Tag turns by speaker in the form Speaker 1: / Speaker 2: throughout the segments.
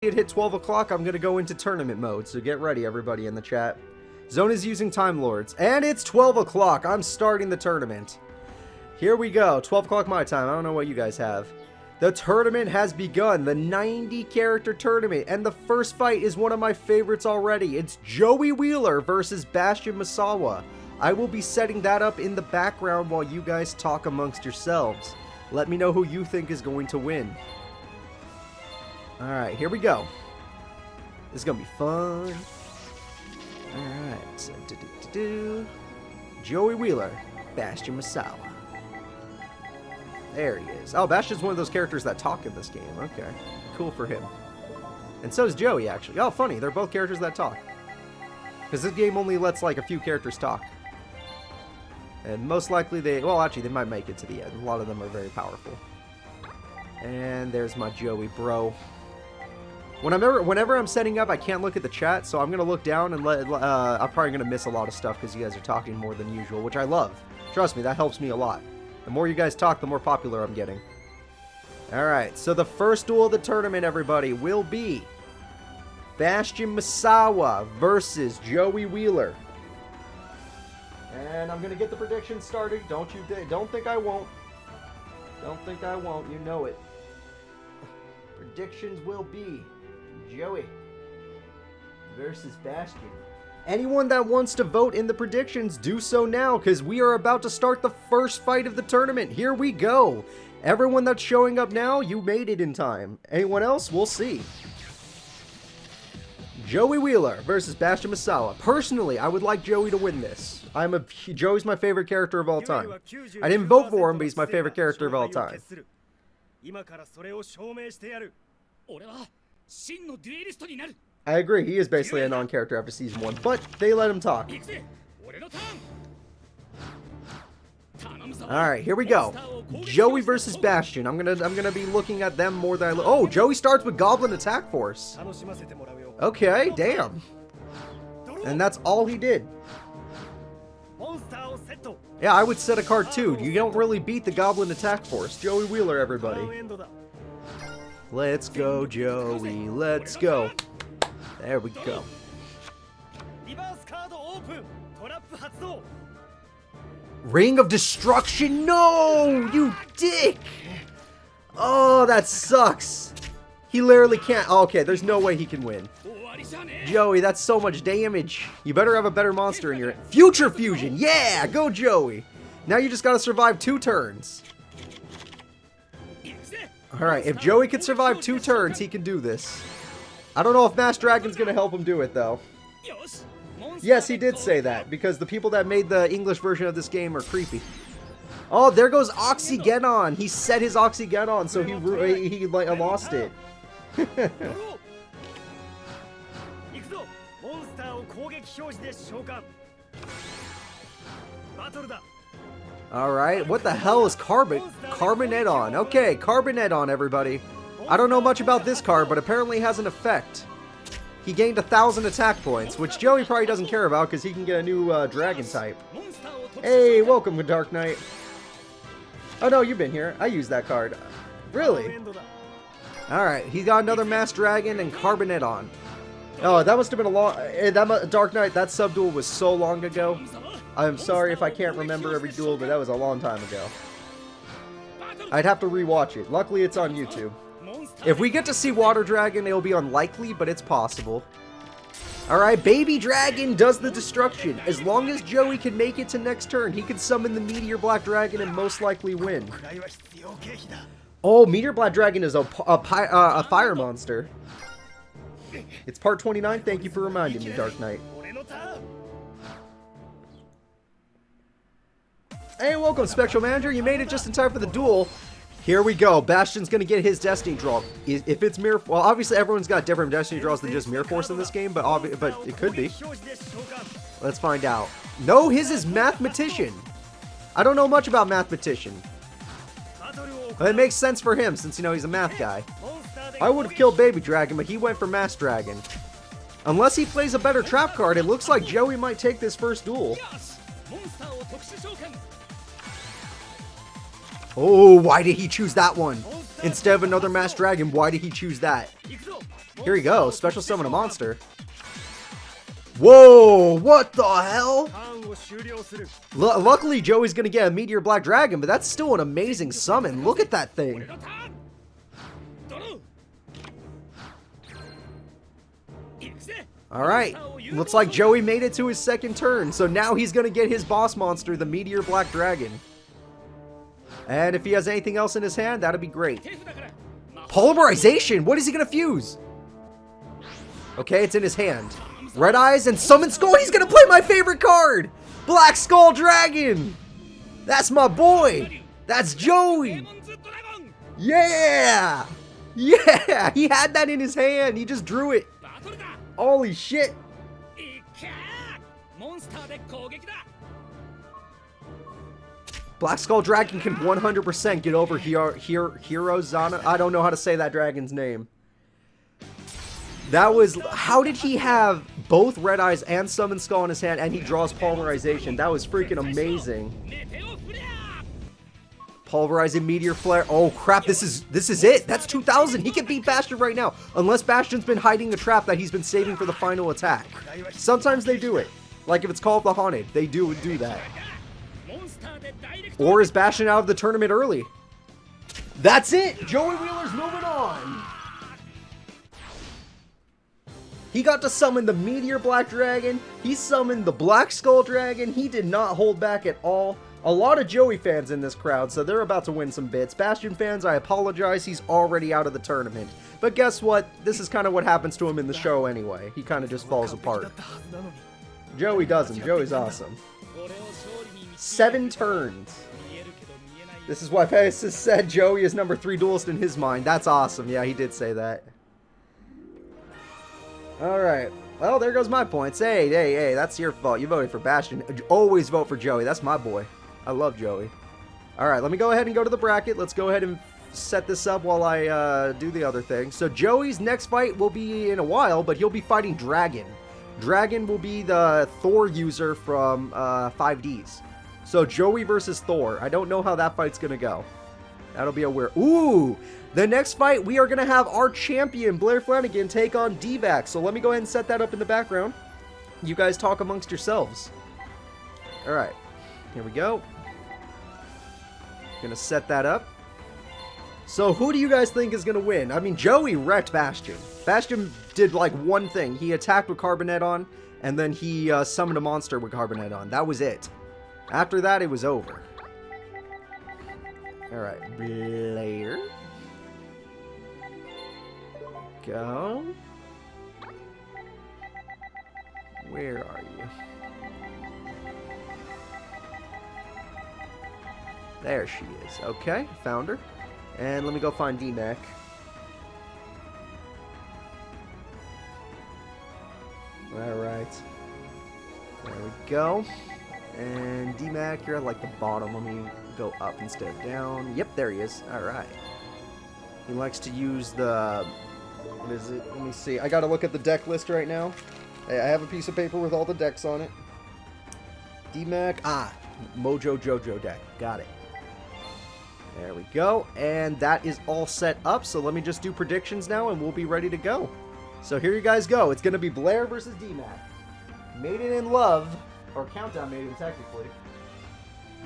Speaker 1: it hit 12 o'clock, I'm going to go into tournament mode, so get ready, everybody in the chat. Zone is using Time Lords, and it's 12 o'clock. I'm starting the tournament. Here we go, 12 o'clock my time. I don't know what you guys have. The tournament has begun, the 90-character tournament, and the first fight is one of my favorites already. It's Joey Wheeler versus Bastian Misawa. I will be setting that up in the background while you guys talk amongst yourselves. Let me know who you think is going to win. Alright, here we go. This is going to be fun. Alright, so Joey Wheeler, Bastian Misawa. There he is. Oh, Bastion's one of those characters that talk in this game. Okay, cool for him. And so is Joey, actually. Oh, funny, they're both characters that talk. Because this game only lets, like, a few characters talk. And most likely they... Well, actually, they might make it to the end. A lot of them are very powerful. And there's my Joey bro. Whenever I'm setting up, I can't look at the chat, so I'm going to look down and I'm probably going to miss a lot of stuff because you guys are talking more than usual, which I love. Trust me, that helps me a lot. The more you guys talk, the more popular I'm getting. Alright, so the first duel of the tournament, everybody, will be Bastian Misawa versus Joey Wheeler. And I'm going to get the predictions started. Don't think I won't. Don't think I won't. You know it. Predictions will be Joey versus Bastion. Anyone that wants to vote in the predictions, do so now, because we are about to start the first fight of the tournament. Here we go. Everyone that's showing up now, you made it in time. Anyone else? We'll see. Joey Wheeler versus Bastian Misawa. Personally, I would like Joey to win this. Joey's my favorite character of all time. I didn't vote for him, but he's my favorite character of all time. I agree, he is basically a non-character after season 1, but they let him talk. Alright, here we go. Joey versus Bastion. I'm gonna be looking at them more than oh, Joey starts with Goblin Attack Force. Okay, damn. And that's all he did. Yeah, I would set a card too. You don't really beat the Goblin Attack Force. Joey Wheeler, everybody. Let's go, Joey. Let's go. There we go. Ring of Destruction? No! You dick! Oh, that sucks. He literally can't. Oh, okay, there's no way he can win. Joey, that's so much damage. You better have a better monster in your... Future Fusion! Yeah! Go, Joey! Now you just gotta survive 2 turns. Alright, if Joey can survive 2 turns, he can do this. I don't know if Mass Dragon's gonna help him do it, though. Yes, he did say that, because the people that made the English version of this game are creepy. Oh, there goes Oxygeddon! He set his Oxygeddon, so he like, lost it. Alright, what the hell is Carbonedon? Okay, Carbonedon, everybody. I don't know much about this card, but apparently it has an effect. He gained 1,000 attack points, which Joey probably doesn't care about because he can get a new dragon type. Hey, welcome, Dark Knight. Oh no, you've been here. I used that card. Really? Alright, he got another Mass Dragon and Carbonedon. Oh, that must have been a long... Dark Knight, that sub-duel was so long ago. I'm sorry if I can't remember every duel, but that was a long time ago. I'd have to rewatch it. Luckily, it's on YouTube. If we get to see Water Dragon, it'll be unlikely, but it's possible. Alright, Baby Dragon does the destruction. As long as Joey can make it to next turn, he can summon the Meteor Black Dragon and most likely win. Oh, Meteor Black Dragon is a fire monster. It's part 29. Thank you for reminding me, Dark Knight. Hey, welcome, Spectral Manager. You made it just in time for the duel. Here we go. Bastion's going to get his Destiny draw. If it's Mirror... Well, obviously everyone's got different Destiny draws than just Mirror Force in this game, but it could be. Let's find out. No, his is Mathematician. I don't know much about Mathematician. But it makes sense for him, since, you know, he's a math guy. I would have killed Baby Dragon, but he went for Mass Dragon. Unless he plays a better trap card, it looks like Joey might take this first duel. Oh, why did he choose that one? Instead of another Mass Dragon, why did he choose that? Here we go. Special summon a monster. Whoa! What the hell? Luckily, Joey's gonna get a Meteor Black Dragon, but that's still an amazing summon. Look at that thing. Alright. Looks like Joey made it to his second turn, so now he's gonna get his boss monster, the Meteor Black Dragon. And if he has anything else in his hand, that'd be great. Polymerization? What is he gonna fuse? Okay, it's in his hand. Red Eyes and Summon Skull. He's gonna play my favorite card! Black Skull Dragon! That's my boy! That's Joey! Yeah! Yeah! He had that in his hand. He just drew it. Holy shit! Black Skull Dragon can 100% get over Hirozana. I don't know how to say that dragon's name. That was... How did he have both Red Eyes and Summon Skull in his hand and he draws Polymerization? That was freaking amazing. Pulverizing Meteor Flare. Oh crap, this is it. That's 2,000. He can beat Bastion right now. Unless Bastion's been hiding a trap that he's been saving for the final attack. Sometimes they do it. Like if it's Call of the Haunted, they do that. Or is Bastion out of the tournament early? That's it! Joey Wheeler's moving on! He got to summon the Meteor Black Dragon. He summoned the Black Skull Dragon. He did not hold back at all. A lot of Joey fans in this crowd, so they're about to win some bits. Bastion fans, I apologize. He's already out of the tournament. But guess what? This is kind of what happens to him in the show anyway. He kind of just falls apart. Joey doesn't. Joey's awesome. 7 turns. This is why Pegasus said Joey is number 3 duelist in his mind. That's awesome. Yeah, he did say that. Alright. Well, there goes my points. Hey, that's your fault. You voted for Bastion. Always vote for Joey. That's my boy. I love Joey. Alright, let me go ahead and go to the bracket. Let's go ahead and set this up while I do the other thing. So Joey's next fight will be in a while, but he'll be fighting Dragon. Dragon will be the Thor user from 5Ds. So Joey versus Thor. I don't know how that fight's going to go. That'll be a weird... Ooh! The next fight, we are going to have our champion, Blair Flanagan, take on Dmacc. So let me go ahead and set that up in the background. You guys talk amongst yourselves. Alright. Here we go. Gonna set that up. So who do you guys think is going to win? I mean, Joey wrecked Bastion. Bastion did like one thing. He attacked with Carbonet on, and then he summoned a monster with Carbonet on. That was it. After that, it was over. Alright, Blair. Go. Where are you? There she is. Okay, found her. And let me go find Dmacc. Alright. There we go. And Dmacc, you're at like the bottom. Let me go up instead of down. Yep, there he is. Alright. He likes to use the... What is it? Let me see. I gotta look at the deck list right now. Hey, I have a piece of paper with all the decks on it. Dmacc. Ah, Mojo Jojo deck. Got it. There we go. And that is all set up. So let me just do predictions now and we'll be ready to go. So here you guys go. It's going to be Blair versus Dmacc. Maiden in Love, or Countdown Maiden technically,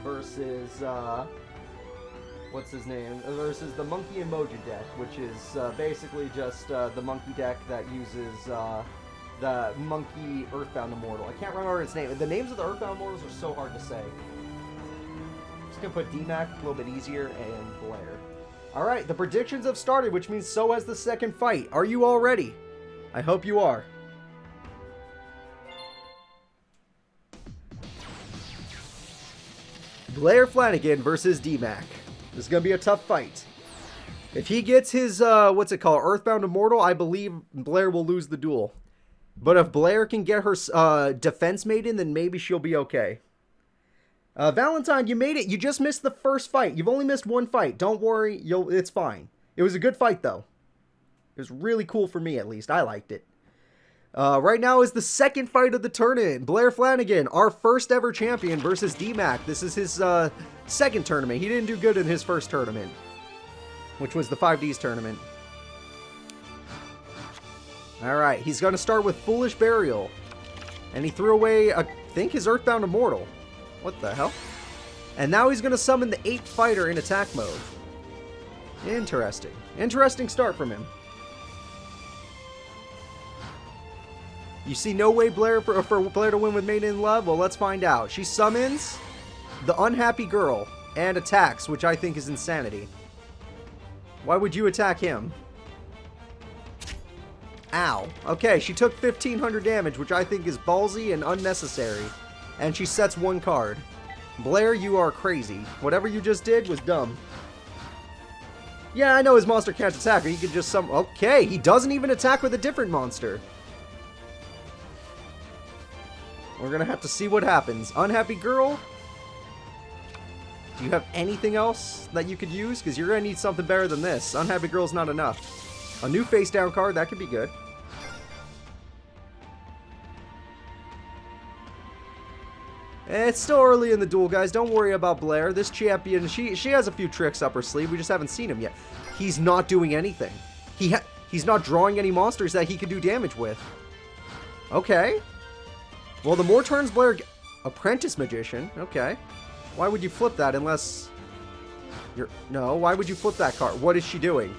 Speaker 1: versus, what's his name? Versus the Monkey Emoji deck, which is basically just the monkey deck that uses the Monkey Earthbound Immortal. I can't remember its name. The names of the Earthbound Immortals are so hard to say. Just gonna put Dmacc a little bit easier and Blair. Alright, the predictions have started, which means so has the second fight. Are you all ready? I hope you are. Blair Flanagan versus Dmacc. This is going to be a tough fight. If he gets his, what's it called, Earthbound Immortal, I believe Blair will lose the duel. But if Blair can get her Defense Maiden, then maybe she'll be okay. Valentine, you made it. You just missed the first fight. You've only missed one fight. Don't worry. It's fine. It was a good fight, though. It was really cool for me, at least. I liked it. Right now is the second fight of the tournament. Blair Flanagan, our first ever champion, versus Dmacc. This is his second tournament. He didn't do good in his first tournament, which was the 5Ds tournament. Alright, he's going to start with Foolish Burial. And he threw away, I think, his Earthbound Immortal. What the hell? And now he's going to summon the 8th fighter in attack mode. Interesting. Interesting start from him. You see no way Blair for Blair to win with Maiden in Love? Well, let's find out. She summons the Unhappy Girl and attacks, which I think is insanity. Why would you attack him? Ow. Okay, she took 1,500 damage, which I think is ballsy and unnecessary. And she sets 1 card. Blair, you are crazy. Whatever you just did was dumb. Yeah, I know his monster can't attack, but he can just summon... Okay, he doesn't even attack with a different monster. We're gonna have to see what happens. Unhappy Girl? Do you have anything else that you could use? Because you're gonna need something better than this. Unhappy Girl's not enough. A new face down card, that could be good. It's still early in the duel, guys. Don't worry about Blair. This champion, she has a few tricks up her sleeve. We just haven't seen him yet. He's not doing anything. He's not drawing any monsters that he could do damage with. Okay. Well, the more turns Blair... Apprentice Magician. Okay. Why would you flip that unless... you're... No, why would you flip that card? What is she doing?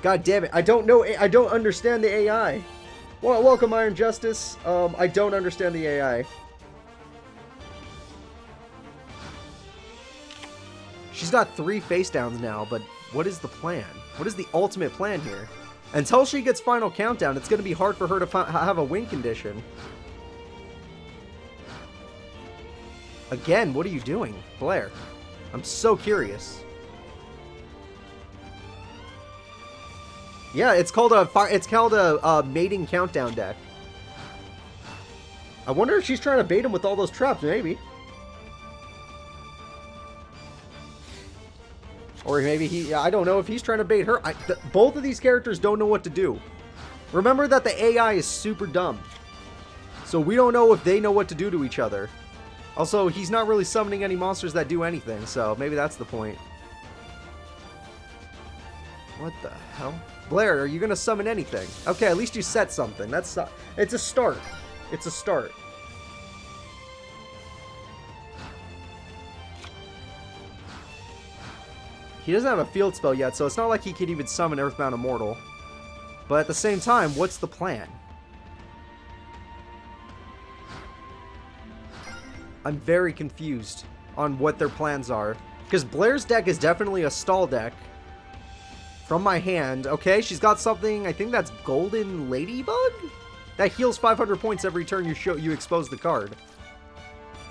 Speaker 1: God damn it. I don't know. I don't understand the AI. Well, welcome, Iron Justice. I don't understand the AI. She's got 3 face downs now, but what is the plan? What is the ultimate plan here? Until she gets Final Countdown, it's going to be hard for her to have a win condition. Again, what are you doing, Blair? I'm so curious. Yeah, it's called a mating countdown deck. I wonder if she's trying to bait him with all those traps, maybe. Or maybe I don't know if he's trying to bait her. Both of these characters don't know what to do. Remember that the AI is super dumb. So we don't know if they know what to do to each other. Also, he's not really summoning any monsters that do anything, so maybe that's the point. What the hell? Blair, are you going to summon anything? Okay, at least you set something. It's a start. It's a start. He doesn't have a field spell yet, so it's not like he could even summon Earthbound Immortal. But at the same time, what's the plan? I'm very confused on what their plans are. Because Blair's deck is definitely a stall deck. From my hand. Okay, she's got something, I think that's Golden Ladybug? That heals 500 points every turn you expose the card.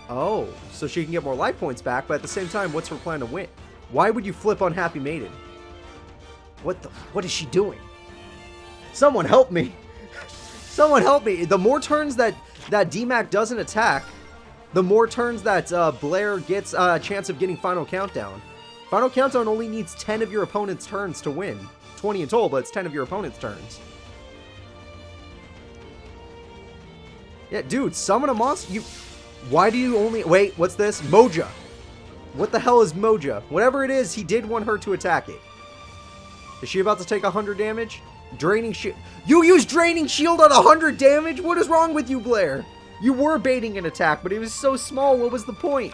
Speaker 1: Oh, so she can get more life points back, but at the same time, what's her plan to win? Why would you flip Unhappy Maiden? What is she doing? Someone help me! Someone help me! The more turns that Dmacc doesn't attack, the more turns that Blair gets a chance of getting Final Countdown. Final Countdown only needs 10 of your opponent's turns to win. 20 in total, but it's 10 of your opponent's turns. Yeah, dude, summon a monster. Why do you only... Wait, what's this? Moja. What the hell is Moja? Whatever it is, he did want her to attack it. Is she about to take 100 damage? Draining Shield. You used Draining Shield on 100 damage? What is wrong with you, Blair? You were baiting an attack, but it was so small. What was the point?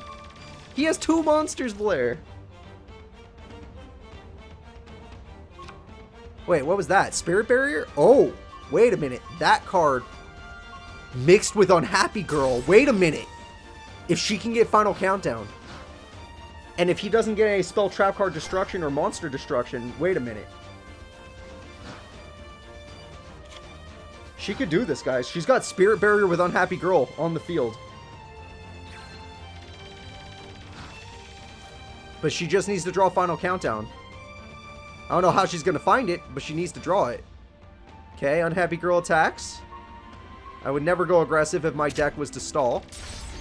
Speaker 1: He has 2 monsters, Blair. Wait, what was that? Spirit Barrier? Oh, wait a minute. That card mixed with Unhappy Girl. Wait a minute. If she can get Final Countdown. And if he doesn't get a spell trap card destruction or monster destruction, wait a minute. She could do this, guys. She's got Spirit Barrier with Unhappy Girl on the field. But she just needs to draw Final Countdown. I don't know how she's going to find it, but she needs to draw it. Okay, Unhappy Girl attacks. I would never go aggressive if my deck was to stall.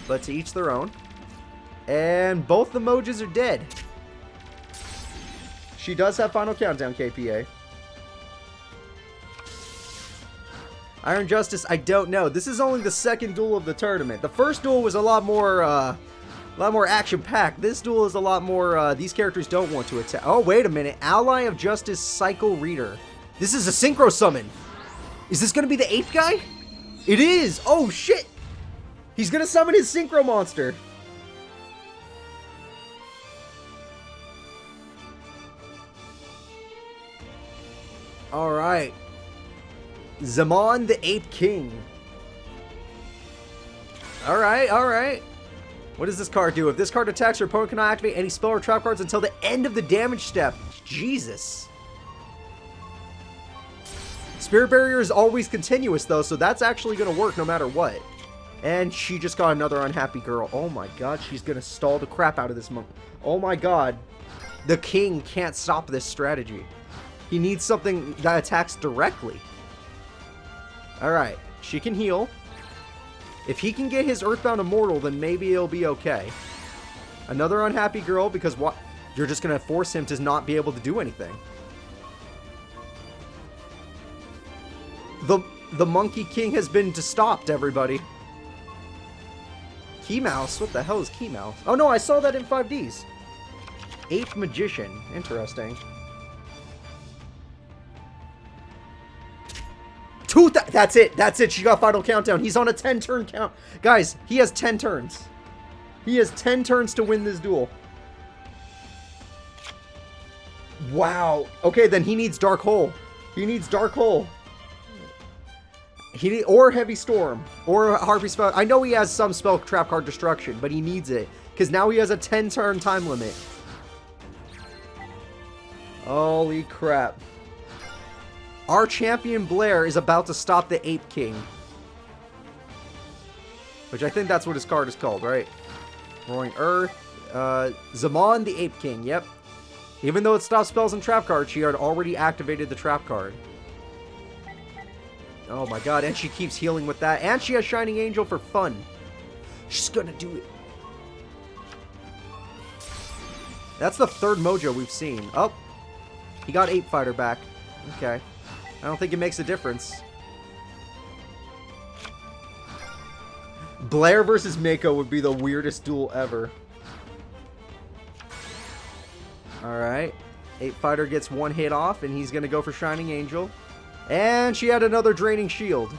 Speaker 1: But to each their own. And both the Mojas are dead. She does have Final Countdown, KPA. Iron Justice, I don't know. This is only the second duel of the tournament. The first duel was a lot more action-packed. This duel is a lot more, these characters don't want to attack. Oh, wait a minute. Ally of Justice Cycle Reader. This is a Synchro Summon. Is this gonna be the ape guy? It is! Oh, shit! He's gonna summon his synchro monster. Alright. Zaman the Ape King. Alright, alright. What does this card do? If this card attacks, your opponent cannot activate any spell or trap cards until the end of the damage step. Jesus. Spirit Barrier is always continuous, though, so that's actually going to work no matter what. And she just got another unhappy girl. Oh my god, she's going to stall the crap out of this monk. Oh my god. The king can't stop this strategy. He needs something that attacks directly. Alright, she can heal. If he can get his Earthbound Immortal, then maybe it'll be okay. Another unhappy girl, because what? You're just going to force him to not be able to do anything. The Monkey King has been stopped, everybody. Key Mouse? What the hell is Key Mouse? Oh no, I saw that in 5Ds. Ape Magician. Interesting. That's it. That's it. She got Final Countdown. He's on a 10-turn count. Guys, he has 10 turns. He has 10 turns to win this duel. Wow. Okay, then he needs Dark Hole. He needs Dark Hole. Or Heavy Storm. Or Harpy Spell. I know he has some spell trap card destruction, but he needs it. Because now he has a 10-turn time limit. Holy crap. Our champion Blair is about to stop the Ape King. Which I think that's what his card is called, right? Roaring Earth. Zaman the Ape King, yep. Even though it stops spells and trap cards, she had already activated the trap card. Oh my god, and she keeps healing with that. And she has Shining Angel for fun. She's gonna do it. That's the third mojo we've seen. Oh, he got Ape Fighter back. Okay. I don't think it makes a difference. Blair versus Mako would be the weirdest duel ever. Alright. Ape Fighter gets one hit off, and he's going to go for Shining Angel. And she had another Draining Shield.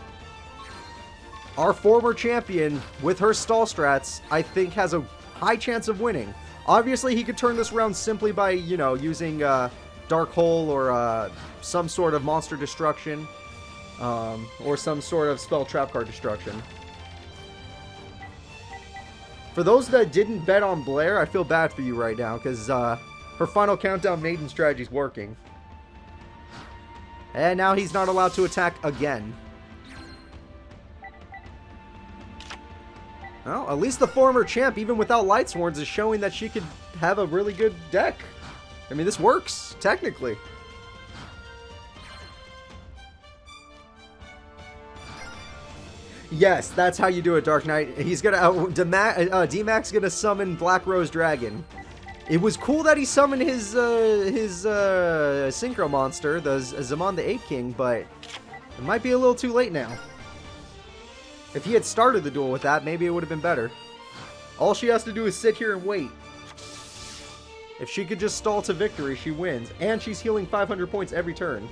Speaker 1: Our former champion, with her stall strats, I think has a high chance of winning. Obviously, he could turn this around simply by, you know, using Dark Hole or some sort of monster destruction. Or some sort of spell trap card destruction. For those that didn't bet on Blair, I feel bad for you right now, because her Final Countdown Maiden strategy is working. And now he's not allowed to attack again. Well, at least the former champ, even without Light Swords, is showing that she could have a really good deck. I mean, this works, technically. Yes, that's how you do it, Dark Knight. He's gonna Dmacc's gonna summon Black Rose Dragon. It was cool that he summoned his synchro monster, the Zaman the Ape King, but it might be a little too late now. If he had started the duel with that, maybe it would have been better. All she has to do is sit here and wait. If she could just stall to victory, she wins, and she's healing 500 points every turn.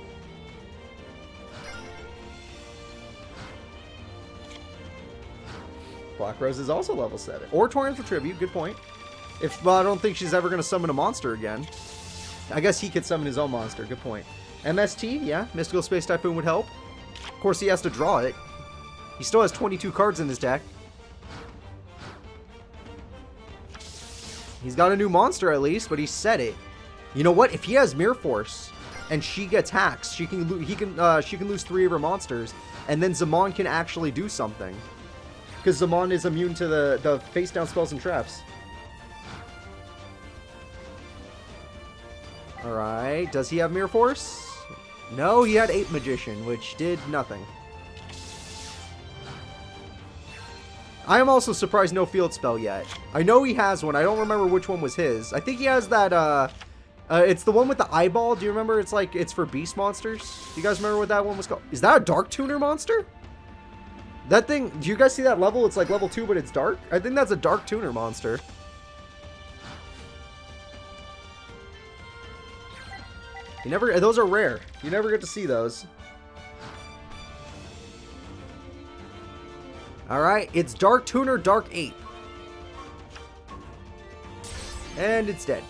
Speaker 1: Black Rose is also level 7. Or Torrential Tribute, good point. Well, I don't think she's ever going to summon a monster again. I guess he could summon his own monster, good point. MST, yeah, Mystical Space Typhoon would help. Of course, he has to draw it. He still has 22 cards in his deck. He's got a new monster at least, but he said it. You know what? If he has Mirror Force and she gets hacks, she can lose 3 of her monsters, and then Zaman can actually do something. Because Zaman is immune to the face-down spells and traps. Alright, does he have Mirror Force? No, he had Ape Magician, which did nothing. I am also surprised no field spell yet. I know he has one, I don't remember which one was his. I think he has that, it's the one with the eyeball, do you remember? It's like, it's for beast monsters. Do you guys remember what that one was called? Is that a Dark Tuner monster? That thing, do you guys see that level? It's like level 2, but it's dark? I think that's a Dark Tuner monster. Those are rare. You never get to see those. Alright, it's Dark Tuner, Dark Ape. And it's dead.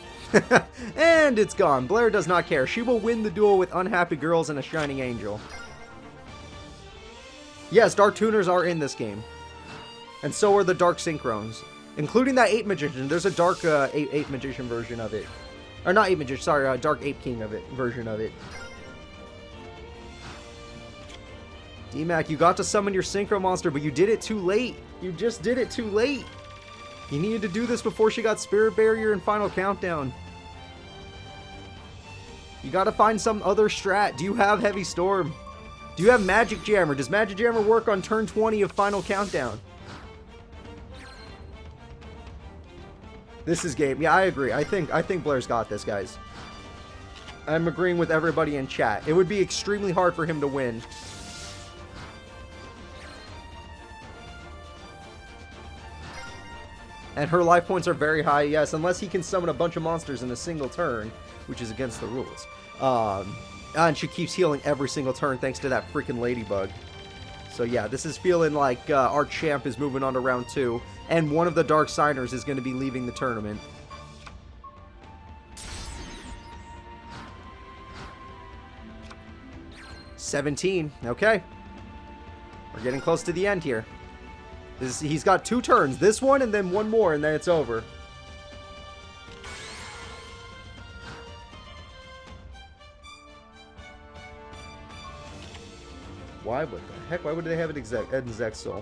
Speaker 1: And it's gone. Blair does not care. She will win the duel with Unhappy Girls and a Shining Angel. Yes, Dark Tuners are in this game. And so are the Dark Synchrones. Including that Ape Magician. There's a Dark Ape Magician version of it. Or not Ape Magician, sorry, Dark Ape King of it, version of it. Dmacc, you got to summon your Synchro Monster, but you did it too late. You just did it too late. You needed to do this before she got Spirit Barrier and Final Countdown. You gotta find some other strat. Do you have Heavy Storm? Do you have Magic Jammer? Does Magic Jammer work on turn 20 of Final Countdown? This is game. Yeah, I agree. I think Blair's got this, guys. I'm agreeing with everybody in chat. It would be extremely hard for him to win. And her life points are very high, yes, unless he can summon a bunch of monsters in a single turn, which is against the rules. And she keeps healing every single turn thanks to that freaking ladybug. So yeah, this is feeling like our champ is moving on to round 2, and one of the Dark Signers is going to be leaving the tournament. $17. Okay. We're getting close to the end here. He's got 2 turns. This one and then one more, and then it's over. Why? What the heck? Why would they have an Exec Soul?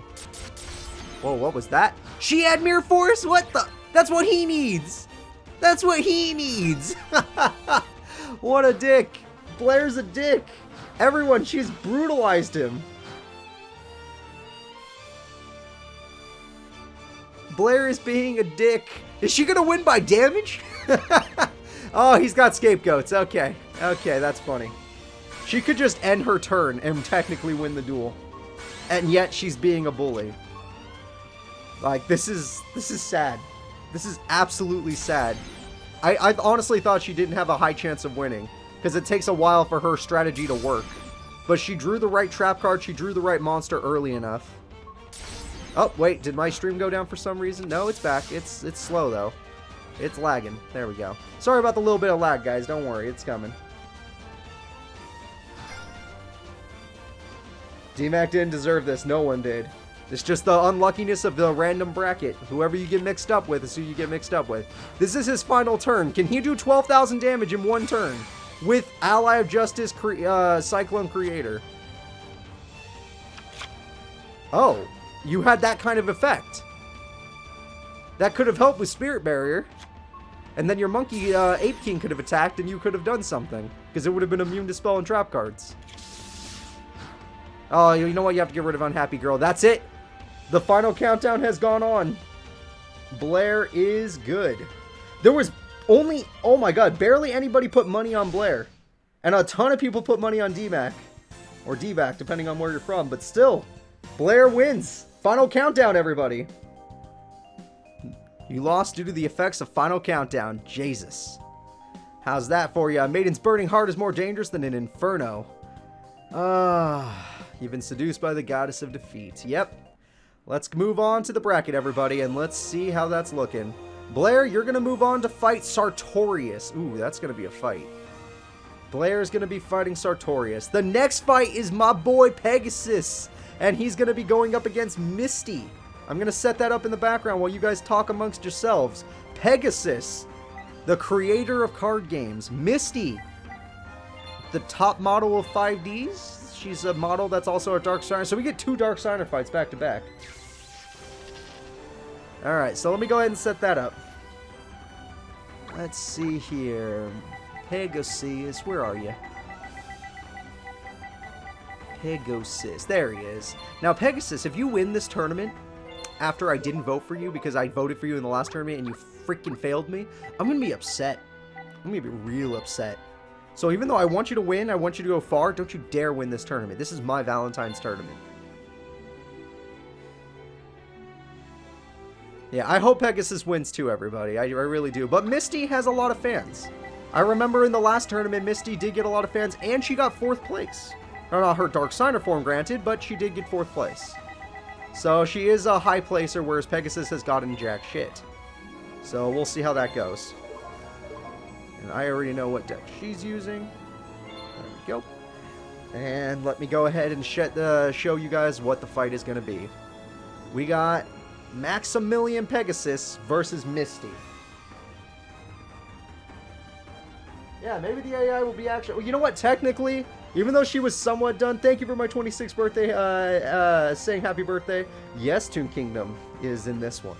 Speaker 1: Whoa, what was that? She had Mirror Force? What the? That's what he needs. That's what he needs. What a dick. Blair's a dick. Everyone, she's brutalized him. Blair is being a dick. Is she gonna win by damage? Oh, he's got scapegoats. Okay. Okay, that's funny. She could just end her turn and technically win the duel. And yet she's being a bully. Like, this is sad. This is absolutely sad. I honestly thought she didn't have a high chance of winning, because it takes a while for her strategy to work. But she drew the right trap card, she drew the right monster early enough. Oh, wait, did my stream go down for some reason? No, it's back. It's slow, though. It's lagging. There we go. Sorry about the little bit of lag, guys. Don't worry, it's coming. Dmacc didn't deserve this. No one did. It's just the unluckiness of the random bracket. Whoever you get mixed up with is who you get mixed up with. This is his final turn. Can he do 12,000 damage in one turn with Ally of Justice Cyclone Creator? Oh, you had that kind of effect. That could have helped with Spirit Barrier. And then your Monkey Ape King could have attacked and you could have done something, because it would have been immune to spell and trap cards. Oh, you know what? You have to get rid of Unhappy Girl. That's it. The final countdown has gone on. Blair is good. There was only, oh my god, barely anybody put money on Blair. And a ton of people put money on Dmacc. Or Dmacc, depending on where you're from. But still, Blair wins. Final countdown, everybody. You lost due to the effects of Final Countdown. Jesus. How's that for you? Maiden's burning heart is more dangerous than an inferno. You've been seduced by the goddess of defeat. Yep. Let's move on to the bracket, everybody, and let's see how that's looking. Blair, you're going to move on to fight Sartorius. Ooh, that's going to be a fight. Blair is going to be fighting Sartorius. The next fight is my boy Pegasus, and he's going to be going up against Misty. I'm going to set that up in the background while you guys talk amongst yourselves. Pegasus, the creator of card games. Misty, the top model of 5Ds. She's a model that's also a Dark Signer. So we get 2 Dark Signer fights back to back. Alright, so let me go ahead and set that up. Let's see here. Pegasus, where are you? Pegasus, there he is. Now Pegasus, if you win this tournament, after I didn't vote for you because I voted for you in the last tournament and you freaking failed me, I'm going to be upset. I'm going to be real upset. So even though I want you to win, I want you to go far, don't you dare win this tournament. This is my Valentine's tournament. Yeah, I hope Pegasus wins too, everybody. I really do. But Misty has a lot of fans. I remember in the last tournament, Misty did get a lot of fans, and she got 4th place. Not her Dark Signer form, granted, but she did get 4th place. So she is a high placer, whereas Pegasus has gotten jack shit. So we'll see how that goes. And I already know what deck she's using. There we go. And let me go ahead and show you guys what the fight is going to be. We got Maximilian Pegasus versus Misty. Yeah, maybe the AI will be actually... Well, you know what? Technically, even though she was somewhat done, thank you for my 26th birthday, saying happy birthday. Yes, Toon Kingdom is in this one.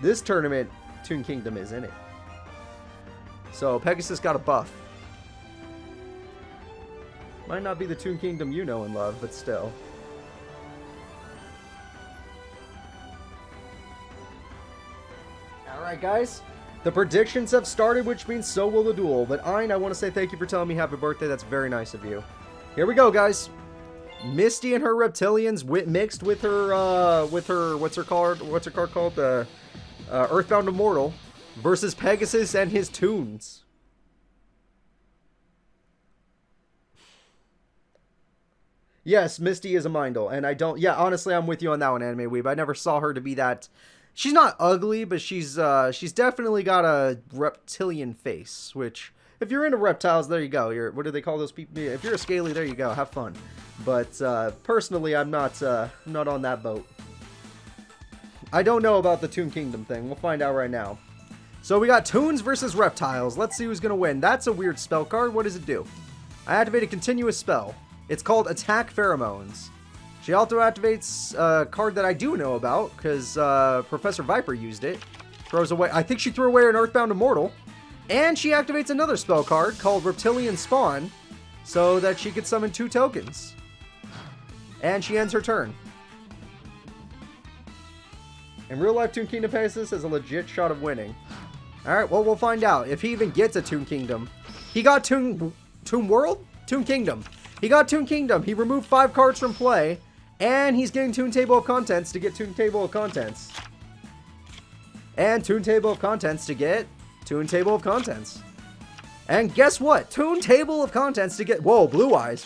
Speaker 1: This tournament, Toon Kingdom is in it. So, Pegasus got a buff. Might not be the Toon Kingdom you know and love, but still. Alright, guys. The predictions have started, which means so will the duel. But Ein, I want to say thank you for telling me happy birthday. That's very nice of you. Here we go, guys. Misty and her reptilians mixed with her, what's her card called? The Earthbound Immortal versus Pegasus and his Toons. Yes, Misty is a Mindle, and I don't... Yeah, honestly, I'm with you on that one, Anime Weeb. I never saw her to be that... She's not ugly, but she's definitely got a reptilian face, which... If you're into reptiles, there you go. What do they call those people? If you're a scaly, there you go. Have fun. But, personally, I'm not on that boat. I don't know about the Toon Kingdom thing. We'll find out right now. So, we got Toons versus Reptiles. Let's see who's going to win. That's a weird spell card. What does it do? I activate a continuous spell. It's called Attack Pheromones. She auto activates a card that I do know about because Professor Viper used it. Throws away. I think she threw away an Earthbound Immortal, and she activates another spell card called Reptilian Spawn, so that she could summon 2 tokens. And she ends her turn. In real life, Toon Kingdom Pegasus has a legit shot of winning. All right, well we'll find out if he even gets a Toon Kingdom. He got Toon World, Toon Kingdom. He got Toon Kingdom. He removed 5 cards from play, and he's getting Toon Table of Contents to get Toon Table of Contents. And Toon Table of Contents to get Toon Table of Contents. And guess what? Toon Table of Contents to get... Whoa, Blue Eyes.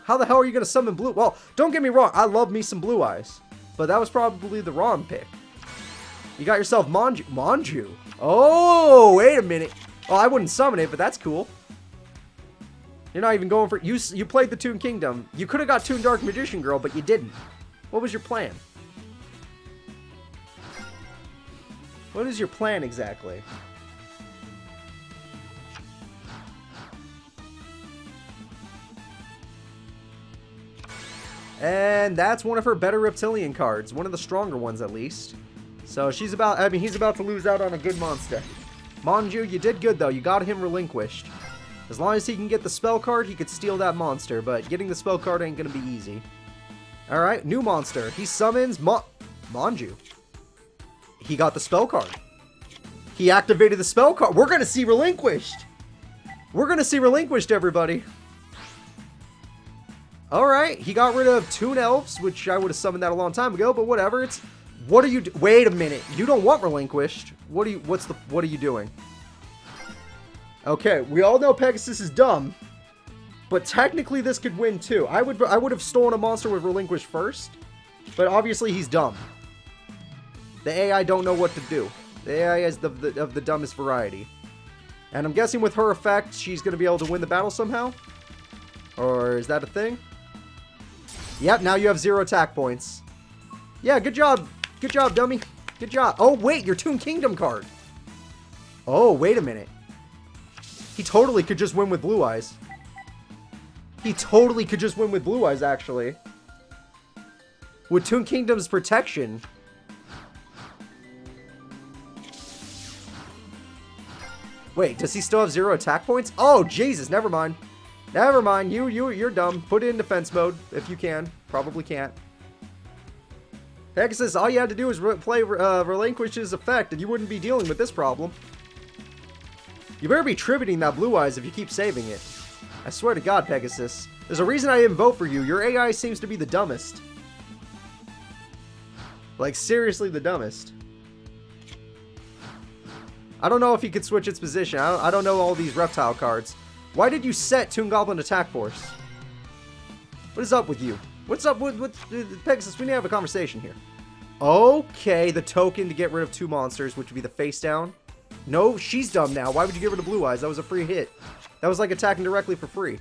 Speaker 1: How the hell are you going to summon Blue... Well, don't get me wrong. I love me some Blue Eyes. But that was probably the wrong pick. You got yourself Manju. Oh, wait a minute. Oh, I wouldn't summon it, but that's cool. You're not even going for... You played the Toon Kingdom. You could have got Toon Dark Magician Girl, but you didn't. What was your plan? What is your plan exactly? And that's one of her better reptilian cards. One of the stronger ones, at least. So she's about... I mean, he's about to lose out on a good monster. Manju, you did good, though. You got him relinquished. As long as he can get the spell card, he could steal that monster, but getting the spell card ain't gonna be easy. Alright, new monster. He summons Manju. He got the spell card. He activated the spell card. We're gonna see relinquished. We're gonna see relinquished, everybody. Alright, he got rid of Toon Elves, which I would have summoned that a long time ago, but whatever. It's... What are you... Wait a minute. You don't want relinquished. What are you doing? Okay, we all know Pegasus is dumb, but technically this could win too. I would have stolen a monster with relinquish first, but obviously he's dumb. The AI don't know what to do. The AI is of the dumbest variety. And I'm guessing with her effect, she's going to be able to win the battle somehow? Or is that a thing? Yep, now you have 0 attack points. Yeah, good job. Good job, dummy. Good job. Oh, wait, your Toon Kingdom card. Oh, wait a minute. He totally could just win with Blue Eyes. He totally could just win with Blue Eyes, actually. With Toon Kingdom's protection. Wait, does he still have 0 attack points? Oh, Jesus, never mind. Never mind, you're dumb. Put it in defense mode, if you can. Probably can't. Pegasus, all you had to do is play Relinquish his effect, and you wouldn't be dealing with this problem. You better be tributing that Blue Eyes if you keep saving it. I swear to God, Pegasus. There's a reason I didn't vote for you. Your AI seems to be the dumbest. Like, seriously the dumbest. I don't know if you could switch its position. I don't know all these reptile cards. Why did you set Toon Goblin Attack Force? What is up with you? What's up with Pegasus? We need to have a conversation here. Okay, the token to get rid of 2 monsters, which would be the face down. No, she's dumb now. Why would you get rid of Blue Eyes? That was a free hit. That was like attacking directly for free.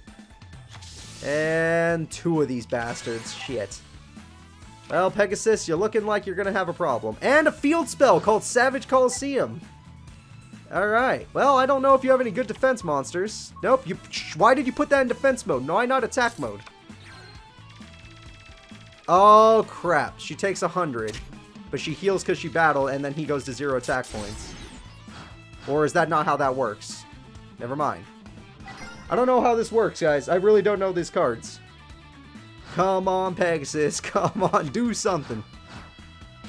Speaker 1: And 2 of these bastards. Shit. Well, Pegasus, you're looking like you're going to have a problem. And a field spell called Savage Coliseum. Alright. Well, I don't know if you have any good defense monsters. Nope. Why did you put that in defense mode? Why not attack mode? Oh, crap. She takes 100. But she heals because she battled, and then he goes to 0 attack points. Or is that not how that works? Never mind. I don't know how this works, guys. I really don't know these cards. Come on, Pegasus. Come on, do something.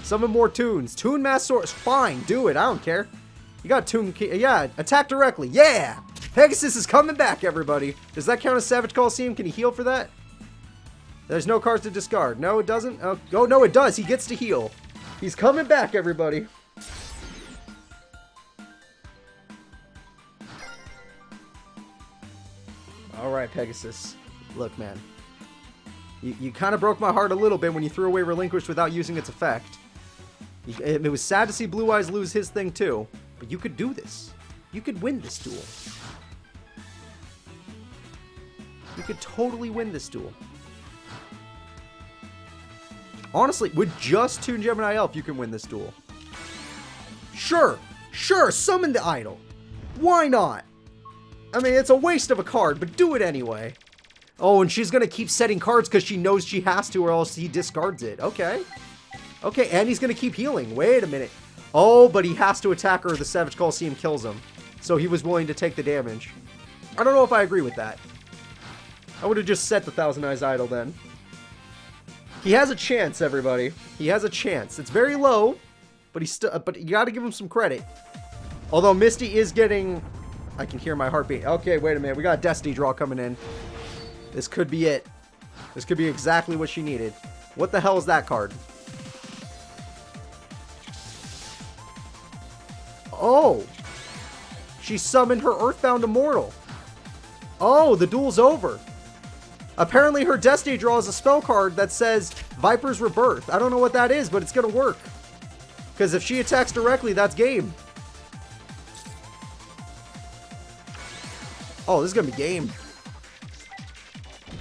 Speaker 1: Summon more tunes. Toon Mass Source. Fine, do it. I don't care. You got Toon... Yeah, attack directly. Yeah! Pegasus is coming back, everybody. Does that count as Savage Coliseum? Can he heal for that? There's no cards to discard. No, it doesn't. Oh, no, it does. He gets to heal. He's coming back, everybody. Alright, Pegasus. Look, man. You kind of broke my heart a little bit when you threw away Relinquished without using its effect. It was sad to see Blue Eyes lose his thing too. But you could do this. You could win this duel. You could totally win this duel. Honestly, with just Toon Gemini Elf, you can win this duel. Sure, summon the idol. Why not? I mean, it's a waste of a card, but do it anyway. Oh, and she's going to keep setting cards because she knows she has to or else he discards it. Okay. Okay, and he's going to keep healing. Wait a minute. Oh, but he has to attack her or the Savage Coliseum kills him. So he was willing to take the damage. I don't know if I agree with that. I would have just set the Thousand Eyes Idol then. He has a chance, everybody. He has a chance. It's very low, but but you got to give him some credit. Although Misty is getting... I can hear my heartbeat. Okay, wait a minute. We got a Destiny draw coming in. This could be it. This could be exactly what she needed. What the hell is that card? Oh! She summoned her Earthbound Immortal. Oh, the duel's over. Apparently her Destiny draw is a spell card that says Viper's Rebirth. I don't know what that is, but it's going to work. Because if she attacks directly, that's game. Oh, this is going to be game.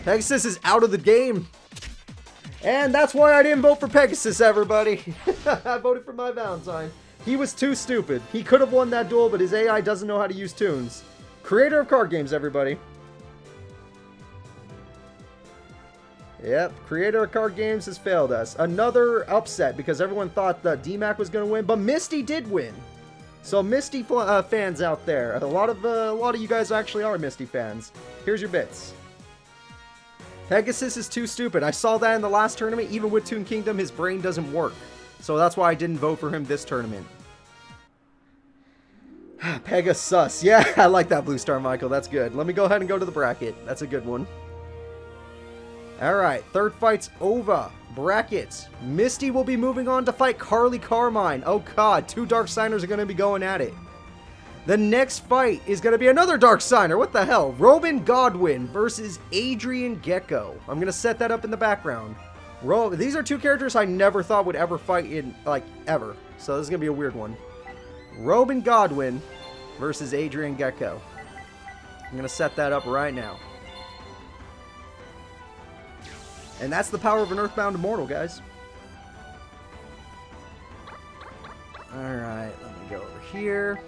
Speaker 1: Pegasus is out of the game. And that's why I didn't vote for Pegasus, everybody. I voted for my Valentine. He was too stupid. He could have won that duel, but his AI doesn't know how to use tunes. Creator of card games, everybody. Yep, creator of card games has failed us. Another upset because everyone thought that Dmacc was going to win, but Misty did win. So Misty fans out there, a lot of you guys actually are Misty fans. Here's your bits. Pegasus is too stupid. I saw that in the last tournament. Even with Toon Kingdom, his brain doesn't work. So that's why I didn't vote for him this tournament. Pegasus. Yeah, I like that Blue Star, Michael. That's good. Let me go ahead and go to the bracket. That's a good one. Alright, third fight's over. Bracket. Misty will be moving on to fight Carly Carmine. Oh god, 2 Dark Signers are going to be going at it. The next fight is going to be another Dark Signer. What the hell? Robin Godwin versus Adrian Gekko. I'm going to set that up in the background. These are 2 characters I never thought would ever fight in, like, ever. So this is going to be a weird one. Robin Godwin versus Adrian Gekko. I'm going to set that up right now. And that's the power of an Earthbound Immortal, guys. Alright, let me go over here.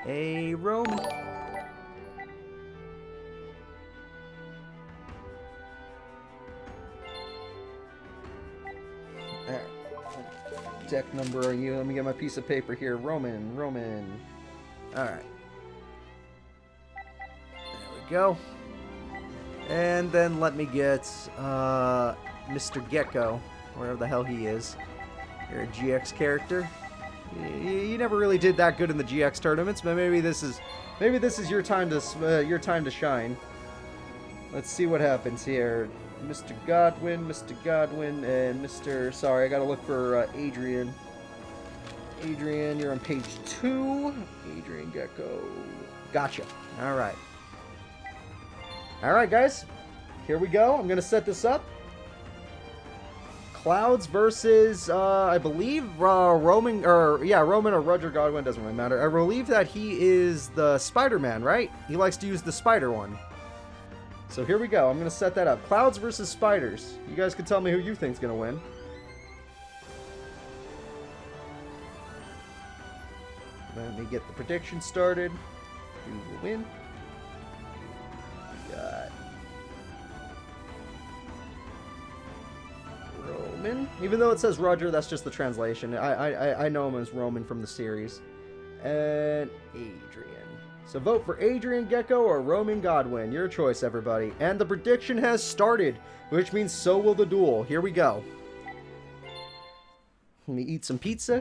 Speaker 1: A Roman. Alright. What deck number are you? Let me get my piece of paper here. Roman. Alright. There we go. And then let me get Mr. Gekko, wherever the hell he is. You're a GX character. You never really did that good in the GX tournaments, but maybe this is your time to shine. Let's see what happens here. Mr. Godwin, and Mr. Sorry, I gotta look for Adrian. Adrian, you're on page 2. Adrian Gekko. Gotcha. All right. All right, guys. Here we go. I'm gonna set this up. Clouds versus, I believe, Roman or Roger Godwin, doesn't really matter. I believe that he is the Spider-Man, right? He likes to use the spider one. So here we go. I'm going to set that up. Clouds versus spiders. You guys can tell me who you think's going to win. Let me get the prediction started. Who will win? Got Roman. Even though it says Roger, that's just the translation. I know him as Roman from the series. And Adrian. So vote for Adrian Gekko or Roman Godwin. Your choice, everybody. And the prediction has started, which means so will the duel. Here we go. Let me eat some pizza.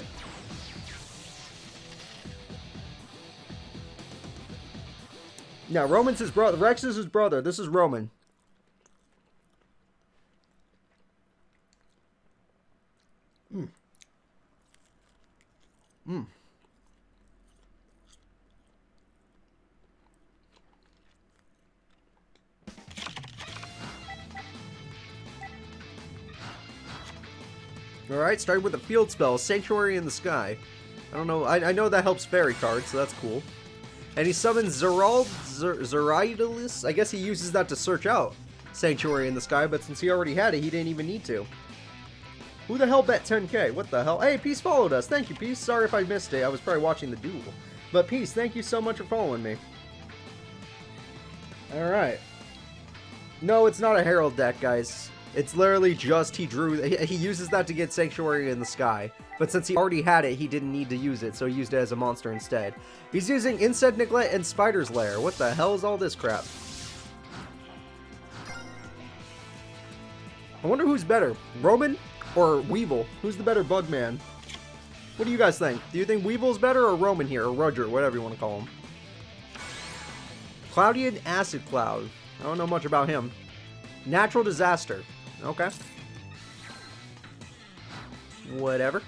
Speaker 1: Now, Roman's his brother. Rex is his brother. This is Roman. Alright, starting with a field spell, Sanctuary in the Sky. I don't know, I know that helps fairy cards, so that's cool. And he summons Zeraidalus. I guess he uses that to search out Sanctuary in the Sky, but since he already had it, he didn't even need to. Who the hell bet 10k? What the hell? Hey, Peace followed us. Thank you, Peace. Sorry if I missed it. I was probably watching the duel. But Peace, thank you so much for following me. Alright. No, it's not a Herald deck, guys. It's literally just he uses that to get Sanctuary in the Sky. But since he already had it, he didn't need to use it, so he used it as a monster instead. He's using Insect Neglect and Spider's Lair. What the hell is all this crap? I wonder who's better, Roman or Weevil? Who's the better bug man? What do you guys think? Do you think Weevil's better or Roman here, or Roger, whatever you want to call him? Cloudian Acid Cloud. I don't know much about him. Natural Disaster. Okay. Whatever.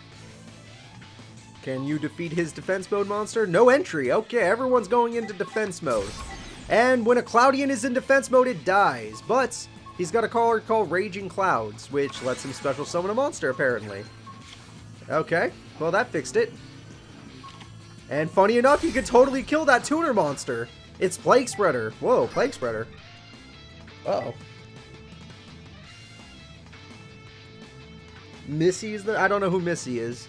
Speaker 1: Can you defeat his defense mode monster? No entry. Okay, everyone's going into defense mode. And when a Cloudian is in defense mode, it dies. But he's got a card called Raging Clouds, which lets him special summon a monster, apparently. Okay, well that fixed it. And funny enough, you could totally kill that tuner monster. It's Plague Spreader. Whoa, Plague Spreader. Uh-oh. Missy is the... I don't know who Missy is.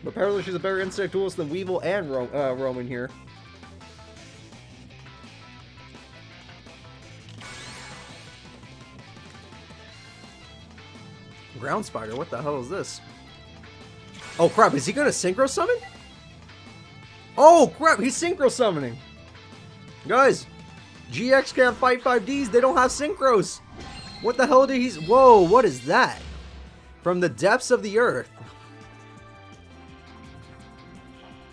Speaker 1: But apparently she's a better insect duelist than Weevil and Roman here. Ground Spider, what the hell is this? Oh crap, is he gonna synchro summon? Oh crap, he's synchro summoning! Guys, GX can't fight 5Ds, they don't have synchros! What the hell did he... Whoa, what is that? From the depths of the earth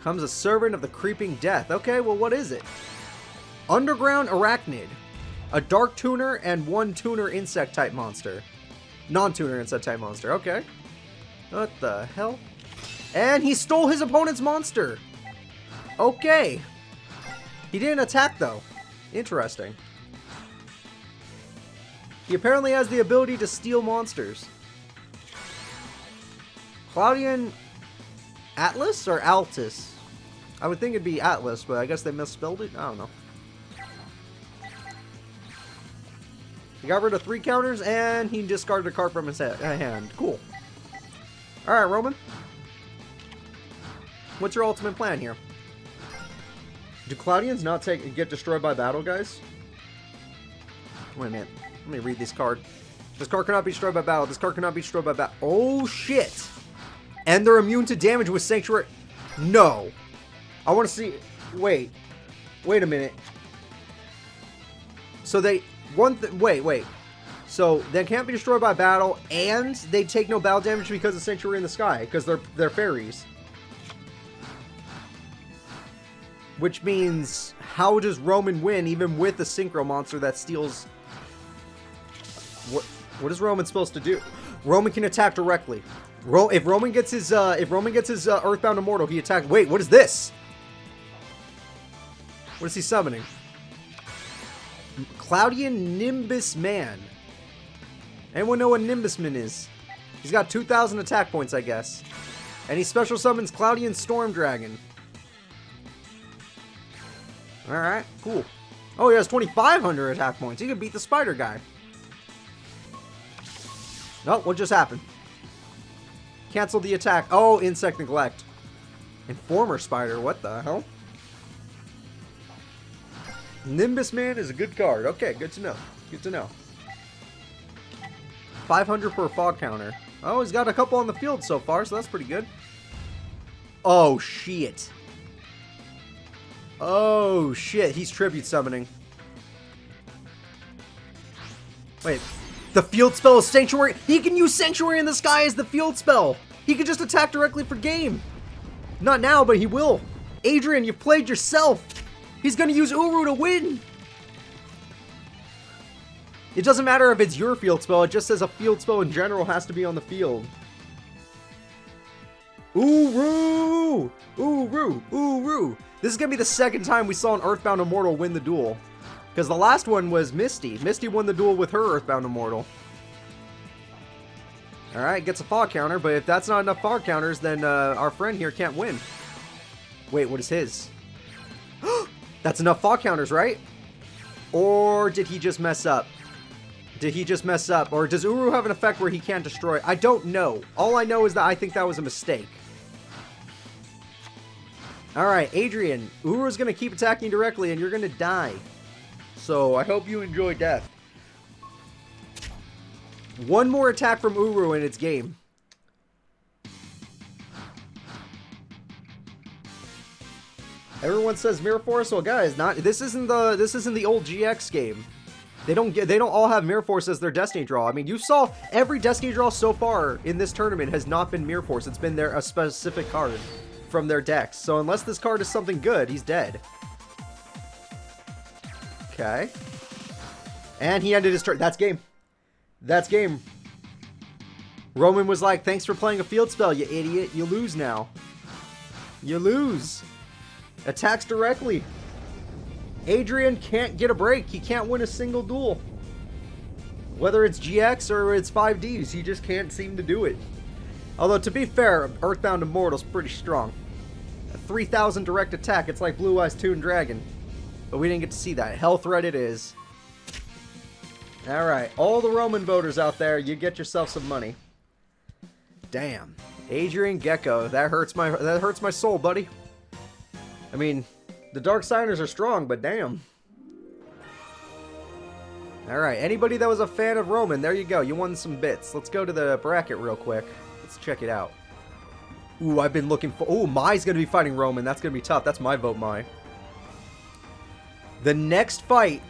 Speaker 1: comes a servant of the creeping death. Okay, well what is it? Underground Arachnid. A dark tuner and one tuner insect type monster. Non-tuner insect type monster, okay. What the hell? And he stole his opponent's monster! Okay. He didn't attack though. Interesting. He apparently has the ability to steal monsters. Cloudian Atlas or Altus? I would think it'd be Atlas, but I guess they misspelled it? I don't know. He got rid of 3 counters, and he discarded a card from his hand. Cool. Alright, Roman. What's your ultimate plan here? Do Cloudians not get destroyed by battle, guys? Wait a minute. Let me read this card. This card cannot be destroyed by battle. This card cannot be destroyed by battle. Oh, shit. And they're immune to damage with Sanctuary. No. I want to see... Wait. Wait a minute. So they... Wait. So they can't be destroyed by battle, and they take no battle damage because of Sanctuary in the Sky, because they're fairies. Which means, how does Roman win even with a synchro monster that steals... What is Roman supposed to do? Roman can attack directly. If Roman gets his Earthbound Immortal, he attacks. Wait, what is this? What is he summoning? Cloudian Nimbus Man. Anyone know what Nimbusman is? He's got 2,000 attack points, I guess. And he special summons Cloudy and Storm Dragon. Alright, cool. Oh, he has 2,500 attack points. He could beat the spider guy. Oh, what just happened? Cancel the attack. Oh, Insect Neglect. Informer Spider, what the hell? Nimbus Man is a good card. Okay, good to know. Good to know. 500 per fog counter. Oh, he's got a couple on the field so far, so that's pretty good. Oh, shit. Oh, shit. He's tribute summoning. Wait. The field spell is Sanctuary. He can use Sanctuary in the Sky as the field spell. He can just attack directly for game. Not now, but he will. Adrian, you've played yourself. He's going to use Uru to win. It doesn't matter if it's your field spell. It just says a field spell in general has to be on the field. Uru! Uru! Uru! This is going to be the second time we saw an Earthbound Immortal win the duel. Because the last one was Misty. Misty won the duel with her Earthbound Immortal. Alright, gets a fog counter, but if that's not enough fog counters, then our friend here can't win. Wait, what is his? That's enough fog counters, right? Or did he just mess up? Did he just mess up? Or does Uru have an effect where he can't destroy? I don't know. All I know is that I think that was a mistake. Alright, Adrian. Uru's going to keep attacking directly and you're going to die. So I hope you enjoy death. One more attack from Uru and it's game. Everyone says Mirror Force. Well, guys, this isn't the old GX game. They don't all have Mirror Force as their Destiny draw. I mean, you saw every Destiny draw so far in this tournament has not been Mirror Force. It's been a specific card from their decks. So unless this card is something good, he's dead. Okay. And he ended his turn. That's game. That's game. Roman was like, thanks for playing a field spell, you idiot. You lose now. You lose. Attacks directly. Adrian can't get a break. He can't win a single duel. Whether it's GX or it's 5Ds, he just can't seem to do it. Although, to be fair, Earthbound Immortal's pretty strong. A 3,000 direct attack. It's like Blue Eyes Toon Dragon. But we didn't get to see that. Hell Thread it is. Alright, all the Roman voters out there, you get yourself some money. Damn. Adrian Gekko. That hurts my soul, buddy. I mean, the Dark Signers are strong, but damn. Alright, anybody that was a fan of Roman, there you go. You won some bits. Let's go to the bracket real quick. Let's check it out. Ooh, I've been looking for... Ooh, Mai's going to be fighting Roman. That's going to be tough. That's my vote, Mai. The next fight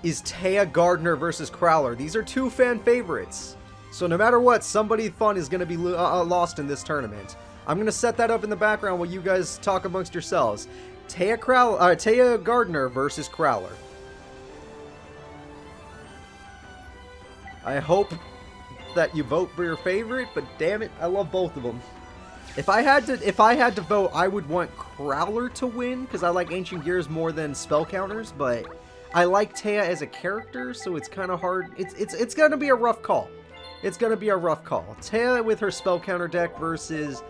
Speaker 1: is Taya Gardner versus Crowler. These are two fan favorites. So no matter what, somebody fun is going to be lost in this tournament. I'm going to set that up in the background while you guys talk amongst yourselves. Taya Gardner versus Crowler. I hope that you vote for your favorite, but damn it, I love both of them. If I had to vote, I would want Crowler to win because I like Ancient Gears more than spell counters, but I like Taya as a character, so it's kind of hard. It's going to be a rough call. It's going to be a rough call. Taya with her spell counter deck versus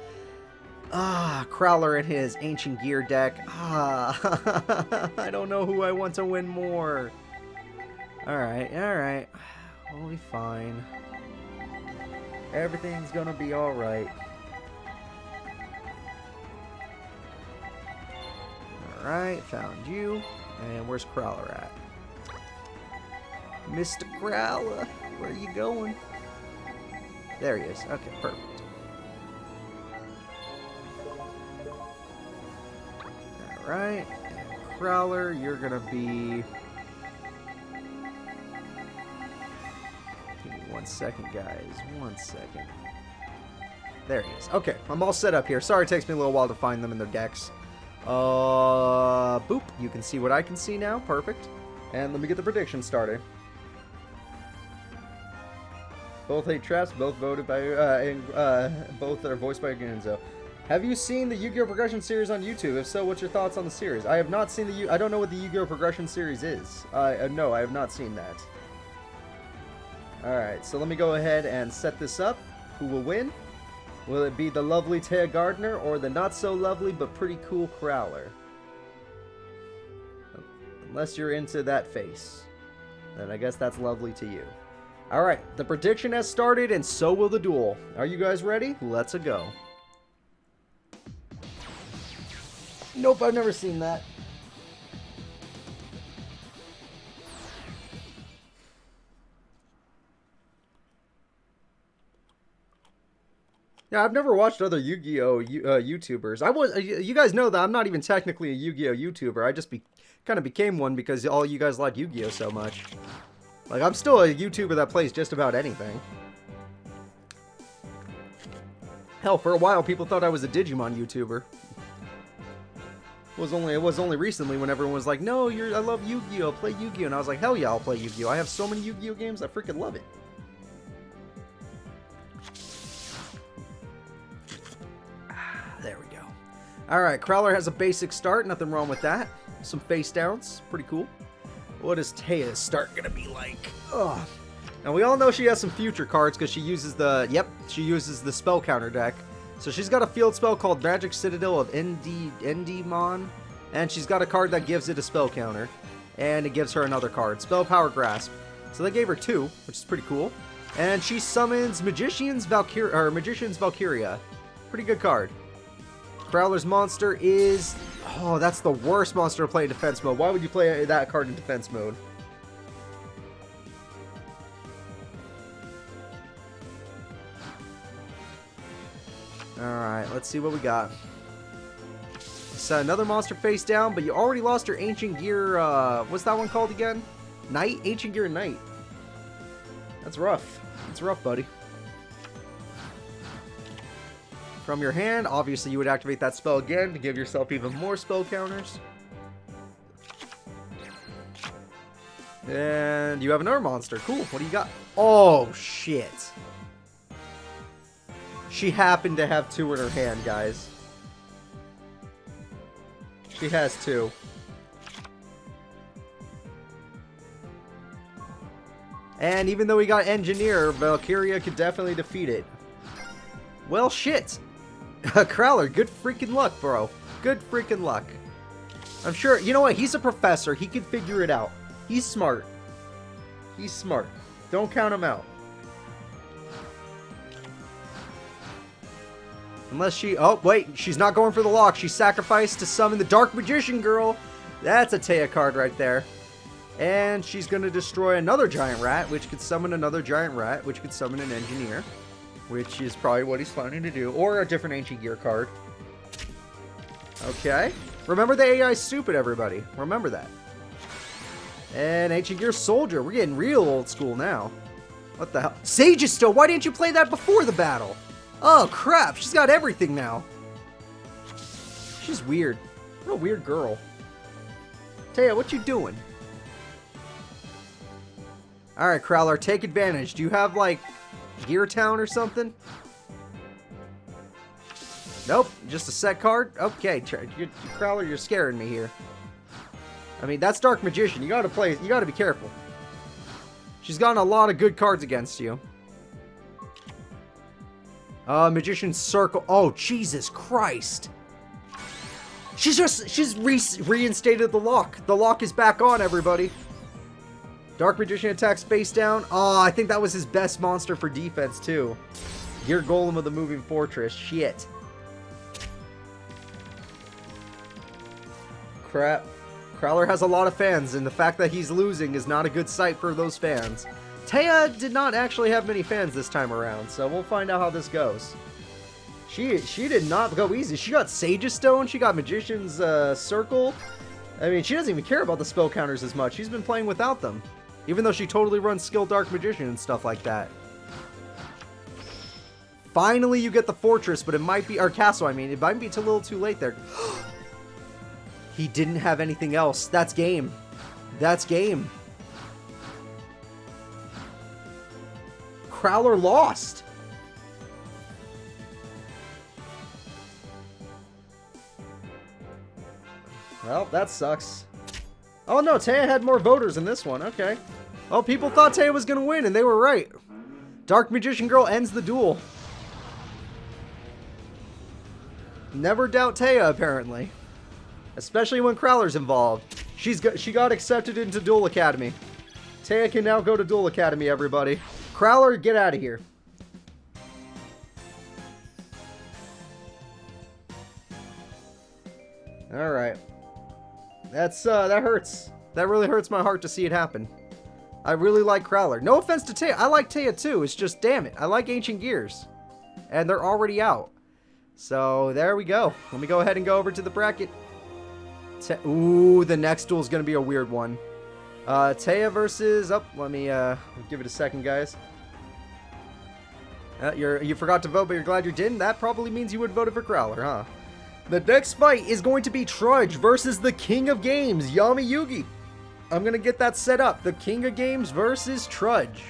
Speaker 1: Crowler and his Ancient Gear deck. I don't know who I want to win more. Alright. We'll be fine. Everything's gonna be alright. Alright, found you. And where's Crowler at? Mr. Crowler, where are you going? There he is. Okay, perfect. Alright, and Crowler, you're gonna be... Give me 1 second, guys. 1 second. There he is. Okay, I'm all set up here. Sorry it takes me a little while to find them in their decks. Boop. You can see what I can see now. Perfect. And let me get the prediction started. Both hate traps, both voted by, both are voiced by Gunzo. Have you seen the Yu-Gi-Oh! Progression series on YouTube? If so, what's your thoughts on the series? I have not seen I don't know what the Yu-Gi-Oh! Progression series is. No, I have not seen that. Alright, so let me go ahead and set this up. Who will win? Will it be the lovely Taya Gardner or the not so lovely but pretty cool Crowler? Unless you're into that face, then I guess that's lovely to you. Alright, the prediction has started and so will the duel. Are you guys ready? Let's go. Nope, I've never seen that. Yeah, I've never watched other Yu-Gi-Oh YouTubers. You guys know that I'm not even technically a Yu-Gi-Oh YouTuber. I just kind of became one because all you guys like Yu-Gi-Oh so much. Like, I'm still a YouTuber that plays just about anything. Hell, for a while people thought I was a Digimon YouTuber. It was only recently when everyone was like, "No, I love Yu-Gi-Oh, play Yu-Gi-Oh," and I was like, "Hell yeah, I'll play Yu-Gi-Oh! I have so many Yu-Gi-Oh games, I freaking love it." There we go. Alright, Crowler has a basic start. Nothing wrong with that. Some face downs. Pretty cool. What is Taya's start going to be like? Ugh. Now, we all know she has some future cards because she uses the... Yep, she uses the spell counter deck. So she's got a field spell called Magic Citadel of Endymon. And she's got a card that gives it a spell counter. And it gives her another card. Spell Power Grasp. So they gave her 2, which is pretty cool. And she summons Magician's Valkyria. Pretty good card. Crowler's monster is... Oh, that's the worst monster to play in defense mode. Why would you play that card in defense mode? Alright, let's see what we got. So another monster face down, but you already lost your Ancient Gear... what's that one called again? Knight? Ancient Gear Knight. That's rough. That's rough, buddy. From your hand, obviously you would activate that spell again to give yourself even more spell counters. And you have another monster. Cool. What do you got? Oh, shit. She happened to have 2 in her hand, guys. She has 2. And even though we got Engineer, Valkyria could definitely defeat it. Well, shit. Crowler, good freaking luck, bro. Good freaking luck. I'm sure, you know what? He's a professor. He can figure it out. He's smart. He's smart. Don't count him out. Unless she... Oh, wait. She's not going for the lock. She sacrificed to summon the Dark Magician Girl. That's a Taya card right there. And she's going to destroy another Giant Rat, which could summon another Giant Rat, which could summon an Engineer. Which is probably what he's planning to do. Or a different Ancient Gear card. Okay. Remember the AI is stupid, everybody. Remember that. And Ancient Gear Soldier. We're getting real old school now. What the hell? Sage is still... Why didn't you play that before the battle? Oh, crap. She's got everything now. She's weird. What a weird girl. Taya, what you doing? Alright, Crowler. Take advantage. Do you have, like... Gear Town or something? Nope, just a set card? Okay, Crowler, you're scaring me here. I mean, that's Dark Magician. You gotta be careful. She's gotten a lot of good cards against you. Magician's Circle. Oh, Jesus Christ. She's reinstated the lock. The lock is back on, everybody. Dark Magician attacks face down. Oh, I think that was his best monster for defense, too. Gear Golem of the Moving Fortress. Shit. Crap. Crowler has a lot of fans, and the fact that he's losing is not a good sight for those fans. Taya did not actually have many fans this time around, so we'll find out how this goes. She did not go easy. She got Sage's Stone. She got Magician's Circle. I mean, she doesn't even care about the spell counters as much. She's been playing without them. Even though she totally runs Skill Dark Magician and stuff like that. Finally, you get the fortress, but it might be... Or castle, I mean. It might be a little too late there. He didn't have anything else. That's game. That's game. Crowler lost. Well, that sucks. Oh no, Taya had more voters in this one. Okay. Oh, people thought Taya was going to win, and they were right. Dark Magician Girl ends the duel. Never doubt Taya, apparently. Especially when Crowler's involved. She got accepted into Duel Academy. Taya can now go to Duel Academy, everybody. Crowler, get out of here. Alright. That hurts. That really hurts my heart to see it happen. I really like Crowler. No offense to Taya. I like Taya too. It's just, damn it. I like Ancient Gears. And they're already out. So, there we go. Let me go ahead and go over to the bracket. Ooh, the next duel is going to be a weird one. Taya versus... Oh, let me give it a second, guys. You forgot to vote, but you're glad you didn't? That probably means you would have voted for Crowler, huh? The next fight is going to be Trudge versus the King of Games, Yuki. I'm going to get that set up. The King of Games versus Trudge.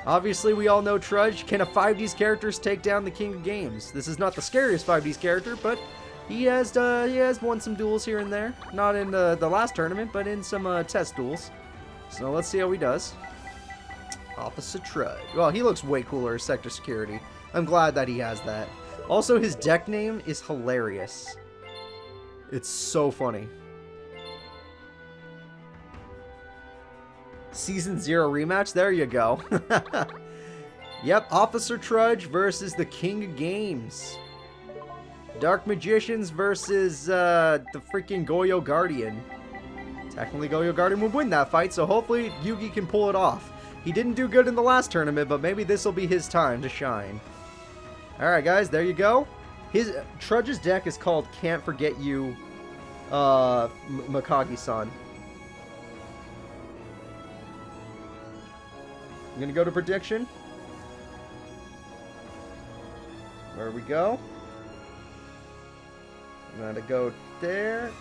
Speaker 1: Obviously, we all know Trudge. Can a 5D's characters take down the King of Games? This is not the scariest 5D's character, but he has won some duels here and there. Not in the last tournament, but in some test duels. So let's see how he does. Officer Trudge. Well, he looks way cooler as Sector Security. I'm glad that he has that. Also, his deck name is hilarious. It's so funny. Season 0 rematch? There you go. Yep, Officer Trudge versus the King of Games. Dark Magicians versus the freaking Yugioh Guardian. Technically, Yugioh Guardian would win that fight, so hopefully Yugi can pull it off. He didn't do good in the last tournament, but maybe this will be his time to shine. Alright, guys, there you go. Trudge's deck is called Can't Forget You, Mikagi-san. I'm gonna go to prediction. There we go. I'm gonna go there.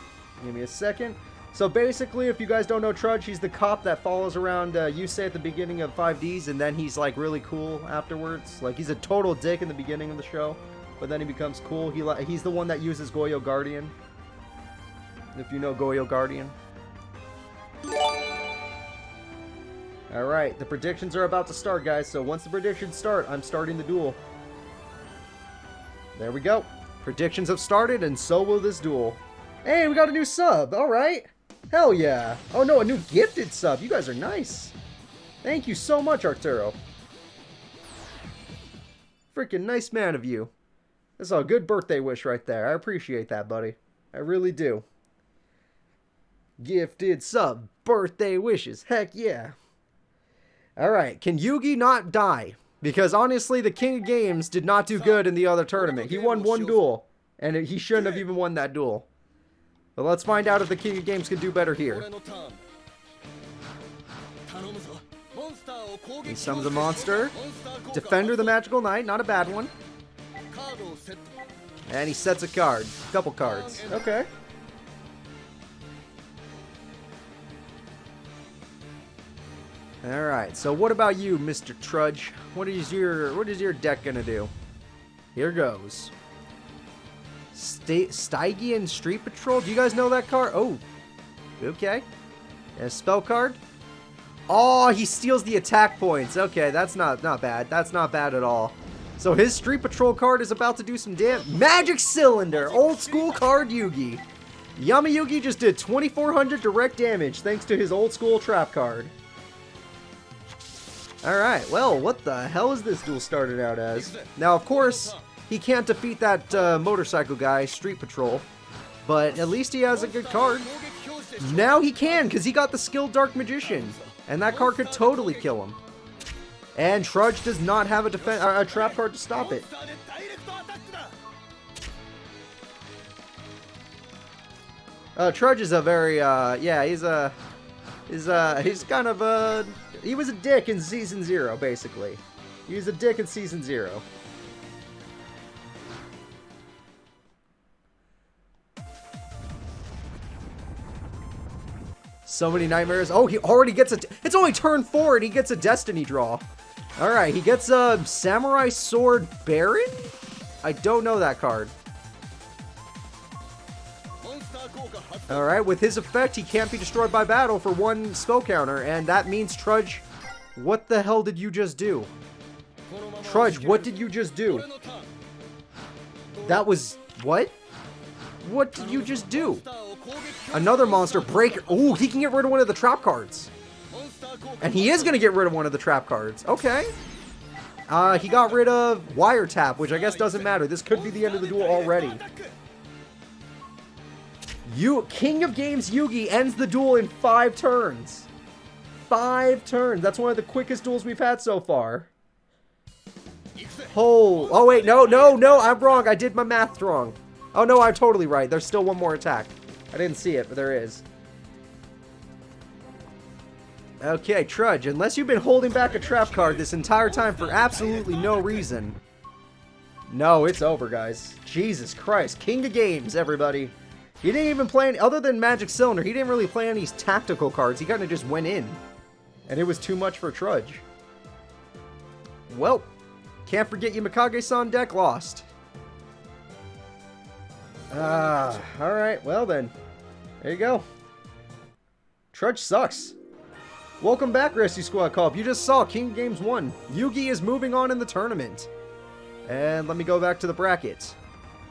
Speaker 1: Give me a second. So basically, if you guys don't know Trudge, he's the cop that follows around Yusei at the beginning of 5Ds, and then he's like really cool afterwards. Like, he's a total dick in the beginning of the show, but then he becomes cool. He's the one that uses Yugioh Guardian. If you know Yugioh Guardian. Alright, the predictions are about to start, guys. So once the predictions start, I'm starting the duel. There we go. Predictions have started, and so will this duel. Hey, we got a new sub. Alright. Hell yeah. Oh no, a new gifted sub. You guys are nice. Thank you so much, Arturo. Freaking nice man of you. That's a good birthday wish right there. I appreciate that, buddy. I really do. Gifted sub. Birthday wishes. Heck yeah. Alright, can Yugi not die? Because honestly, the King of Games did not do good in the other tournament. He won one duel, and he shouldn't have even won that duel. But let's find out if the King of Games can do better here. He summons a monster. Defender the Magical Knight, not a bad one. And he sets a card. A couple cards. Okay. Alright, so what about you, Mr. Trudge? What is your deck gonna do? Here goes. Stygian Street Patrol? Do you guys know that card? Oh, okay. And a spell card? Oh, he steals the attack points. Okay, that's not bad. That's not bad at all. So his Street Patrol card is about to do some damage. Magic Cylinder! Old school card Yugi. Yugi just did 2,400 direct damage thanks to his old school trap card. Alright, well, what the hell is this duel started out as? Now, of course, he can't defeat that motorcycle guy, Street Patrol, but at least he has a good card. Now he can, because he got the skilled Dark Magician, and that card could totally kill him. And Trudge does not have a trap card to stop it. Trudge is a very, yeah, he's kind of a... He was a dick in Season 0, basically. He was a dick in Season 0. So many nightmares. Oh, he already gets a... It's only turn 4 and he gets a Destiny draw. Alright, he gets a Samurai Sword Baron? I don't know that card. Alright, with his effect, he can't be destroyed by battle for 1 spell counter, and that means Trudge, what the hell did you just do? Trudge, what did you just do? That was... what? What did you just do? Another monster breaker. Ooh, he can get rid of one of the trap cards. And he is going to get rid of one of the trap cards. Okay. He got rid of Wiretap, which I guess doesn't matter. This could be the end of the duel already. King of Games Yugi ends the duel in 5 turns. 5 turns. That's one of the quickest duels we've had so far. Oh wait, no, I'm wrong. I did my math wrong. Oh no, I'm totally right. There's still one more attack. I didn't see it, but there is. Okay, Trudge, unless you've been holding back a trap card this entire time for absolutely no reason. No, it's over, guys. Jesus Christ. King of Games, everybody. He didn't even play any, other than Magic Cylinder, he didn't really play any tactical cards. He kind of just went in. And it was too much for Trudge. Well, can't forget Yamikage-san deck lost. Alright, well then. There you go. Trudge sucks. Welcome back, Rescue Squad Co-op. You just saw King Games 1. Yugi is moving on in the tournament. And let me go back to the bracket.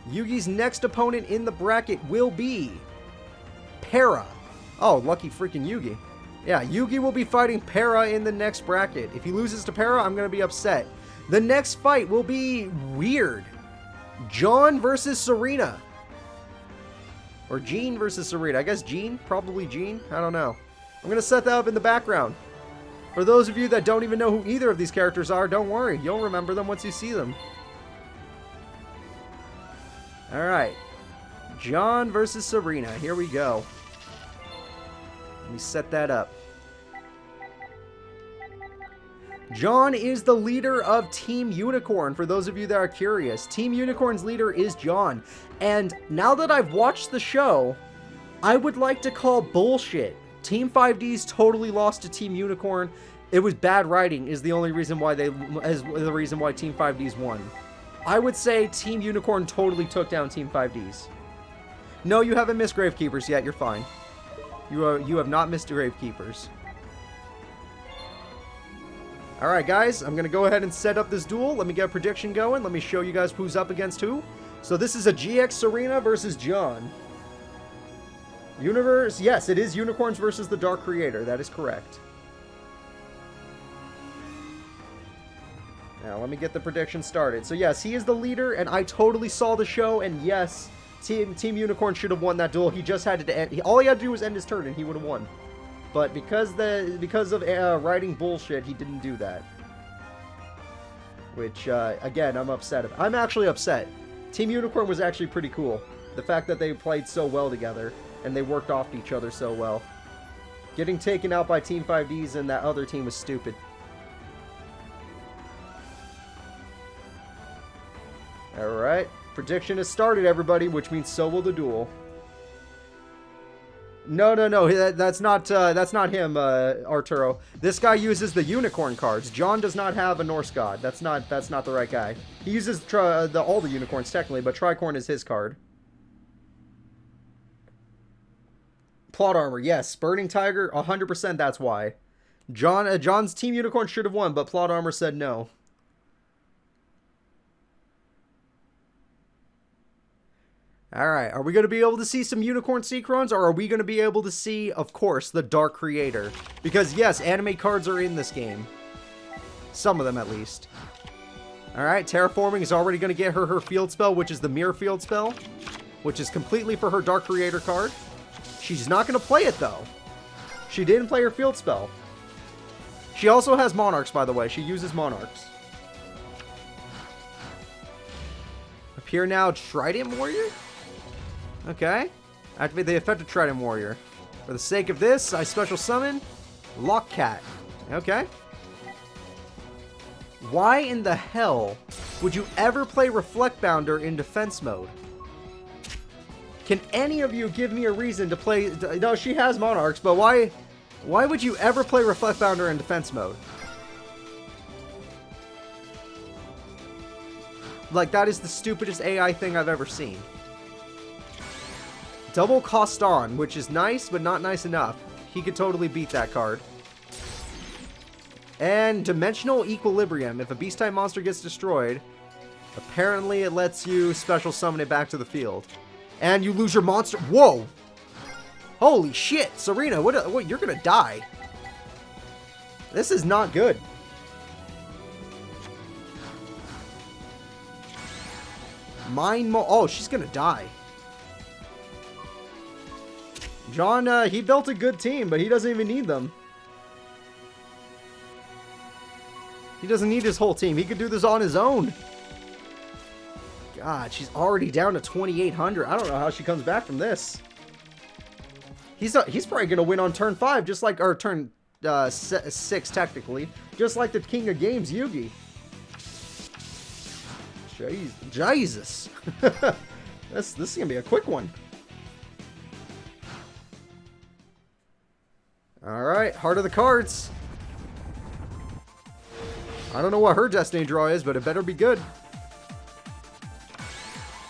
Speaker 1: Yugi's next opponent in the bracket will be Para. Oh, lucky freaking Yugi. Yeah, Yugi will be fighting Para in the next bracket. If he loses to Para, I'm going to be upset. The next fight will be weird. John versus Serena. Or Jean versus Serena. I guess Jean? Probably Jean? I don't know. I'm going to set that up in the background. For those of you that don't even know who either of these characters are, don't worry. You'll remember them once you see them. Alright. John versus Serena. Here we go. Let me set that up. John is the leader of Team Unicorn, for those of you that are curious. Team Unicorn's leader is John. And now that I've watched the show, I would like to call bullshit. Team 5Ds totally lost to Team Unicorn. It was bad writing is the only reason why Team 5Ds won. I would say Team Unicorn totally took down Team 5Ds. No, you haven't missed Gravekeepers yet. You're fine. You have not missed Gravekeepers. Alright guys, I'm going to go ahead and set up this duel. Let me get a prediction going. Let me show you guys who's up against who. So this is a GX Serena versus John. Universe, yes, it is Unicorns versus the Dark Creator. That is correct. Now, let me get the prediction started. So yes, he is the leader, and I totally saw the show, and yes, Team Unicorn should have won that duel. He just had to end. All he had to do was end his turn, and he would have won. But because of writing bullshit, he didn't do that. Which, again, I'm upset about. I'm actually upset. Team Unicorn was actually pretty cool. The fact that they played so well together, and they worked off each other so well. Getting taken out by Team 5Ds and that other team was stupid. Alright. Prediction has started, everybody, which means so will the duel. No. That's not him, Arturo. This guy uses the unicorn cards. John does not have a Norse god. That's not the right guy. He uses all the unicorns technically, but Tricorn is his card. Plot armor, yes. Burning Tiger, 100%. That's why. John's Team Unicorn should have won, but plot armor said no. Alright, are we going to be able to see some Unicorn Synchrones, or are we going to be able to see, of course, the Dark Creator? Because, yes, anime cards are in this game. Some of them, at least. Alright, Terraforming is already going to get her field spell, which is the Mirror Field spell, which is completely for her Dark Creator card. She's not going to play it, though. She didn't play her field spell. She also has Monarchs, by the way. She uses Monarchs. Appear now, Trident Warrior? Okay. Activate the effect of Trident Warrior. For the sake of this, I special summon Lockcat. Okay. Why in the hell would you ever play Reflect Bounder in defense mode? Can any of you give me a reason to play... No, she has Monarchs, but why would you ever play Reflect Bounder in defense mode? Like, that is the stupidest AI thing I've ever seen. Double cost on, which is nice, but not nice enough. He could totally beat that card. And Dimensional Equilibrium. If a beast-type monster gets destroyed, apparently it lets you special summon it back to the field. And you lose your monster. Whoa! Holy shit! Serena, what you're gonna die. This is not good. Oh, she's gonna die. John, he built a good team, but he doesn't even need them. He doesn't need his whole team. He could do this on his own. God, she's already down to 2,800. I don't know how she comes back from this. He's probably going to win on turn 5, just like, or turn 6, technically. Just like the King of Games, Yugi. Jesus. This is going to be a quick one. Alright, Heart of the Cards. I don't know what her Destiny draw is, but it better be good.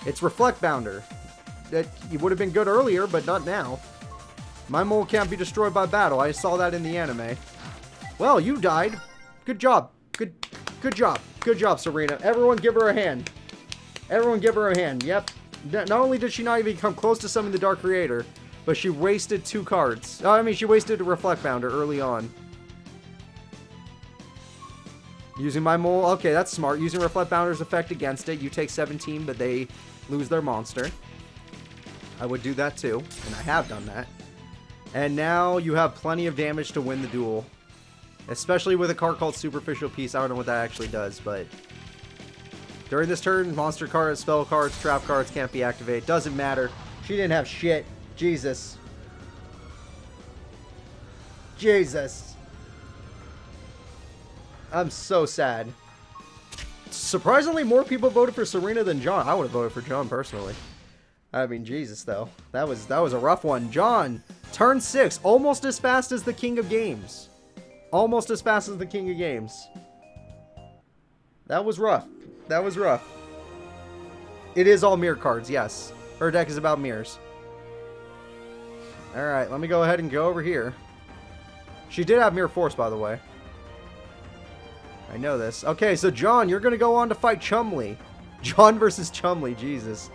Speaker 1: It's Reflect Bounder. It would have been good earlier, but not now. My mole can't be destroyed by battle. I saw that in the anime. Well, you died. Good job. Good job. Good job, Serena. Everyone give her a hand. Everyone give her a hand. Yep. Not only did she not even come close to summoning the Dark Creator, but she wasted 2 cards. Oh, I mean, she wasted a Reflect Bounder early on. Using my mole. Okay, that's smart. Using Reflect Bounder's effect against it. You take 17, but they lose their monster. I would do that too, and I have done that. And now you have plenty of damage to win the duel. Especially with a card called Superficial Peace. I don't know what that actually does, but... During this turn, monster cards, spell cards, trap cards can't be activated. Doesn't matter. She didn't have shit. Jesus. Jesus. I'm so sad. Surprisingly, more people voted for Serena than John. I would have voted for John personally. I mean, Jesus, though. That was a rough one. John, turn 6. Almost as fast as the King of Games. Almost as fast as the King of Games. That was rough. That was rough. It is all mirror cards, yes. Her deck is about mirrors. Alright, let me go ahead and go over here. She did have Mirror Force, by the way. I know this. Okay, so John, you're going to go on to fight Chumley. John versus Chumley, Jesus.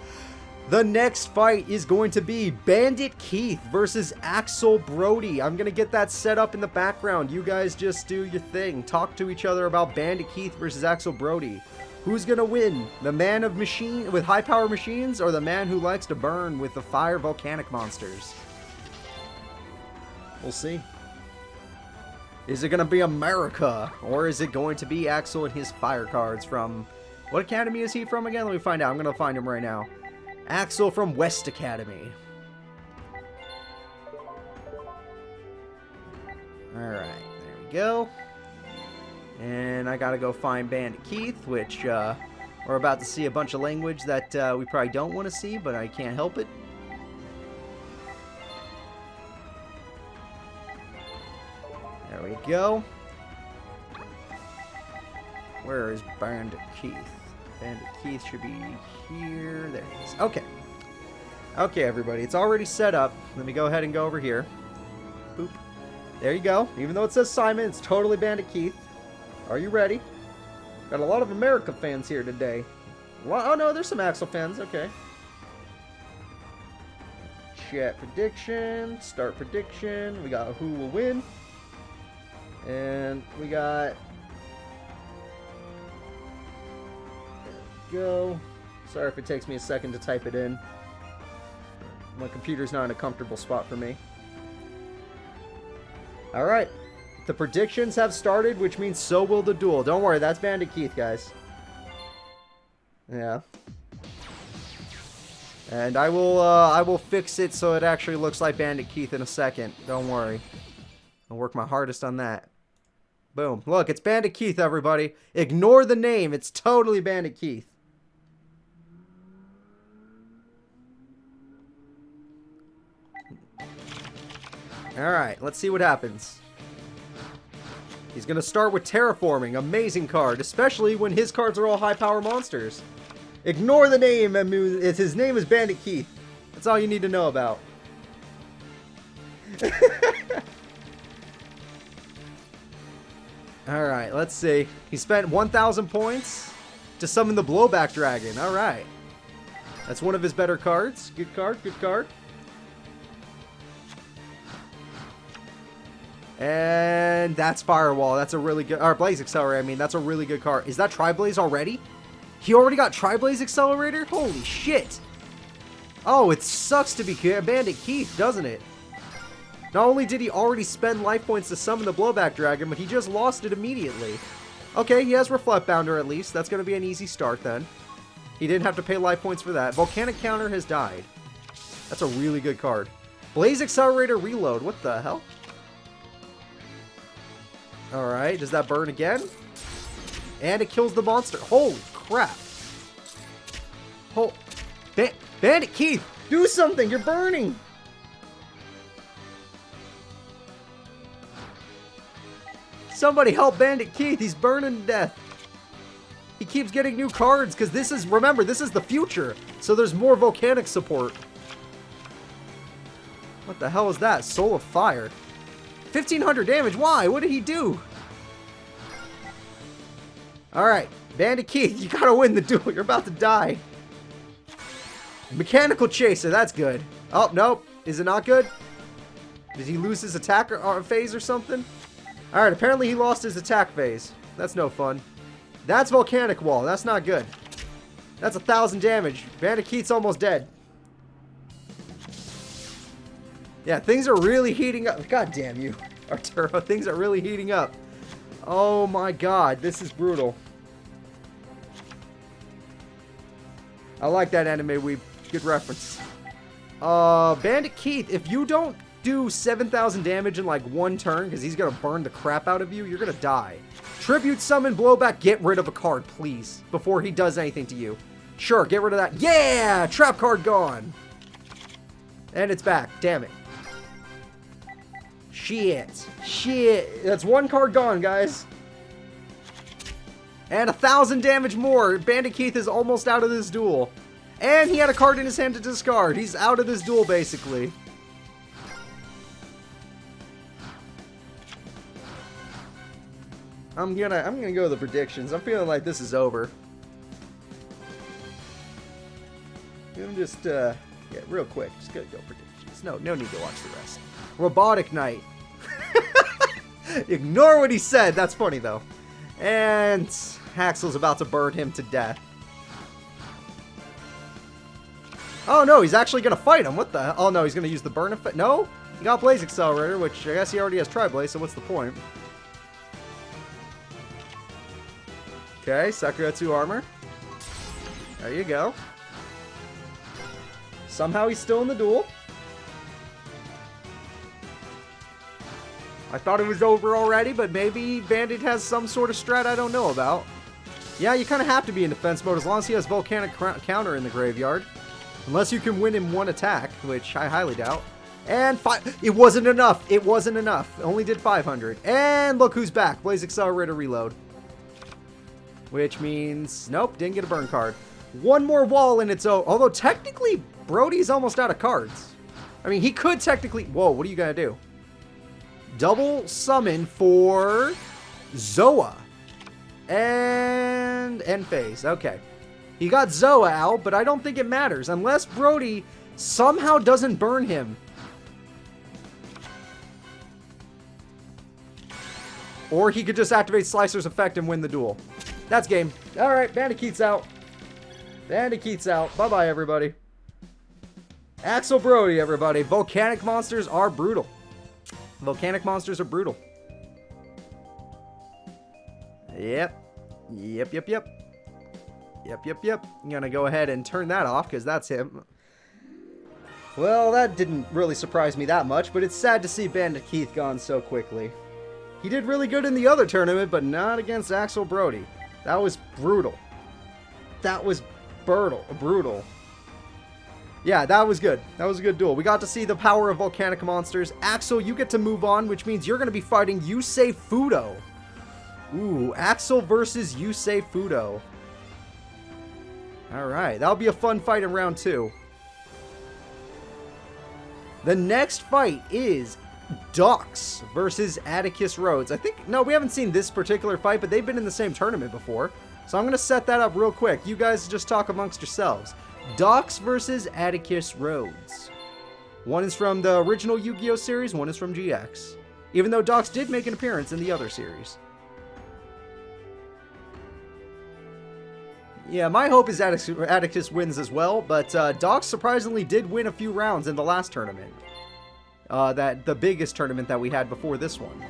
Speaker 1: The next fight is going to be Bandit Keith versus Axel Brody. I'm going to get that set up in the background. You guys just do your thing. Talk to each other about Bandit Keith versus Axel Brody. Who's going to win? The man of machine with high power machines or the man who likes to burn with the fire volcanic monsters? We'll see. Is it going to be America? Or is it going to be Axel and his fire cards from... What academy is he from again? Let me find out. I'm going to find him right now. Axel from West Academy. Alright, there we go. And I gotta go find Bandit Keith, which we're about to see a bunch of language that we probably don't want to see, but I can't help it. There we go. Where is Bandit Keith? Bandit Keith should be here. There he is. Okay. Okay, everybody. It's already set up. Let me go ahead and go over here. Boop. There you go. Even though it says Simon, it's totally Bandit Keith. Are you ready? Got a lot of America fans here today. Oh, no, there's some Axel fans. Okay. Chat prediction. Start prediction. We got who will win. And we got... Go. Sorry if it takes me a second to type it in. My computer's not in a comfortable spot for me. Alright. The predictions have started, which means so will the duel. Don't worry, that's Bandit Keith, guys. Yeah. And I will fix it so it actually looks like Bandit Keith in a second. Don't worry. I'll work my hardest on that. Boom. Look, it's Bandit Keith, everybody. Ignore the name. It's totally Bandit Keith. Alright, let's see what happens. He's going to start with Terraforming. Amazing card, especially when his cards are all high-power monsters. Ignore the name. His name is Bandit Keith. That's all you need to know about. Alright, let's see. He spent 1,000 points to summon the Blowback Dragon. Alright. That's one of his better cards. Good card, good card. And that's Firewall. That's a really good... Or Blaze Accelerator, I mean. That's a really good card. Is that Tri-Blaze already? He already got Tri-Blaze Accelerator? Holy shit. Oh, it sucks to be Bandit Keith, doesn't it? Not only did he already spend life points to summon the Blowback Dragon, but he just lost it immediately. Okay, he has Reflect Bounder at least. That's going to be an easy start then. He didn't have to pay life points for that. Volcanic Counter has died. That's a really good card. Blaze Accelerator Reload. What the hell? Alright, does that burn again? And it kills the monster. Holy crap. Bandit Keith, do something. You're burning. Somebody help Bandit Keith. He's burning to death. He keeps getting new cards because this is, remember, this is the future. So there's more volcanic support. What the hell is that? Soul of Fire. 1,500 damage. Why? What did he do? Alright. Bandit Keith, you gotta win the duel. You're about to die. Mechanical Chaser. That's good. Oh, nope. Is it not good? Did he lose his attack phase or something? Alright, apparently he lost his attack phase. That's no fun. That's Volcanic Wall. That's not good. That's 1,000 damage. Bandit Keith's almost dead. Yeah, things are really heating up. God damn you, Arturo. Things are really heating up. Oh my god, this is brutal. I like that anime weeb. Good reference. Bandit Keith, if you don't do 7,000 damage in like one turn, because he's gonna burn the crap out of you, you're gonna die. Tribute Summon Blowback, get rid of a card, please, before he does anything to you. Sure, get rid of that. Yeah! Trap card gone! And it's back, damn it. Shit. Shit. That's one card gone, guys. And 1,000 damage more. Bandit Keith is almost out of this duel. And he had a card in his hand to discard. He's out of this duel, basically. I'm gonna go with the predictions. I'm feeling like this is over. I'm just yeah, real quick. Just go predictions. No need to watch the rest. Robotic Knight. Ignore what he said. That's funny though. And Axel's about to burn him to death. Oh no, he's actually gonna fight him. What the hell? Oh no, he's gonna use the burn effect. No, he got Blaze Accelerator, which I guess he already has Tri-Blaze, so what's the point? Okay, Sakuretsu armor. There you go. Somehow he's still in the duel. I thought it was over already, but maybe Bandit has some sort of strat I don't know about. Yeah, you kind of have to be in defense mode as long as he has Volcanic Counter in the graveyard. Unless you can win in one attack, which I highly doubt. And it wasn't enough. It wasn't enough. It only did 500. And look who's back. Blaze Accelerator Reload. Which means, nope, didn't get a burn card. One more wall and it's over. Although technically, Brody's almost out of cards. I mean, he could technically... Whoa, what are you going to do? Double summon for Zoa. And end phase. Okay. He got Zoa out, but I don't think it matters. Unless Brody somehow doesn't burn him. Or he could just activate Slicer's effect and win the duel. That's game. Alright, Bandit Keith's out. Bandit Keith's out. Bye-bye, everybody. Axel Brody, everybody. Volcanic monsters are brutal. Volcanic monsters are brutal. Yep. Yep. I'm gonna go ahead and turn that off, because that's him. Well, that didn't really surprise me that much, but it's sad to see Bandit Keith gone so quickly. He did really good in the other tournament, but not against Axel Brody. That was brutal. That was brutal. Yeah, that was good. That was a good duel. We got to see the power of volcanic monsters. Axel, you get to move on, which means you're going to be fighting Yusei Fudo. Ooh, Axel versus Yusei Fudo. Alright, that'll be a fun fight in round 2. The next fight is Dmacc versus Atticus Rhodes. I think, no, we haven't seen this particular fight, but they've been in the same tournament before. So I'm going to set that up real quick. You guys just talk amongst yourselves. Dmacc versus Atticus Rhodes. One is from the original Yu-Gi-Oh series, one is from GX. Even though Dmacc did make an appearance in the other series. Yeah, my hope is Atticus wins as well, but Dmacc surprisingly did win a few rounds in the last tournament. The biggest tournament that we had before this one.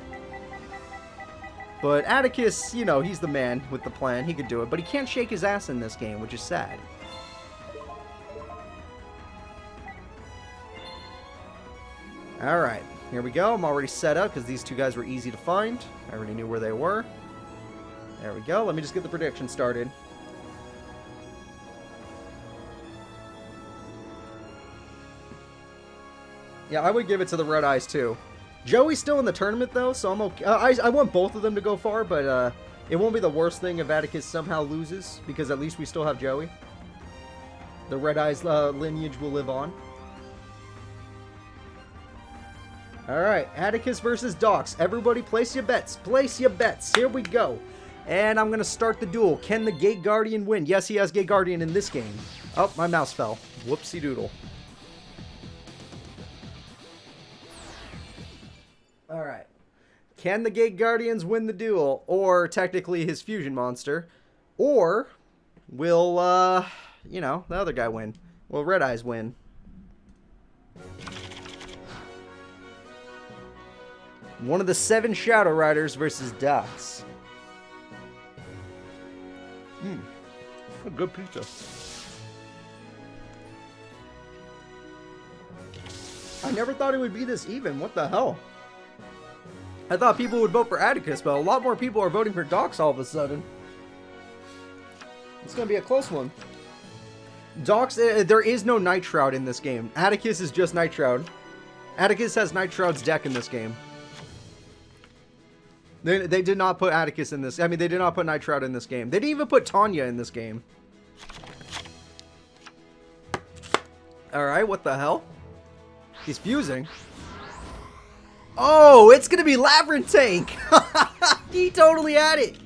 Speaker 1: But Atticus, you know, he's the man with the plan. He could do it, but he can't shake his ass in this game, which is sad. Alright, here we go. I'm already set up because these two guys were easy to find. I already knew where they were. There we go. Let me just get the prediction started. Yeah, I would give it to the Red Eyes too. Joey's still in the tournament though, so I'm okay. I want both of them to go far, but it won't be the worst thing if Atticus somehow loses, because at least we still have Joey. The Red Eyes lineage will live on. Alright, Atticus versus Dmacc. Everybody place your bets. Place your bets. Here we go. And I'm going to start the duel. Can the Gate Guardian win? Yes, he has Gate Guardian in this game. Oh, my mouse fell. Whoopsie doodle. Alright. Can the Gate Guardians win the duel? Or, technically, his fusion monster? Or, will, you know, the other guy win? Will Red Eyes win? One of the 7 Shadow Riders versus Dmacc. A good pizza. I never thought it would be this even. What the hell? I thought people would vote for Atticus, but a lot more people are voting for Dmacc all of a sudden. It's going to be a close one. Dmacc, there is no Night Shroud in this game. Atticus is just Night Shroud. Atticus has Night Shroud's deck in this game. They did not put Atticus in this. I mean, they did not put Night Shroud in this game. They didn't even put Tanya in this game. Alright, what the hell? He's fusing. Oh, it's gonna be Labyrinth Tank! He totally had it!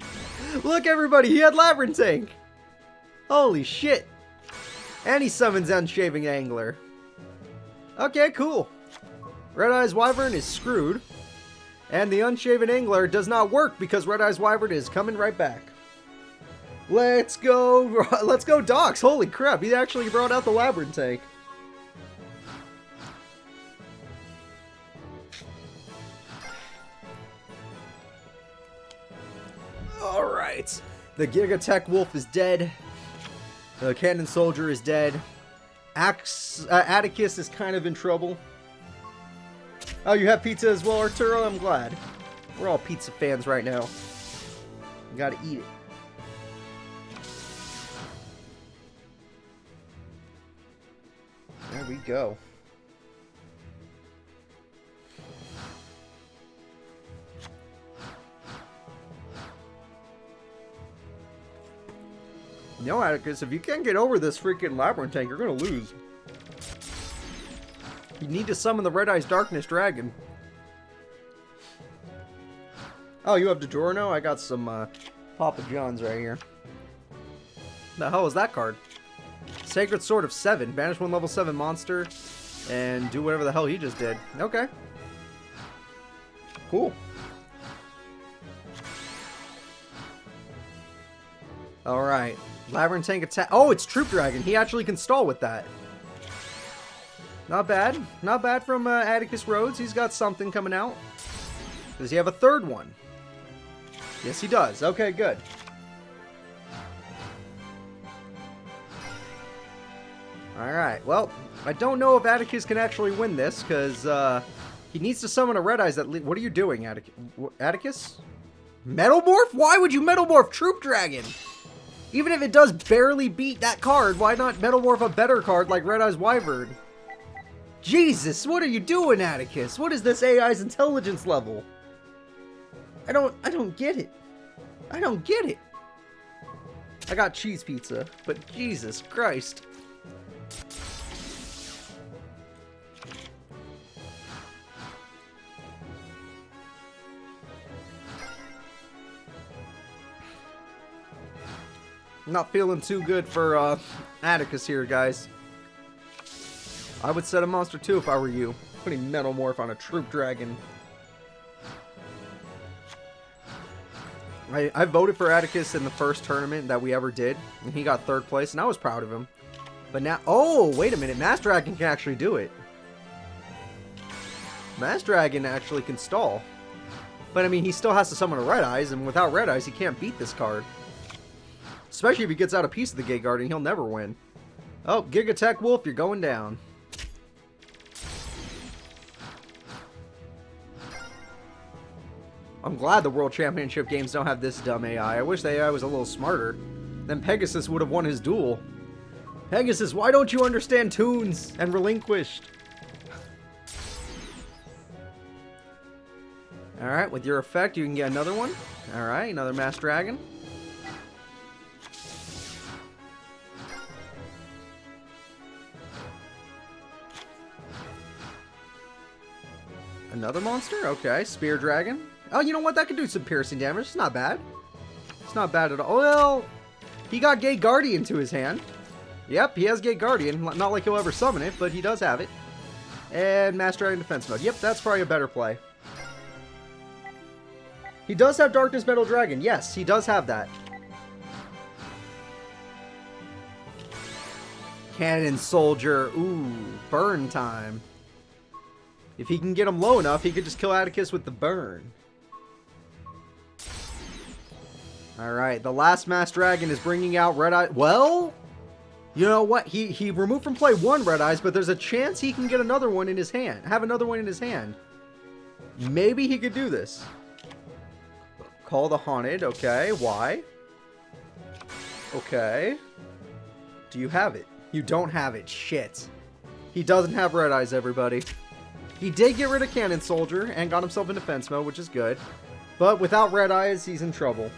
Speaker 1: Look, everybody, he had Labyrinth Tank! Holy shit! And he summons Unshaven Angler. Okay, cool. Red Eyes Wyvern is screwed. And the Unshaven Angler does not work because Red Eyes Wyvern is coming right back. Let's go Dmacc. Holy crap, he actually brought out the Labyrinth Tank. Alright. The Gigatech Wolf is dead. The Cannon Soldier is dead. Atticus is kind of in trouble. Oh, you have pizza as well, Arturo? I'm glad. We're all pizza fans right now. You gotta eat it. There we go. No, Atticus, if you can't get over this freaking Labyrinth Tank, you're gonna lose. You need to summon the Red Eyes Darkness Dragon. Oh, you have DiGiorno? I got some Papa John's right here. The hell is that card? Sacred Sword of 7. Banish one level 7 monster and do whatever the hell he just did. Okay. Cool. Alright. Labyrinth Tank attack. Oh, it's Troop Dragon. He actually can stall with that. Not bad. Not bad from Atticus Rhodes. He's got something coming out. Does he have a third one? Yes, he does. Okay, good. Alright, well, I don't know if Atticus can actually win this, because he needs to summon a Red Eyes that... What are you doing, Atticus? Metal Morph? Why would you Metal Morph Troop Dragon? Even if it does barely beat that card, why not Metal Morph a better card like Red Eyes Wyvern? Jesus, what are you doing, Atticus? What is this AI's intelligence level? I don't get it. I don't get it. I got cheese pizza, but Jesus Christ. Not feeling too good for Atticus here, guys. I would set a monster too if I were you. Putting Metal Morph on a Troop Dragon. I voted for Atticus in the first tournament that we ever did, and he got 3rd place, and I was proud of him. But now, oh, wait a minute, Mass Dragon can actually do it. Mass Dragon actually can stall. But I mean, he still has to summon a Red Eyes, and without Red Eyes, he can't beat this card. Especially if he gets out a piece of the Gate Guardian, he'll never win. Oh, Gigatech Wolf, you're going down. I'm glad the World Championship games don't have this dumb AI. I wish the AI was a little smarter. Then Pegasus would have won his duel. Pegasus, why don't you understand tunes and relinquished? Alright, with your effect, you can get another one. Alright, another Mass Dragon. Another monster? Okay, Spear Dragon. Oh, you know what? That could do some piercing damage. It's not bad. It's not bad at all. Well, he got Gate Guardian to his hand. Yep, he has Gate Guardian. Not like he'll ever summon it, but he does have it. And Mass Dragon Defense Mode. Yep, that's probably a better play. He does have Darkness Metal Dragon. Yes, he does have that. Cannon Soldier. Ooh, burn time. If he can get him low enough, he could just kill Atticus with the burn. Alright, the last Mass Dragon is bringing out Red Eye. Well, you know what? He removed from play 1 Red Eyes, but there's a chance he can get another one in his hand. Have another one in his hand. Maybe he could do this. Call the Haunted. Okay, why? Okay. Do you have it? You don't have it. Shit. He doesn't have Red Eyes, everybody. He did get rid of Cannon Soldier and got himself in defense mode, which is good. But without Red Eyes, he's in trouble.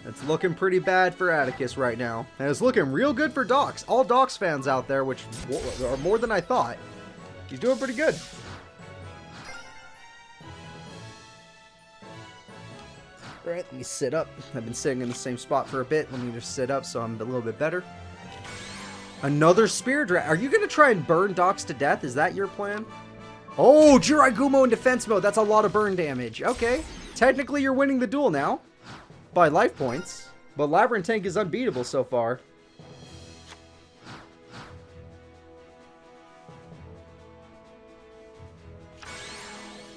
Speaker 1: It's looking pretty bad for Atticus right now. And it's looking real good for Docs. All Docs fans out there, which are more than I thought. He's doing pretty good. Alright, let me sit up. I've been sitting in the same spot for a bit. Let me just sit up so I'm a little bit better. Another Spear Dragon. Are you going to try and burn Docs to death? Is that your plan? Oh, Jiraigumo in defense mode. That's a lot of burn damage. Okay. Technically, you're winning the duel now. By life points. But Labyrinth Tank is unbeatable so far.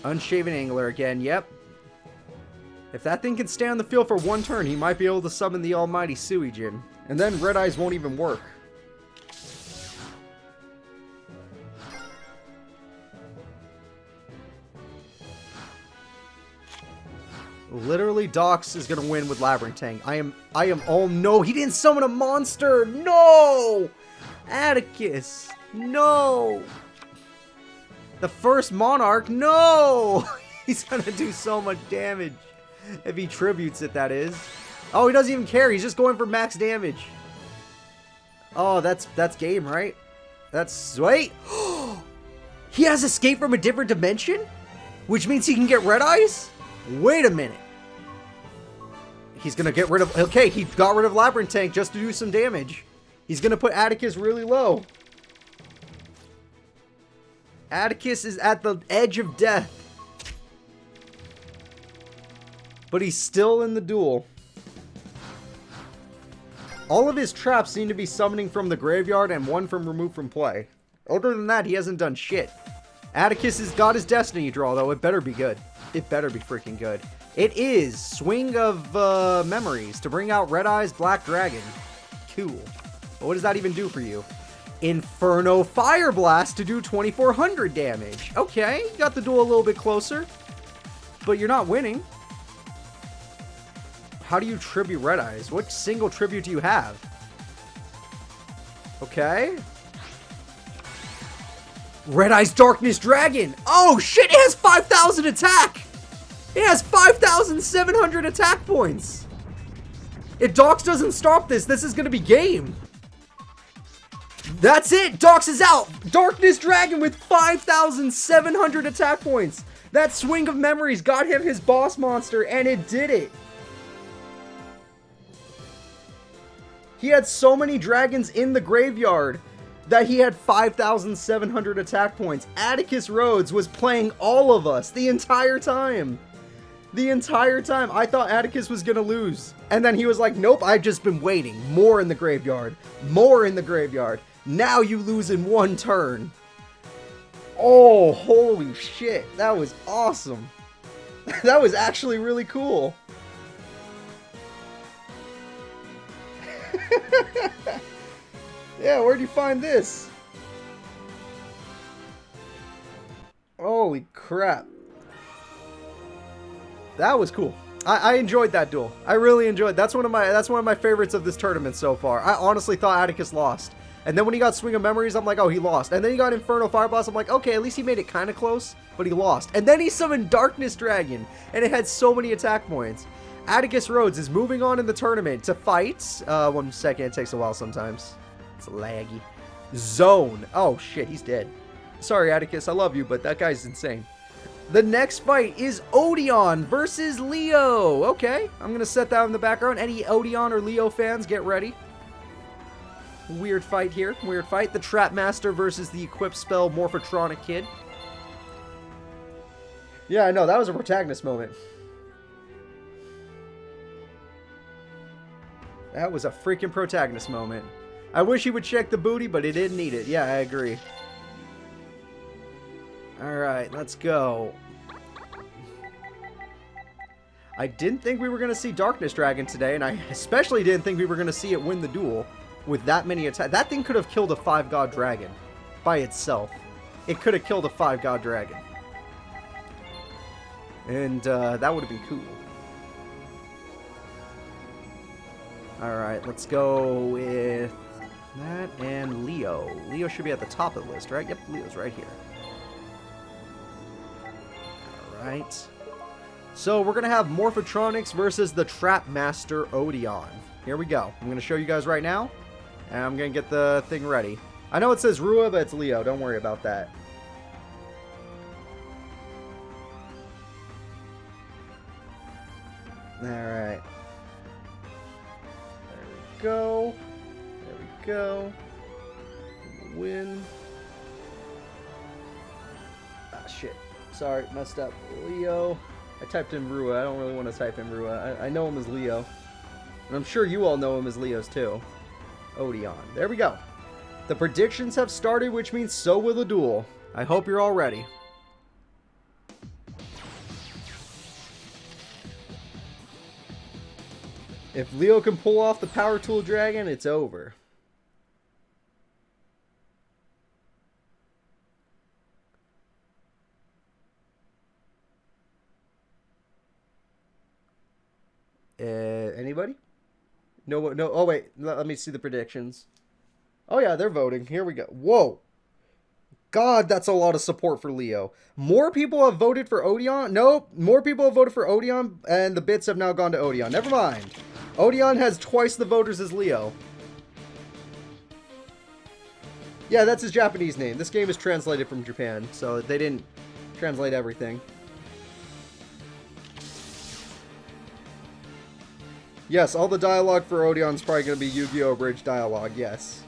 Speaker 1: Unshaven Angler again. Yep. If that thing can stay on the field for 1 turn, he might be able to summon the almighty Suijin. And then Red Eyes won't even work. Literally, Docs is gonna win with Labyrinth Tank. I am, oh no, he didn't summon a monster! No! Atticus! No! The first Monarch, no! He's gonna do so much damage. If he tributes it, that is. Oh, he doesn't even care, he's just going for max damage. Oh, that's game, right? That's, wait! He has Escape from a Different Dimension? Which means he can get Red Eyes? Wait a minute. He's gonna get rid of... Okay, he got rid of Labyrinth Tank just to do some damage. He's gonna put Atticus really low. Atticus is at the edge of death. But he's still in the duel. All of his traps seem to be summoning from the graveyard and 1 from removed from play. Other than that, he hasn't done shit. Atticus has got his Destiny draw, though. It better be good. It better be freaking good. It is Swing of Memories to bring out Red Eyes Black Dragon. Cool. But what does that even do for you? Inferno Fire Blast to do 2400 damage. Okay, you got the duel a little bit closer. But you're not winning. How do you tribute Red Eyes? What single tribute do you have? Okay. Red Eyes Darkness Dragon. Oh shit, it has 5,000 attack. It has 5,700 attack points. If Docs doesn't stop this, this is going to be game. That's it. Docs is out. Darkness Dragon with 5,700 attack points. That Swing of Memories got him his boss monster, and it did it. He had so many dragons in the graveyard that he had 5,700 attack points. Atticus Rhodes was playing all of us the entire time. The entire time. I thought Atticus was gonna lose. And then he was like, nope, I've just been waiting. More in the graveyard. More in the graveyard. Now you lose in one turn. Oh, holy shit. That was awesome. That was actually really cool. Yeah, where'd you find this? Holy crap. That was cool. I enjoyed that duel. I really enjoyed it. That's one of my favorites of this tournament so far. I honestly thought Atticus lost. And then when he got Swing of Memories, I'm like, oh, he lost. And then he got Inferno Fire Blast. I'm like, okay, at least he made it kind of close, but he lost. And then he summoned Darkness Dragon, and it had so many attack points. Atticus Rhodes is moving on in the tournament to fight. 1 second, it takes a while sometimes. It's laggy. Zone. Oh, shit, he's dead. Sorry, Atticus, I love you, but that guy's insane. The next fight is Odion versus Leo. Okay, I'm going to set that in the background. Any Odion or Leo fans, get ready. Weird fight here. Weird fight. The Trapmaster versus the equipped spell Morphotronic Kid. Yeah, I know. That was a protagonist moment. That was a freaking protagonist moment. I wish he would check the booty, but he didn't need it. Yeah, I agree. Alright, let's go. I didn't think we were going to see Darkness Dragon today, and I especially didn't think we were going to see it win the duel with that many attacks. That thing could have killed a 5-god dragon by itself. It could have killed a 5-god dragon. And that would have been cool. Alright, let's go with that and Leo. Leo should be at the top of the list, right? Yep, Leo's right here. Alright. So we're going to have Morphotronics versus the Trapmaster Odeon. Here we go. I'm going to show you guys right now. And I'm going to get the thing ready. I know it says Rua, but it's Leo. Don't worry about that. Alright. There we go. There we go. Win. Ah, shit. Sorry, messed up. Leo. I typed in Rua. I don't really want to type in Rua. I know him as Leo. And I'm sure you all know him as Leo's too. Odion. There we go. The predictions have started, which means so will the duel. I hope you're all ready. If Leo can pull off the Power Tool Dragon, it's over. Anybody? No. Oh, wait. Let me see the predictions. Oh, yeah, they're voting. Here we go. Whoa. God, that's a lot of support for Leo. More people have voted for Odion. Nope. More people have voted for Odion, and the bits have now gone to Odion. Never mind. Odion has twice the voters as Leo. Yeah, that's his Japanese name. This game is translated from Japan, so they didn't translate everything. Yes, all the dialogue for Odion is probably going to be Yu-Gi-Oh! Bridge dialogue, yes.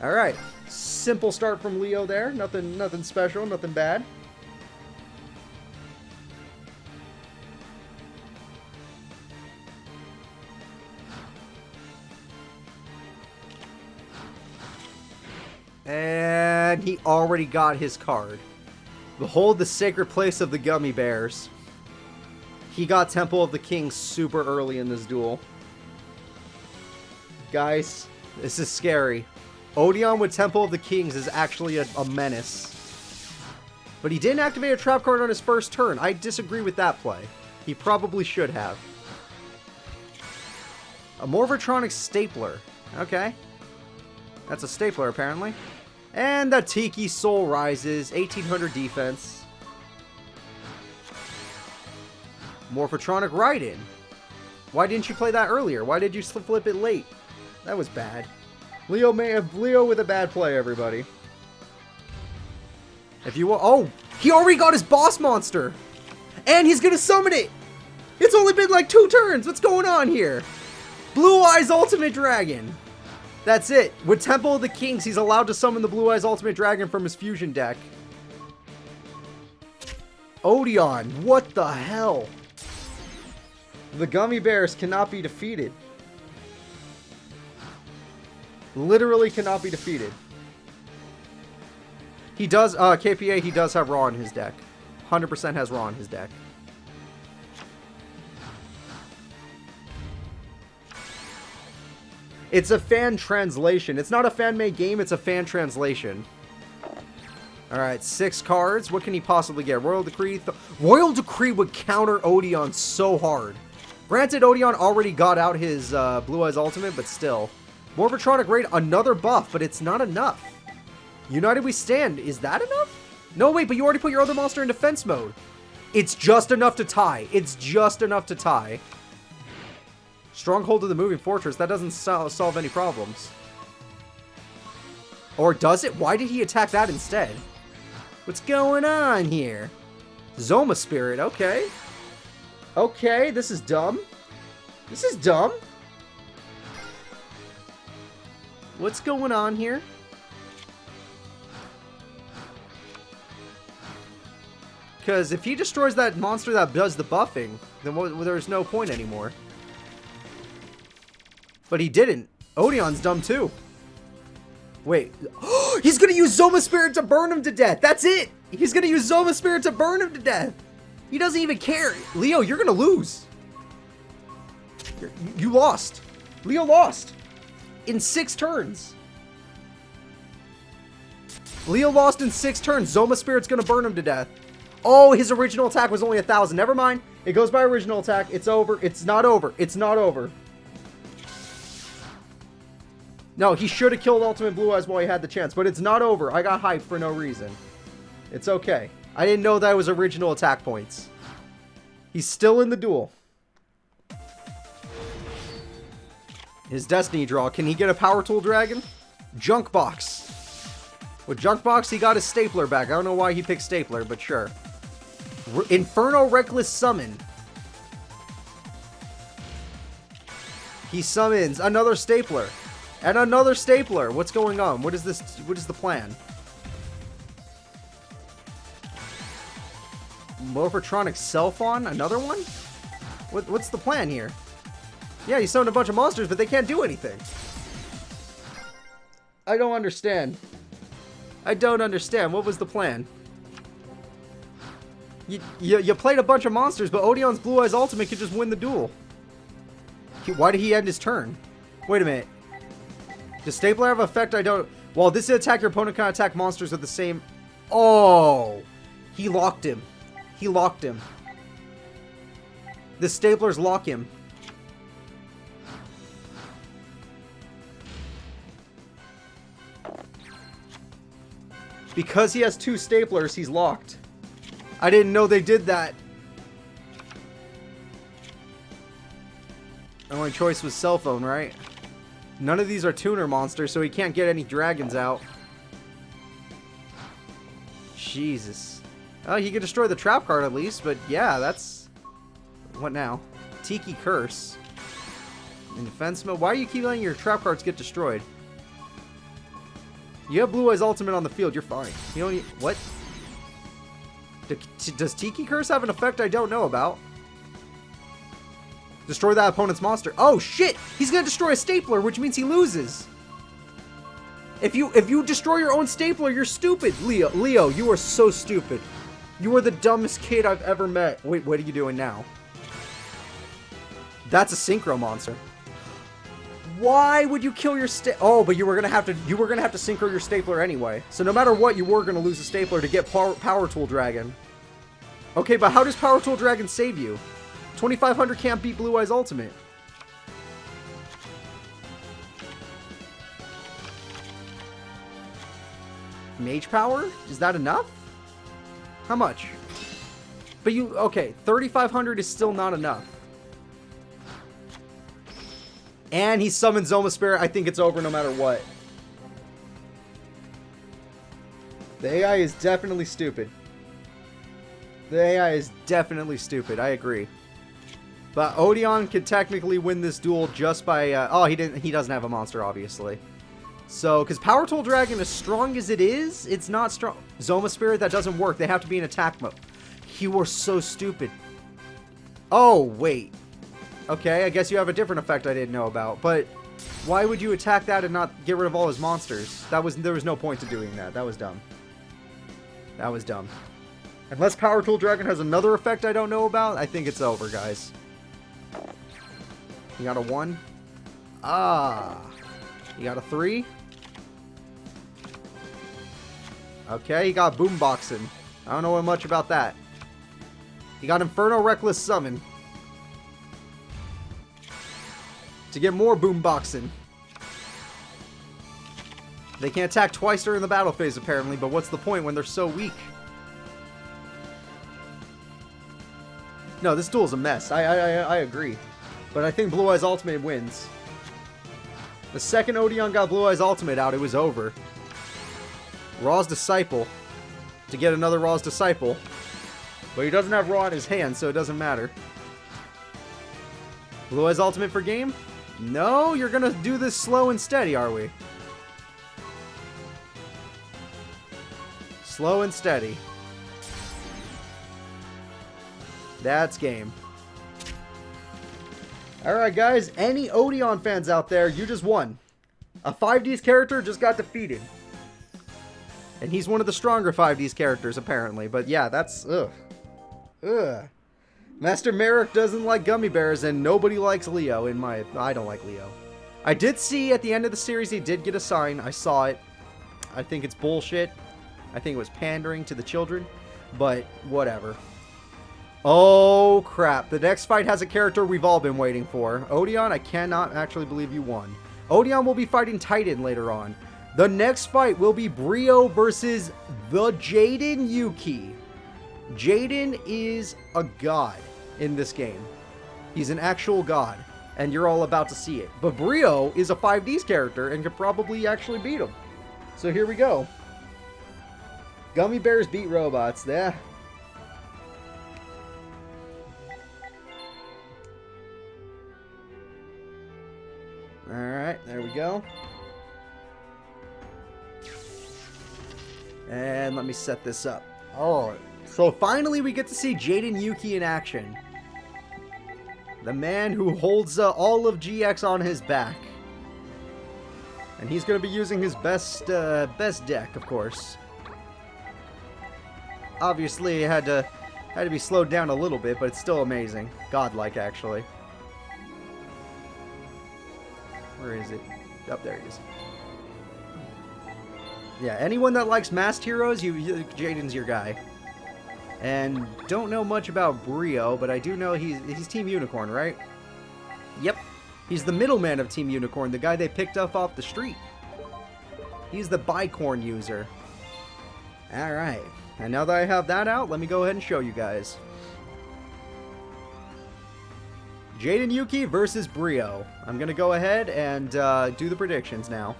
Speaker 1: Alright, simple start from Leo there. Nothing special, nothing bad. And he already got his card. Behold the sacred place of the gummy bears. He got Temple of the King super early in this duel. Guys, this is scary. Odion with Temple of the Kings is actually a menace. But he didn't activate a trap card on his first turn. I disagree with that play. He probably should have. A Morphotronics Stapler. Okay. That's a stapler, apparently. And the Tiki Soul rises. 1800 defense. Morphotronic Raiden. Why didn't you play that earlier? Why did you flip it late? That was bad. Leo with a bad play, everybody. If you will. Oh, he already got his boss monster. And he's going to summon it. It's only been like 2 turns. What's going on here? Blue Eyes Ultimate Dragon. That's it. With Temple of the Kings, he's allowed to summon the Blue Eyes Ultimate Dragon from his fusion deck. Odion, what the hell? The Gummy Bears cannot be defeated. Literally cannot be defeated. He does, KPA, he does have Raw in his deck. 100% has Raw in his deck. It's a fan translation. It's not a fan-made game, it's a fan translation. Alright, 6 cards. What can he possibly get? Royal Decree. Royal Decree would counter Odion so hard. Granted, Odion already got out his Blue Eyes Ultimate, but still. Morphotronic Raid, another buff, but it's not enough. United We Stand, is that enough? No, wait, but you already put your other monster in defense mode. It's just enough to tie. It's just enough to tie. Stronghold of the Moving Fortress, that doesn't solve any problems. Or does it? Why did he attack that instead? What's going on here? Zoma Spirit, okay. Okay, this is dumb. This is dumb. What's going on here? Because if he destroys that monster that does the buffing, then there's no point anymore. But he didn't. Odion's dumb too. Wait. He's going to use Zoma Spirit to burn him to death. That's it. He's going to use Zoma Spirit to burn him to death. He doesn't even care. Leo, you're going to lose. You lost. Leo lost. In 6 turns. Leo lost in 6 turns. Zoma Spirit's going to burn him to death. Oh, his original attack was only 1,000. Never mind. It goes by original attack. It's over. It's not over. It's not over. No, he should have killed Ultimate Blue Eyes while he had the chance, but it's not over. I got hyped for no reason. It's okay. I didn't know that was original attack points. He's still in the duel. His Destiny draw. Can he get a Power Tool Dragon? Junk Box. With Junk Box, he got his Stapler back. I don't know why he picked Stapler, but sure. Inferno Reckless Summon. He summons another Stapler. And another Stapler. What's going on? What is this? What is the plan? Morphotronics Self-On? Another one? What's the plan here? Yeah, you summoned a bunch of monsters, but they can't do anything. I don't understand. I don't understand. What was the plan? You played a bunch of monsters, but Odion's Blue Eyes Ultimate could just win the duel. Why did he end his turn? Wait a minute. Does Stapler have effect? I don't... Well, this attack, your opponent can attack monsters with the same... Oh! He locked him. He locked him. The Staplers lock him. Because he has 2 Staplers, he's locked. I didn't know they did that. My only choice was cell phone, right? None of these are tuner monsters, so he can't get any dragons out. Jesus. Oh, he could destroy the trap card at least, but yeah, that's... What now? Tiki Curse. In defense mode? Why do you keep letting your trap cards get destroyed? You have Blue Eyes Ultimate on the field, you're fine. You don't need... What? Does Tiki Curse have an effect I don't know about? Destroy that opponent's monster. Oh, shit! He's gonna destroy a Stapler, which means he loses. If you destroy your own Stapler, you're stupid. Leo, you are so stupid. You are the dumbest kid I've ever met. Wait, what are you doing now? That's a Synchro monster. Why would you kill your Oh, but you were gonna have to synchro your Stapler anyway. So no matter what, you were gonna lose a Stapler to get Power Tool Dragon. Okay, but how does Power Tool Dragon save you? 2500 can't beat Blue Eyes Ultimate. Mage Power? Is that enough? How much? But you... Okay, 3500 is still not enough. And he summons Zoma Spirit. I think it's over no matter what. The AI is definitely stupid. The AI is definitely stupid. I agree. But Odion could technically win this duel just by... oh, he doesn't have a monster, obviously. So, because Power Tool Dragon, as strong as it is, it's not strong. Zoma Spirit, that doesn't work. They have to be in attack mode. You were so stupid. Oh, wait. Okay, I guess you have a different effect I didn't know about. But why would you attack that and not get rid of all his monsters? There was no point to doing that. That was dumb. That was dumb. Unless Power Tool Dragon has another effect I don't know about, I think it's over, guys. You got a 1. Ah. You got a 3. Okay, you got Boomboxing. I don't know much about that. You got Inferno Reckless Summon. To get more Boomboxing. They can attack twice during the battle phase, apparently, but what's the point when they're so weak? No, this duel's a mess. I agree. But I think Blue Eyes Ultimate wins. The second Odion got Blue Eyes Ultimate out, it was over. Raw's Disciple. To get another Raw's Disciple. But he doesn't have Raw in his hand, so it doesn't matter. Blue Eyes Ultimate for game? No, you're gonna do this slow and steady, are we? Slow and steady. That's game. Alright guys, any Odion fans out there, you just won. A 5Ds character just got defeated. And he's one of the stronger 5Ds characters, apparently. But yeah, that's... ugh. Ugh. Master Merrick doesn't like gummy bears, and nobody likes Leo in my... I don't like Leo. I did see at the end of the series he did get a sign. I saw it. I think it's bullshit. I think it was pandering to the children. But whatever. Oh, crap. The next fight has a character we've all been waiting for. Odion, I cannot actually believe you won. Odion will be fighting Titan later on. The next fight will be Brio versus the Jaden Yuki. Jaden is a god in this game. He's an actual god, and you're all about to see it. But Brio is a 5Ds character and could probably actually beat him. So here we go. Gummy bears beat robots. Yeah. Alright, there we go. And let me set this up. Oh, so finally we get to see Jaden Yuki in action. The man who holds all of GX on his back. And he's going to be using his best deck, of course. Obviously, it had to be slowed down a little bit, but it's still amazing. Godlike, actually. Where is it? Oh, there he is. Yeah, anyone that likes masked heroes, Jaden's your guy. And don't know much about Brio, but I do know he's Team Unicorn, right? Yep. He's the middleman of Team Unicorn, the guy they picked up off the street. He's the bicorn user. Alright. And now that I have that out, let me go ahead and show you guys. Jaden Yuki versus Brio. I'm going to go ahead and do the predictions now.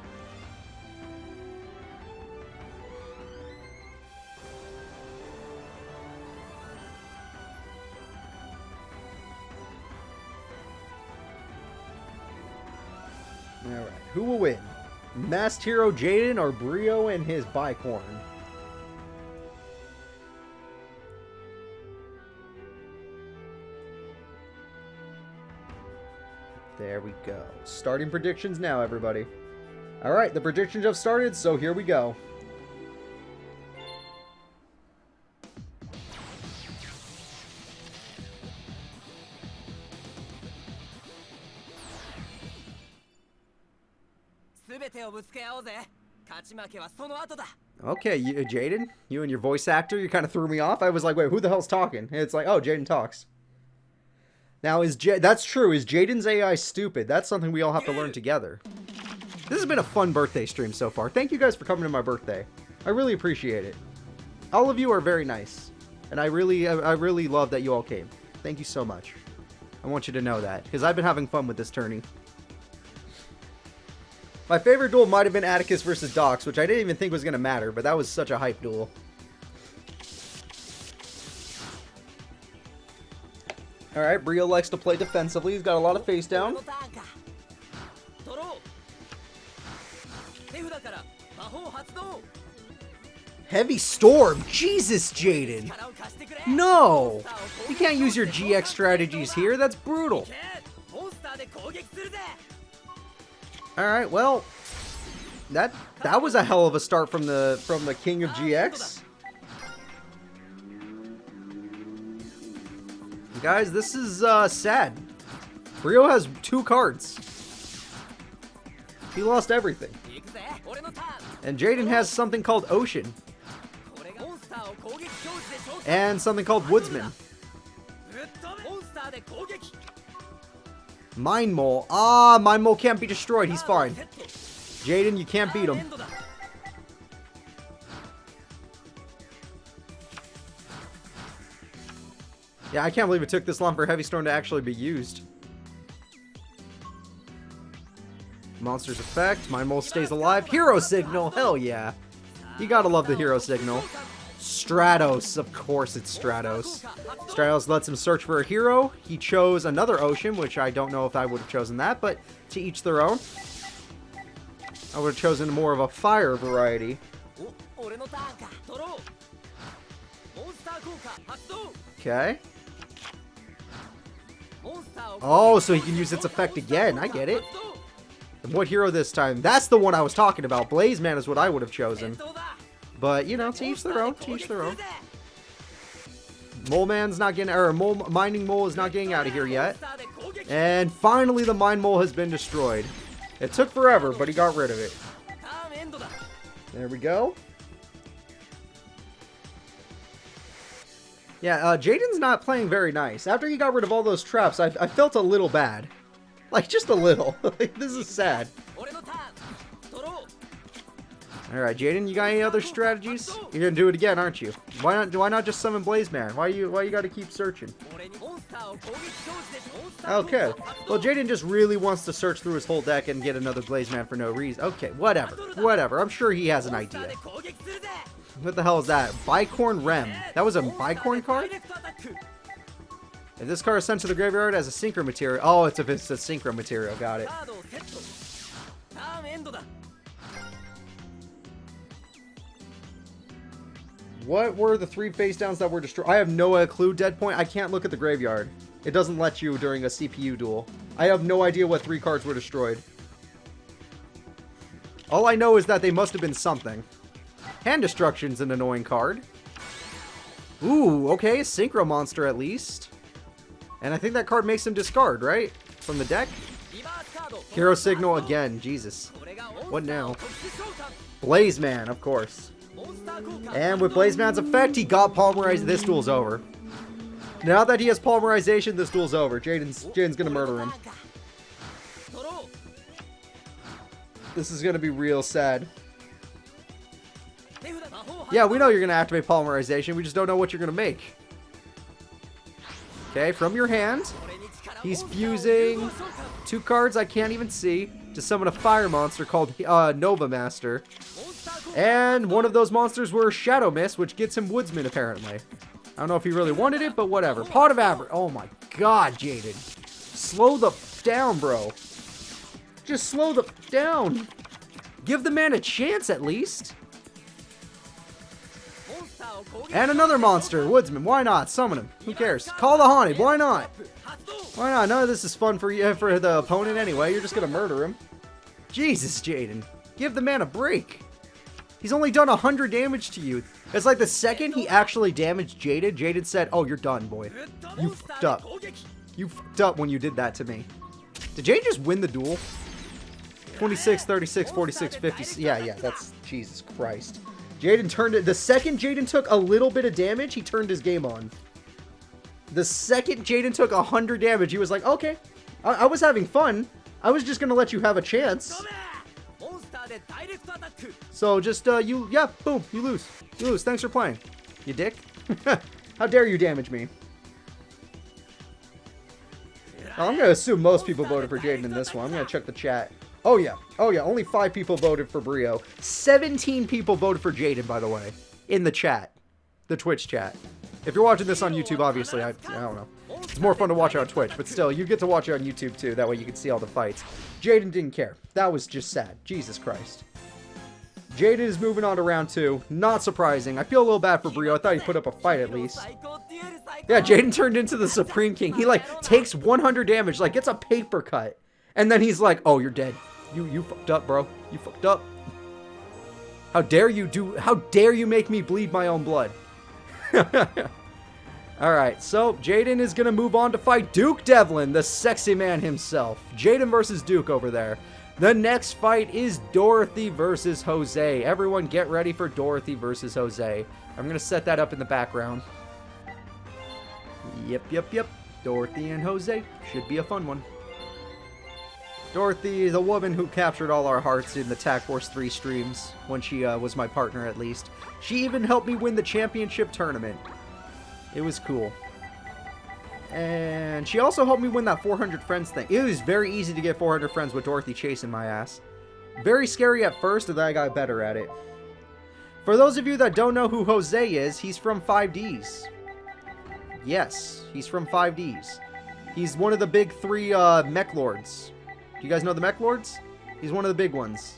Speaker 1: Alright, who will win? Masked Hero Jaden or Brio and his bicorn? There we go. Starting predictions now, everybody. Alright, the predictions have started, so here we go. Okay, Jaden, you and your voice actor, you kind of threw me off. I was like, wait, who the hell's talking? And it's like, oh, Jaden talks. Now, that's true. Is Jaden's AI stupid? That's something we all have to learn together. This has been a fun birthday stream so far. Thank you guys for coming to my birthday. I really appreciate it. All of you are very nice. And I really love that you all came. Thank you so much. I want you to know that, because I've been having fun with this tourney. My favorite duel might have been Atticus versus Dox, which I didn't even think was going to matter, but that was such a hype duel. Alright, Brio likes to play defensively. He's got a lot of face down. Heavy Storm! Jesus, Jaden! No! You can't use your GX strategies here. That's brutal. Alright, well... That was a hell of a start from the King of GX. Guys, this is sad. Brio has 2 cards. He lost everything. And Jaden has something called Ocean. And something called Woodsman. Mind Mole. Ah, Mind Mole can't be destroyed. He's fine. Jaden, you can't beat him. Yeah, I can't believe it took this long for Heavy Storm to actually be used. Monster's effect. Mind Mole stays alive. Hero Signal. Hell yeah. You gotta love the Hero Signal. Stratos. Of course it's Stratos. Stratos lets him search for a hero. He chose another Ocean, which I don't know if I would have chosen that, but to each their own. I would have chosen more of a fire variety. Okay. Oh, so he can use its effect again. I get it. And what hero this time? That's the one I was talking about. Blaze Man is what I would have chosen. But, you know, to each their own. To each their own. Mole Man's not getting... Or, Mining Mole is not getting out of here yet. And finally the Mind Mole has been destroyed. It took forever, but he got rid of it. There we go. Yeah, Jaden's not playing very nice. After he got rid of all those traps, I felt a little bad. Like, just a little. Like, this is sad. Alright, Jaden, you got any other strategies? You're gonna do it again, aren't you? Why not just summon Blaze Man? Why you gotta keep searching? Okay. Well, Jaden just really wants to search through his whole deck and get another Blaze Man for no reason. Okay, whatever. Whatever. I'm sure he has an idea. What the hell is that? Bicorn Rem. That was a Bicorn card? If this card is sent to the graveyard as a synchro material. Oh, it's a synchro material. Got it. What were the 3 face downs that were destroyed? I have no clue, Dead Point. I can't look at the graveyard. It doesn't let you during a CPU duel. I have no idea what 3 cards were destroyed. All I know is that they must have been something. Hand Destruction's an annoying card. Ooh, okay, Synchro Monster at least. And I think that card makes him discard, right? From the deck? Hero Signal again, Jesus. What now? Blaze Man, of course. And with Blaze Man's effect, he got Polymerized. This duel's over. Now that he has Polymerization, this duel's over. Jaden's gonna murder him. This is gonna be real sad. Yeah, we know you're gonna activate Polymerization. We just don't know what you're gonna make. Okay, from your hand, he's fusing 2 cards I can't even see to summon a fire monster called Nova Master. And one of those monsters were Shadow Mist, which gets him Woodsman, apparently. I don't know if he really wanted it, but whatever. Pot of Average. Oh my god, Jaden. Slow the f down, bro. Just slow the f down. Give the man a chance, at least. And another monster, Woodsman. Why not? Summon him. Who cares? Call the Haunted. Why not? Why not? None of this is fun for you, for the opponent anyway. You're just gonna murder him. Jesus, Jaden. Give the man a break. He's only done 100 damage to you. It's like the second he actually damaged Jaden, Jaden said, oh, you're done, boy. You fucked up. You fucked up when you did that to me. Did Jaden just win the duel? 26, 36, 46, 50. Yeah, that's... Jesus Christ. Jaden turned it... The second Jaden took a little bit of damage, he turned his game on. The second Jaden took 100 damage, he was like, okay, I was having fun. I was just going to let you have a chance. So just, yeah, boom, you lose. You lose. Thanks for playing, you dick. How dare you damage me? Well, I'm going to assume most people voted for Jaden in this one. I'm going to check the chat. Oh, yeah. Oh, yeah. Only 5 people voted for Brio. 17 people voted for Jaden, by the way, in the chat. The Twitch chat. If you're watching this on YouTube, obviously, I don't know. It's more fun to watch it on Twitch, but still, you get to watch it on YouTube too. That way you can see all the fights. Jaden didn't care. That was just sad. Jesus Christ. Jaden is moving on to round 2. Not surprising. I feel a little bad for Brio. I thought he put up a fight at least. Yeah, Jaden turned into the Supreme King. He, like, takes 100 damage, like, gets a paper cut. And then he's like, oh, you're dead. You fucked up, bro. You fucked up. How dare you make me bleed my own blood? Alright, so Jaden is going to move on to fight Duke Devlin, the sexy man himself. Jaden versus Duke over there. The next fight is Dorothy versus Jose. Everyone get ready for Dorothy versus Jose. I'm going to set that up in the background. Yep. Dorothy and Jose. Should be a fun one. Dorothy is a woman who captured all our hearts in the Tag Force 3 streams, when she was my partner at least. She even helped me win the championship tournament. It was cool. And she also helped me win that 400 friends thing. It was very easy to get 400 friends with Dorothy chasing my ass. Very scary at first, and then I got better at it. For those of you that don't know who Jose is, he's from 5Ds. Yes, he's from 5Ds. He's one of the big 3 mech lords. Do you guys know the mech lords? He's one of the big ones.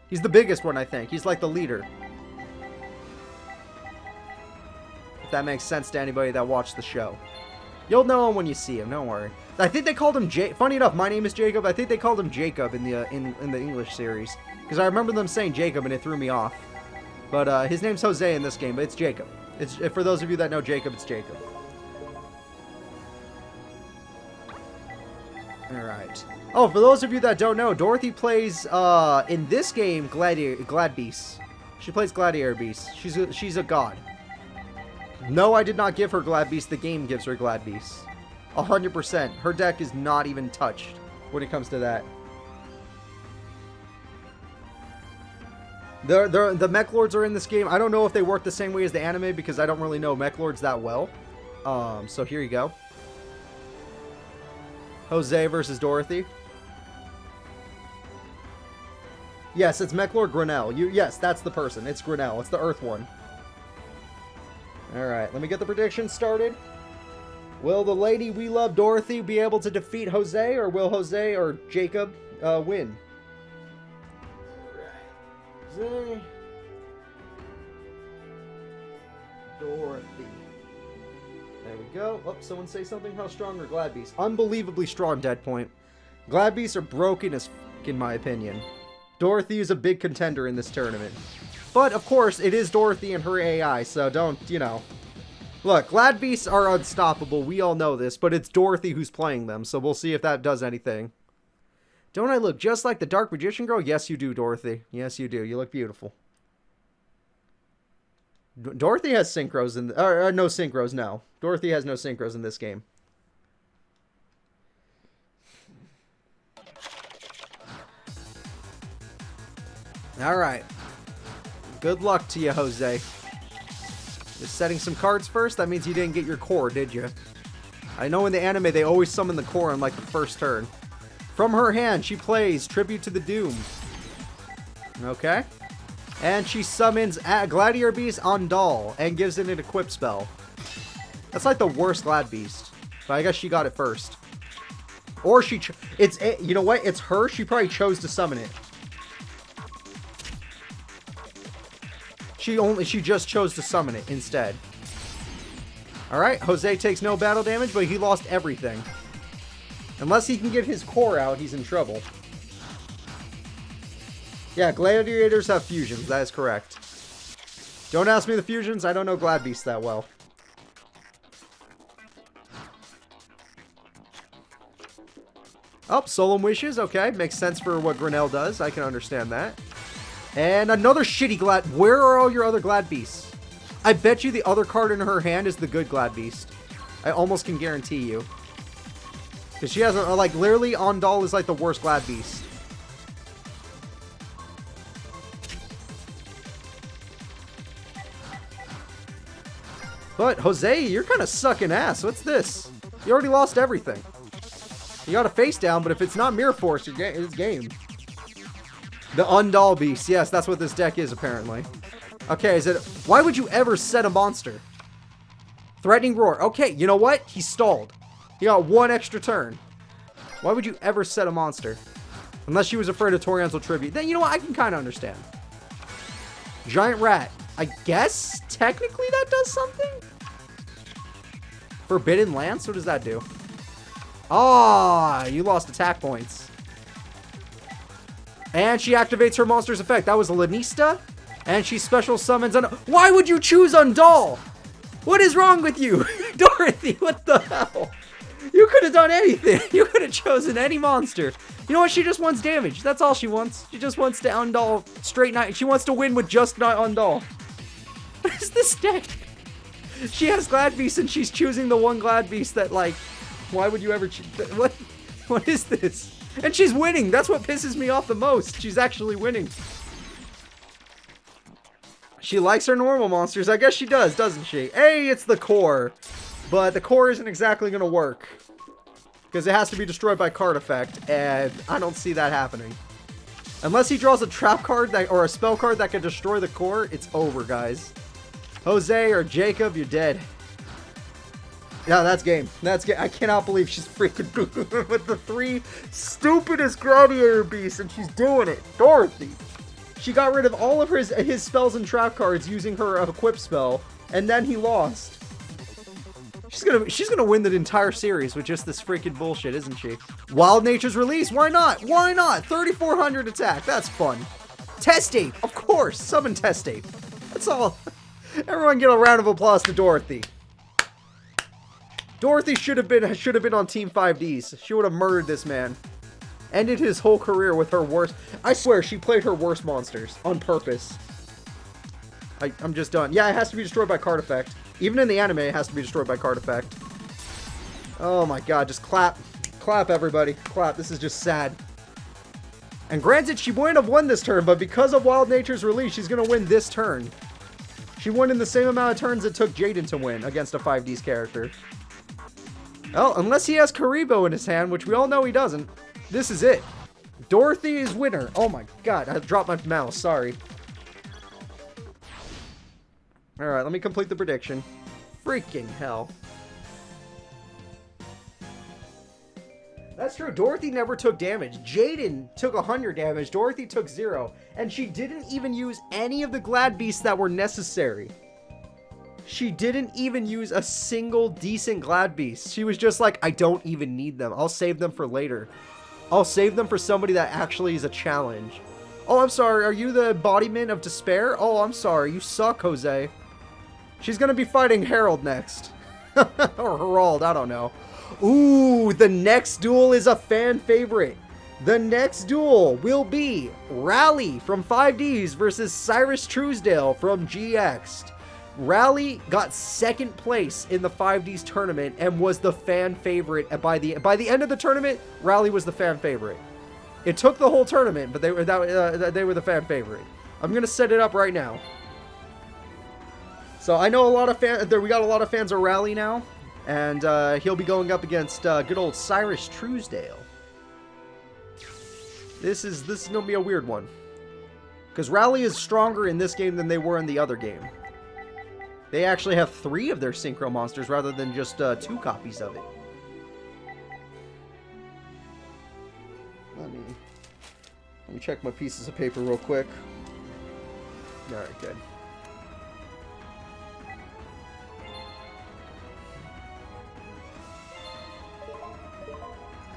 Speaker 1: He's the biggest one, I think. He's like the leader. If that makes sense to anybody that watched the show. You'll know him when you see him, don't worry. I think they called him Funny enough, my name is Jacob. I think they called him Jacob in the English series. Because I remember them saying Jacob and it threw me off. But his name's Jose in this game, but it's Jacob. For those of you that know Jacob, it's Jacob. Alright. Oh, for those of you that don't know, Dorothy plays, in this game, Glad Beast. She plays Gladiator Beast. She's a god. No, I did not give her Glad Beast. The game gives her Glad Beast. 100%. Her deck is not even touched when it comes to that. The Mech Lords are in this game. I don't know if they work the same way as the anime because I don't really know Mech Lords that well. So here you go. Jose versus Dorothy. Yes, it's Mech Lord Grinnell. Yes, that's the person. It's Grinnell. It's the Earth one. Alright, let me get the prediction started. Will the lady we love, Dorothy, be able to defeat Jose, or will Jose or Jacob win? Jose. Dorothy. There we go. Oh, someone say something. How strong are Glad Beasts? Unbelievably strong, Dead Point. Glad Beasts are broken as f***, in my opinion. Dorothy is a big contender in this tournament. But, of course, it is Dorothy and her AI, so don't, you know. Look, Glad Beasts are unstoppable, we all know this, but it's Dorothy who's playing them, so we'll see if that does anything. Don't I look just like the Dark Magician girl? Yes, you do, Dorothy. Yes, you do. You look beautiful. Dorothy has synchros in... no synchros, no. Dorothy has no synchros in this game. Alright. Good luck to you, Jose. Just setting some cards first? That means you didn't get your core, did you? I know in the anime they always summon the core on like the first turn. From her hand, she plays Tribute to the Doom. Okay. And she summons Gladiator Beast on Doll and gives it an equip spell. That's like the worst Glad Beast. But I guess she got it first. Or she... you know what? It's her. She probably chose to summon it. She just chose to summon it instead. Alright, Jose takes no battle damage, but he lost everything. Unless he can get his core out, he's in trouble. Yeah, gladiators have fusions, that is correct. Don't ask me the fusions, I don't know Glad Beast that well. Oh, Solemn Wishes, okay, makes sense for what Grinnell does, I can understand that. And another shitty Glad... Where are all your other Glad Beasts? I bet you the other card in her hand is the good Glad Beast. I almost can guarantee you. Because she has, like, literally, Ondal is, like, the worst Glad Beast. But, Jose, you're kind of sucking ass. What's this? You already lost everything. You got a face down, but if it's not Mirror Force, it's game. The Undal Beast. Yes, that's what this deck is, apparently. Okay, is it... Why would you ever set a monster? Threatening Roar. Okay, you know what? He stalled. He got one extra turn. Why would you ever set a monster? Unless she was afraid of Torian's tribute. Then, you know what? I can kind of understand. Giant rat. I guess, technically, that does something? Forbidden Lance? What does that do? Ah, you lost attack points. And she activates her monster's effect. That was Lanista. And she special summons... Why would you choose Undal? What is wrong with you? Dorothy, what the hell? You could have done anything. You could have chosen any monster. You know what? She just wants damage. That's all she wants. She just wants to Undal straight night. She wants to win with just not Undal. What is this deck? She has Glad Beast and she's choosing the one Glad Beast that, like, why would you ever choose? What is this? And she's winning. That's what pisses me off the most. She's actually winning. She likes her normal monsters. I guess she does, doesn't she? Hey, it's the core. But the core isn't exactly going to work. Because it has to be destroyed by card effect. And I don't see that happening. Unless he draws a trap card that, or a spell card that can destroy the core, it's over, guys. Jose or Jacob, you're dead. Yeah, that's game. That's game. I cannot believe she's freaking with the 3 stupidest gladiator beasts, and she's doing it. Dorothy. She got rid of all of his spells and trap cards using her equip spell, and then he lost. She's gonna win the entire series with just this freaking bullshit, isn't she? Wild Nature's Release. Why not? Why not? 3,400 attack. That's fun. Testate, of course. Summon Testate. That's all. Everyone get a round of applause to Dorothy. Dorothy should have been on Team 5Ds. She would have murdered this man. Ended his whole career with her worst. I swear she played her worst monsters on purpose. I'm just done. Yeah, it has to be destroyed by card effect. Even in the anime, it has to be destroyed by card effect. Oh my god, just clap. Clap, everybody. Clap. This is just sad. And granted, she wouldn't have won this turn, but because of Wild Nature's Release, she's going to win this turn. She won in the same amount of turns it took Jaden to win against a 5Ds character. Well, unless he has Karibo in his hand, which we all know he doesn't. This is it. Dorothy is winner. Oh my god, I dropped my mouse. Sorry. Alright, let me complete the prediction. Freaking hell. That's true. Dorothy never took damage. Jaden took 100 damage. Dorothy took 0. And she didn't even use any of the Glad Beasts that were necessary. She didn't even use a single decent Glad Beast. She was just like, I don't even need them. I'll save them for later. I'll save them for somebody that actually is a challenge. Oh, I'm sorry. Are you the embodiment of despair? Oh, I'm sorry. You suck, Jose. She's going to be fighting Harold next. Or Herald. I don't know. Ooh, the next duel is a fan favorite. The next duel will be Rally from 5Ds versus Cyrus Truesdale from GX. Rally got second place in the 5Ds tournament and was the fan favorite. By the end of the tournament, Rally was the fan favorite. It took the whole tournament, but they were the fan favorite. I'm gonna set it up right now. So I know a lot of we got a lot of fans of Rally now, and he'll be going up against good old Cyrus Truesdale. This is gonna be a weird one, because Rally is stronger in this game than they were in the other game. They actually have 3 of their synchro monsters rather than just 2 copies of it. Let me check my pieces of paper real quick. Alright, good.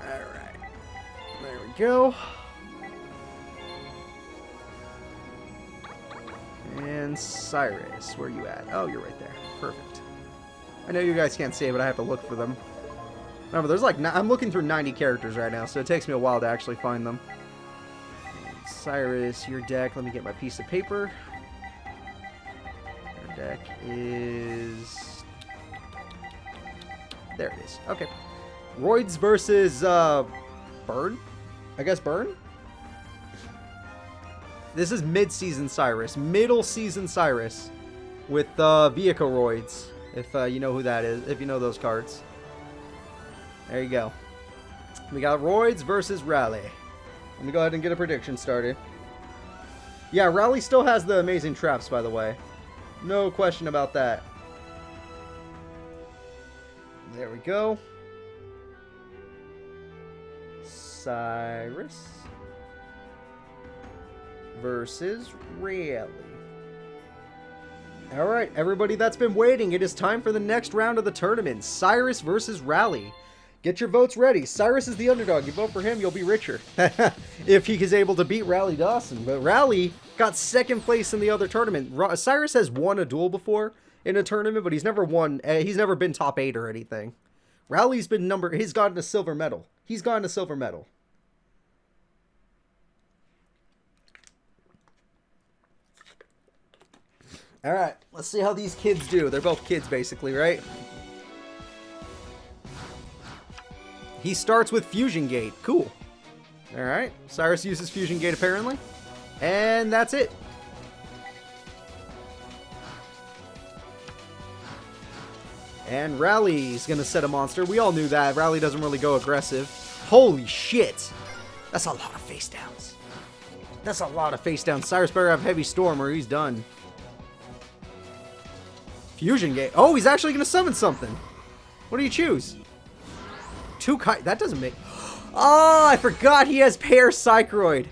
Speaker 1: Alright. There we go. And Cyrus, where are you at? Oh, you're right there. Perfect. I know you guys can't see it, but I have to look for them. Remember, there's like, I'm looking through 90 characters right now, so it takes me a while to actually find them. Cyrus, your deck. Let me get my piece of paper. Your deck is... There it is. Okay. Roids versus, Burn? I guess Burn? This is mid-season Cyrus. Middle-season Cyrus. With, Vehicoroids. If, you know who that is. If you know those cards. There you go. We got Roids versus Rally. Let me go ahead and get a prediction started. Yeah, Rally still has the amazing traps, by the way. No question about that. There we go. Cyrus versus Rally. Alright, everybody that's been waiting, it is time for the next round of the tournament. Cyrus versus Rally. Get your votes ready. Cyrus is the underdog. You vote for him, you'll be richer. If he is able to beat Rally Dawson. But Rally got second place in the other tournament. Cyrus has won a duel before in a tournament, but he's never won. He's never been top 8 or anything. Rally's been he's gotten a silver medal. He's gotten a silver medal. Alright, let's see how these kids do. They're both kids, basically, right? He starts with Fusion Gate. Cool. Alright, Cyrus uses Fusion Gate, apparently. And that's it. And Rally's gonna set a monster. We all knew that. Rally doesn't really go aggressive. Holy shit! That's a lot of face downs. That's a lot of face downs. Cyrus better have Heavy Storm or he's done. Fusion Gate. Oh, he's actually going to summon something. What do you choose? Two kite. That doesn't make... Oh, I forgot he has Parapsychroid.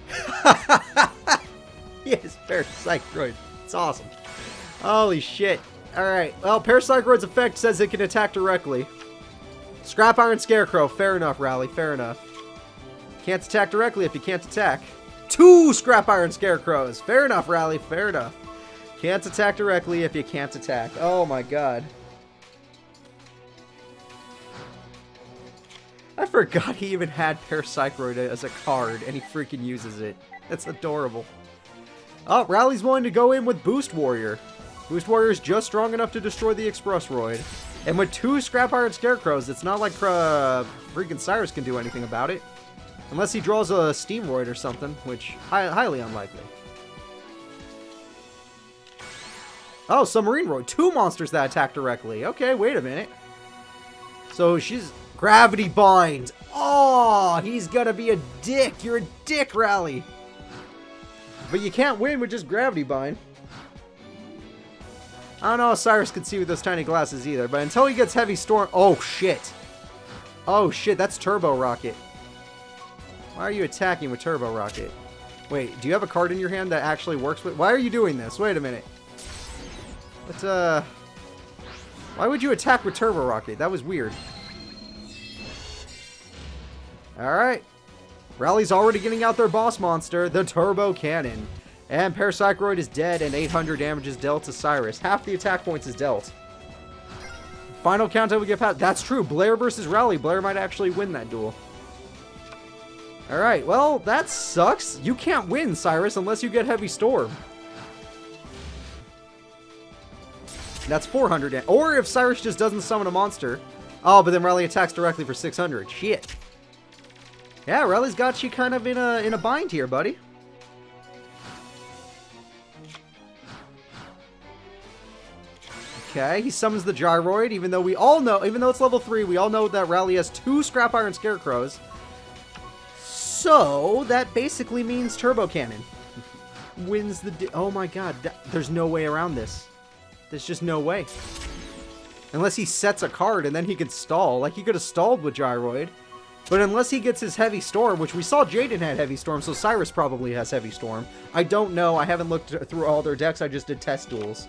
Speaker 1: He has Parapsychroid. It's awesome. Holy shit. Alright. Well, Parapsychroid's effect says it can attack directly. Scrap Iron Scarecrow. Fair enough, Rally. Fair enough. Can't attack directly if you can't attack. 2 Scrap Iron Scarecrows. Fair enough, Rally. Fair enough. Can't attack directly if you can't attack. Oh my god. I forgot he even had Parapsychroid as a card, and he freaking uses it. That's adorable. Oh, Rally's willing to go in with Boost Warrior. Boost Warrior is just strong enough to destroy the Expressroid. And with 2 Scrap Iron Scarecrows, it's not like freaking Cyrus can do anything about it. Unless he draws a Steamroid or something, which highly unlikely. Oh, Submarine Roid. 2 monsters that attack directly. Okay, wait a minute. So she's... Gravity Bind. Oh, he's gonna be a dick. You're a dick, Rally. But you can't win with just Gravity Bind. I don't know if Cyrus could see with those tiny glasses either, but until he gets Heavy Storm... Oh, shit. Oh, shit, that's Turbo Rocket. Why are you attacking with Turbo Rocket? Wait, do you have a card in your hand that actually works with... Why are you doing this? Wait a minute. But, why would you attack with Turbo Rocket? That was weird. Alright. Rally's already getting out their boss monster, the Turbo Cannon. And Parapsychroid is dead and 800 damage is dealt to Cyrus. Half the attack points is dealt. Final countdown we get past. That's true. Blair versus Rally. Blair might actually win that duel. Alright, well, that sucks. You can't win, Cyrus, unless you get Heavy Storm. That's 400. Or if Cyrus just doesn't summon a monster. Oh, but then Rally attacks directly for 600. Shit. Yeah, Rally's got you kind of in a bind here, buddy. Okay, he summons the Gyroid, even though we all know, even though it's level 3, we all know that Rally has 2 Scrap Iron Scarecrows. So, that basically means Turbo Cannon wins the... Oh my god, there's no way around this. There's just no way. Unless he sets a card and then he could stall. Like, he could have stalled with Gyroid. But unless he gets his Heavy Storm, which we saw Jaden had Heavy Storm, so Cyrus probably has Heavy Storm. I don't know. I haven't looked through all their decks. I just did test duels.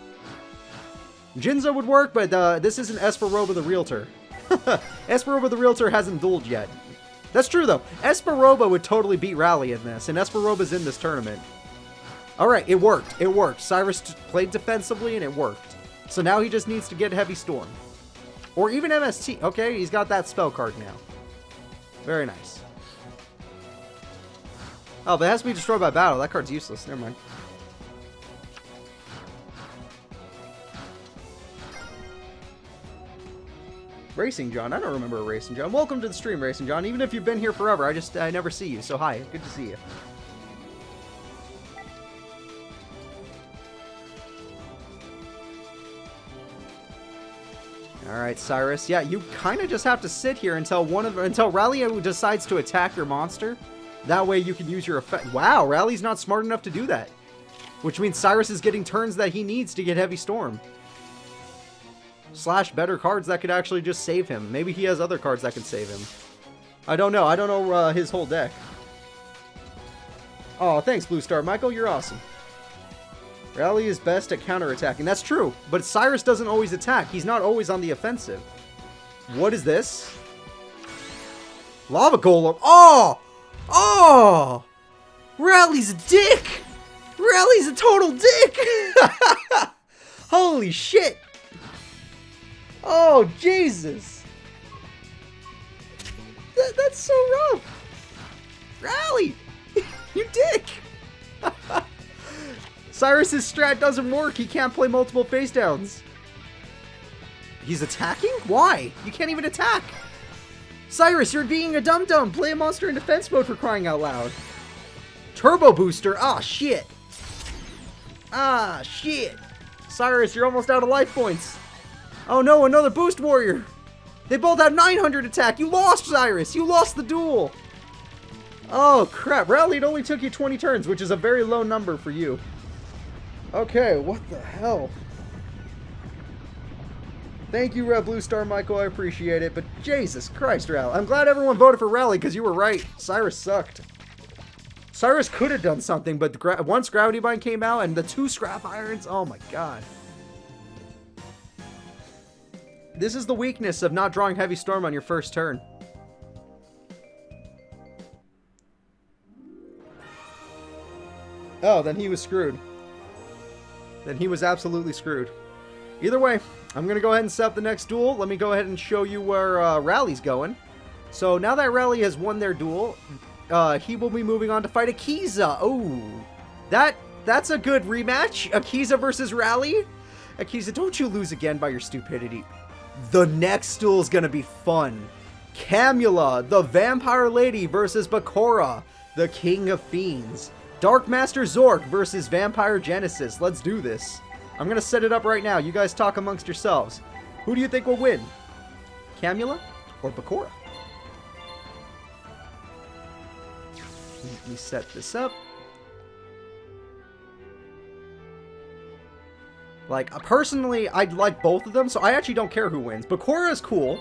Speaker 1: Jinzo would work, but this isn't Esperoba the Realtor. Esperoba the Realtor hasn't dueled yet. That's true, though. Esperoba would totally beat Rally in this, and Esperoba's in this tournament. Alright, it worked. It worked. Cyrus played defensively, and it worked. So now he just needs to get Heavy Storm. Or even MST. Okay, he's got that spell card now. Very nice. Oh, but it has to be destroyed by battle. That card's useless. Never mind. Racing John. I don't remember a Racing John. Welcome to the stream, Racing John. Even if you've been here forever, I never see you. So hi. Good to see you. Alright, Cyrus. Yeah, you kind of just have to sit here until Rally decides to attack your monster. That way you can use your effect. Wow, Rally's not smart enough to do that. Which means Cyrus is getting turns that he needs to get Heavy Storm. / better cards that could actually just save him. Maybe he has other cards that could save him. I don't know. I don't know his whole deck. Oh, thanks, Blue Star. Michael, you're awesome. Rally is best at counterattacking. That's true, but Cyrus doesn't always attack. He's not always on the offensive. What is this? Lava Golem. Oh! Oh! Rally's a dick! Rally's a total dick! Holy shit! Oh, Jesus! That's so rough! Rally! You dick! Cyrus's strat doesn't work. He can't play multiple face downs. He's attacking? Why? You can't even attack. Cyrus, you're being a dum-dum. Play a monster in defense mode for crying out loud. Turbo booster. Ah, shit. Ah, shit. Cyrus, you're almost out of life points. Oh no, another boost warrior. They both have 900 attack. You lost, Cyrus. You lost the duel. Oh, crap. Rally, it only took you 20 turns, which is a very low number for you. Okay, what the hell? Thank you, Red Blue Star Michael. I appreciate it. But Jesus Christ, Rally. I'm glad everyone voted for Rally because you were right. Cyrus sucked. Cyrus could have done something, but once Gravity Bind came out and the 2 Scrap Irons, oh my god. This is the weakness of not drawing Heavy Storm on your first turn. Oh, then he was screwed. Then he was absolutely screwed. Either way, I'm going to go ahead and set up the next duel. Let me go ahead and show you where Rally's going. So now that Rally has won their duel, he will be moving on to fight Akiza. Oh, that's a good rematch. Akiza versus Rally. Akiza, don't you lose again by your stupidity. The next duel is going to be fun. Camula, the Vampire Lady versus Bacora, the King of Fiends. Darkmaster Zork versus Vampire Genesis. Let's do this. I'm going to set it up right now. You guys talk amongst yourselves. Who do you think will win? Camula or Bacora? Let me set this up. Like, personally, I like both of them, so I actually don't care who wins. Bacora is cool,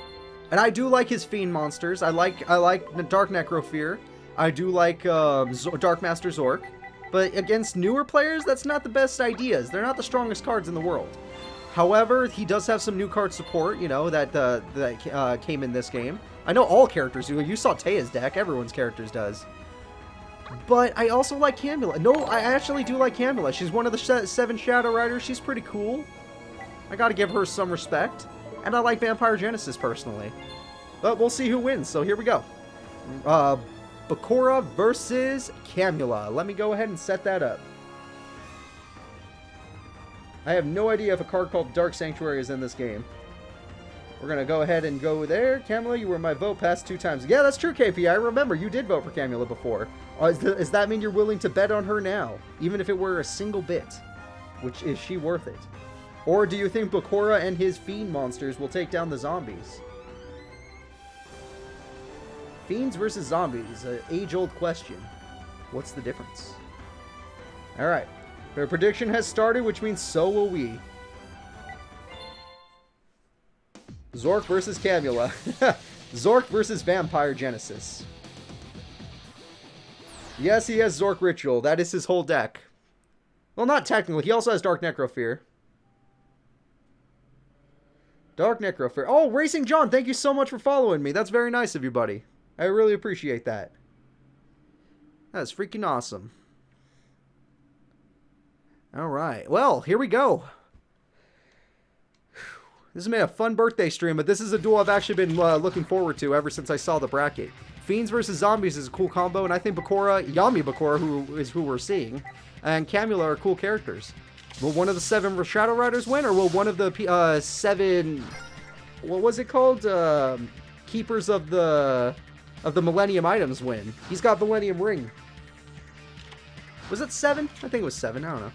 Speaker 1: and I do like his Fiend monsters. I like Dark Necrofear. I do like Darkmaster Zork. But against newer players, that's not the best ideas. They're not the strongest cards in the world. However, he does have some new card support, you know, that came in this game. I know all characters do. You saw Teya's deck. Everyone's characters does. But I also like Camula. No, I actually do like Camula. She's one of the 7 Shadow Riders. She's pretty cool. I gotta give her some respect. And I like Vampire Genesis, personally. But we'll see who wins, so here we go. Bacora versus Camula. Let me go ahead and set that up. I have no idea if a card called Dark Sanctuary is in this game. We're going to go ahead and go there. Camula, you were my vote past 2 times. Yeah, that's true, KP. I remember you did vote for Camula before. Does that mean you're willing to bet on her now? Even if it were a single bit? Which, is she worth it? Or do you think Bacora and his Fiend monsters will take down the zombies? Fiends versus zombies, an age-old question. What's the difference? Alright. Their prediction has started, which means so will we. Zork versus Camula. Zork versus Vampire Genesis. Yes, he has Zork Ritual. That is his whole deck. Well, not technically. He also has Dark Necrofear. Dark Necrofear. Oh, Racing John, thank you so much for following me. That's very nice of you, buddy. I really appreciate that. That's freaking awesome. Alright, well, here we go. This has been a fun birthday stream, but this is a duel I've actually been looking forward to ever since I saw the bracket. Fiends versus Zombies is a cool combo, and I think Bacora, Yami Bacora, who we're seeing, and Camula are cool characters. Will one of the 7 Shadow Riders win, or will one of the 7... What was it called? Keepers of the Millennium Items win? He's got Millennium Ring. Was it 7? I think it was 7. I don't know.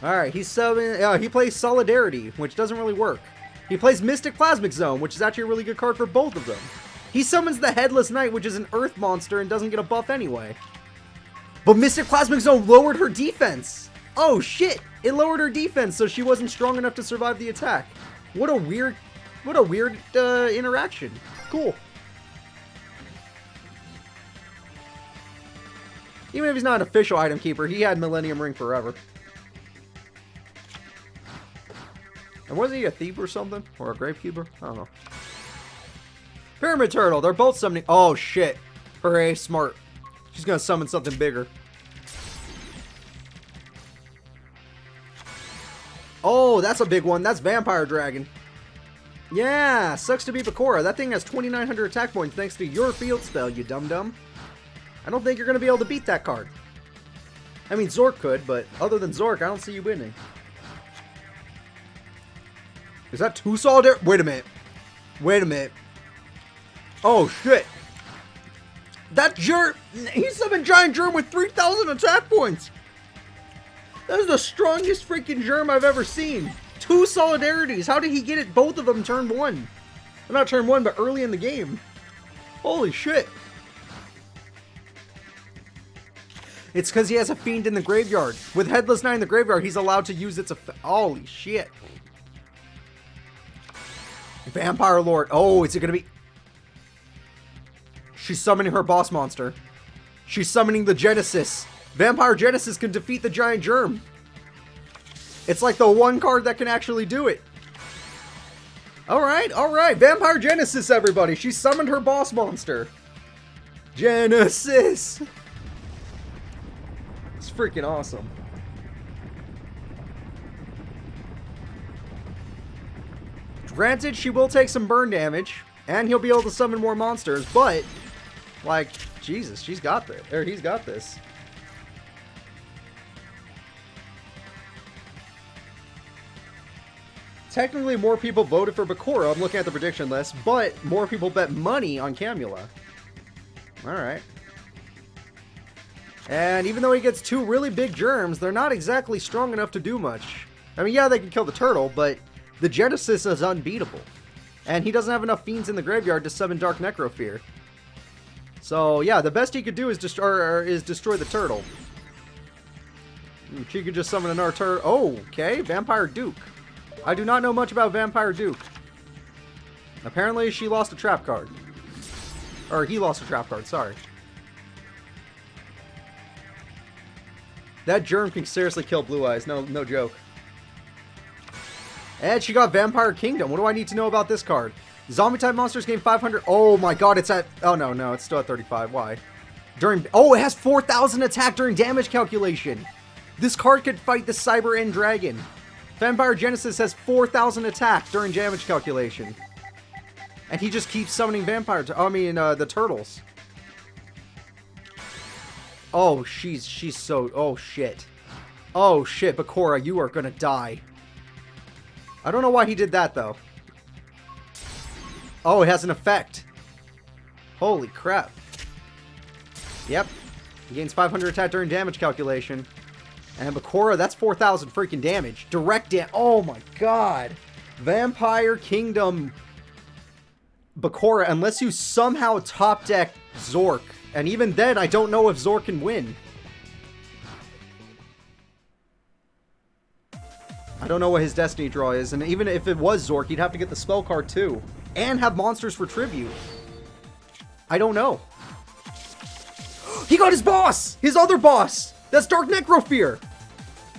Speaker 1: Alright, he's 7. He plays Solidarity, which doesn't really work. He plays Mystic Plasmic Zone, which is actually a really good card for both of them. He summons the Headless Knight, which is an Earth monster and doesn't get a buff anyway. But Mystic Plasmic Zone lowered her defense! Oh shit! It lowered her defense, so she wasn't strong enough to survive the attack. What a weird interaction. Cool. Even if he's not an official item keeper, he had Millennium Ring forever. And wasn't he a thief or something? Or a gravekeeper? I don't know. Pyramid Turtle. They're both summoning. Oh, shit. Hooray, smart. She's going to summon something bigger. Oh, that's a big one. That's Vampire Dragon. Yeah, sucks to be Bacora. That thing has 2,900 attack points thanks to your field spell, you dum-dum. I don't think you're going to be able to beat that card. I mean, Zork could, but other than Zork, I don't see you winning. Is that 2 solid? Wait a minute. Wait a minute. Oh, shit. That Germ... He summoned Giant Germ with 3,000 attack points. That is the strongest freaking Germ I've ever seen. 2 solidarities. How did he get it? Both of them turn 1. Well, not turn 1, but early in the game. Holy shit. It's because he has a Fiend in the graveyard. With Headless Knight in the graveyard, he's allowed to use its effect. Holy shit. Vampire Lord. Oh, is it going to be... She's summoning her boss monster. She's summoning the Genesis. Vampire Genesis can defeat the Giant Germ. It's like the one card that can actually do it. Alright, alright. Vampire Genesis, everybody. She summoned her boss monster. Genesis. It's freaking awesome. Granted, she will take some burn damage, and he'll be able to summon more monsters, but, like, Jesus, she's got this. Or he's got this. Technically, more people voted for Bacora. I'm looking at the prediction list, but more people bet money on Camula. Alright. And even though he gets 2 really big germs, they're not exactly strong enough to do much. I mean, yeah, they can kill the turtle, but the Genesis is unbeatable. And he doesn't have enough fiends in the graveyard to summon Dark Necrofear. So, yeah, the best he could do is destroy the turtle. She could just summon another turtle. Oh, okay. Vampire Duke. I do not know much about Vampire Duke. Apparently, she lost a trap card. Or he lost a trap card, sorry. That germ can seriously kill Blue Eyes, no joke. And she got Vampire Kingdom. What do I need to know about this card? Zombie type monsters gain 500. Oh my god, it's at... Oh no, it's still at 35. Why? Oh, it has 4,000 attack during damage calculation. This card could fight the Cyber End Dragon. Vampire Genesis has 4,000 attack during damage calculation. And he just keeps summoning the turtles. Oh, she's so... Oh, shit. Oh, shit, Bacora, you are gonna die. I don't know why he did that, though. Oh, it has an effect. Holy crap. Yep. He gains 500 attack during damage calculation. And Bacora, that's 4,000 freaking damage. Direct damage. Oh my god. Vampire Kingdom Bacora, unless you somehow top deck Zork. And even then, I don't know if Zork can win. I don't know what his Destiny draw is. And even if it was Zork, he'd have to get the spell card too. And have monsters for tribute. I don't know. He got his boss! His other boss! That's Dark Necrofear!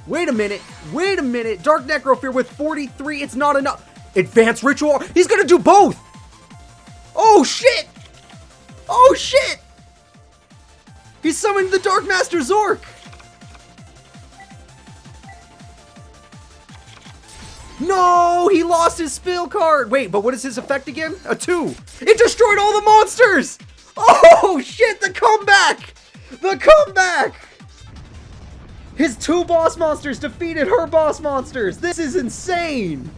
Speaker 1: Wait a minute. Wait a minute. Dark Necrofear with 43. It's not enough. Advanced Ritual. He's gonna do both! Oh, shit! Oh, shit! He summoned the Dark Master Zork! No! He lost his spell card! Wait, but what is his effect again? A 2. It destroyed all the monsters! Oh, shit! The comeback! The comeback! His 2 boss monsters defeated her boss monsters! This is insane!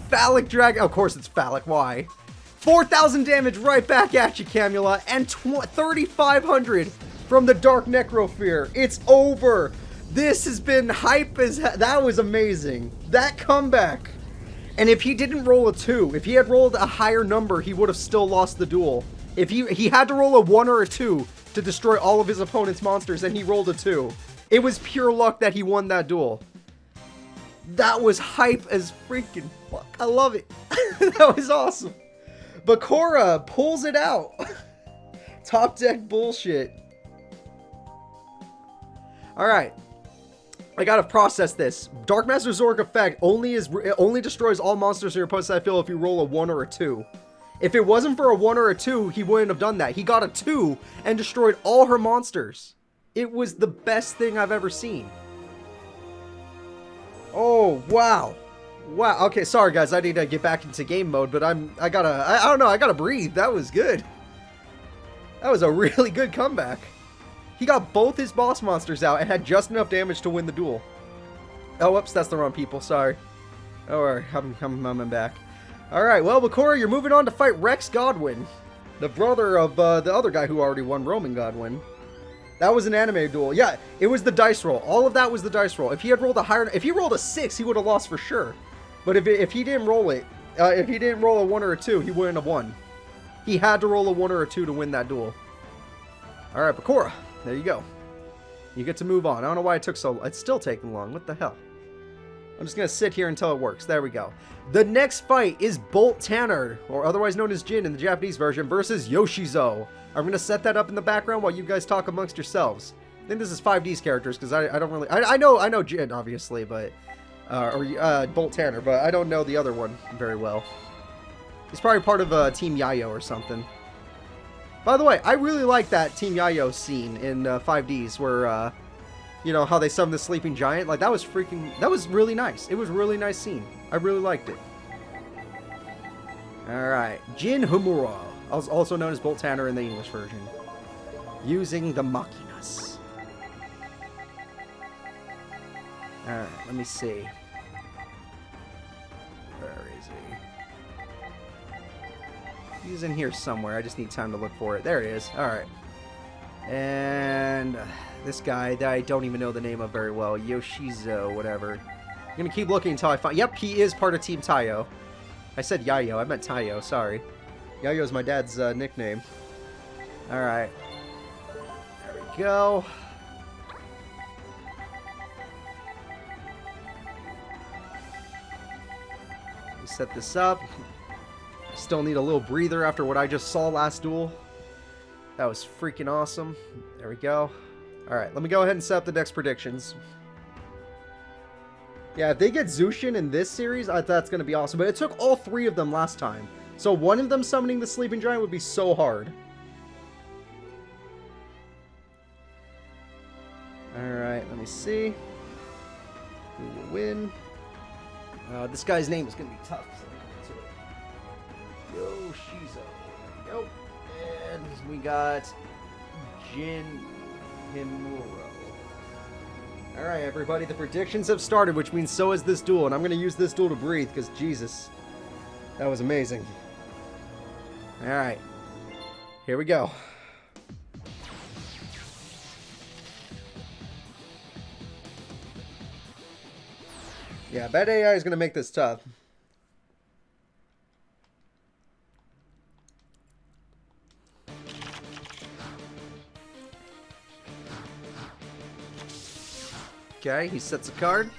Speaker 1: Phallic Dragon... Of course it's phallic, why? 4,000 damage right back at you, Camula, and 3,500 from the Dark Necrofear. It's over! This has been hype as hell. That was amazing. That comeback. And if he didn't roll a 2, if he had rolled a higher number, he would have still lost the duel. If he had to roll a 1 or a 2 to destroy all of his opponent's monsters, and he rolled a 2. It was pure luck that he won that duel. That was hype as freaking fuck. I love it. That was awesome. Bacora pulls it out. Top deck bullshit. Alright. I gotta process this. Darkmaster Zork effect only destroys all monsters in your opponent's side field if you roll a 1 or a 2. If it wasn't for a 1 or a 2, he wouldn't have done that. He got a 2 and destroyed all her monsters. It was the best thing I've ever seen. Oh, wow. Wow. Okay, sorry guys, I need to get back into game mode, but I don't know, I gotta breathe. That was good. That was a really good comeback. He got both his boss monsters out and had just enough damage to win the duel. Oh, whoops, that's the wrong people, sorry. Alright, I'm back. Alright, well, Bacora, you're moving on to fight Rex Godwin, the brother of the other guy who already won, Roman Godwin. That was an anime duel. Yeah, it was the dice roll. All of that was the dice roll. If he had rolled a higher, if he rolled a 6, he would have lost for sure. But if he didn't roll it, if he didn't roll a 1 or a 2, he wouldn't have won. He had to roll a 1 or a 2 to win that duel. Alright, Bacora. There you go. You get to move on. I don't know why it took so long. It's still taking long. What the hell? I'm just going to sit here until it works. There we go. The next fight is Bolt Tanner, or otherwise known as Jin in the Japanese version, versus Yoshizo. I'm going to set that up in the background while you guys talk amongst yourselves. I think this is 5D's characters, because I don't really... I know Jin, obviously, but... Bolt Tanner, but I don't know the other one very well. He's probably part of Team yugioh or something. By the way, I really like that Team yugioh scene in 5Ds where, you know, how they summon the sleeping giant. Like, that was really nice. It was a really nice scene. I really liked it. Alright. Jin Homura, also known as Bolt Tanner in the English version. Using the Machinas. Alright, let me see. Where is he? He's in here somewhere. I just need time to look for it. There he is. Alright. And this guy that I don't even know the name of very well. Yoshizo, whatever. I'm going to keep looking until I find... Yep, he is part of Team Taiyo. I said yugioh. I meant Taiyo. Sorry. Yugioh is my dad's nickname. Alright. There we go. Set this up. Still need a little breather after what I just saw last duel. That was freaking awesome. There we go. Alright, let me go ahead and set up the next predictions. Yeah, if they get Zushin in this series, that's going to be awesome. But it took all 3 of them last time. So one of them summoning the Sleeping Giant would be so hard. Alright, let me see. Who will win? This guy's name is going to be tough. So Yoshizo. There we go. And we got Jin Himuro. Alright, everybody. The predictions have started, which means so is this duel. And I'm going to use this duel to breathe because, Jesus, that was amazing. Alright. Here we go. Yeah, bad AI is going to make this tough. Okay, he sets a card.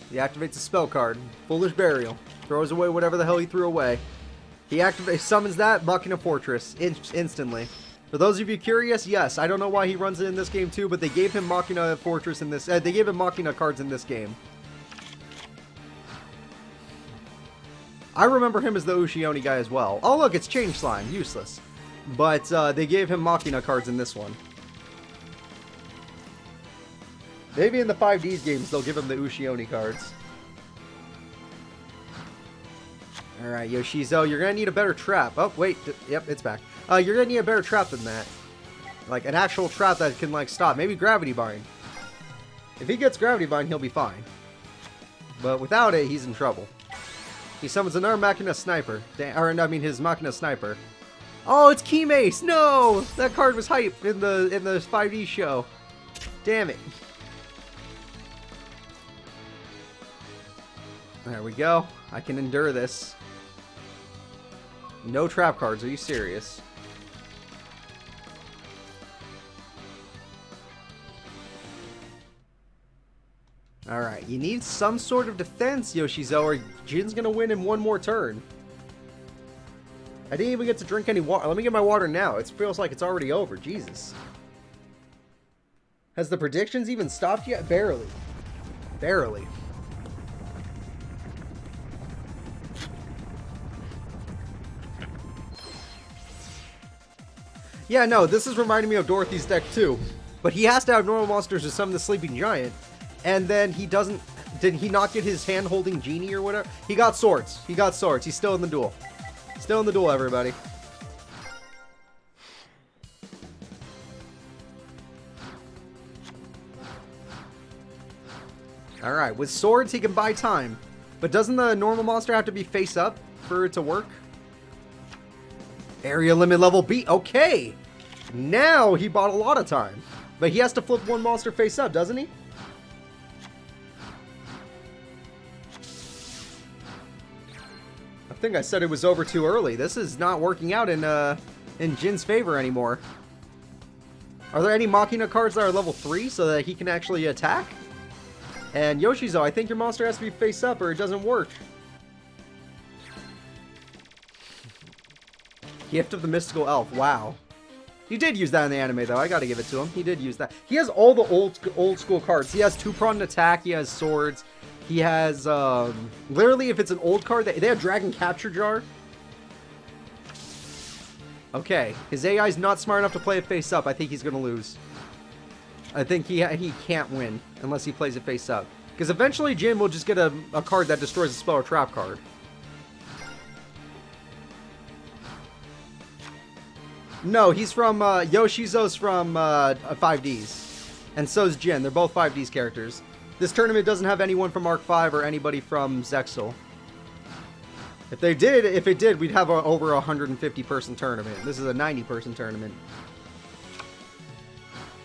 Speaker 1: He activates a spell card. Foolish Burial. Throws away whatever the hell he threw away. He summons that, Machina Fortress, instantly. For those of you curious, yes, I don't know why he runs it in this game too, but they gave him Machina Fortress in this, they gave him Machina cards in this game. I remember him as the Ushioni guy as well. Oh look, it's Change Slime, useless. But they gave him Machina cards in this one. Maybe in the 5Ds games they'll give him the Ushioni cards. Alright, Yoshizo, you're gonna need a better trap. Oh, wait, yep, it's back. You're gonna need a better trap than that. Like, an actual trap that can, like, stop. Maybe Gravity Bind. If he gets Gravity Bind, he'll be fine. But without it, he's in trouble. He summons another Machina Sniper. I mean, his Machina Sniper. Oh, it's Key Mace! No! That card was hype in the 5D show. Damn it. There we go. I can endure this. No trap cards. Are you serious? Alright, you need some sort of defense, Yoshizo, or Jin's gonna win in one more turn. I didn't even get to drink any water. Let me get my water now. It feels like it's already over. Jesus. Has the predictions even stopped yet? Barely. Barely. Yeah, no, this is reminding me of Dorothy's deck too. But he has to have normal monsters to summon the Sleeping Giant. And then he doesn't... Did he not get his hand-holding genie or whatever? He got swords. He got swords. He's still in the duel. Still in the duel, everybody. Alright, with swords he can buy time. But doesn't the normal monster have to be face up for it to work? Area limit level B. Okay! Now he bought a lot of time. But he has to flip one monster face up, doesn't he? I think I said it was over too early. This is not working out in Jin's favor anymore. Are there any Machina cards that are level 3 so that he can actually attack? And Yoshizo, I think your monster has to be face up or it doesn't work. Gift of the Mystical Elf. Wow. He did use that in the anime, though. I gotta give it to him. He did use that. He has all the old school cards. He has two-pronged attack. He has swords. He has, literally, if it's an old card, they have Dragon Capture Jar. Okay. His AI is not smart enough to play it face up. I think he's gonna lose. I think he can't win unless he plays it face up. Because eventually Jin will just get a card that destroys a spell or trap card. No, he's from, Yoshizo's from 5Ds. And so's Jin. They're both 5Ds characters. This tournament doesn't have anyone from Arc 5 or anybody from Zexal. If it did, we'd have over a 150-person tournament. This is a 90-person tournament.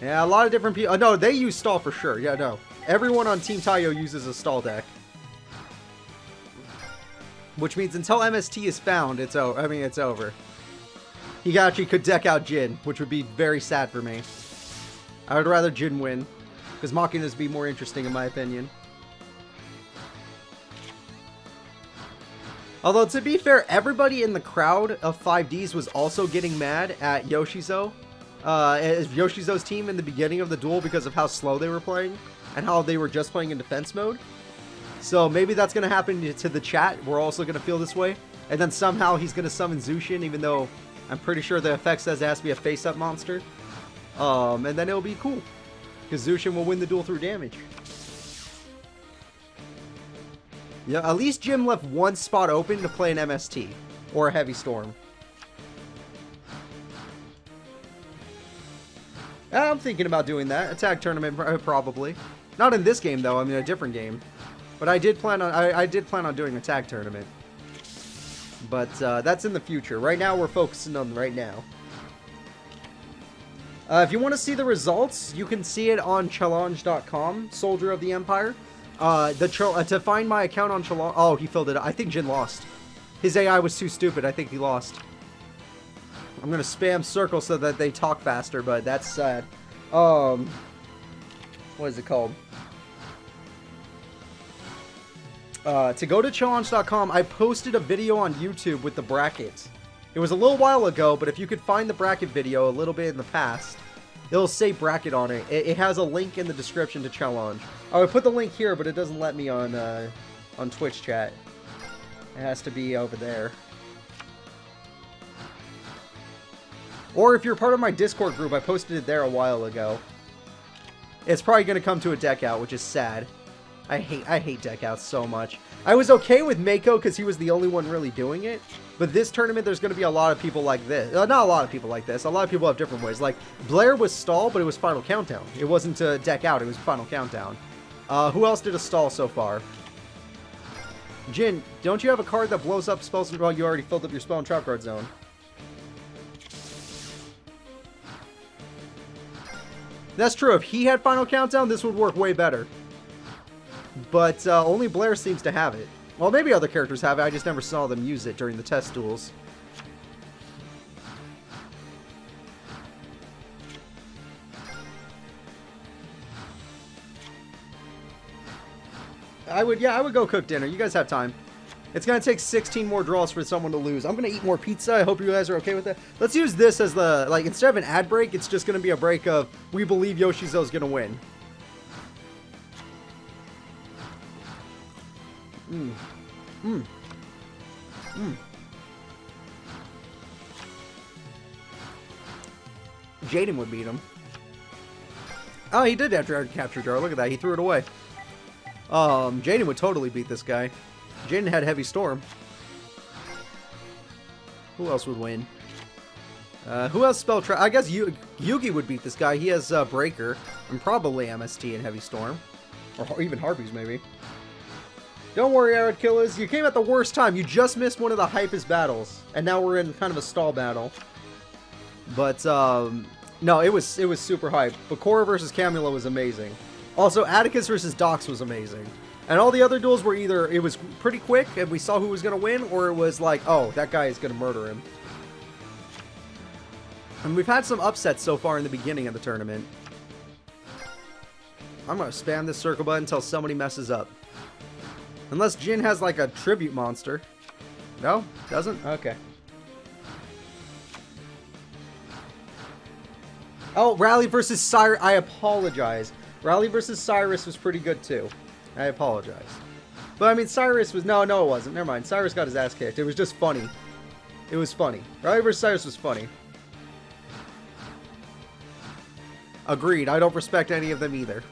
Speaker 1: Yeah, a lot of different people. No, they use stall for sure. Yeah, no. Everyone on Team Taiyo uses a stall deck. Which means until MST is found, it's over. I mean, it's over. He actually could deck out Jin, which would be very sad for me. I would rather Jin win. Because Machinas be more interesting in my opinion. Although, to be fair, everybody in the crowd of 5Ds was also getting mad at Yoshizo. Yoshizo's team in the beginning of the duel because of how slow they were playing. And how they were just playing in defense mode. So maybe that's going to happen to the chat. We're also going to feel this way. And then somehow he's going to summon Zushin, even though I'm pretty sure the effect says it has to be a face-up monster. And then it'll be cool. Because Zushin will win the duel through damage. Yeah, at least Jim left one spot open to play an MST. Or a Heavy Storm. I'm thinking about doing that. Attack tournament, probably. Not in this game, though. I mean, a different game. But I did plan on doing a tag tournament. But that's in the future. Right now, we're focusing on right now. If you want to see the results, you can see it on challenge.com, Soldier of the Empire. To find my account on challenge... Oh, he filled it up. I think Jin lost. His AI was too stupid. I think he lost. I'm going to spam circle so that they talk faster, but that's sad. What is it called? To go to challenge.com, I posted a video on YouTube with the bracket. It was a little while ago, but if you could find the bracket video a little bit in the past, it'll say bracket on it. It has a link in the description to challenge. I would put the link here, but it doesn't let me on Twitch chat. It has to be over there. Or if you're part of my Discord group, I posted it there a while ago. It's probably going to come to a deck out, which is sad. I hate deck outs so much. I was okay with Mako because he was the only one really doing it. But this tournament, there's going to be a lot of people like this. Not a lot of people like this. A lot of people have different ways. Like, Blair was stall, but it was Final Countdown. It wasn't a deck out. It was Final Countdown. Who else did a stall so far? Jin, don't you have a card that blows up spells? Well, you already filled up your spell and trap card zone. That's true. If he had Final Countdown, this would work way better. But only Blair seems to have it. Well, maybe other characters have it. I just never saw them use it during the test duels. I would go cook dinner. You guys have time. It's going to take 16 more draws for someone to lose. I'm going to eat more pizza. I hope you guys are okay with that. Let's use this as the, like, instead of an ad break, it's just going to be a break of, we believe Yoshizo's going to win. Jaden would beat him. Oh, he did after our capture jar. Look at that. He threw it away. Jaden would totally beat this guy. Jaden had Heavy Storm. Who else would win? Who else spelled Trap? I guess Yuki would beat this guy. He has Breaker and probably MST and Heavy Storm. Or even Harpies, maybe. Don't worry, Arid Killers. You came at the worst time. You just missed one of the hypest battles. And now we're in kind of a stall battle. But, no, it was super hype. Bacora versus Camula was amazing. Also, Atticus versus Dox was amazing. And all the other duels were either, it was pretty quick and we saw who was going to win, or it was like, oh, that guy is going to murder him. And we've had some upsets so far in the beginning of the tournament. I'm going to spam this circle button until somebody messes up. Unless Jin has like a tribute monster. No? Doesn't? Okay. Oh, Rally versus Cyrus. I apologize. Rally versus Cyrus was pretty good too. I apologize. But I mean, Cyrus was... No, it wasn't. Never mind. Cyrus got his ass kicked. It was just funny. It was funny. Rally versus Cyrus was funny. Agreed. I don't respect any of them either.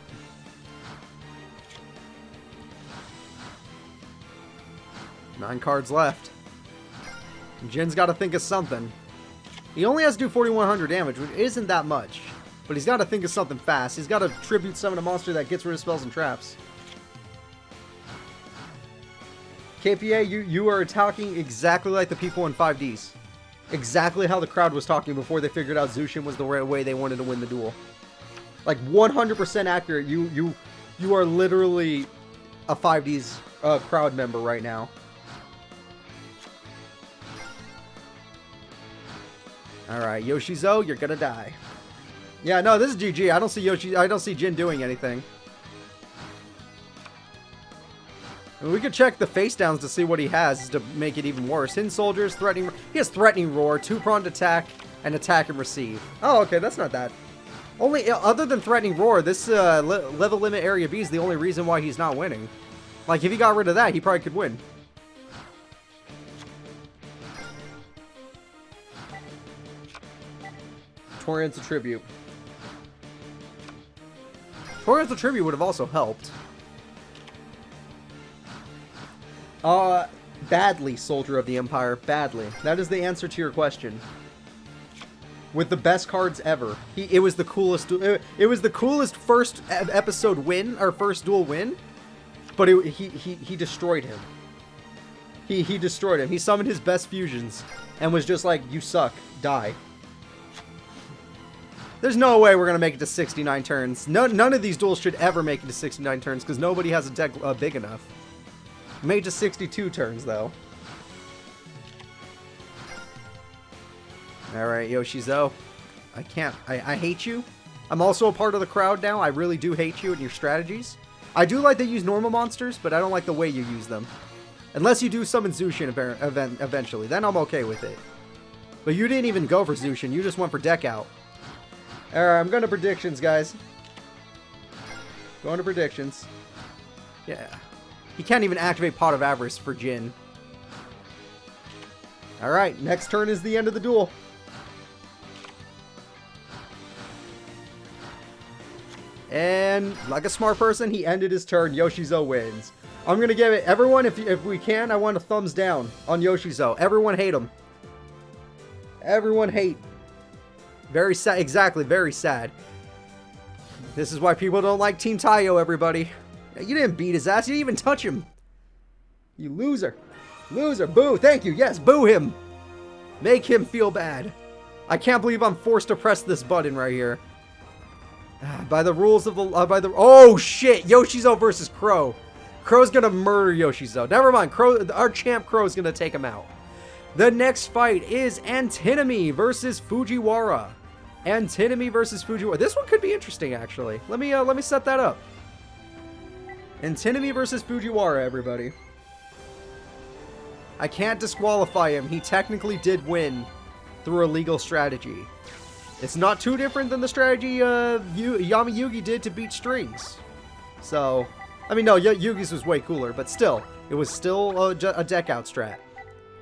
Speaker 1: Nine cards left. Jin's got to think of something. He only has to do 4,100 damage, which isn't that much. But he's got to think of something fast. He's got to tribute summon a monster that gets rid of spells and traps. KPA, you are talking exactly like the people in 5Ds. Exactly how the crowd was talking before they figured out Zushin was the right way they wanted to win the duel. Like 100% accurate. You are literally a 5Ds crowd member right now. Alright, Yoshizo, you're gonna die. Yeah, no, this is GG. I don't see Jin doing anything. I mean, we could check the face downs to see what he has to make it even worse. Hidden Soldiers, Threatening... He has Threatening Roar, 2-pronged attack, and Attack and Receive. Oh, okay, that's not that. Only, other than Threatening Roar, this level limit area B is the only reason why he's not winning. Like, if he got rid of that, he probably could win. Torrent's Tribute. Torrent's Tribute would have also helped. Badly, Soldier of the Empire. Badly. That is the answer to your question. With the best cards ever. It was the coolest. It was the coolest first episode win, or first duel win. But he destroyed him. He destroyed him. He summoned his best fusions and was just like, "You suck. Die." There's no way we're gonna make it to 69 turns. None of these duels should ever make it to 69 turns because nobody has a deck big enough. Made to 62 turns, though. Alright, Yoshizo. I can't. I hate you. I'm also a part of the crowd now. I really do hate you and your strategies. I do like to use normal monsters, but I don't like the way you use them. Unless you do summon Zushin eventually. Then I'm okay with it. But you didn't even go for Zushin. You just went for deck out. Alright, I'm going to predictions, guys. Going to predictions. Yeah. He can't even activate Pot of Avarice for Jin. Alright, next turn is the end of the duel. And, like a smart person, he ended his turn. Yoshizo wins. I'm going to give it... Everyone, if we can, I want a thumbs down on Yoshizo. Everyone hate him. Everyone hate. Very sad. Exactly, very sad. This is why people don't like Team Taiyo, everybody. You didn't beat his ass. You didn't even touch him. You loser. Loser. Boo. Thank you. Yes, boo him. Make him feel bad. I can't believe I'm forced to press this button right here. By the rules of the... oh, shit. Yoshizo versus Crow. Crow's gonna murder Yoshizo. Never mind. Our champ Crow's gonna take him out. The next fight is Antinomy versus Fujiwara. Antinomy versus Fujiwara. This one could be interesting, actually. Let me set that up. Antinomy versus Fujiwara, everybody. I can't disqualify him. He technically did win through a legal strategy. It's not too different than the strategy Yugi did to beat Strings. So, I mean, no, Yugi's was way cooler, but still, it was still a deck out strat.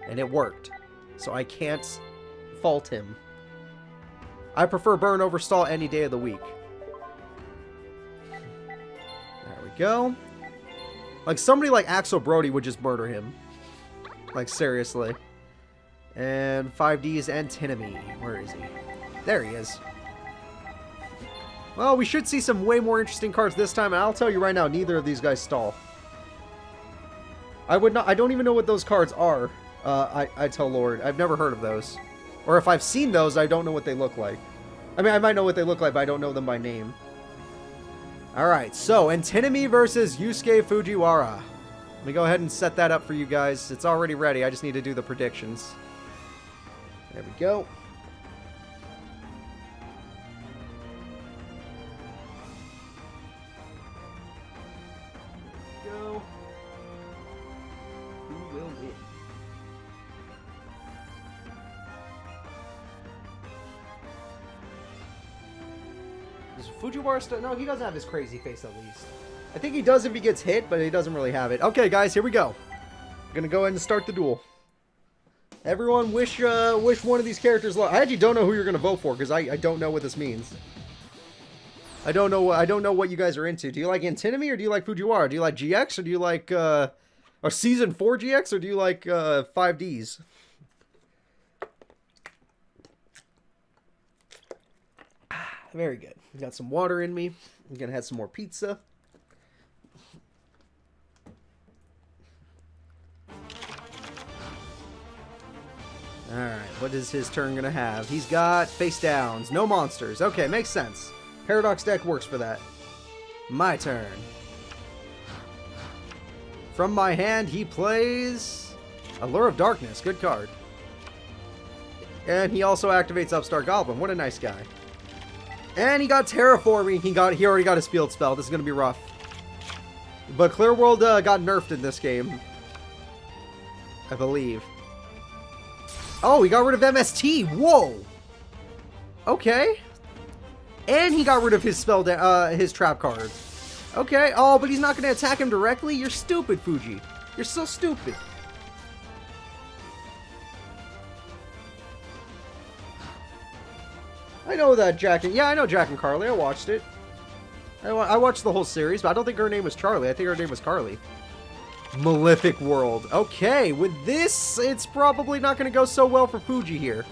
Speaker 1: And it worked. So I can't fault him. I prefer burn over stall any day of the week. There we go. Like, somebody like Axel Brody would just murder him. Like, seriously. And 5D's antinomy. Where is he? There he is. Well, we should see some way more interesting cards this time, and I'll tell you right now, neither of these guys stall. I don't even know what those cards are. I tell Lord. I've never heard of those. Or if I've seen those, I don't know what they look like. I mean, I might know what they look like, but I don't know them by name. Alright, so, Antinomy versus Yusuke Fujiwara. Let me go ahead and set that up for you guys. It's already ready. I just need to do the predictions. There we go. Who will win? Does Fujiwara still? No, he doesn't have his crazy face at least. I think he does if he gets hit, but he doesn't really have it. Okay, guys, here we go. I'm gonna go ahead and start the duel. Everyone, wish one of these characters luck. I actually don't know who you're gonna vote for because I don't know what this means. I don't know what you guys are into. Do you like Antinomy or do you like Fujiwara? Do you like GX or do you like a Season 4 GX or do you like 5Ds? Very good. Got some water in me. I'm gonna have some more pizza. Alright, what is his turn gonna have? He's got face downs, no monsters. Okay, makes sense. Paradox deck works for that. My turn. From my hand, he plays Allure of Darkness. Good card. And he also activates Upstart Goblin. What a nice guy. And he got Terraforming. He already got his field spell. This is gonna be rough. But Clear World got nerfed in this game, I believe. Oh, he got rid of MST. Whoa. Okay. And he got rid of his spell, his trap card. Okay. Oh, but he's not going to attack him directly? You're stupid, Fuji. You're so stupid. I know that Jack and... Yeah, I know Jack and Carly. I watched it. I watched the whole series, but I don't think her name was Charlie. I think her name was Carly. Malefic World. Okay, with this, it's probably not going to go so well for Fuji here.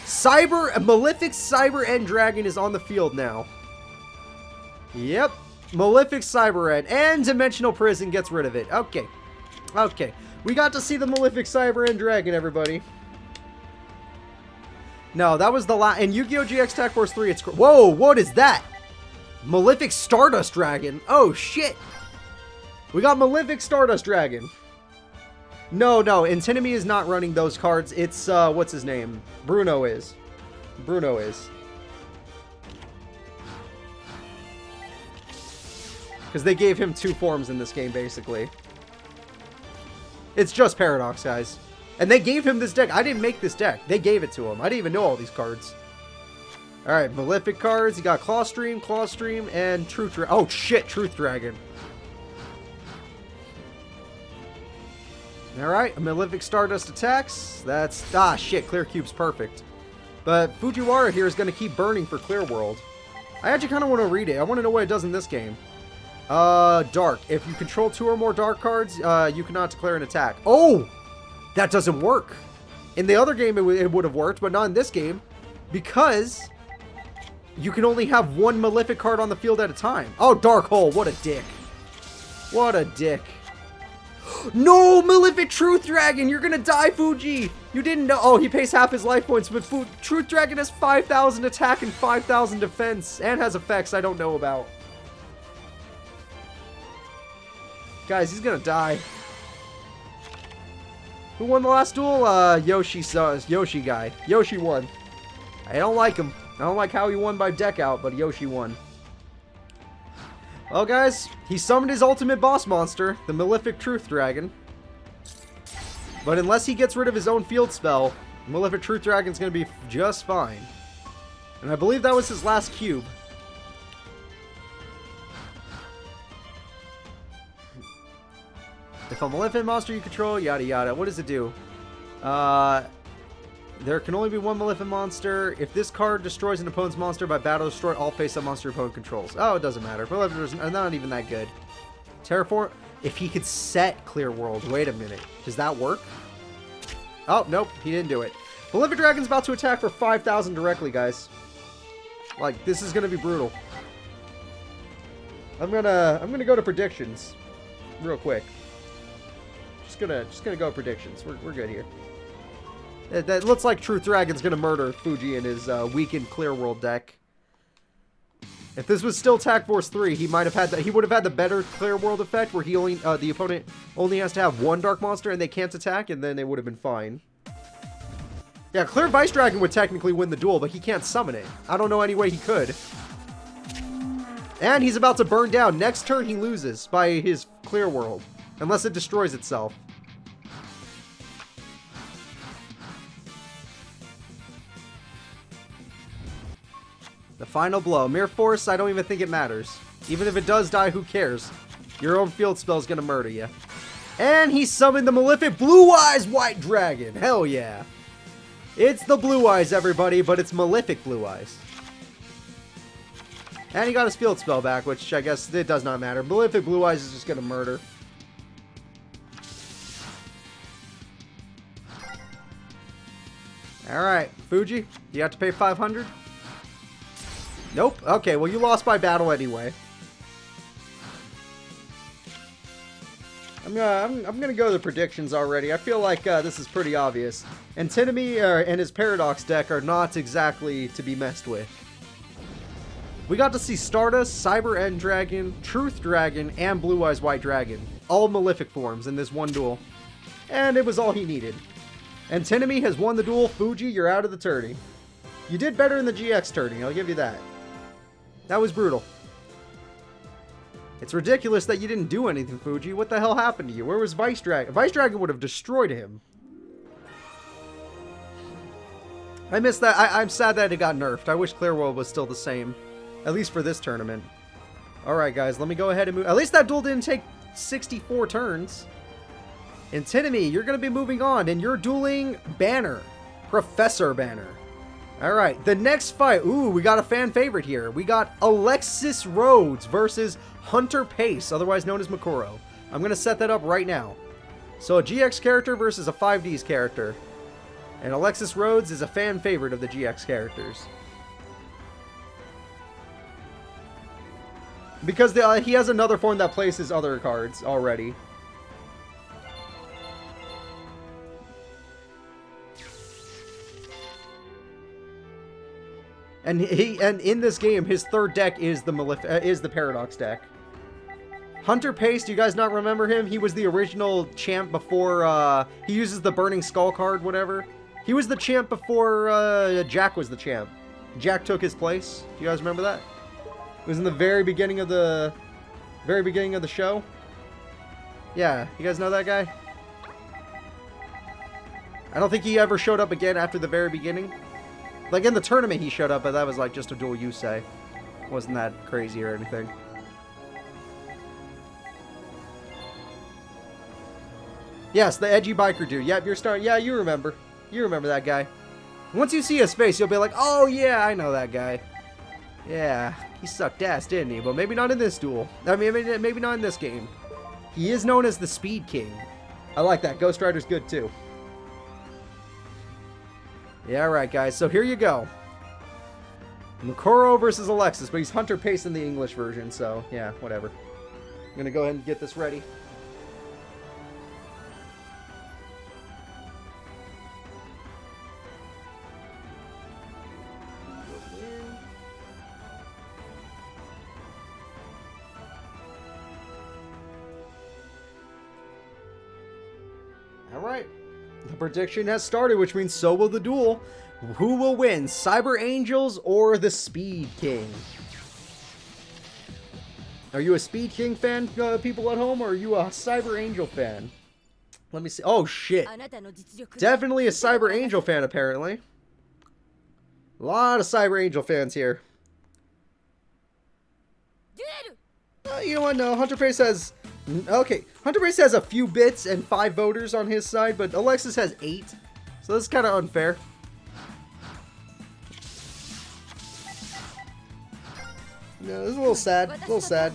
Speaker 1: Malefic Cyber End Dragon is on the field now. Yep. Malefic Cyber End. And Dimensional Prison gets rid of it. Okay. Okay. We got to see the Malefic Cyber End Dragon, everybody. No, that was the last... And Yu-Gi-Oh! GX Tech Force 3, it's... Whoa, what is that? Malefic Stardust Dragon. Oh, shit. We got Malefic Stardust Dragon. No, Antinomy is not running those cards. It's, what's his name? Bruno is. Bruno is. Because they gave him 2 forms in this game, basically. It's just Paradox, guys. And they gave him this deck. I didn't make this deck. They gave it to him. I didn't even know all these cards. Alright, Malefic cards. You got Clawstream, and Truth Dragon. Oh, shit, Truth Dragon. Alright, a Malefic Stardust attacks. That's... Ah, shit, Clear Cube's perfect. But Fujiwara here is going to keep burning for Clear World. I actually kind of want to read it. I want to know what it does in this game. Dark. If you control 2 or more dark cards, you cannot declare an attack. Oh! That doesn't work. In the other game, it would have worked, but not in this game. Because you can only have 1 Malefic card on the field at a time. Oh, Dark Hole. What a dick. What a dick. No, Malefic Truth Dragon! You're gonna die, Fuji! You didn't know. Oh, he pays half his life points, but Truth Dragon has 5,000 attack and 5,000 defense, and has effects I don't know about. Guys, he's gonna die. Who won the last duel? Yoshi guy. Yoshi won. I don't like him. I don't like how he won by deck out, but Yoshi won. Well, guys, he summoned his ultimate boss monster, the Malefic Truth Dragon. But unless he gets rid of his own field spell, Malefic Truth Dragon's going to be just fine. And I believe that was his last cube. If a Maleficent monster you control, yada yada. What does it do? There can only be one Maleficent monster. If this card destroys an opponent's monster by battle, destroy all face-up monster your opponent controls. Oh, it doesn't matter. Maleficent are not even that good. Terraform. If he could set Clear World. Wait a minute. Does that work? Oh, nope. He didn't do it. Malefic Dragon's about to attack for 5,000 directly, guys. Like, this is gonna be brutal. I'm gonna go to predictions real quick. Just gonna go predictions. We're good here. That looks like Truth Dragon's gonna murder Fuji in his weakened Clear World deck. If this was still Attack Force 3, he might have had he would have had the better Clear World effect, where he only the opponent only has to have one Dark Monster and they can't attack, and then they would have been fine. Yeah, Clear Vice Dragon would technically win the duel, but he can't summon it. I don't know any way he could. And he's about to burn down. Next turn he loses by his Clear World, unless it destroys itself. The final blow. Mere Force, I don't even think it matters. Even if it does die, who cares? Your own field spell is going to murder you. And he summoned the Malefic Blue Eyes White Dragon. Hell yeah. It's the Blue Eyes, everybody, but it's Malefic Blue Eyes. And he got his field spell back, which I guess it does not matter. Malefic Blue Eyes is just going to murder. Alright, Fuji, you have to pay 500? Nope. Okay, well you lost by battle anyway. I'm gonna go to the predictions already. I feel like this is pretty obvious. Antinomy and his Paradox deck are not exactly to be messed with. We got to see Stardust, Cyber End Dragon, Truth Dragon, and Blue Eyes White Dragon. All Malefic forms in this one duel. And it was all he needed. Antinomy has won the duel. Fuji, you're out of the tourney. You did better in the GX tourney, I'll give you that. That was brutal. It's ridiculous that you didn't do anything, Fuji. What the hell happened to you? Where was Vice Dragon? Vice Dragon would have destroyed him. I missed that. I'm sad that it got nerfed. I wish Clear World was still the same. At least for this tournament. Alright, guys. Let me go ahead and move. At least that duel didn't take 64 turns. Antinomy, you're going to be moving on. And you're dueling Banner. Professor Banner. Alright, the next fight. Ooh, we got a fan favorite here. We got Alexis Rhodes versus Hunter Pace, otherwise known as Bacora. I'm going to set that up right now. So a GX character versus a 5Ds character. And Alexis Rhodes is a fan favorite of the GX characters. Because he has another form that plays his other cards already. And in this game, his third deck is the Paradox deck. Hunter Pace, do you guys not remember him? He was the original champ before, he uses the Burning Skull card, whatever. He was the champ before, Jack was the champ. Jack took his place. Do you guys remember that? It was in the very beginning of the show. Yeah, you guys know that guy? I don't think he ever showed up again after the very beginning. Like, in the tournament he showed up, but that was, like, just a dual Yusei. Wasn't that crazy or anything. Yes, the edgy biker dude. Yep, you're starting. Yeah, you remember. You remember that guy. Once you see his face, you'll be like, oh, yeah, I know that guy. Yeah, he sucked ass, didn't he? But maybe not in this duel. I mean, maybe not in this game. He is known as the Speed King. I like that. Ghost Rider's good, too. Yeah, alright, guys. So here you go. Bacora versus Alexis, but he's Hunter Pace in the English version, so yeah, whatever. I'm gonna go ahead and get this ready. Alright. The prediction has started, which means so will the duel. Who will win, Cyber Angels or the Speed King? Are you a Speed King fan, people at home, or are you a Cyber Angel fan? Let me see. Oh, shit. Definitely a Cyber Angel fan, apparently. A lot of Cyber Angel fans here. You know what? No, Hunter Face has... Okay, Hunter Face has a few bits and 5 voters on his side, but Alexis has 8. So that's kind of unfair. Yeah, this is a little sad. A little sad.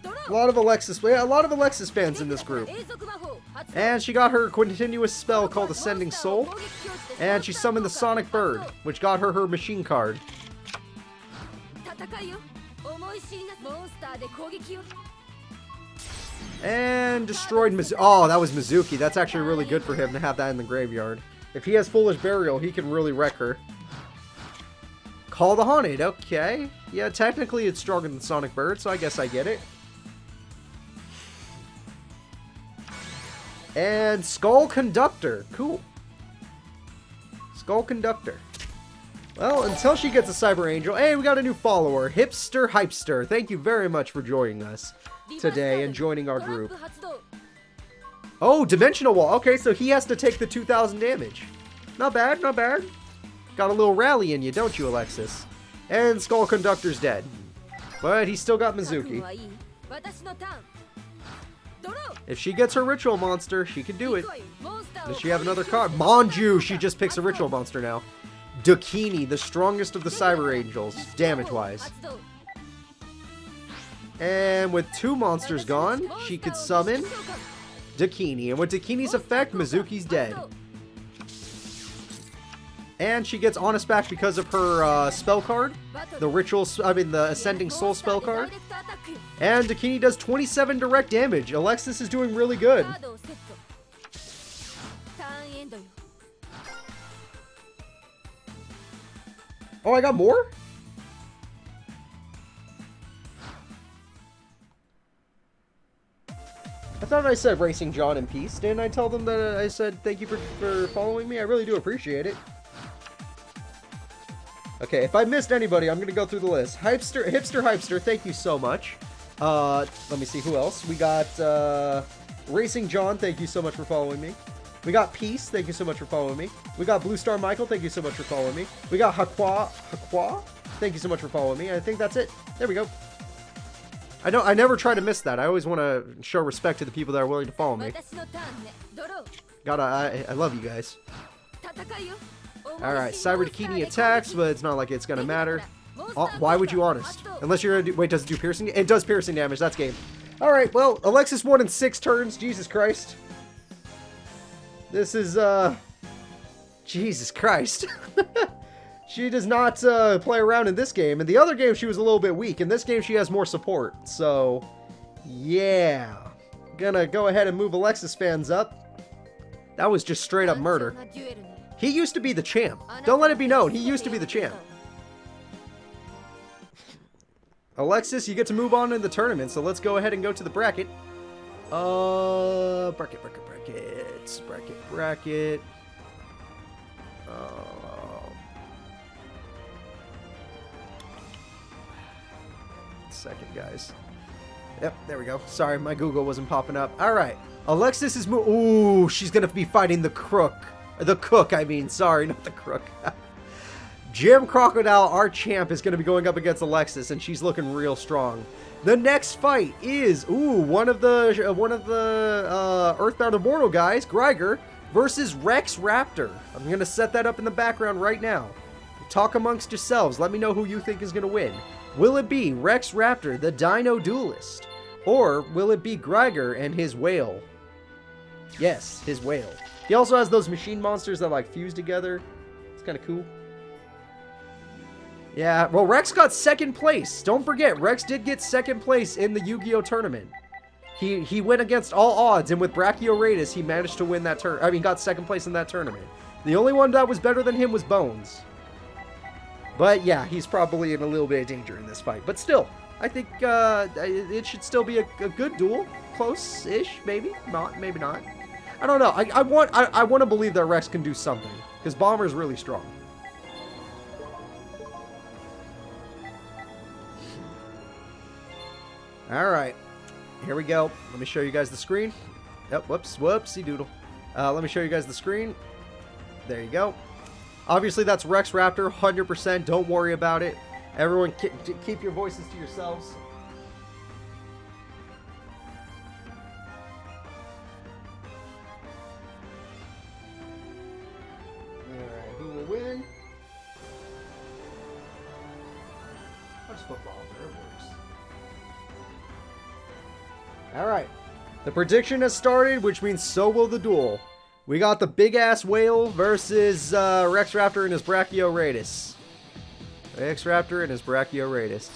Speaker 1: A lot of Alexis fans in this group. And she got her continuous spell called Ascending Soul. And she summoned the Sonic Bird, which got her her machine card. And destroyed Mizuki. Oh, that was Mizuki. That's actually really good for him to have that in the graveyard. If he has Foolish Burial, he can really wreck her. Call the Haunted. Okay. Yeah, technically it's stronger than Sonic Bird, so I guess I get it. And Skull Conductor. Cool. Skull Conductor. Well, until she gets a Cyber Angel. Hey, we got a new follower. Hipster Hypester. Thank you very much for joining us today and joining our group. Oh, Dimensional Wall. Okay, so he has to take the 2,000 damage. Not bad, not bad. Got a little rally in you, don't you, Alexis? And Skull Conductor's dead. But he's still got Mizuki. If she gets her Ritual Monster, she can do it. Does she have another card? Manju! She just picks a Ritual Monster now. Dakini, the strongest of the Cyber Angels, damage-wise. And with 2 monsters gone, she could summon Dakini. And with Dakini's effect, Mizuki's dead. And she gets Honest back because of her spell card. The Ascending Soul spell card. And Dakini does 27 direct damage. Alexis is doing really good. Oh, I got more? I thought I said Racing John in peace. Didn't I tell them that I said thank you for following me? I really do appreciate it. Okay, if I missed anybody, I'm going to go through the list. Hipster Hypester, thank you so much. Let me see who else. We got Racing John, thank you so much for following me. We got Peace, thank you so much for following me. We got Blue Star Michael, thank you so much for following me. We got Hakwa, thank you so much for following me. I think that's it. There we go. I never try to miss that. I always want to show respect to the people that are willing to follow me. I love you guys. Alright, Cyber Dakini attacks, but it's not like it's gonna matter. Oh, why would you Honest? Unless you're gonna do... Wait, does it do piercing? It does piercing damage. That's game. Alright, well, Alexis won in 6 turns. Jesus Christ. This is, Jesus Christ. She does not play around in this game. In the other game, she was a little bit weak. In this game, she has more support. So, yeah. Gonna go ahead and move Alexis fans up. That was just straight up murder. He used to be the champ. Don't let it be known. He used to be the champ. Alexis, you get to move on in the tournament. So let's go ahead and go to the bracket. Bracket. Second, guys. Yep, there we go. Sorry, my Google wasn't popping up. All right. Alexis is ooh, she's going to be fighting the Crook. The Cook, I mean. Sorry, not the Crook. Jim Crocodile, our champ, is going to be going up against Alexis, and she's looking real strong. The next fight is, one of the Earthbound Immortal guys, Greiger, versus Rex Raptor. I'm going to set that up in the background right now. Talk amongst yourselves. Let me know who you think is going to win. Will it be Rex Raptor, the Dino Duelist? Or will it be Greiger and his whale? Yes, his whale. He also has those machine monsters that, like, fuse together. It's kind of cool. Yeah, well, Rex got second place. Don't forget, Rex did get second place in the Yu-Gi-Oh! Tournament. He went against all odds, and with Brachioradus, he managed to win that got second place in that tournament. The only one that was better than him was Bones. But yeah, he's probably in a little bit of danger in this fight. But still, I think it should still be a good duel. Close-ish, maybe. Not, maybe not. I don't know. I want to believe that Rex can do something, because Bomber's really strong. Alright, here we go. Let me show you guys the screen. Oh, whoops, whoopsie doodle. Let me show you guys the screen. There you go. Obviously, that's Rex Raptor, 100%. Don't worry about it. Everyone, keep your voices to yourselves. Alright, who will win? What's football? There it works. Alright. The prediction has started, which means so will the duel. We got the big-ass whale versus Rex Raptor and his Brachioradus. Rex Raptor and his Brachioradus.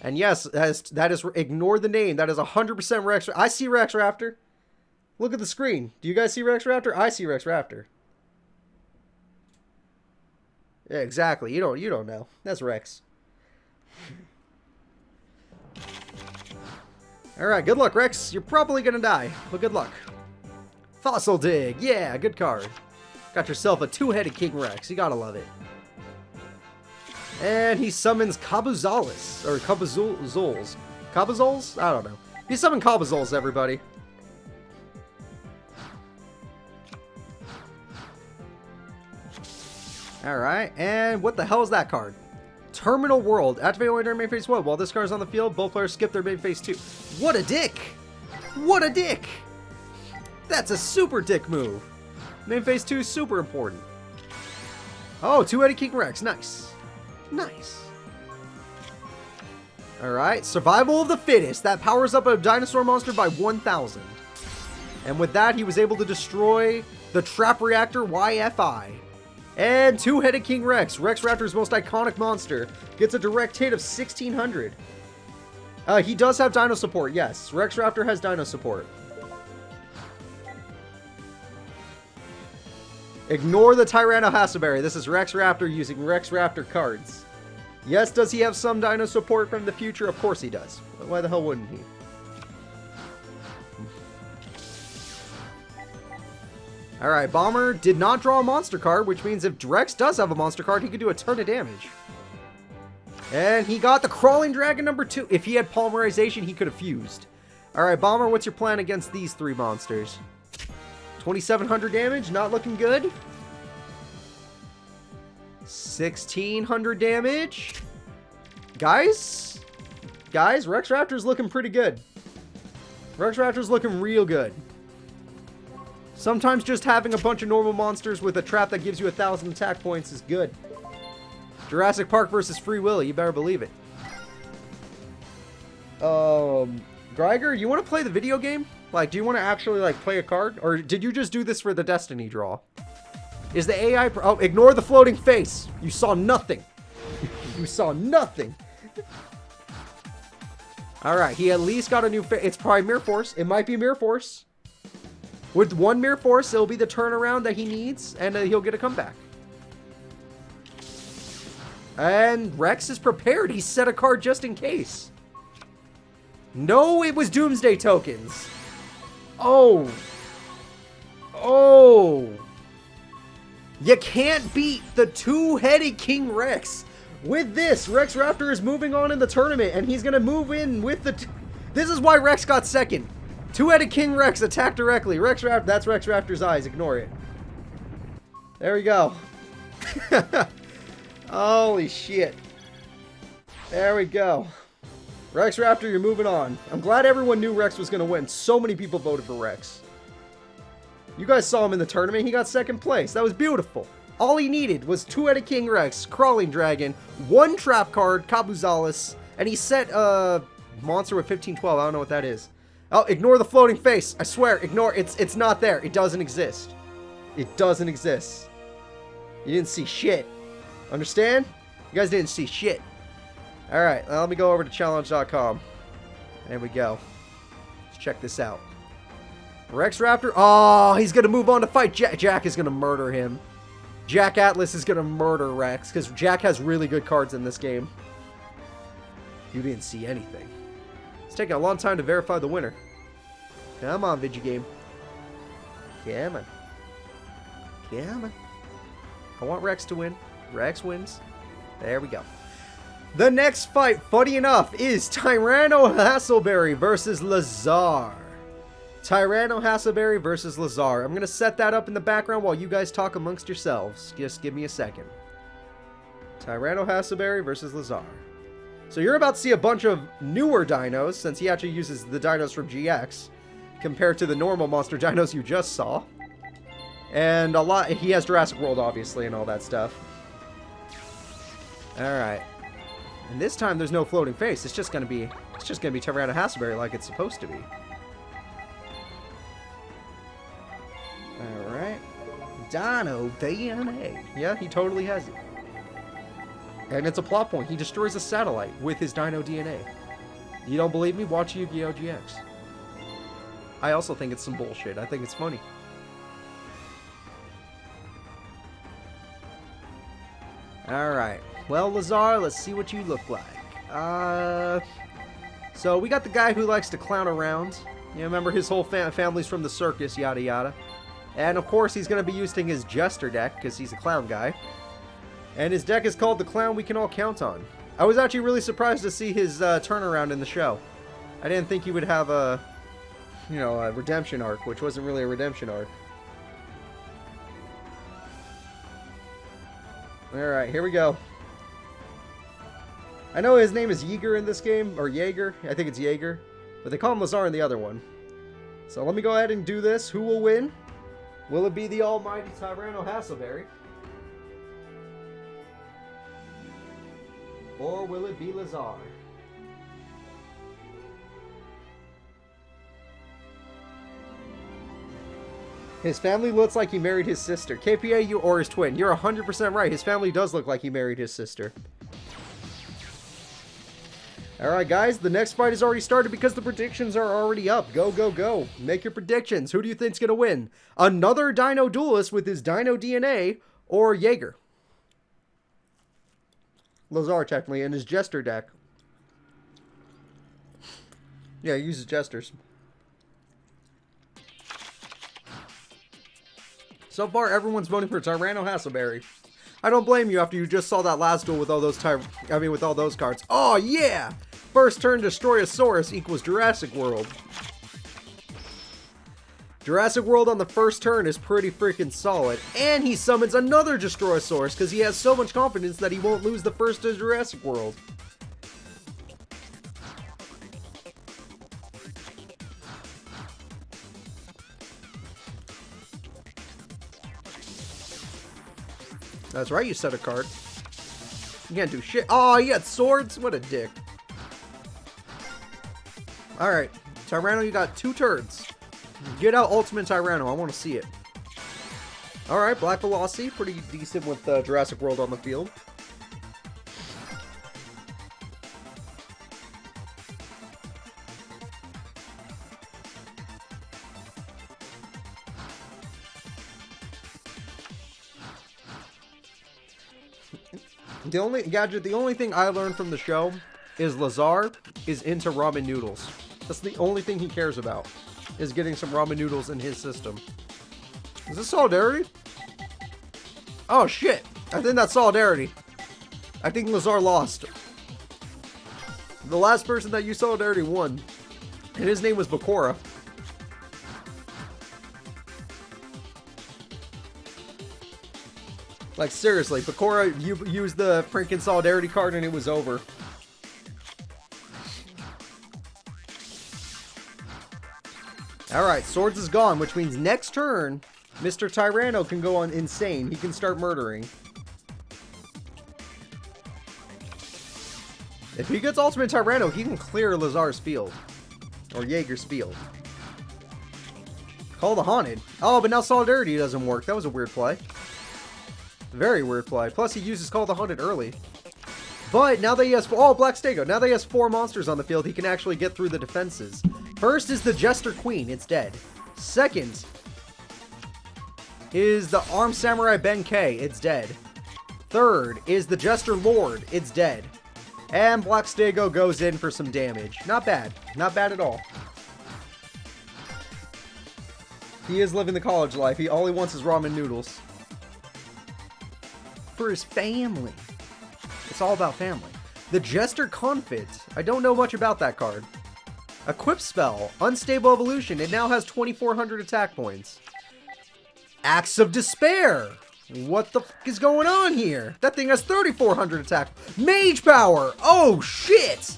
Speaker 1: And yes, that is, ignore the name. That is 100% Rex. I see Rex Raptor. Look at the screen. Do you guys see Rex Raptor? I see Rex Raptor. Yeah, exactly. You don't know. That's Rex. Alright, good luck, Rex. You're probably gonna die, but good luck. Fossil Dig. Yeah, good card. Got yourself a two-headed King Rex. You gotta love it. And he summons Kabuzalis. Or Kabuzols. Kabuzols? I don't know. He summoned Kabuzols, everybody. Alright, and what the hell is that card? Terminal World. Activate only during main phase 1. While this card is on the field, both players skip their main phase 2. What a dick! What a dick! That's a super dick move. Main phase 2 is super important. Oh, two-headed King Rex. Nice. Nice. Alright, Survival of the Fittest. That powers up a dinosaur monster by 1,000. And with that, he was able to destroy the Trap Reactor YFI. And two-headed King Rex. Rex Raptor's most iconic monster. Gets a direct hit of 1,600. He does have dino support, yes. Rex Raptor has dino support. Ignore the Tyrannosaberry. This is Rex Raptor using Rex Raptor cards. Yes, does he have some dino support from the future? Of course he does. But why the hell wouldn't he? Alright, Bomber did not draw a monster card, which means if Rex does have a monster card, he could do a ton of damage. And he got the Crawling Dragon number 2. If he had Polymerization, he could have fused. Alright, Bomber, what's your plan against these three monsters? 2,700 damage, not looking good. 1,600 damage. Guys, Rex Raptor's looking pretty good. Rex Raptor's looking real good. Sometimes just having a bunch of normal monsters with a trap that gives you 1,000 attack points is good. Jurassic Park versus Free Willy, you better believe it. Greiger, you want to play the video game? Like, do you want to actually, like, play a card? Or did you just do this for the Destiny draw? Is the AI... Oh, ignore the floating face. You saw nothing. You saw nothing. Alright, he at least got a new face. It's probably Mirror Force. It might be Mirror Force. With one Mirror Force, it'll be the turnaround that he needs, and he'll get a comeback. And Rex is prepared. He set a card just in case. No, it was Doomsday Tokens. Oh. Oh. You can't beat the two-headed King Rex. With this, Rex Raptor is moving on in the tournament, and he's going to move in with the... This is why Rex got second. Two-headed King Rex attack directly. Rex Raptor, that's Rex Raptor's eyes. Ignore it. There we go. Holy shit. There we go. Rex Raptor, you're moving on. I'm glad everyone knew Rex was going to win. So many people voted for Rex. You guys saw him in the tournament. He got second place. That was beautiful. All he needed was two-headed King Rex, Crawling Dragon, one trap card, Kabuzalis, and he set a monster with 1512. I don't know what that is. Oh, ignore the floating face. I swear, ignore. It's not there. It doesn't exist. It doesn't exist. You didn't see shit. Understand? You guys didn't see shit. Alright, let me go over to challenge.com. There we go. Let's check this out. Rex Raptor. Oh, he's going to move on to fight Jack. Jack is going to murder him. Jack Atlas is going to murder Rex because Jack has really good cards in this game. You didn't see anything. It's taking a long time to verify the winner. Come on, Vigigame. Come on. Come on. I want Rex to win. Rex wins. There we go. The next fight, funny enough, is Tyranno Hasselberry versus Lazar. Tyranno Hasaberry versus Lazar. I'm going to set that up in the background while you guys talk amongst yourselves. Just give me a second. Tyranno Hasaberry versus Lazar. So you're about to see a bunch of newer dinos, since he actually uses the dinos from GX, compared to the normal monster dinos you just saw. And he has Jurassic World, obviously, and all that stuff. Alright. And this time there's no floating face. It's just gonna be Tyranno Hasaberry like it's supposed to be. Alright. Dino DNA. Yeah, he totally has it. And it's a plot point. He destroys a satellite with his Dino DNA. You don't believe me? Watch Yu-Gi-Oh! GX. I also think it's some bullshit. I think it's funny. Alright. Well, Lazar, let's see what you look like. So we got the guy who likes to clown around. You remember his whole family's from the circus, yada yada. And of course he's going to be using his Jester deck, because he's a clown guy. And his deck is called the Clown We Can All Count On. I was actually really surprised to see his turnaround in the show. I didn't think he would have a redemption arc, which wasn't really a redemption arc. Alright, here we go. I know his name is Yeager in this game, or Jaeger. I think it's Jaeger. But they call him Lazar in the other one. So let me go ahead and do this. Who will win? Will it be the almighty Tyranno Hasaberry? Or will it be Lazar? His family looks like he married his sister. KPA, or his twin. You're 100% right. His family does look like he married his sister. Alright guys, the next fight has already started because the predictions are already up. Go, go, go. Make your predictions. Who do you think's going to win? Another Dino Duelist with his Dino DNA, or Jaeger? Lazar, technically, in his Jester deck. Yeah, he uses Jesters. So far, everyone's voting for Tyranno Hasaberry. I don't blame you after you just saw that last duel with all those with all those cards. Oh yeah! First turn Destroyosaurus equals Jurassic World. Jurassic World on the first turn is pretty freaking solid. And he summons another Destroyosaurus because he has so much confidence that he won't lose the first to Jurassic World. That's right, you set a card. You can't do shit. Oh, you got swords? What a dick. Alright, Tyranno, you got 2 turns. Get out Ultimate Tyranno. I want to see it. Alright, Black Velocity. Pretty decent with Jurassic World on the field. The only thing I learned from the show is Lazar is into ramen noodles. That's the only thing he cares about, is getting some ramen noodles in his system. Is this Solidarity? Oh shit! I think that's Solidarity. I think Lazar lost. The last person that used Solidarity won. And his name was Bacora. Like, seriously, Bacora, you used the freaking Solidarity card and it was over. Alright, Swords is gone, which means next turn, Mr. Tyranno can go on insane. He can start murdering. If he gets Ultimate Tyranno, he can clear Lazar's field. Or Jaeger's field. Call the Haunted. Oh, but now Solidarity doesn't work. That was a weird play. Very weird play. Plus, he uses Call the Haunted early. But now that he has... Oh, Black Stego. Now that he has 4 monsters on the field, he can actually get through the defenses. First is the Jester Queen. It's dead. Second is the Armed Samurai Benkei. It's dead. Third is the Jester Lord. It's dead. And Black Stego goes in for some damage. Not bad. Not bad at all. He is living the college life. All he wants is ramen noodles. For his family. It's all about family. The Jester Confit. I don't know much about that card. Equip spell. Unstable evolution. It now has 2,400 attack points. Axe of Despair. What the f is going on here? That thing has 3,400 attack. Mage power. Oh, shit.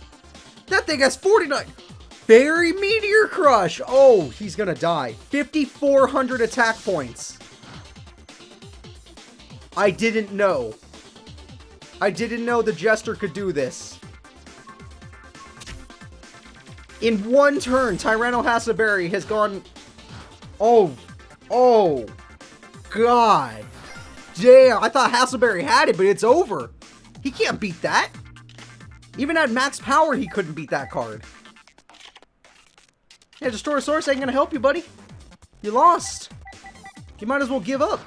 Speaker 1: That thing has 49. Fairy Meteor Crush. Oh, he's gonna die. 5,400 attack points. I didn't know. I didn't know the Jester could do this. In one turn, Tyranno Hasaberry has gone... Oh. Oh. God. Damn. I thought Hasaberry had it, but it's over. He can't beat that. Even at max power, he couldn't beat that card. Yeah, Destroyosaurus ain't gonna help you, buddy. You lost. You might as well give up.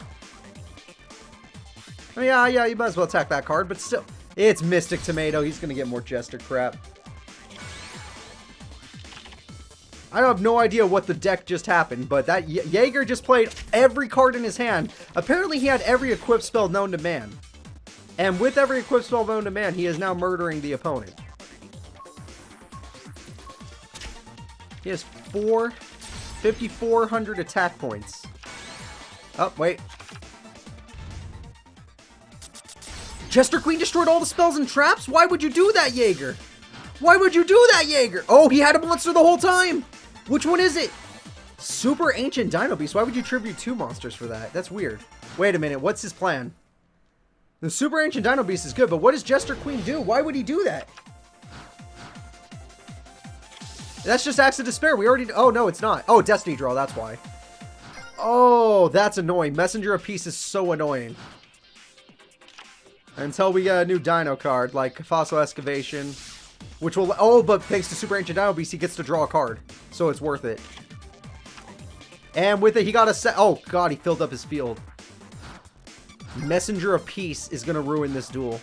Speaker 1: Oh, yeah, you might as well attack that card, but still. It's Mystic Tomato. He's gonna get more Jester crap. I have no idea what the deck just happened, but that Jaeger just played every card in his hand. Apparently, he had every equip spell known to man. And with every equip spell known to man, he is now murdering the opponent. He has 5,400 attack points. Oh, wait. Jester Queen destroyed all the spells and traps? Why would you do that, Jaeger? Why would you do that, Jaeger? Oh, he had a monster the whole time. Which one is it? Super Ancient Dino Beast. Why would you tribute 2 monsters for that? That's weird. Wait a minute. What's his plan? The Super Ancient Dino Beast is good, but what does Jester Queen do? Why would he do that? That's just Axe of Despair. We already... Oh, no, it's not. Oh, Destiny Draw. That's why. Oh, that's annoying. Messenger of Peace is so annoying. Until we get a new Dino card, like Fossil Excavation. Which will... Oh, but thanks to Super Ancient Dino Beast, he gets to draw a card. So it's worth it. And with it, he got a set... Oh, God, he filled up his field. Messenger of Peace is going to ruin this duel.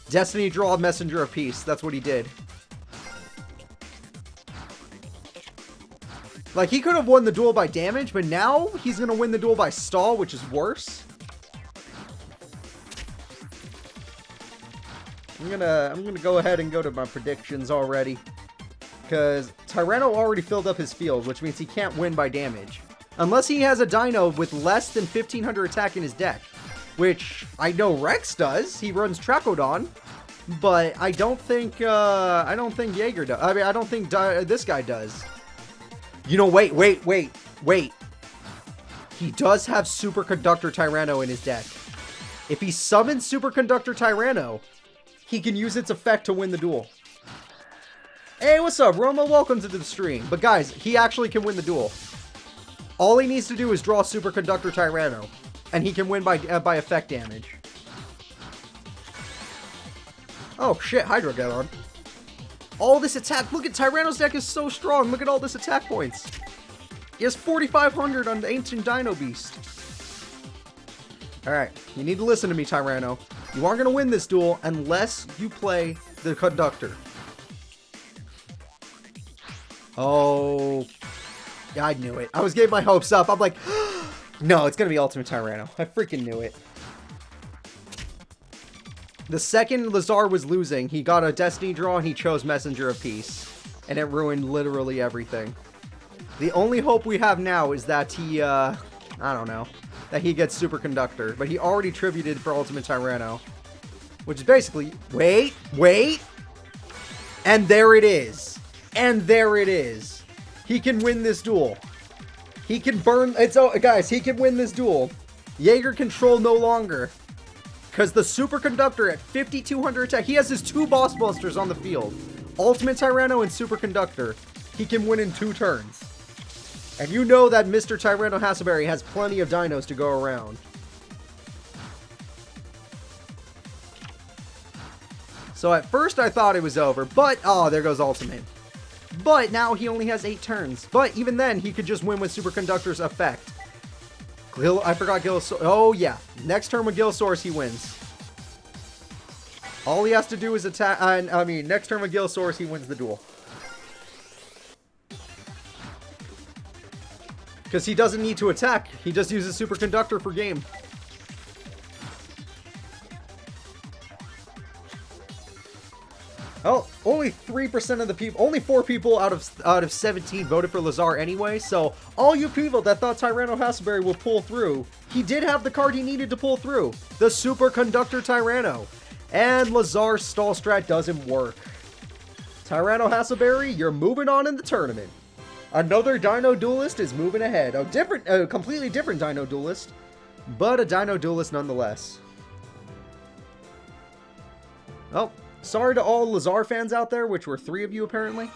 Speaker 1: Destiny Draw Messenger of Peace. That's what he did. Like, he could have won the duel by damage, but now he's going to win the duel by stall, which is worse. I'm gonna go ahead and go to my predictions already. Because Tyranno already filled up his field, which means he can't win by damage. Unless he has a Dino with less than 1,500 attack in his deck. Which I know Rex does. He runs Trachodon. But I don't think Jaeger does. I mean, I don't think this guy does. You know, wait. He does have Superconductor Tyranno in his deck. If he summons Superconductor Tyranno, he can use its effect to win the duel. Hey, what's up, Roma? Welcome to the stream. But guys, he actually can win the duel. All he needs to do is draw Superconductor Tyranno, and he can win by effect damage. Oh shit, Hydrogalon. All this attack. Look at Tyranno's deck is so strong. Look at all this attack points. He has 4,500 on the Ancient Dino Beast. Alright, you need to listen to me, Tyranno. You aren't going to win this duel unless you play the Conductor. Oh. Yeah, I knew it. I was getting my hopes up. I'm like, no, it's going to be Ultimate Tyranno. I freaking knew it. The second Lazar was losing, he got a Destiny Draw and he chose Messenger of Peace. And it ruined literally everything. The only hope we have now is that he, I don't know, that he gets Superconductor. But he already tributed for Ultimate Tyranno. Which is basically, wait. And there it is. And there it is. He can win this duel. He can burn, guys, he can win this duel. Jaeger control no longer. Because the Superconductor at 5,200 attack, he has his 2 boss busters on the field. Ultimate Tyranno and Superconductor. He can win in 2 turns. And you know that Mr. Tyranno Hasaberry has plenty of dinos to go around. So at first I thought it was over, but, oh, there goes Ultimate. But now he only has 8 turns. But even then, he could just win with Superconductor's effect. I forgot Gillosaurus. Oh, yeah. Next turn with Gillosaurus, he wins. All he has to do is attack. Next turn with Gillosaurus, he wins the duel. Because he doesn't need to attack. He just uses Superconductor for game. Oh, only 3% of the people, only 4 people out of 17 voted for Lazar anyway, so all you people that thought Tyranno Hasselberry would pull through, he did have the card he needed to pull through, the Superconductor Tyranno. And Lazar's stall strat doesn't work. Tyranno Hasselberry, you're moving on in the tournament. Another Dino Duelist is moving ahead. A completely different Dino Duelist, but a Dino Duelist nonetheless. Oh. Sorry to all Lazar fans out there, which were 3 of you apparently.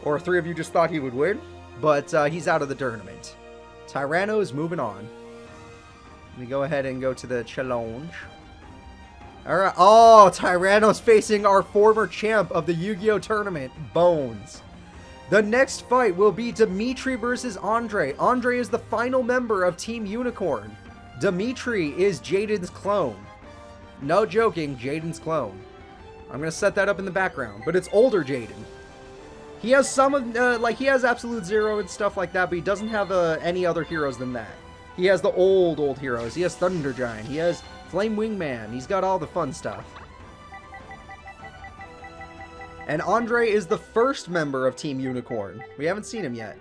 Speaker 1: Or 3 of you just thought he would win. But he's out of the tournament. Tyranno is moving on. Let me go ahead and go to the challenge. Alright. Oh, Tyranno's facing our former champ of the Yu-Gi-Oh! Tournament, Bones. The next fight will be Dmacc versus Andre. Andre is the final member of Team Unicorn. Dmacc is Jaden's clone. No joking, Jaden's clone. I'm going to set that up in the background, but it's older Jaden. He has some of, like, he has Absolute Zero and stuff like that, but he doesn't have any other heroes than that. He has the old heroes. He has Thunder Giant. He has Flame Wingman. He's got all the fun stuff. And Andre is the first member of Team Unicorn. We haven't seen him yet.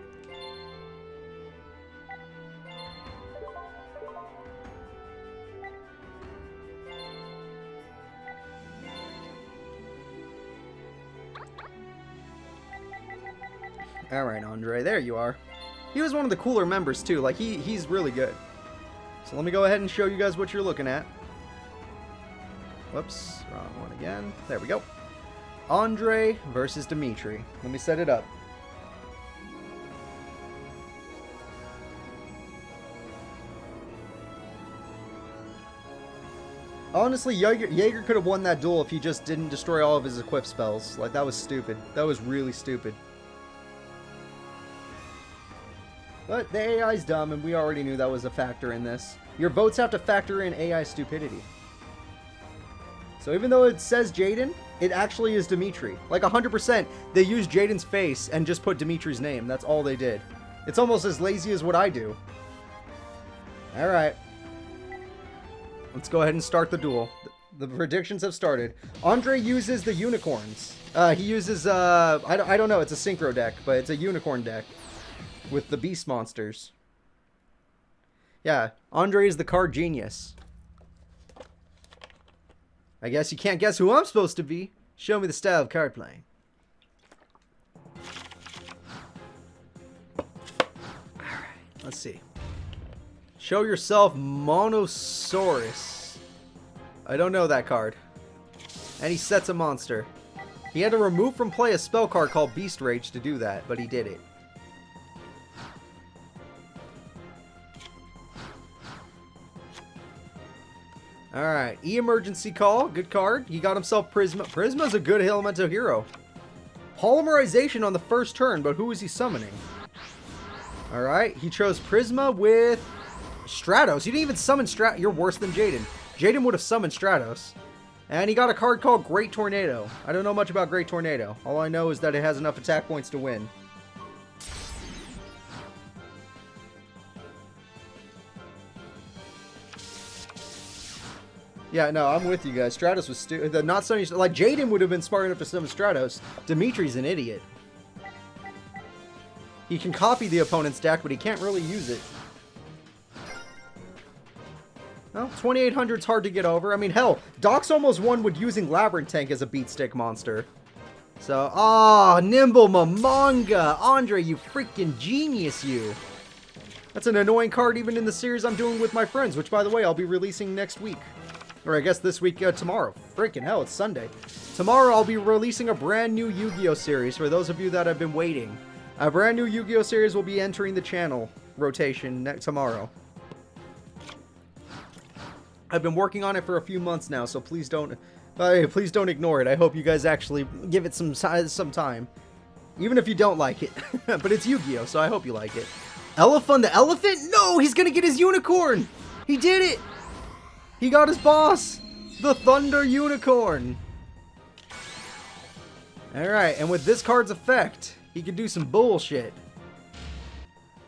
Speaker 1: Alright, Andre, there you are. He was one of the cooler members, too. Like, he's really good. So let me go ahead and show you guys what you're looking at. Whoops, wrong one again. There we go. Andre versus Dmacc. Let me set it up. Honestly, Jaeger could have won that duel if he just didn't destroy all of his equip spells. Like, that was stupid. That was really stupid. But the AI's dumb, and we already knew that was a factor in this. Your votes have to factor in AI stupidity. So even though it says Jaden, it actually is Dmacc. Like 100%, they used Jaden's face and just put Dmitri's name. That's all they did. It's almost as lazy as what I do. Alright. Let's go ahead and start the duel. The predictions have started. Andre uses the unicorns. He uses, I don't know, it's a synchro deck, but it's a unicorn deck. With the beast monsters. Yeah, Andre is the card genius. I guess you can't guess who I'm supposed to be. Show me the style of card playing. Alright, let's see. Show yourself Monosaurus. I don't know that card. And he sets a monster. He had to remove from play a spell card called Beast Rage to do that, but he did it. Alright, E-Emergency Call, good card. He got himself Prisma. Prisma's a good elemental hero. Polymerization on the first turn, but who is he summoning? Alright, he chose Prisma with Stratos. You didn't even summon Stratos. You're worse than Jaden. Jaden would have summoned Stratos. And he got a card called Great Tornado. I don't know much about Great Tornado. All I know is that it has enough attack points to win. Yeah, no, I'm with you guys. Stratos was stupid. Not summoning, like, Jaden would have been smart enough to summon Stratos. Dmitri's an idiot. He can copy the opponent's deck, but he can't really use it. Well, 2800's hard to get over. I mean, hell, Doc's almost won with using Labyrinth Tank as a beatstick monster. So, Nimble Mamanga! Andre, you freaking genius, you! That's an annoying card even in the series I'm doing with my friends, which, by the way, I'll be releasing next week. Or I guess this week, tomorrow. Freaking hell, it's Sunday. Tomorrow I'll be releasing a brand new Yu-Gi-Oh! Series for those of you that have been waiting. A brand new Yu-Gi-Oh! Series will be entering the channel rotation tomorrow. I've been working on it for a few months now, so please don't ignore it. I hope you guys actually give it some time. Even if you don't like it. But it's Yu-Gi-Oh! So I hope you like it. Elephant the Elephant? No! He's gonna get his unicorn! He did it! He got his boss! The Thunder Unicorn! Alright, and with this card's effect, he can do some bullshit.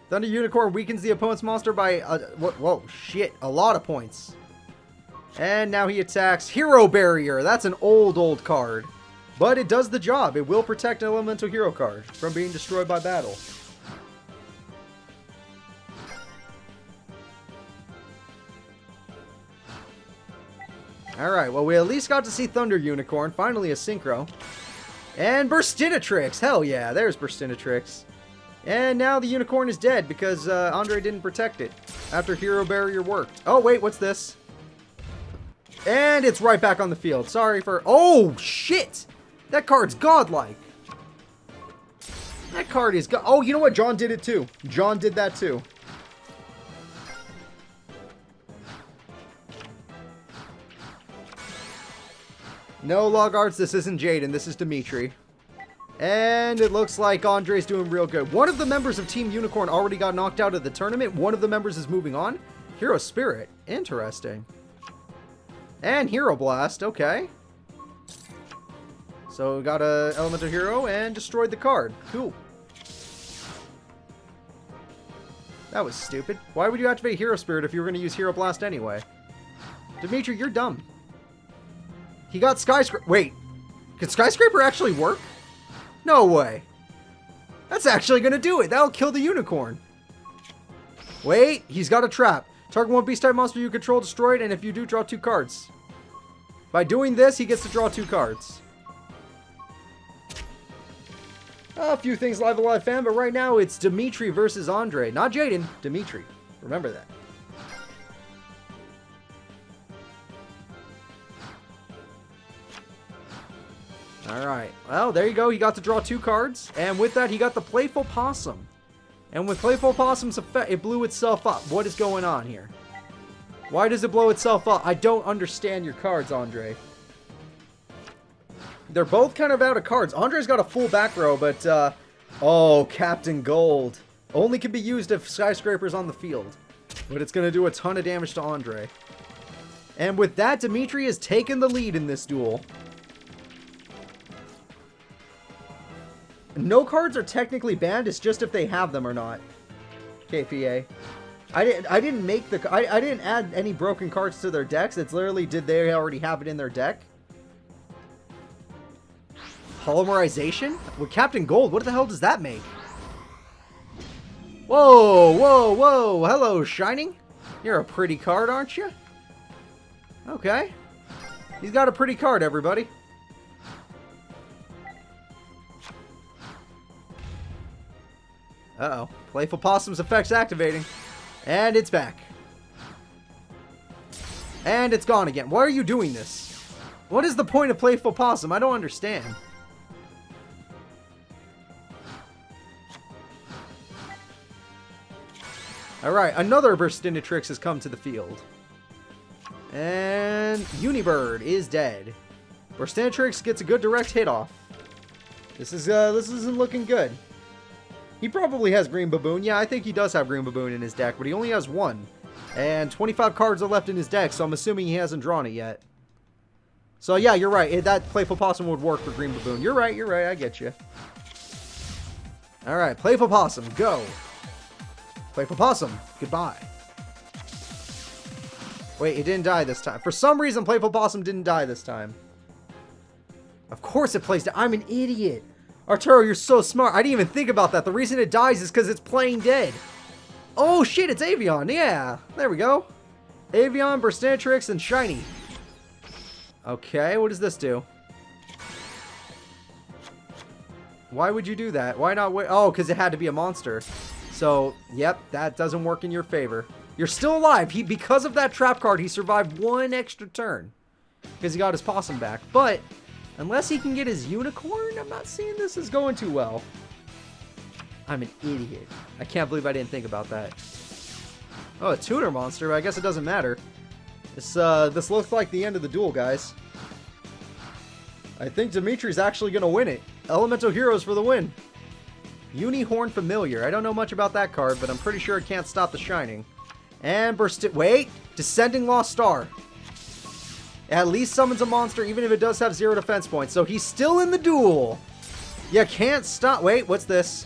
Speaker 1: Thunder Unicorn weakens the opponent's monster by, whoa, shit, a lot of points. And now he attacks Hero Barrier. That's an old card. But it does the job. It will protect an elemental hero card from being destroyed by battle. Alright, well we at least got to see Thunder Unicorn. Finally a Synchro. And Burstinatrix! Hell yeah, there's Burstinatrix. And now the Unicorn is dead because Andre didn't protect it after Hero Barrier worked. Oh wait, what's this? And it's right back on the field. Sorry for... Oh, shit! That card's godlike. That card is... Oh, you know what? John did it too. John did that too. No log arts. This isn't Jaden. This is Dmacc. And it looks like Andre's doing real good. One of the members of Team Unicorn already got knocked out of the tournament. One of the members is moving on. Hero Spirit. Interesting. And Hero Blast. Okay. So we got a Elemental Hero and destroyed the card. Cool. That was stupid. Why would you activate Hero Spirit if you were going to use Hero Blast anyway? Dmacc, you're dumb. He got Skyscraper. Wait. Can Skyscraper actually work? No way. That's actually going to do it. That'll kill the Unicorn. Wait. He's got a trap. Target one beast-type monster you control destroyed, and if you do, draw 2 cards. By doing this, he gets to draw 2 cards. A few things Live Alive fan, but right now it's Dmacc versus Andre. Not Jaden, Dmacc. Remember that. Alright, well, there you go. He got to draw 2 cards, and with that, he got the Playful Possum. And with Playful Possum's effect, it blew itself up. What is going on here? Why does it blow itself up? I don't understand your cards, Andre. They're both kind of out of cards. Andre's got a full back row, but, oh, Captain Gold. Only can be used if Skyscraper's on the field. But it's going to do a ton of damage to Andre. And with that, Dmacc has taken the lead in this duel. No cards are technically banned, it's just if they have them or not. KPA. I didn't make the... I didn't add any broken cards to their decks. It's literally, did they already have it in their deck? Polymerization? With Captain Gold, what the hell does that make? Whoa, whoa, whoa. Hello, Shining. You're a pretty card, aren't you? Okay. He's got a pretty card, everybody. Uh-oh. Playful Possum's effect's activating. And it's back. And it's gone again. Why are you doing this? What is the point of Playful Possum? I don't understand. Alright, another Burstinatrix has come to the field. And Unibird is dead. Burstinatrix gets a good direct hit off. This isn't looking good. He probably has Green Baboon. Yeah, I think he does have Green Baboon in his deck, but he only has 1. And 25 cards are left in his deck, so I'm assuming he hasn't drawn it yet. So yeah, you're right. That Playful Possum would work for Green Baboon. You're right, I get you. Alright, Playful Possum, go. Playful Possum, goodbye. Wait, it didn't die this time. For some reason, Playful Possum didn't die this time. Of course it plays dead. I'm an idiot. Arturo, you're so smart. I didn't even think about that. The reason it dies is because it's playing dead. Oh shit, it's Avion. Yeah, there we go. Avion, Burstinatrix, and Shiny. Okay, what does this do? Why would you do that? Why not wait? Oh, because it had to be a monster. So, yep, that doesn't work in your favor. You're still alive. Because of that trap card, he survived 1 extra turn. Because he got his possum back. But, unless he can get his unicorn, I'm not seeing this is going too well. I'm an idiot. I can't believe I didn't think about that. Oh, a tuner monster, but I guess it doesn't matter. This looks like the end of the duel, guys. I think Dmitri's actually going to win it. Elemental Heroes for the win. Unihorn Familiar. I don't know much about that card, but I'm pretty sure it can't stop the Shining. And wait! Descending Lost Star. At least summons a monster, even if it does have 0 defense points. So he's still in the duel. You can't stop. Wait, what's this?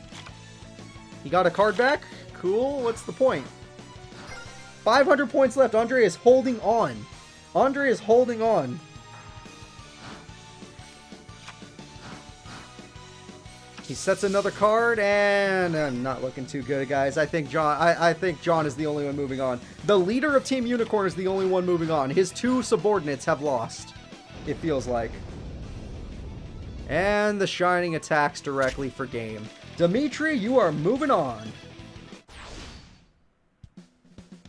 Speaker 1: He got a card back? Cool. What's the point? 500 points left. Andre is holding on. Andre is holding on. He sets another card, and I'm not looking too good, guys. I think John is the only one moving on. The leader of Team Unicorn is the only one moving on. His two subordinates have lost, it feels like. And the Shining attacks directly for game. Dmacc, you are moving on.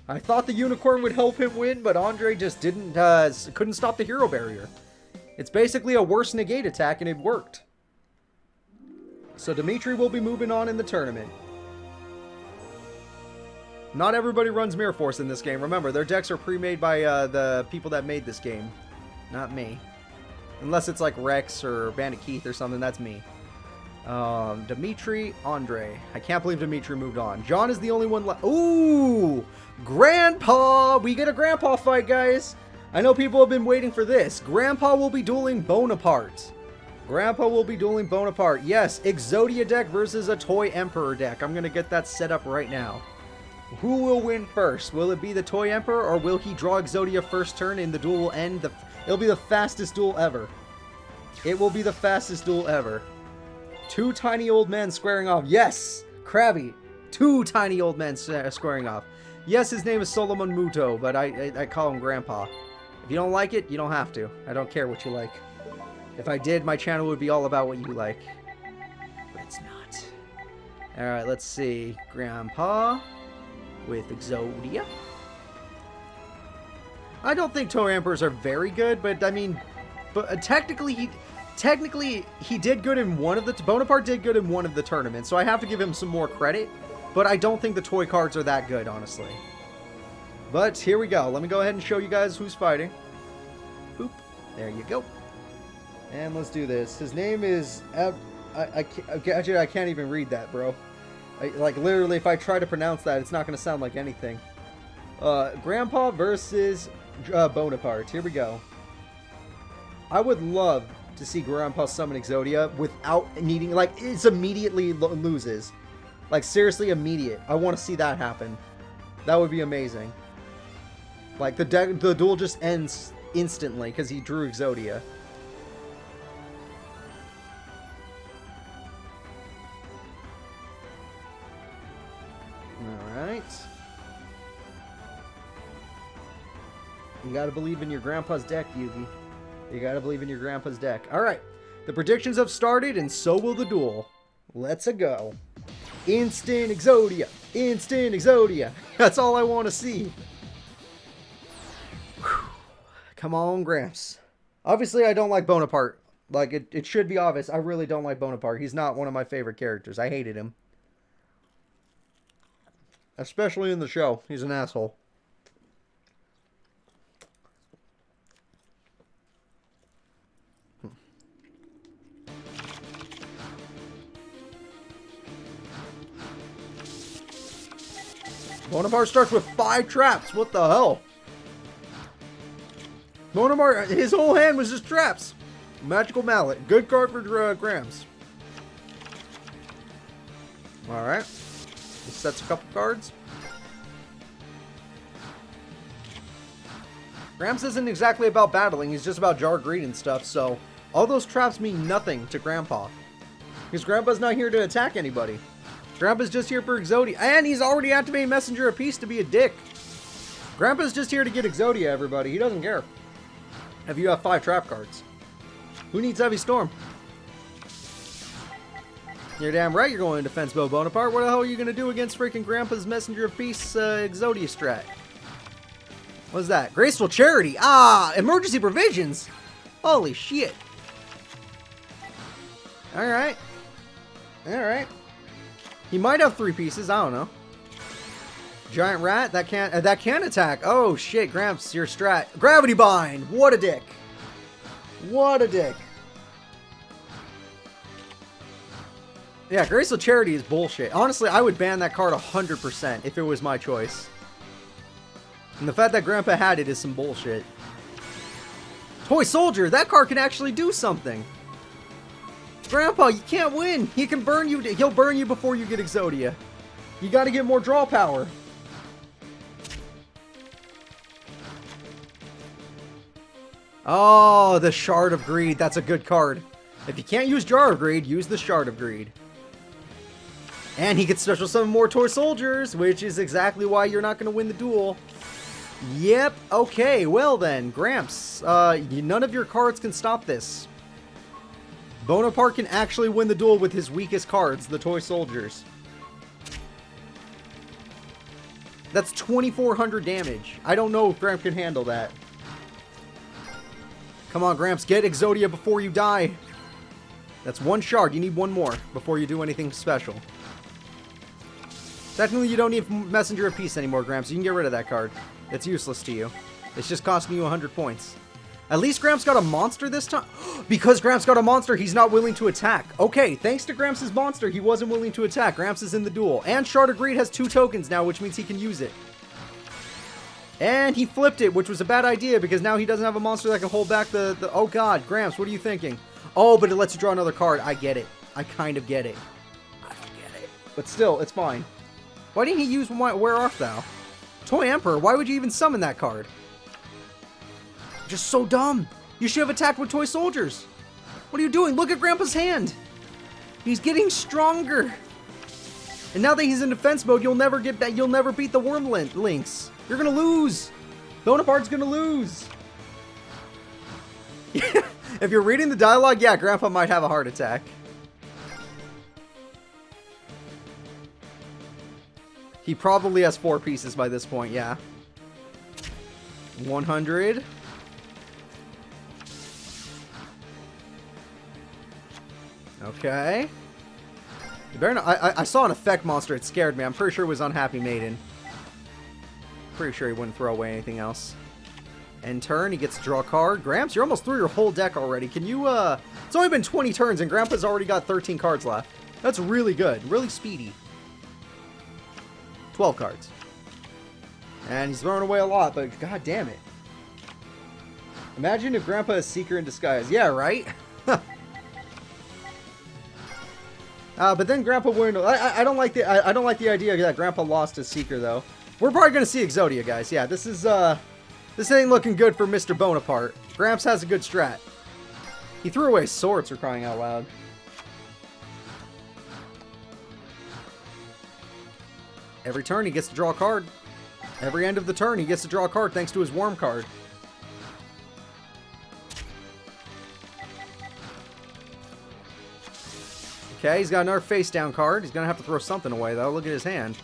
Speaker 1: I thought the Unicorn would help him win, but Andre just couldn't stop the hero barrier. It's basically a worse negate attack, and it worked. So Dmacc will be moving on in the tournament. Not everybody runs Mirror Force in this game. Remember, their decks are pre-made by the people that made this game. Not me. Unless it's like Rex or Bandit Keith or something, that's me. Dmacc, Andre. I can't believe Dmacc moved on. John is the only one left. Ooh! Grandpa! We get a Grandpa fight, guys! I know people have been waiting for this. Grandpa will be dueling Bonaparte. Grandpa will be dueling Bonaparte. Yes, Exodia deck versus a Toy Emperor deck. I'm going to get that set up right now. Who will win first? Will it be the Toy Emperor, or will he draw Exodia first turn and the duel will end? It'll be the fastest duel ever. It will be the fastest duel ever. Two tiny old men squaring off. Yes! Krabby. Two tiny old men squaring off. Yes, his name is Solomon Muto, but I call him Grandpa. If you don't like it, you don't have to. I don't care what you like. If I did, my channel would be all about what you like. But it's not. Alright, let's see. Grandpa with Exodia. I don't think Toy Emperors are very good, but I mean, technically he did good in one of the Bonaparte did good in one of the tournaments, so I have to give him some more credit. But I don't think the toy cards are that good, honestly. But here we go. Let me go ahead and show you guys who's fighting. Boop. There you go. And let's do this. His name is... Actually, I can't even read that, bro. Like, literally, if I try to pronounce that, it's not going to sound like anything. Grandpa versus Bonaparte. Here we go. I would love to see Grandpa summon Exodia without needing... Like, it's immediately loses. Like, seriously immediate. I want to see that happen. That would be amazing. Like, the duel just ends instantly because he drew Exodia. Alright. You gotta believe in your grandpa's deck, Yugi. You gotta believe in your grandpa's deck. Alright. The predictions have started, and so will the duel. Let's-a go. Instant Exodia. Instant Exodia. That's all I want to see. Whew. Come on, Gramps. Obviously, I don't like Bonaparte. Like, it should be obvious. I really don't like Bonaparte. He's not one of my favorite characters. I hated him. Especially in the show. He's an asshole. Bonaparte starts with 5 traps. What the hell? Bonaparte, his whole hand was just traps. Magical Mallet. Good card for Grams. Alright. He sets a couple cards. Grams isn't exactly about battling. He's just about jar greed and stuff. So, all those traps mean nothing to Grandpa. Because Grandpa's not here to attack anybody. Grandpa's just here for Exodia. And he's already activated Messenger of Peace to be a dick. Grandpa's just here to get Exodia, everybody. He doesn't care if you have 5 trap cards. Who needs Heavy Storm? You're damn right you're going to Defense Bow Bonaparte. What the hell are you going to do against freaking Grandpa's Messenger of Peace Exodia strat? What's that? Graceful Charity. Ah, Emergency Provisions. Holy shit. Alright. Alright. He might have 3 pieces. I don't know. Giant Rat. That can attack. Oh shit, Gramps, your strat. Gravity Bind. What a dick. What a dick. Yeah, Graceful Charity is bullshit. Honestly, I would ban that card 100% if it was my choice. And the fact that Grandpa had it is some bullshit. Toy Soldier. That card can actually do something. Grandpa, you can't win. He can burn you. He'll burn you before you get Exodia. You got to get more draw power. Oh, the Shard of Greed. That's a good card. If you can't use Jar of Greed, use the Shard of Greed. And he gets special summon more toy soldiers, which is exactly why you're not going to win the duel. Yep, okay, well then, Gramps, none of your cards can stop this. Bonaparte can actually win the duel with his weakest cards, the toy soldiers. That's 2,400 damage. I don't know if Gramps can handle that. Come on, Gramps, get Exodia before you die. That's one shard. You need one more before you do anything special. Technically, you don't need Messenger of Peace anymore, Gramps. You can get rid of that card. It's useless to you. It's just costing you 100 points. At least Gramps got a monster this time. Because Gramps got a monster, he's not willing to attack. Okay, thanks to Gramps' monster, he wasn't willing to attack. Gramps is in the duel. And Shard of Greed has 2 tokens now, which means he can use it. And he flipped it, which was a bad idea because now he doesn't have a monster that can hold back the... Oh god, Gramps, what are you thinking? Oh, but it lets you draw another card. I get it. I kind of get it. I don't get it. But still, it's fine. Why didn't he use Where Art Thou? Toy Emperor, why would you even summon that card? Just so dumb. You should have attacked with toy soldiers. What are you doing? Look at Grandpa's hand. He's getting stronger. And now that he's in defense mode, you'll never get back. You'll never beat the Worm Lynx. You're gonna lose. Bonaparte's gonna lose. If you're reading the dialogue, yeah, Grandpa might have a heart attack. He probably has 4 pieces by this point, yeah. 100. Okay. You better not, I saw an effect monster. It scared me. I'm pretty sure it was Unhappy Maiden. Pretty sure he wouldn't throw away anything else. End turn, he gets to draw a card. Gramps, you're almost through your whole deck already. Can you, It's only been 20 turns and Grandpa's already got 13 cards left. That's really good. Really speedy. 12 cards. And he's throwing away a lot, but god damn it. Imagine if Grandpa is Seeker in disguise. Yeah, right? But then Grandpa wouldn't. I don't like the idea that Grandpa lost his Seeker though. We're probably gonna see Exodia, guys. Yeah, this ain't looking good for Mr. Bonaparte. Gramps has a good strat. He threw away swords for crying out loud. Every turn he gets to draw a card. Every end of the turn he gets to draw a card thanks to his Worm card. Okay, he's got another face down card. He's gonna have to throw something away though. Look at his hand.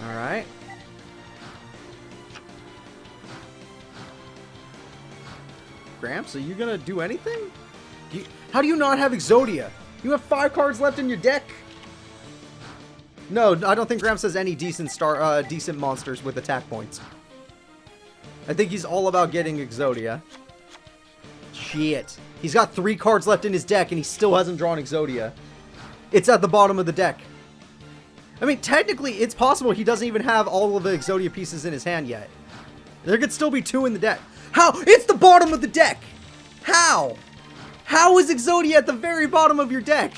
Speaker 1: Alright. Gramps, are you gonna do anything? How do you not have Exodia? You have 5 cards left in your deck. No, I don't think Gramps has any decent monsters with attack points. I think he's all about getting Exodia. Shit. He's got 3 cards left in his deck and he still hasn't drawn Exodia. It's at the bottom of the deck. I mean, technically, it's possible he doesn't even have all of the Exodia pieces in his hand yet. There could still be 2 in the deck. How? It's the bottom of the deck! How? How is Exodia at the very bottom of your deck?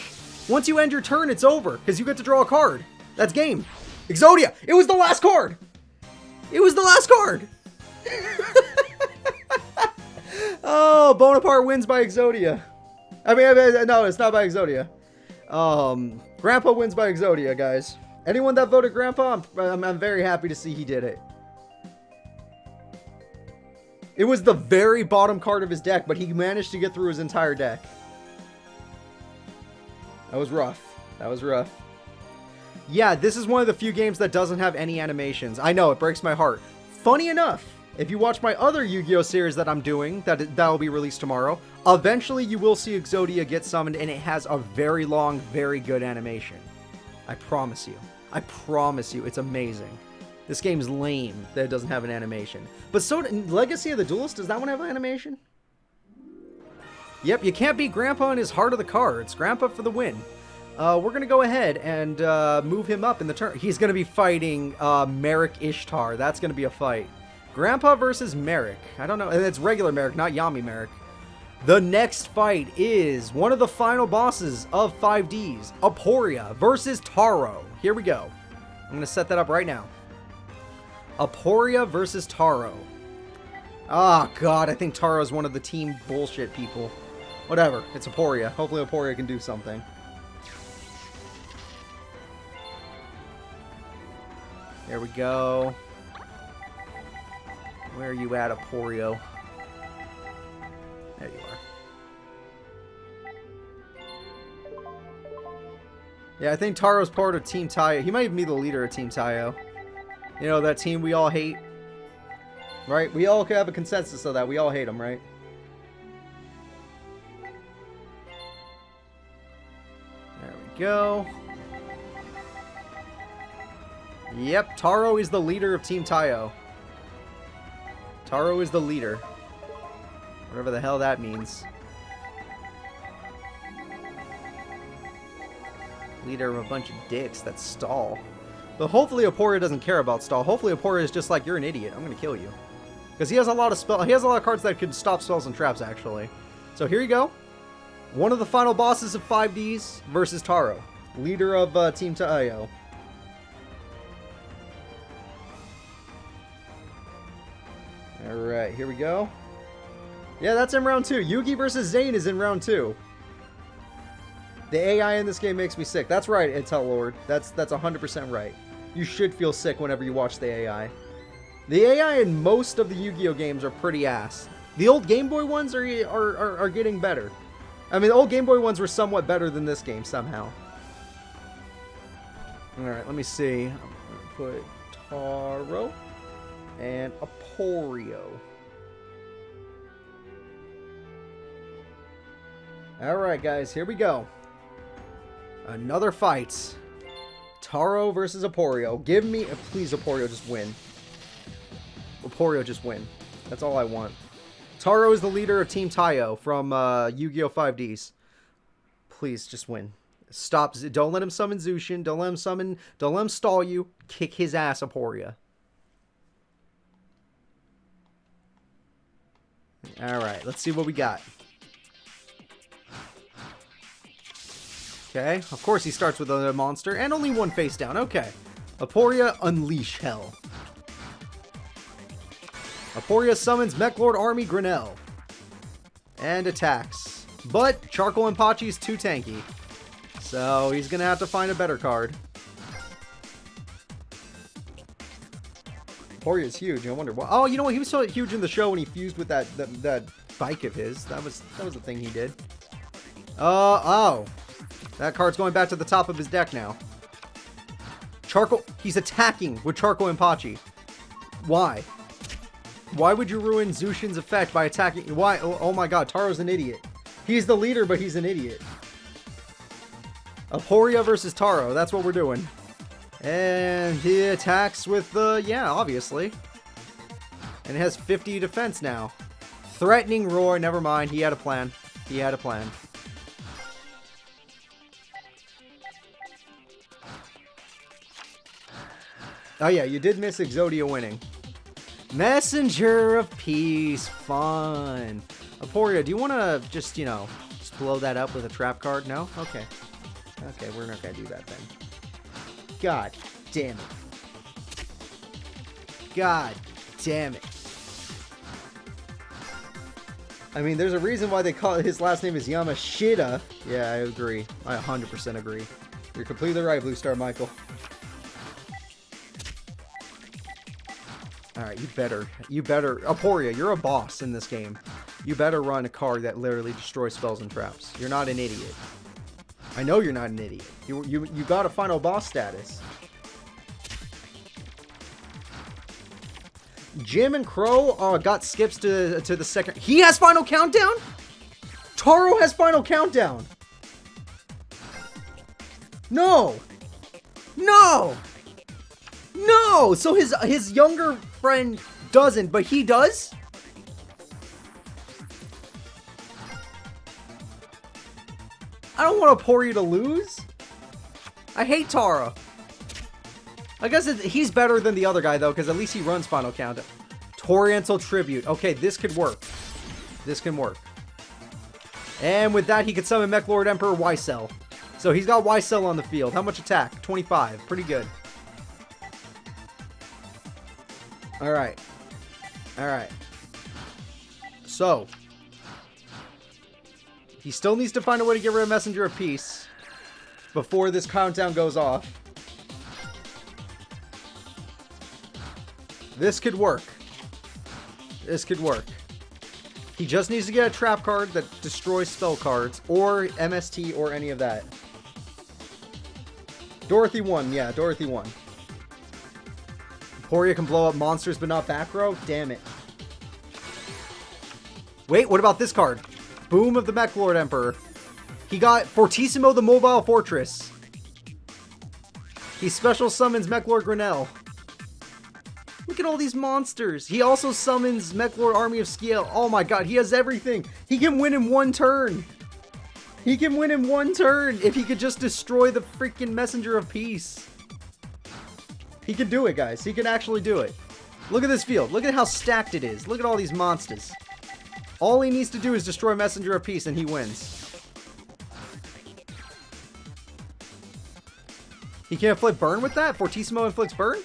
Speaker 1: Once you end your turn, it's over, because you get to draw a card. That's game. Exodia! It was the last card! It was the last card! Oh, Bonaparte wins by Exodia. I mean, no, it's not by Exodia. Grandpa wins by Exodia, guys. Anyone that voted Grandpa, I'm very happy to see he did it. It was the very bottom card of his deck, but he managed to get through his entire deck. That was rough. That was rough. Yeah, this is one of the few games that doesn't have any animations. I know, it breaks my heart. Funny enough, if you watch my other Yu-Gi-Oh series that I'm doing, that'll be released tomorrow, eventually you will see Exodia get summoned, and it has a very long, very good animation. I promise you. I promise you, it's amazing. This game's lame that it doesn't have an animation. But so, Legacy of the Duelist, does that one have an animation? Yep, you can't beat Grandpa in his Heart of the Cards. Grandpa for the win. We're going to go ahead and move him up in the turn. He's going to be fighting Merrick Ishtar. That's going to be a fight. Grandpa versus Merrick. I don't know. It's regular Merrick, not Yami Merrick. The next fight is one of the final bosses of 5Ds. Aporia versus Taro. Here we go. I'm going to set that up right now. Aporia versus Taro. Ah, God, I think Taro's one of the team bullshit people. Whatever, it's Aporia. Hopefully Aporia can do something. There we go. Where are you at, Aporio? There you are. Yeah, I think Taro's part of Team Tayo. He might even be the leader of Team Tayo. You know, that team we all hate. Right? We all have a consensus of that. We all hate him, right? There we go. Yep, Taro is the leader of Team Tayo. Taro is the leader. Whatever the hell that means. Leader of a bunch of dicks that stall. But hopefully Aporia doesn't care about stall. Hopefully Aporia is just like, you're an idiot. I'm gonna kill you. Because he has a lot of cards that could stop spells and traps, actually. So here you go. One of the final bosses of 5Ds versus Taro. Leader of Team Tayo. Alright, here we go. Yeah, that's in round 2. Yugi versus Zane is in round 2. The AI in this game makes me sick. That's right, Intel Lord. That's 100% right. You should feel sick whenever you watch the AI. The AI in most of the Yu-Gi-Oh games are pretty ass. The old Game Boy ones are getting better. I mean, the old Game Boy ones were somewhat better than this game somehow. Alright, let me see. I'm going to put Taro and Aporio. Alright, guys, here we go. Another fight. Taro versus Aporio. Give me... please, Aporio, just win. Aporio, just win. That's all I want. Taro is the leader of Team Tayo from Yu-Gi-Oh! 5Ds. Please, just win. Stop. Don't let him summon Zushin. Don't let him summon... don't let him stall you. Kick his ass, Aporia. Alright, let's see what we got. Okay, of course he starts with a monster, and only one face down. Okay. Aporia, unleash hell. Aporia summons Mechlord Army Grinnell. And attacks. But Charcoal Impachi is too tanky. So he's going to have to find a better card. Aporia is huge. I wonder why. Oh, you know what? He was so huge in the show when he fused with that bike of his. That was the thing he did. Oh. That card's going back to the top of his deck now. Charcoal. He's attacking with Charcoal Impachi. Why? Why would you ruin Zushin's effect by attacking? Why? Oh my god, Taro's an idiot. He's the leader, but he's an idiot. Aporia versus Taro. That's what we're doing. And he attacks with yeah, obviously. And it has 50 defense now. Threatening roar. Never mind. He had a plan. He had a plan. Oh yeah, you did miss Exodia winning. Messenger of Peace. Fun. Aporia, do you want to just, you know, just blow that up with a trap card? No? Okay. Okay, we're not going to do that then. God damn it. God damn it. I mean, there's a reason why they call it, his last name is Yamashita. Yeah, I agree. I 100% agree. You're completely right, Blue Star Michael. Alright, you better, Aporia, you're a boss in this game. You better run a card that literally destroys spells and traps. You're not an idiot. I know you're not an idiot. You got a final boss status. Jim and Crow got skips to the second. He has final countdown? Taro has final countdown. No. No. No! So his younger friend doesn't, but he does? I don't want Aporia to lose. I hate Taro. I guess he's better than the other guy, though, because at least he runs Final Countdown. Toriental Tribute. Okay, this could work. This can work. And with that, he could summon Mechlord Emperor Ysel. So he's got Ysel on the field. How much attack? 25. Pretty good. Alright. Alright. So. He still needs to find a way to get rid of Messenger of Peace before this countdown goes off. This could work. This could work. He just needs to get a trap card that destroys spell cards, or MST, or any of that. Dorothy won. Yeah, Dorothy won. Emporia can blow up monsters, but not back row? Damn it. Wait, what about this card? Boom of the Mech Lord Emperor. He got Fortissimo the Mobile Fortress. He special summons Mech Lord Grinnell. Look at all these monsters. He also summons Mech Lord Army of Scale. Oh my god, he has everything. He can win in one turn. He can win in one turn if he could just destroy the freaking Messenger of Peace. He can do it, guys. He can actually do it. Look at this field. Look at how stacked it is. Look at all these monsters. All he needs to do is destroy Messenger of Peace and he wins. He can't inflict burn with that? Fortissimo inflicts burn?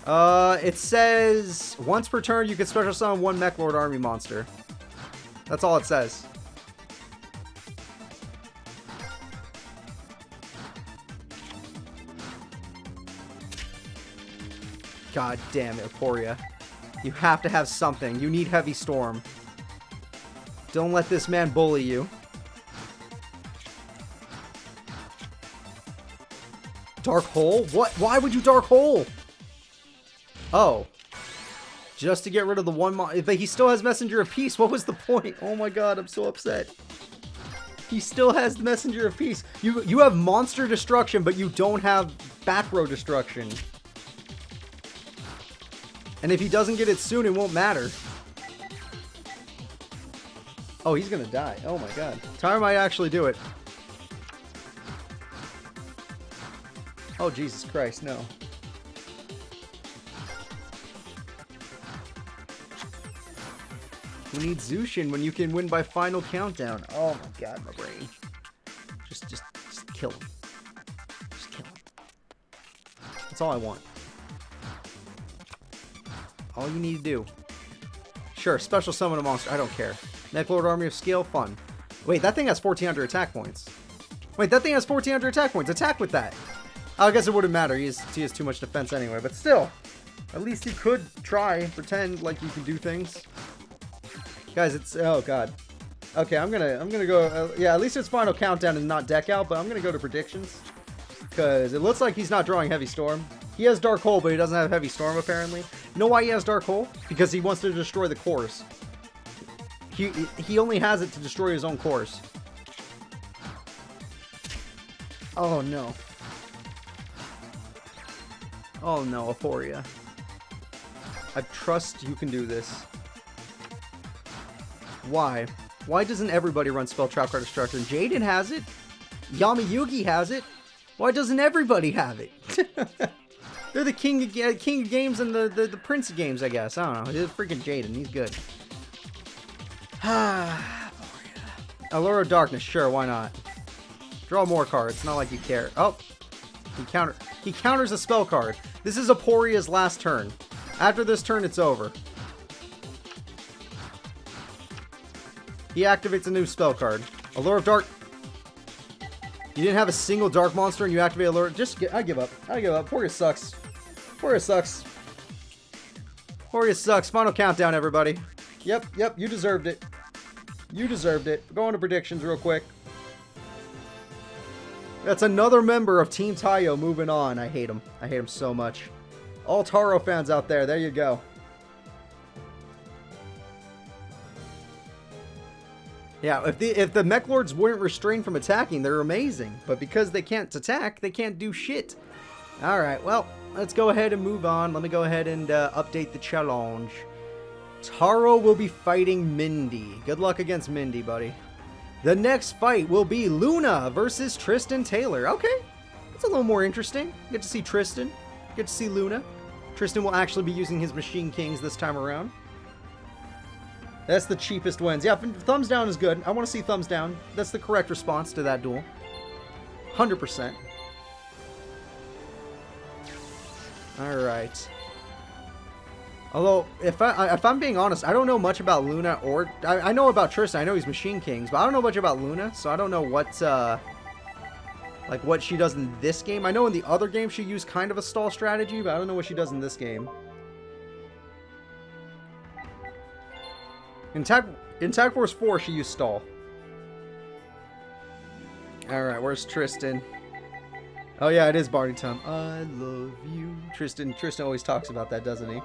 Speaker 1: It says once per turn you can special summon one Mech Lord army monster. That's all it says. God damn it, Emporia. You have to have something. You need Heavy Storm. Don't let this man bully you. Dark Hole? What? Why would you Dark Hole? Oh. Just to get rid of the one but he still has Messenger of Peace. What was the point? Oh my god, I'm so upset. He still has the Messenger of Peace. You have Monster Destruction, but you don't have Back Row Destruction. And if he doesn't get it soon, it won't matter. Oh, he's gonna die. Oh my god. Tyra might actually do it. Oh, Jesus Christ, no. Who needs Zushin when you can win by final countdown? Oh my god, my brain. Just kill him. Just kill him. That's all I want. All you need to do. Sure, special summon a monster. I don't care. Mech Lord Army of Scale, fun. Wait, that thing has 1,400 attack points. Wait, that thing has 1,400 attack points. Attack with that. I guess it wouldn't matter. He has too much defense anyway. But still, at least you could try, pretend like you can do things. Guys, it's oh god. Okay, I'm gonna go. Yeah, at least it's final countdown and not deck out. But I'm gonna go to predictions because it looks like he's not drawing Heavy Storm. He has Dark Hole, but he doesn't have Heavy Storm apparently. You know why he has Dark Hole? Because he wants to destroy the cores. He only has it to destroy his own cores. Oh no. Oh no, Emporia. I trust you can do this. Why? Why doesn't everybody run Spell Trap Card Destruction? Jaden has it. Yugi has it. Why doesn't everybody have it? They're the king of games and the prince of games, I guess. I don't know. It's freaking Jaden. He's good. Allure of Darkness. Sure, why not? Draw more cards. It's not like you care. Oh. He counters a spell card. This is Emporia's last turn. After this turn, it's over. He activates a new spell card. Allure of Dark. You didn't have a single dark monster and you activate Allure. I give up. I give up. Emporia sucks. Emporia sucks. Emporia sucks. Final countdown, everybody. Yep. You deserved it. You deserved it. Going to predictions real quick. That's another member of Team Tayo moving on. I hate him. I hate him so much. All Taro fans out there, there you go. Yeah, if the Mech Lords weren't restrained from attacking, they're amazing. But because they can't attack, they can't do shit. Alright, well, let's go ahead and move on. Let me go ahead and update the challenge. Taro will be fighting Mindy. Good luck against Mindy, buddy. The next fight will be Luna versus Tristan Taylor. Okay, that's a little more interesting. Get to see Tristan. Get to see Luna. Tristan will actually be using his Machine Kings this time around. That's the cheapest wins. Yeah, thumbs down is good. I want to see thumbs down. That's the correct response to that duel. 100%. Alright. Although, if I'm being honest, I don't know much about Luna or... I know about Tristan. I know he's Machine Kings, but I don't know much about Luna, so I don't know what, like, what she does in this game. I know in the other game she used kind of a stall strategy, but I don't know what she does in this game. In Tag Force 4, she used stall. Alright, where's Tristan? Oh yeah, it is Barney time. I love you. Tristan always talks about that, doesn't he?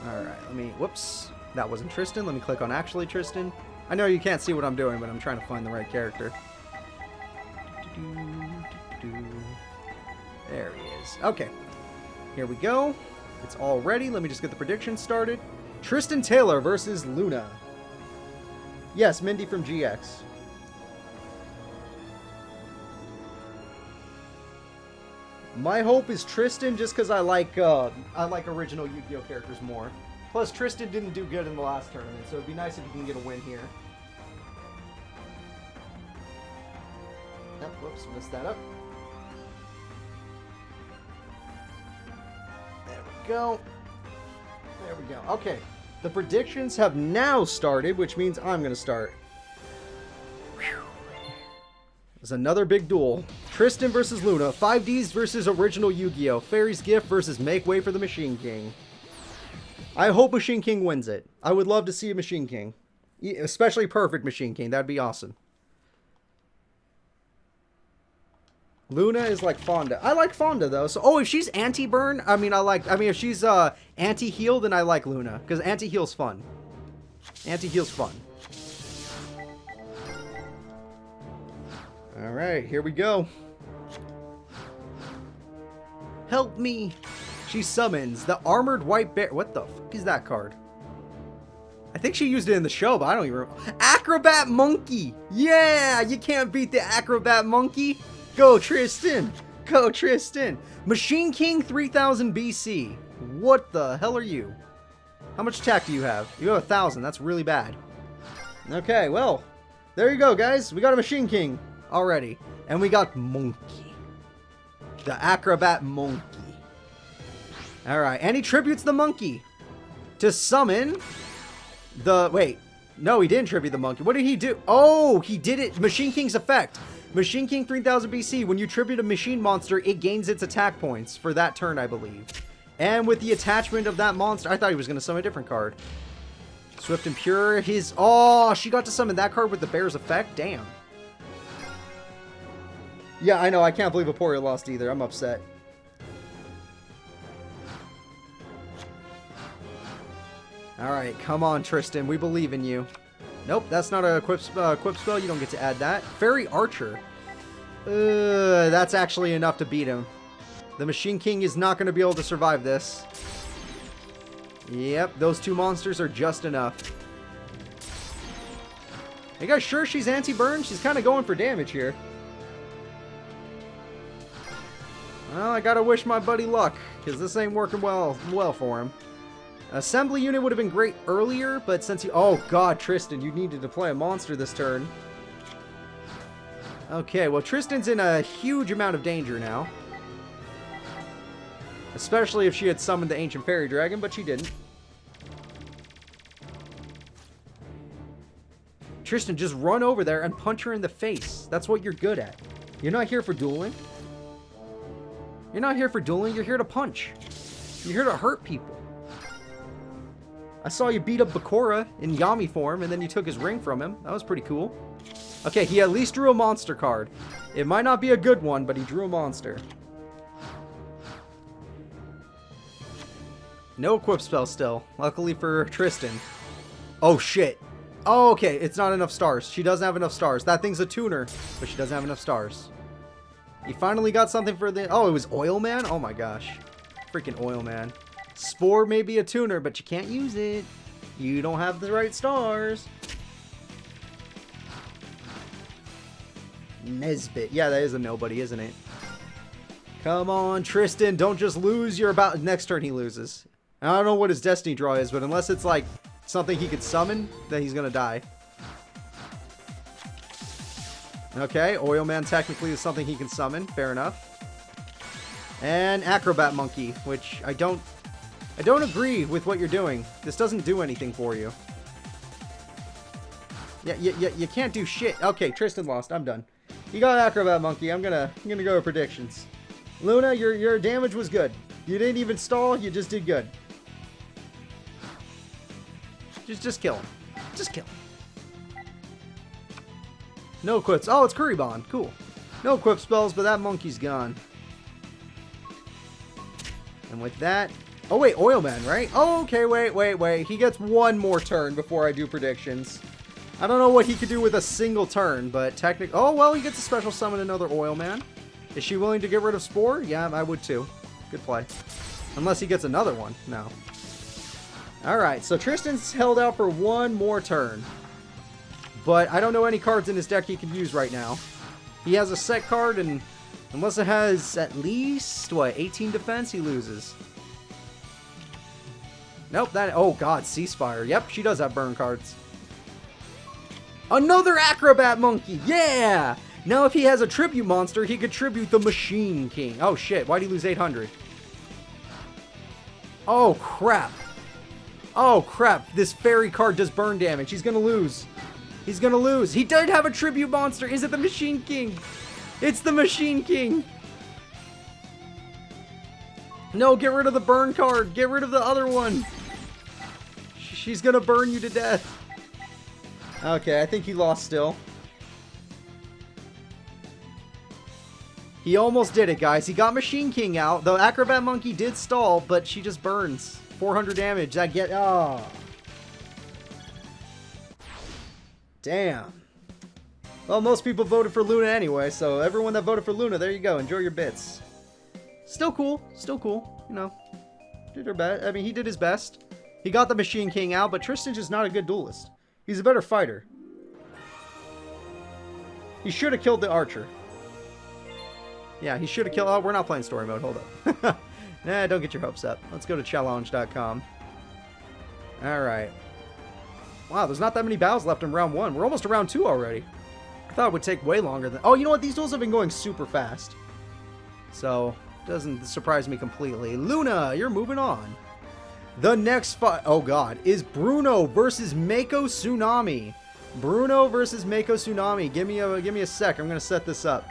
Speaker 1: Alright, whoops. That wasn't Tristan. Let me click on actually Tristan. I know you can't see what I'm doing, but I'm trying to find the right character. There he is. Okay. Here we go. It's all ready. Let me just get the prediction started. Tristan Taylor versus Luna. Yes, Mindy from GX. My hope is Tristan, just because I like original Yu-Gi-Oh characters more. Plus, Tristan didn't do good in the last tournament, so it'd be nice if he can get a win here. Yep, whoops, messed that up. There we go. There we go. Okay, the predictions have now started, which means I'm going to start. There's another big duel. Tristan versus Luna. 5Ds versus original Yu-Gi-Oh! Fairy's Gift versus Make Way for the Machine King. I hope Machine King wins it. I would love to see a Machine King. Especially perfect Machine King. That'd be awesome. Luna is like Fonda. I like Fonda though. So, oh, if she's anti-burn, if she's anti-heal, then I like Luna. Because anti-heal's fun. Anti-heal's fun. Alright, here we go. Help me! She summons the Armored White Bear. What the fuck is that card? I think she used it in the show, but I don't even remember. Acrobat Monkey! Yeah! You can't beat the Acrobat Monkey! Go, Tristan! Go, Tristan! Machine King 3000 BC. What the hell are you? How much attack do you have? You have 1,000. That's really bad. Okay, well, there you go, guys. We got a Machine King already. And we got Monkey. The Acrobat Monkey. Alright, and he tributes the monkey to summon the... Wait, no, he didn't tribute the monkey. What did he do? Oh, he did it. Machine King's effect. Machine King 3000 BC. When you tribute a machine monster, it gains its attack points for that turn, I believe. And with the attachment of that monster... I thought he was going to summon a different card. Swift and Pure. His... Oh, she got to summon that card with the bear's effect? Damn. Yeah, I know. I can't believe Aporia lost either. I'm upset. Alright, come on, Tristan. We believe in you. Nope, that's not a equip spell. You don't get to add that. Fairy Archer. That's actually enough to beat him. The Machine King is not going to be able to survive this. Yep, those two monsters are just enough. Are you guys sure she's anti-burn? She's kind of going for damage here. Well, I gotta wish my buddy luck, because this ain't working well for him. Assembly unit would have been great earlier, but since you... Oh, God, Tristan, you needed to play a monster this turn. Okay, well, Tristan's in a huge amount of danger now. Especially if she had summoned the Ancient Fairy Dragon, but she didn't. Tristan, just run over there and punch her in the face. That's what you're good at. You're not here for dueling. You're not here for dueling. You're here to punch. You're here to hurt people. I saw you beat up Bacora in Yami form, and then you took his ring from him. That was pretty cool. Okay, he at least drew a monster card. It might not be a good one, but he drew a monster. No equip spell still. Luckily for Tristan. Oh, shit. Oh, okay. It's not enough stars. She doesn't have enough stars. That thing's a tuner, but she doesn't have enough stars. He finally got something for the... Oh, it was Oil Man? Oh, my gosh. Freaking Oil Man. Spore may be a tuner, but you can't use it. You don't have the right stars. Nesbit. Yeah, that is a nobody, isn't it? Come on, Tristan. Don't just lose. You're about... Next turn he loses. I don't know what his destiny draw is, but unless it's like something he could summon, then he's going to die. Okay, Oil Man technically is something he can summon. Fair enough. And Acrobat Monkey, which I don't agree with what you're doing. This doesn't do anything for you. Yeah, you can't do shit. Okay, Tristan lost. I'm done. You got Acrobat Monkey. I'm gonna go with predictions. Luna, your damage was good. You didn't even stall. You just did good. Just kill him. Just kill him. No equips. Oh, it's Kuriban. Cool. No equip spells, but that monkey's gone. And with that... Oh, wait. Oilman, right? Oh, okay. Wait. He gets one more turn before I do predictions. I don't know what he could do with a single turn, but technically... Oh, well, he gets a special summon another Oilman. Is she willing to get rid of Spore? Yeah, I would too. Good play. Unless he gets another one. No. Alright, so Tristan's held out for one more turn. But I don't know any cards in his deck he can use right now. He has a set card, and unless it has at least, what, 18 defense, he loses. Nope, that... Oh, God, Ceasefire. Yep, she does have burn cards. Another Acrobat Monkey! Yeah! Now, if he has a tribute monster, he could tribute the Machine King. Oh, shit. Why'd he lose 800? Oh, crap. Oh, crap. This fairy card does burn damage. He's gonna lose. He's gonna lose. He did have a tribute monster. Is it the Machine King? It's the Machine King. No, get rid of the burn card. Get rid of the other one. She's gonna burn you to death. Okay, I think he lost still. He almost did it, guys. He got Machine King out. The Acrobat Monkey did stall, but she just burns. 400 damage. That get... Oh. Damn. Well, most people voted for Luna anyway, so everyone that voted for Luna, there you go. Enjoy your bits. Still cool. Still cool. You know. Did her best. I mean, he did his best. He got the Machine King out, but Tristan's just not a good duelist. He's a better fighter. He should have killed the archer. Yeah, he should have killed... Oh, we're not playing story mode. Hold up. Nah, don't get your hopes up. Let's go to challenge.com. Alright. Wow, there's not that many battles left in round 1. We're almost to round 2 already. I thought it would take way longer than... Oh, you know what? These duels have been going super fast. So, doesn't surprise me completely. Luna, you're moving on. The next fight... Oh, God. Is Bruno versus Mako Tsunami. Bruno versus Mako Tsunami. Give me a sec. I'm going to set this up.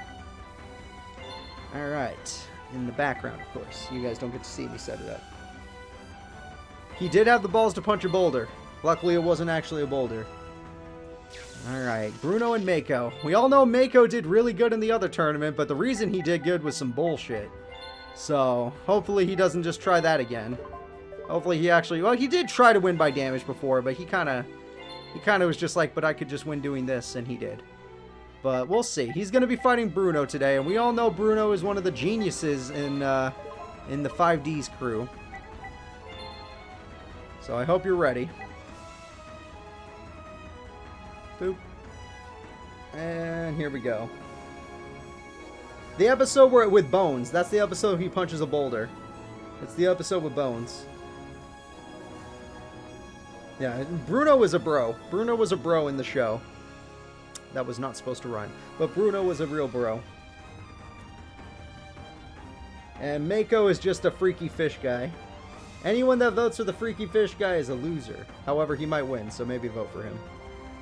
Speaker 1: Alright. In the background, of course. You guys don't get to see me set it up. He did have the balls to punch a boulder. Luckily, it wasn't actually a boulder. Alright. Bruno and Mako. We all know Mako did really good in the other tournament, but the reason he did good was some bullshit. So, hopefully he doesn't just try that again. Hopefully he actually... Well, he did try to win by damage before, but he kind of was just like, but I could just win doing this, and he did. But we'll see. He's going to be fighting Bruno today, and we all know Bruno is one of the geniuses in the 5Ds crew. So I hope you're ready. Boop. And here we go. The episode where with Bones. That's the episode he punches a boulder. It's the episode with Bones. Yeah, Bruno is a bro. Bruno was a bro in the show. That was not supposed to rhyme. But Bruno was a real bro. And Mako is just a freaky fish guy. Anyone that votes for the freaky fish guy is a loser. However, he might win, so maybe vote for him.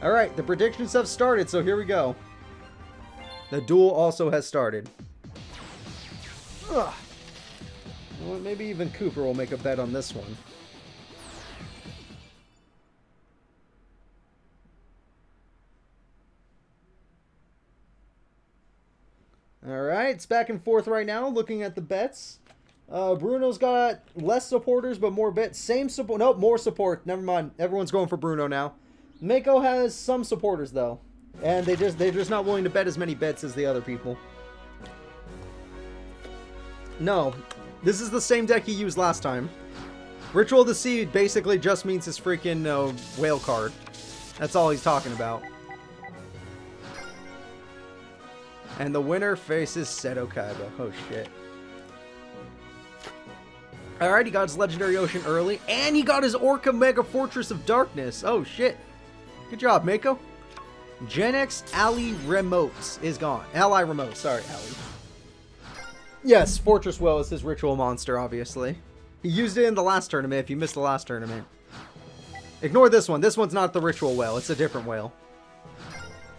Speaker 1: Alright, the predictions have started, so here we go. The duel also has started. Ugh. Well, maybe even Cooper will make a bet on this one. Alright, it's back and forth right now, looking at the bets. Bruno's got less supporters, but more bets. Same support. Nope, more support. Never mind. Everyone's going for Bruno now. Mako has some supporters, though. And they're just not willing to bet as many bets as the other people. No, this is the same deck he used last time. Ritual of the Sea basically just means his freaking whale card. That's all he's talking about. And the winner faces Seto Kaiba. Oh, shit. Alright, he got his Legendary Ocean early. And he got his Orca Mega Fortress of Darkness. Oh, shit. Good job, Mako. Gen X Ally Remotes is gone. Ally Remote. Sorry, Ally. Yes, Fortress Whale is his ritual monster, obviously. He used it in the last tournament if you missed the last tournament. Ignore this one. This one's not the ritual whale. It's a different whale.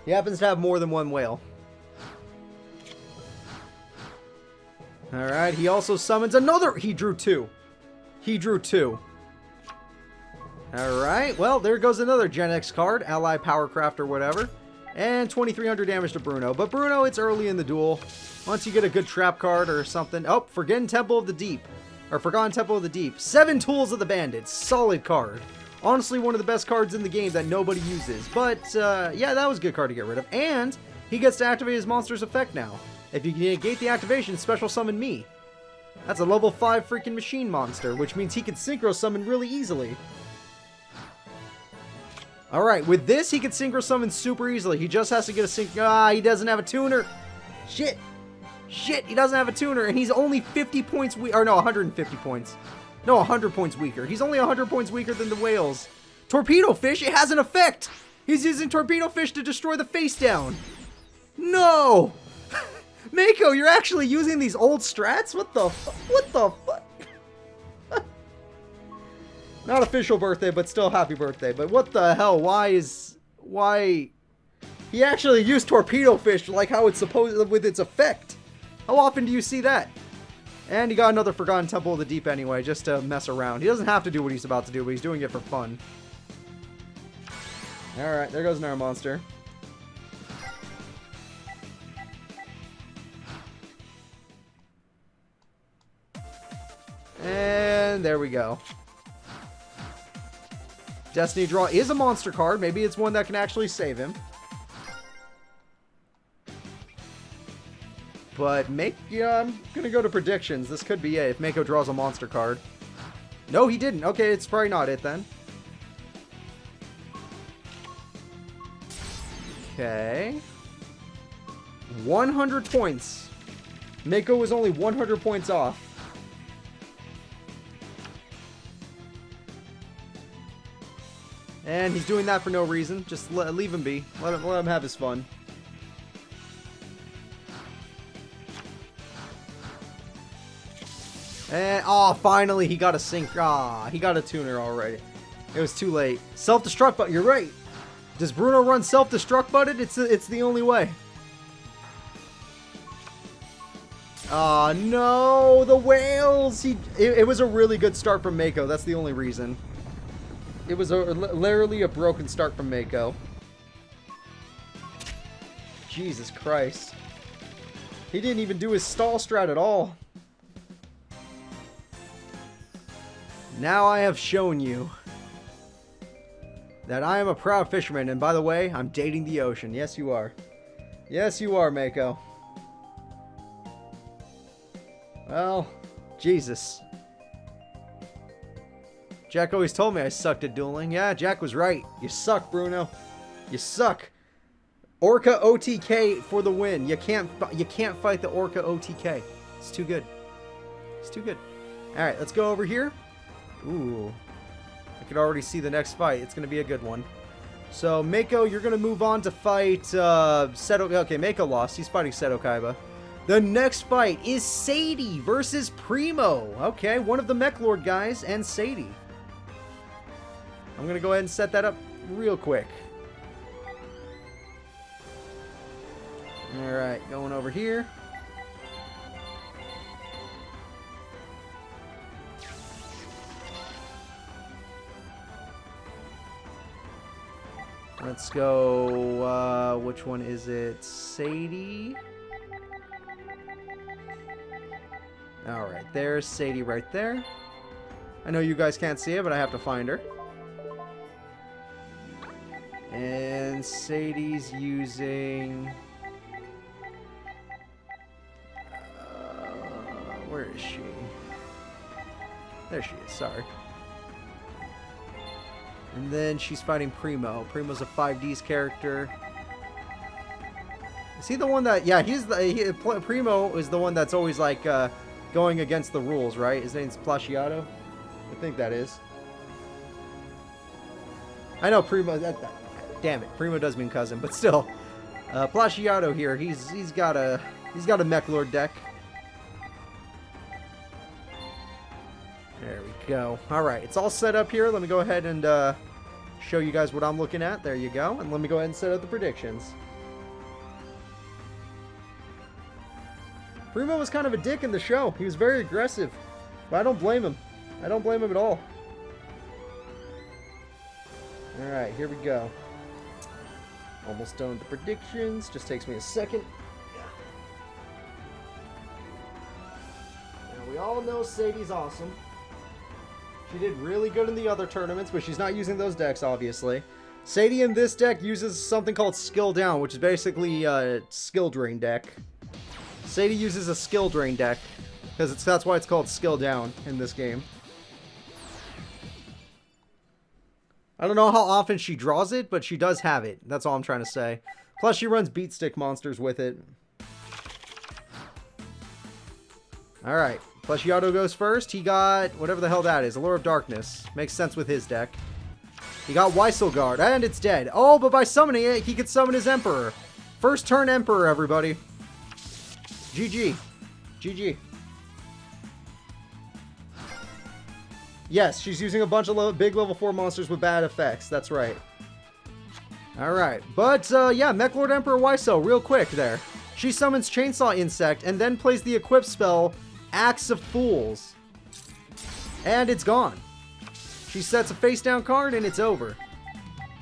Speaker 1: He happens to have more than one whale. Alright, he also summons another... He drew two. He drew two. Alright, well, there goes another Gen X card, Ally Powercraft or whatever. And 2300 damage to Bruno. But Bruno, it's early in the duel. Once you get a good trap card or something. Oh, Forgotten Temple of the Deep. Or Forgotten Temple of the Deep. 7 Tools of the Bandit. Solid card. Honestly, one of the best cards in the game that nobody uses. But, yeah, that was a good card to get rid of. And he gets to activate his monster's effect now. If you negate the activation, special summon me. That's a level 5 freaking machine monster, which means he can synchro summon really easily. Alright, with this, he can synchro summon super easily. He just has to get a sync. Ah, he doesn't have a tuner. Shit. Shit, he doesn't have a tuner, and he's only 50 points weak. Or no, 150 points. No, 100 points weaker. He's only 100 points weaker than the whales. Torpedo Fish, it has an effect. He's using Torpedo Fish to destroy the face down. No! Mako, you're actually using these old strats? What the fuck? What the fuck? Not official birthday, but still happy birthday. But what the hell? Why? He actually used Torpedo Fish like how it's supposed with its effect. How often do you see that? And he got another Forgotten Temple of the Deep anyway, just to mess around. He doesn't have to do what he's about to do, but he's doing it for fun. Alright, there goes another monster. And there we go. Destiny Draw is a monster card. Maybe it's one that can actually save him. But yeah, I'm gonna go to predictions. This could be it if Mako draws a monster card. No, he didn't. Okay, it's probably not it then. Okay. 100 points. Mako was only 100 points off. And he's doing that for no reason. Just leave him be. Let him have his fun. And, oh, finally he got a sync. Ah, he got a tuner already. It was too late. Self-destruct button. You're right. Does Bruno run self-destruct button? It's the only way. Ah, no, the whales. It was a really good start from Mako. That's the only reason. It was literally a broken start from Mako. Jesus Christ. He didn't even do his stall strat at all. Now I have shown you that I am a proud fisherman. And by the way, I'm dating the ocean. Yes, you are. Yes, you are, Mako. Well, Jesus. Jack always told me I sucked at dueling. Yeah, Jack was right. You suck, Bruno. You suck. Orca OTK for the win. You can't fight the Orca OTK. It's too good. It's too good. All right, let's go over here. Ooh, I can already see the next fight. It's gonna be a good one. So Mako, you're gonna move on to fight Seto. Okay, Mako lost. He's fighting Seto Kaiba. The next fight is Sadie versus Primo. Okay, one of the Mech Lord guys and Sadie. I'm going to go ahead and set that up real quick. Alright, going over here. Let's go, which one is it? Sadie? Alright, there's Sadie right there. I know you guys can't see it, but I have to find her. And Sadie's using... where is she? There she is, sorry. And then she's fighting Primo. Primo's a 5D's character. Is he the one that... Yeah, Primo is the one that's always like going against the rules, right? His name's Placiato? I think that is. I know Primo... Damn it, Primo does mean cousin, but still. Placiato here, he's got a Mech Lord deck. There we go. Alright, it's all set up here. Let me go ahead and show you guys what I'm looking at. There you go. And let me go ahead and set up the predictions. Primo was kind of a dick in the show. He was very aggressive. But I don't blame him. I don't blame him at all. Alright, here we go. Almost done with the predictions. Just takes me a second. Now, we all know Sadie's awesome. She did really good in the other tournaments, but she's not using those decks, obviously. Sadie in this deck uses something called Skill Down, which is basically a skill drain deck. Sadie uses a skill drain deck, because that's why it's called Skill Down in this game. I don't know how often she draws it, but she does have it. That's all I'm trying to say. Plus, she runs beat stick monsters with it. Alright. Plus, Yugioh goes first. He got whatever the hell that is. Allure of Darkness. Makes sense with his deck. He got Guard, and it's dead. Oh, but by summoning it, he could summon his Emperor. First turn Emperor, everybody. GG. GG. Yes, she's using a bunch of big level 4 monsters with bad effects. That's right. Alright. But, yeah, Mech Lord Emperor Yugioh, real quick there. She summons Chainsaw Insect and then plays the equip spell Axe of Fools. And it's gone. She sets a face down card and it's over.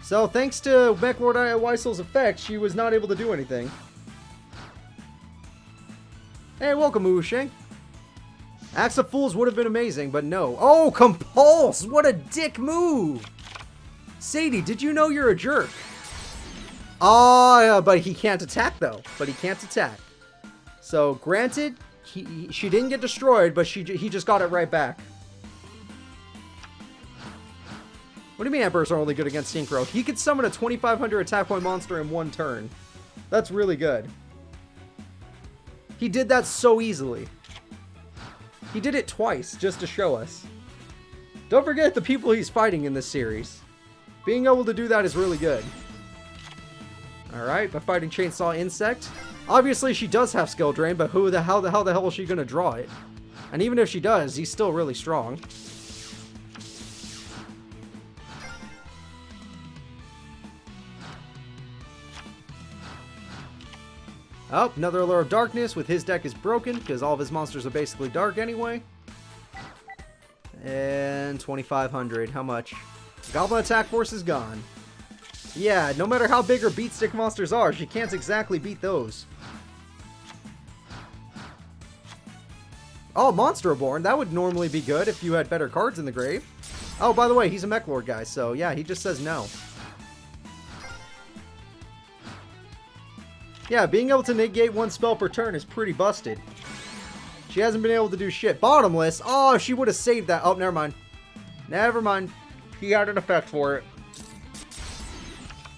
Speaker 1: So, thanks to Mech Lord Yugioh's effect, she was not able to do anything. Hey, welcome, Wusheng. Axe of Fools would have been amazing, but no. Oh, Compulse! What a dick move! Sadie, did you know you're a jerk? Ah, but he can't attack, though. But he can't attack. So, granted, she didn't get destroyed, but he just got it right back. What do you mean Emperors are only good against Synchro? He could summon a 2500 attack point monster in one turn. That's really good. He did that so easily. He did it twice, just to show us. Don't forget the people he's fighting in this series. Being able to do that is really good. Alright, by fighting Chainsaw Insect. Obviously, she does have Skill Drain, but how the hell is she going to draw it? And even if she does, he's still really strong. Oh, another Allure of Darkness with his deck is broken because all of his monsters are basically dark anyway. And 2500. How much? Goblin Attack Force is gone. Yeah, no matter how big her beat stick monsters are, she can't exactly beat those. Oh, Monster Reborn. That would normally be good if you had better cards in the grave. Oh, by the way, he's a Mech Lord guy, so yeah, he just says no. Yeah, being able to negate one spell per turn is pretty busted. She hasn't been able to do shit. Bottomless. Oh, she would have saved that. Oh, never mind. Never mind. He had an effect for it.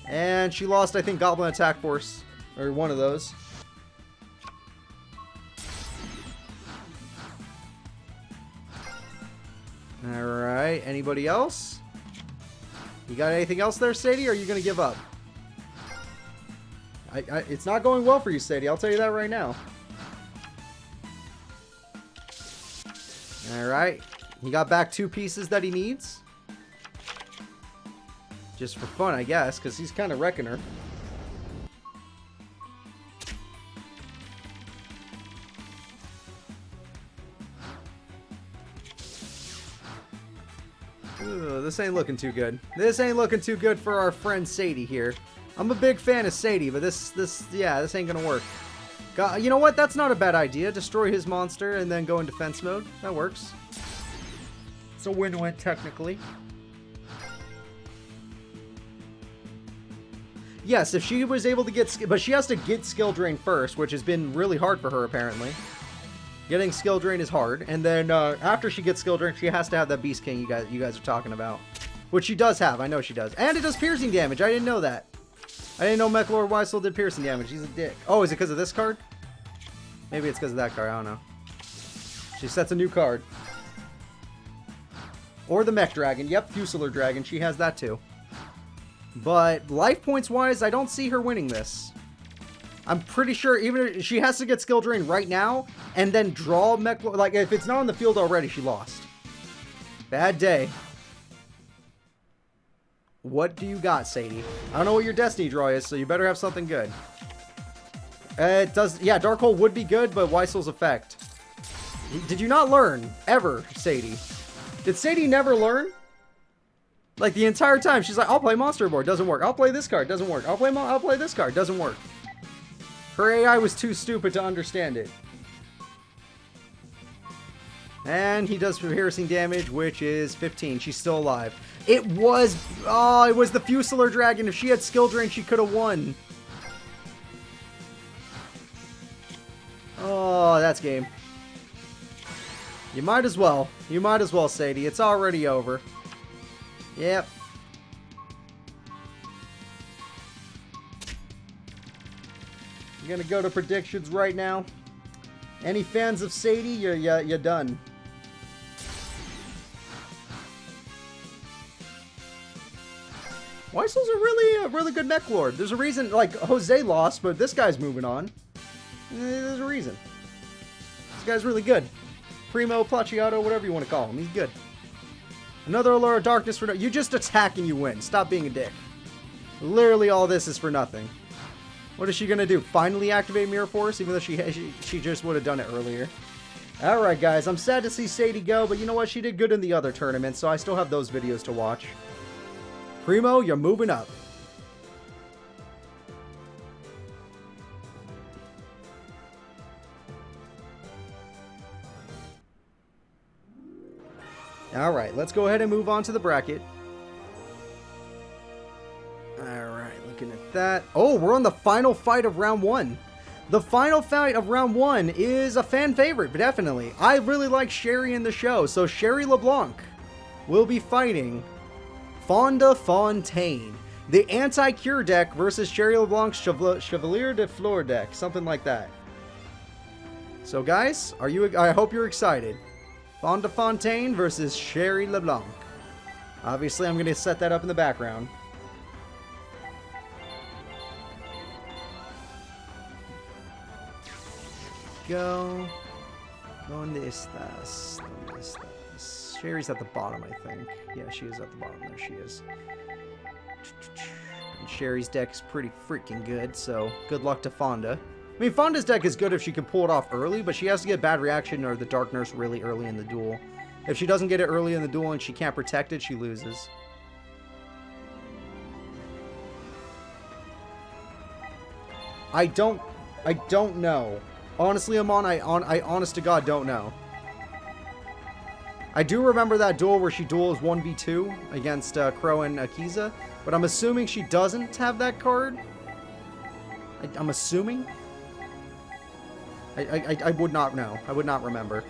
Speaker 1: And she lost, I think, Goblin Attack Force. Or one of those. Alright. Anybody else? You got anything else there, Sadie? Or are you going to give up? It's not going well for you, Sadie. I'll tell you that right now. Alright. He got back 2 pieces that he needs. Just for fun, I guess, because he's kind of wrecking her. Ooh, this ain't looking too good. This ain't looking too good for our friend Sadie here. I'm a big fan of Sadie, but this ain't gonna work. You know what? That's not a bad idea. Destroy his monster and then go in defense mode. That works. It's a win-win, technically. Yes, if she was able to get... But she has to get Skill Drain first, which has been really hard for her, apparently. Getting Skill Drain is hard. And then after she gets Skill Drain, she has to have that Beast King you guys are talking about. Which she does have. I know she does. And it does piercing damage. I didn't know that. I didn't know Mech Lord Yugioh did piercing damage. He's a dick. Oh, is it because of this card? Maybe it's because of that card. I don't know. She sets a new card. Or the Mech Dragon. Yep, Fusilier Dragon. She has that too. But life points wise, I don't see her winning this. I'm pretty sure even if she has to get Skill Drain right now and then draw Mech Lord. Like, if it's not on the field already, she lost. Bad day. What do you got, Sadie? I don't know what your Destiny draw is, so you better have something good. It does... Yeah, Dark Hole would be good, but Yugioh's effect. Did you not learn? Ever, Sadie? Did Sadie never learn? Like, the entire time, she's like, I'll play monster board, doesn't work. I'll play this card, doesn't work. I'll play this card, doesn't work. Her AI was too stupid to understand it. And he does piercing damage, which is 15. She's still alive. It was the Fusilier Dragon. If she had skill drain, she could have won. Oh, that's game. You might as well. You might as well, Sadie. It's already over. Yep. I'm gonna go to predictions right now. Any fans of Sadie, you're done. Weisel's a really good mech lord. There's a reason, like, Jose lost, but this guy's moving on. There's a reason. This guy's really good. Primo, Placiato, whatever you want to call him. He's good. Another Allure of Darkness for no... You just attack and you win. Stop being a dick. Literally all this is for nothing. What is she going to do? Finally activate Mirror Force? Even though she just would have done it earlier. Alright, guys. I'm sad to see Sadie go, but you know what? She did good in the other tournament, so I still have those videos to watch. Primo, you're moving up. Alright, let's go ahead and move on to the bracket. Alright, looking at that. Oh, we're on the final fight of round 1. The final fight of round 1 is a fan favorite, but definitely. I really like Sherry in the show, so Sherry LeBlanc will be fighting Fonda Fontaine. The anti-cure deck versus Sherry LeBlanc's Chevalier de Fleur deck. Something like that. So guys, I hope you're excited. Fonda Fontaine versus Sherry LeBlanc. Obviously, I'm going to set that up in the background. Go. ¿Dónde estás? ¿Dónde estás? Sherry's at the bottom, I think. Yeah, she is at the bottom. There she is. And Sherry's deck is pretty freaking good, so good luck to Fonda. I mean, Fonda's deck is good if she can pull it off early, but she has to get bad reaction or the Dark Nurse really early in the duel. If she doesn't get it early in the duel and she can't protect it, she loses. I don't know. Honestly, I honest to God don't know. I do remember that duel where she duels 1v2 against Crow and Akiza, but I'm assuming she doesn't have that card. I'm assuming. I would not know. I would not remember.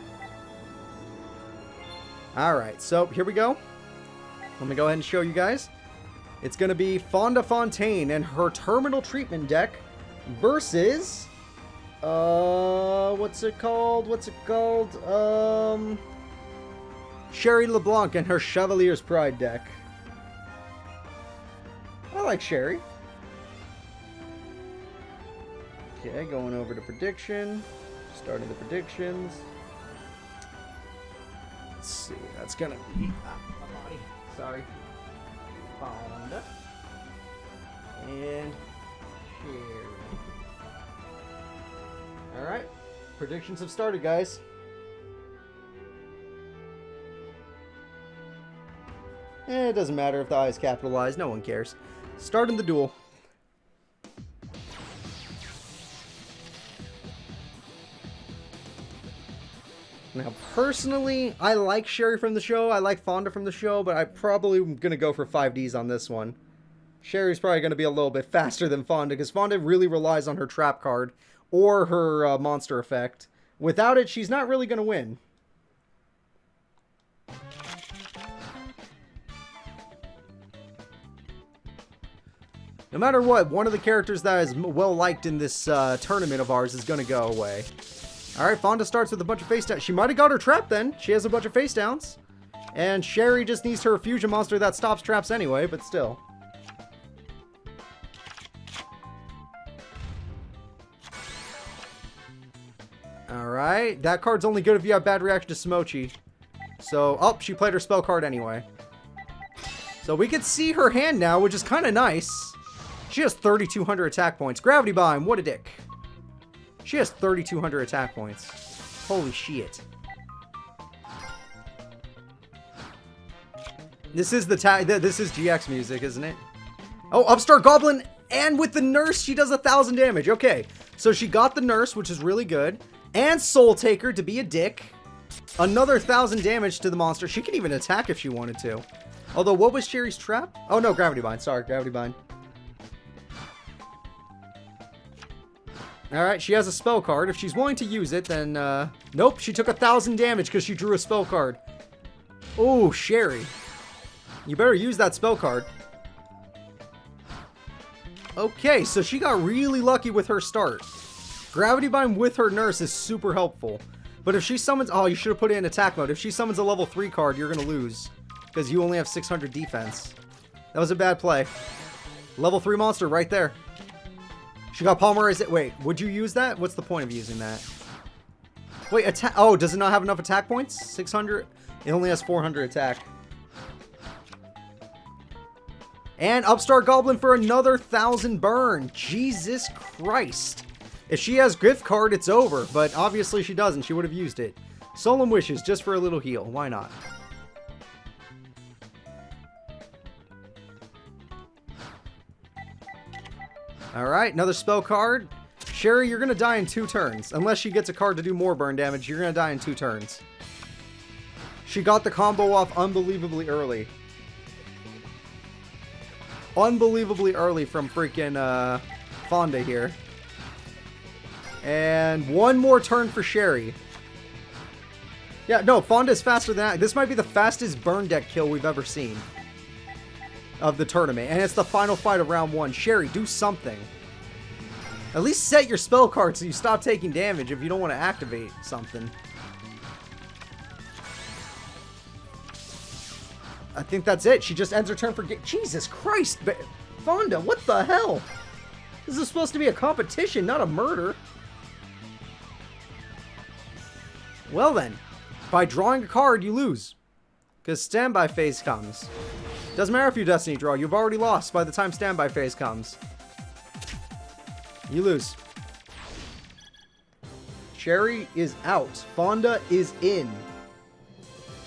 Speaker 1: Alright, so here we go. Let me go ahead and show you guys. It's going to be Fonda Fontaine and her Terminal Treatment deck versus... what's it called? Sherry LeBlanc and her Chevalier's Pride deck. I like Sherry. Okay, going over to prediction. Starting the predictions. Let's see. That's gonna be my body. Sorry. Fonda. And Sherry. Alright. Predictions have started, guys. It doesn't matter if the I is capitalized. No one cares. Starting the duel. Now, personally, I like Sherry from the show. I like Fonda from the show, but I probably am going to go for 5Ds on this one. Sherry's probably going to be a little bit faster than Fonda, because Fonda really relies on her trap card or her monster effect. Without it, she's not really going to win. No matter what, one of the characters that is well liked in this tournament of ours is going to go away. Alright, Fonda starts with a bunch of face downs. She might have got her trap then. She has a bunch of face downs. And Sherry just needs her fusion monster that stops traps anyway, but still. Alright, that card's only good if you have bad reaction to Smochi. So, oh, she played her spell card anyway. So we can see her hand now, which is kind of nice. She has 3,200 attack points. Gravity Bind, what a dick. She has 3,200 attack points. Holy shit. This is this is GX music, isn't it? Oh, Upstart Goblin, and with the nurse, she does 1,000 damage. Okay, so she got the nurse, which is really good, and Soul Taker to be a dick. Another 1,000 damage to the monster. She can even attack if she wanted to. Although, what was Sherry's trap? Oh no, Gravity Bind. Sorry, Gravity Bind. Alright, she has a spell card. If she's willing to use it, then, nope, she took 1,000 damage because she drew a spell card. Oh, Sherry. You better use that spell card. Okay, so she got really lucky with her start. Gravity Bind with her nurse is super helpful. But if she summons... Oh, you should have put it in attack mode. If she summons a level 3 card, you're going to lose. Because you only have 600 defense. That was a bad play. Level 3 monster right there. She got Palmerized. Wait, would you use that? What's the point of using that? Wait, attack... Oh, does it not have enough attack points? 600? It only has 400 attack. And Upstart Goblin for another 1,000 burn. Jesus Christ. If she has gift card, it's over. But obviously she doesn't. She would have used it. Solemn Wishes, just for a little heal. Why not? Alright, another spell card. Sherry, you're going to die in 2 turns. Unless she gets a card to do more burn damage, you're going to die in 2 turns. She got the combo off unbelievably early. Unbelievably early from freaking Fonda here. And one more turn for Sherry. Yeah, no, Fonda's faster than that. This might be the fastest burn deck kill we've ever seen of the tournament. And it's the final fight of round 1. Sherry, do something. At least set your spell card so you stop taking damage if you don't want to activate something. I think that's it. She just ends her turn for... Jesus Christ! Fonda, what the hell? This is supposed to be a competition, not a murder. Well then, by drawing a card, you lose. Because standby phase comes. Doesn't matter if you Destiny draw. You've already lost by the time standby phase comes. You lose. Sherry is out. Fonda is in.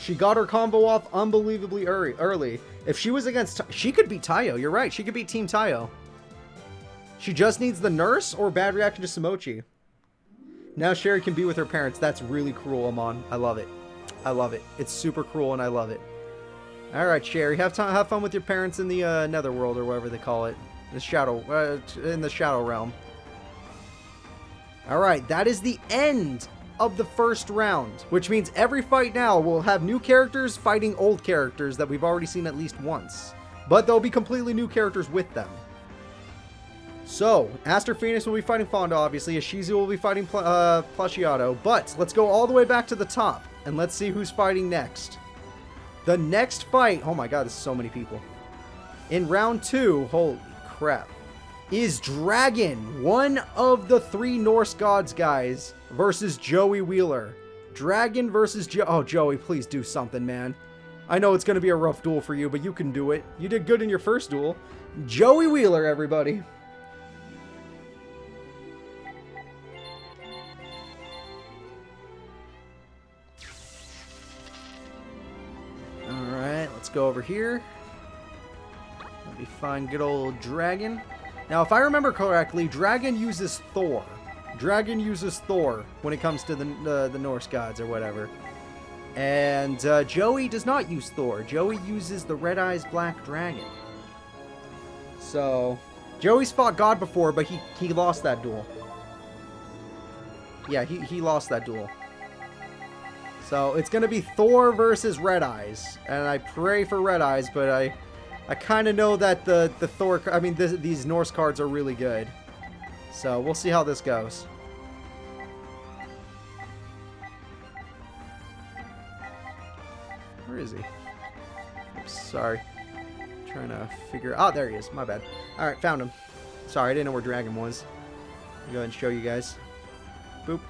Speaker 1: She got her combo off unbelievably early. If she was against... She could beat Tayo. You're right. She could beat Team Tayo. She just needs the nurse or bad reaction to Samochi. Now Sherry can be with her parents. That's really cruel, Amon. I love it. I love it. It's super cruel and I love it. Alright, Sherry. Have fun with your parents in the netherworld or whatever they call it. The shadow... in the shadow realm. Alright, that is the end of the first round, which means every fight now will have new characters fighting old characters that we've already seen at least once. But there'll be completely new characters with them. So, Aster Phoenix will be fighting Fonda, obviously. Ishizu will be fighting Placiato. But, let's go all the way back to the top, and let's see who's fighting next. The next fight... Oh my god, there's so many people. In round 2, holy crap, is Dragon, one of the 3 Norse gods guys, versus Joey Wheeler. Dragon versus Oh, Joey, please do something, man. I know it's going to be a rough duel for you, but you can do it. You did good in your first duel. Joey Wheeler, everybody. Alright, let's go over here. Let me find good old Dragon. Now, if I remember correctly, Dragon uses Thor. Dragon uses Thor when it comes to the Norse gods or whatever. And Joey does not use Thor. Joey uses the Red Eyes Black Dragon. So, Joey's fought God before, but he lost that duel. Yeah, he lost that duel. So, it's going to be Thor versus Red Eyes. And I pray for Red Eyes, but I kind of know that the Thor... I mean, these Norse cards are really good. So, we'll see how this goes. Where is he? Oops, sorry. Trying to figure... Oh, there he is. My bad. Alright, found him. Sorry, I didn't know where Dragon was. I'll go ahead and show you guys. Boop.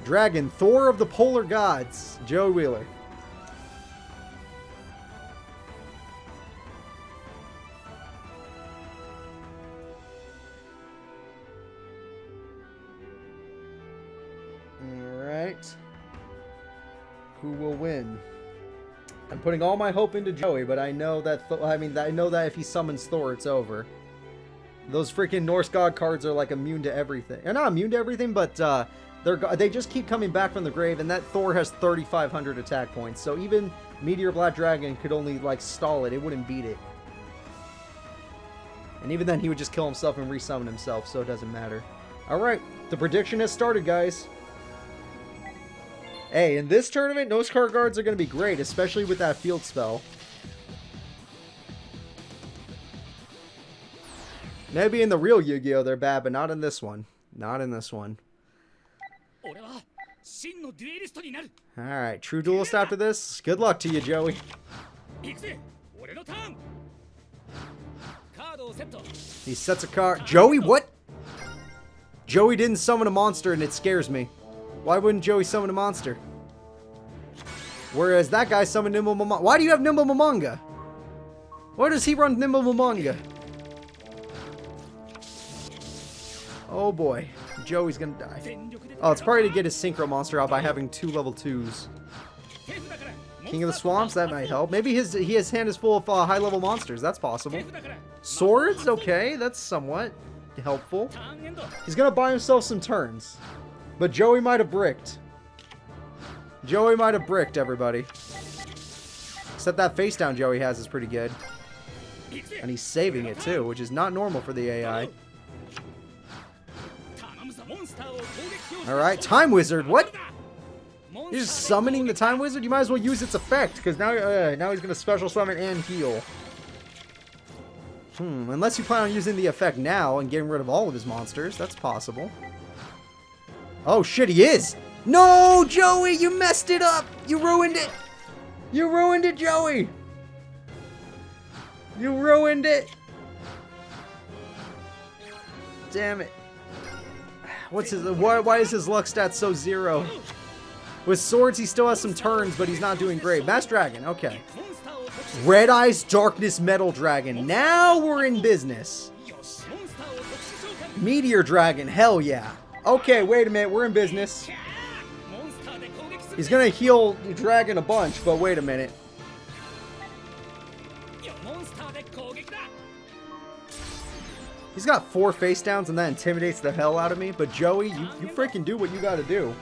Speaker 1: Dragon, Thor of the Polar Gods. Joe Wheeler. Alright. Who will win? I'm putting all my hope into Joey, but I know that, I know that if he summons Thor, it's over. Those freaking Norse god cards are like immune to everything. They're not immune to everything, but they just keep coming back from the grave, and that Thor has 3,500 attack points. So even Meteor Black Dragon could only like stall it. It wouldn't beat it. And even then, he would just kill himself and resummon himself, so it doesn't matter. Alright, the prediction has started, guys. Hey, in this tournament, Norse card guards are going to be great, especially with that field spell. Maybe in the real Yu-Gi-Oh! They're bad, but not in this one. Not in this one. Alright, true duelist after this. Good luck to you, Joey. He sets a card. Joey, what? Joey didn't summon a monster and it scares me. Why wouldn't Joey summon a monster? Whereas that guy summoned Nimble Momonga. Why do you have Nimble Momonga? Why does he run Nimble Momonga? Oh boy. Joey's gonna die. Oh, it's probably to get his Synchro monster out by having 2 level 2s. King of the Swamps, that might help. Maybe his hand is full of high level monsters. That's possible. Swords, okay, that's somewhat helpful. He's gonna buy himself some turns. But Joey might have bricked. Joey might have bricked, everybody. Except that face down Joey has is pretty good. And he's saving it too, which is not normal for the AI. Alright, Time Wizard, what? You're just summoning the Time Wizard? You might as well use its effect, because now he's going to special summon and heal. Unless you plan on using the effect now and getting rid of all of his monsters. That's possible. Oh shit, he is! No, Joey, you messed it up! You ruined it! You ruined it, Joey! You ruined it! Damn it. What's his... Why is his luck stat so 0? With swords, he still has some turns, but he's not doing great. Mass Dragon, okay. Red Eyes Darkness Metal Dragon. Now we're in business. Meteor Dragon, hell yeah. Okay, wait a minute, we're in business. He's gonna heal the dragon a bunch, but wait a minute. He's got 4 face downs and that intimidates the hell out of me, but Joey, you freaking do what you gotta do.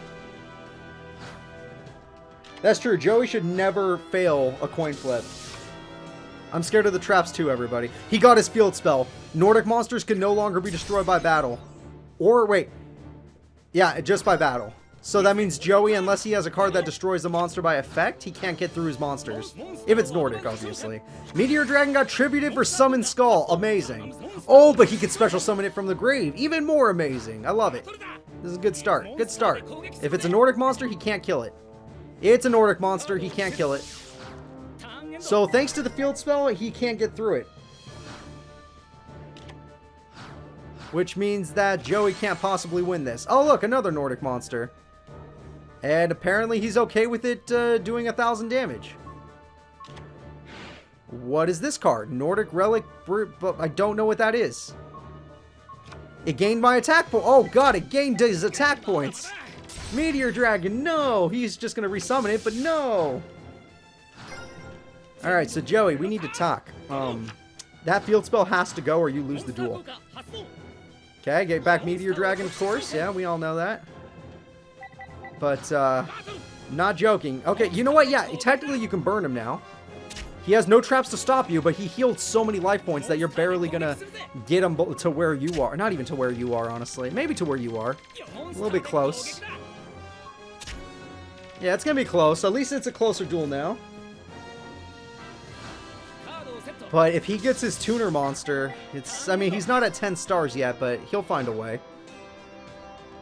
Speaker 1: That's true, Joey should never fail a coin flip. I'm scared of the traps too, everybody. He got his field spell. Nordic monsters can no longer be destroyed by battle. Or, wait. Yeah, just by battle. So that means Joey, unless he has a card that destroys the monster by effect, he can't get through his monsters. If it's Nordic, obviously. Meteor Dragon got tributed for Summon Skull. Amazing. Oh, but he could special summon it from the grave. Even more amazing. I love it. This is a good start. Good start. If it's a Nordic monster, he can't kill it. It's a Nordic monster. He can't kill it. So thanks to the field spell, he can't get through it. Which means that Joey can't possibly win this. Oh, look, another Nordic monster. And apparently he's okay with it doing 1,000 damage. What is this card? Nordic Relic, but I don't know what that is. It gained my attack point. Oh god, it gained his attack points. Meteor Dragon, no! He's just going to resummon it, but no! Alright, so Joey, we need to talk. That field spell has to go or you lose the duel. Okay, get back Meteor Dragon, of course. Yeah, we all know that. But, not joking. Okay, you know what? Yeah, technically you can burn him now. He has no traps to stop you, but he healed so many life points that you're barely gonna get him to where you are. Not even to where you are, honestly. Maybe to where you are. A little bit close. Yeah, it's gonna be close. At least it's a closer duel now. But if he gets his tuner monster, I mean, he's not at 10 stars yet, but he'll find a way.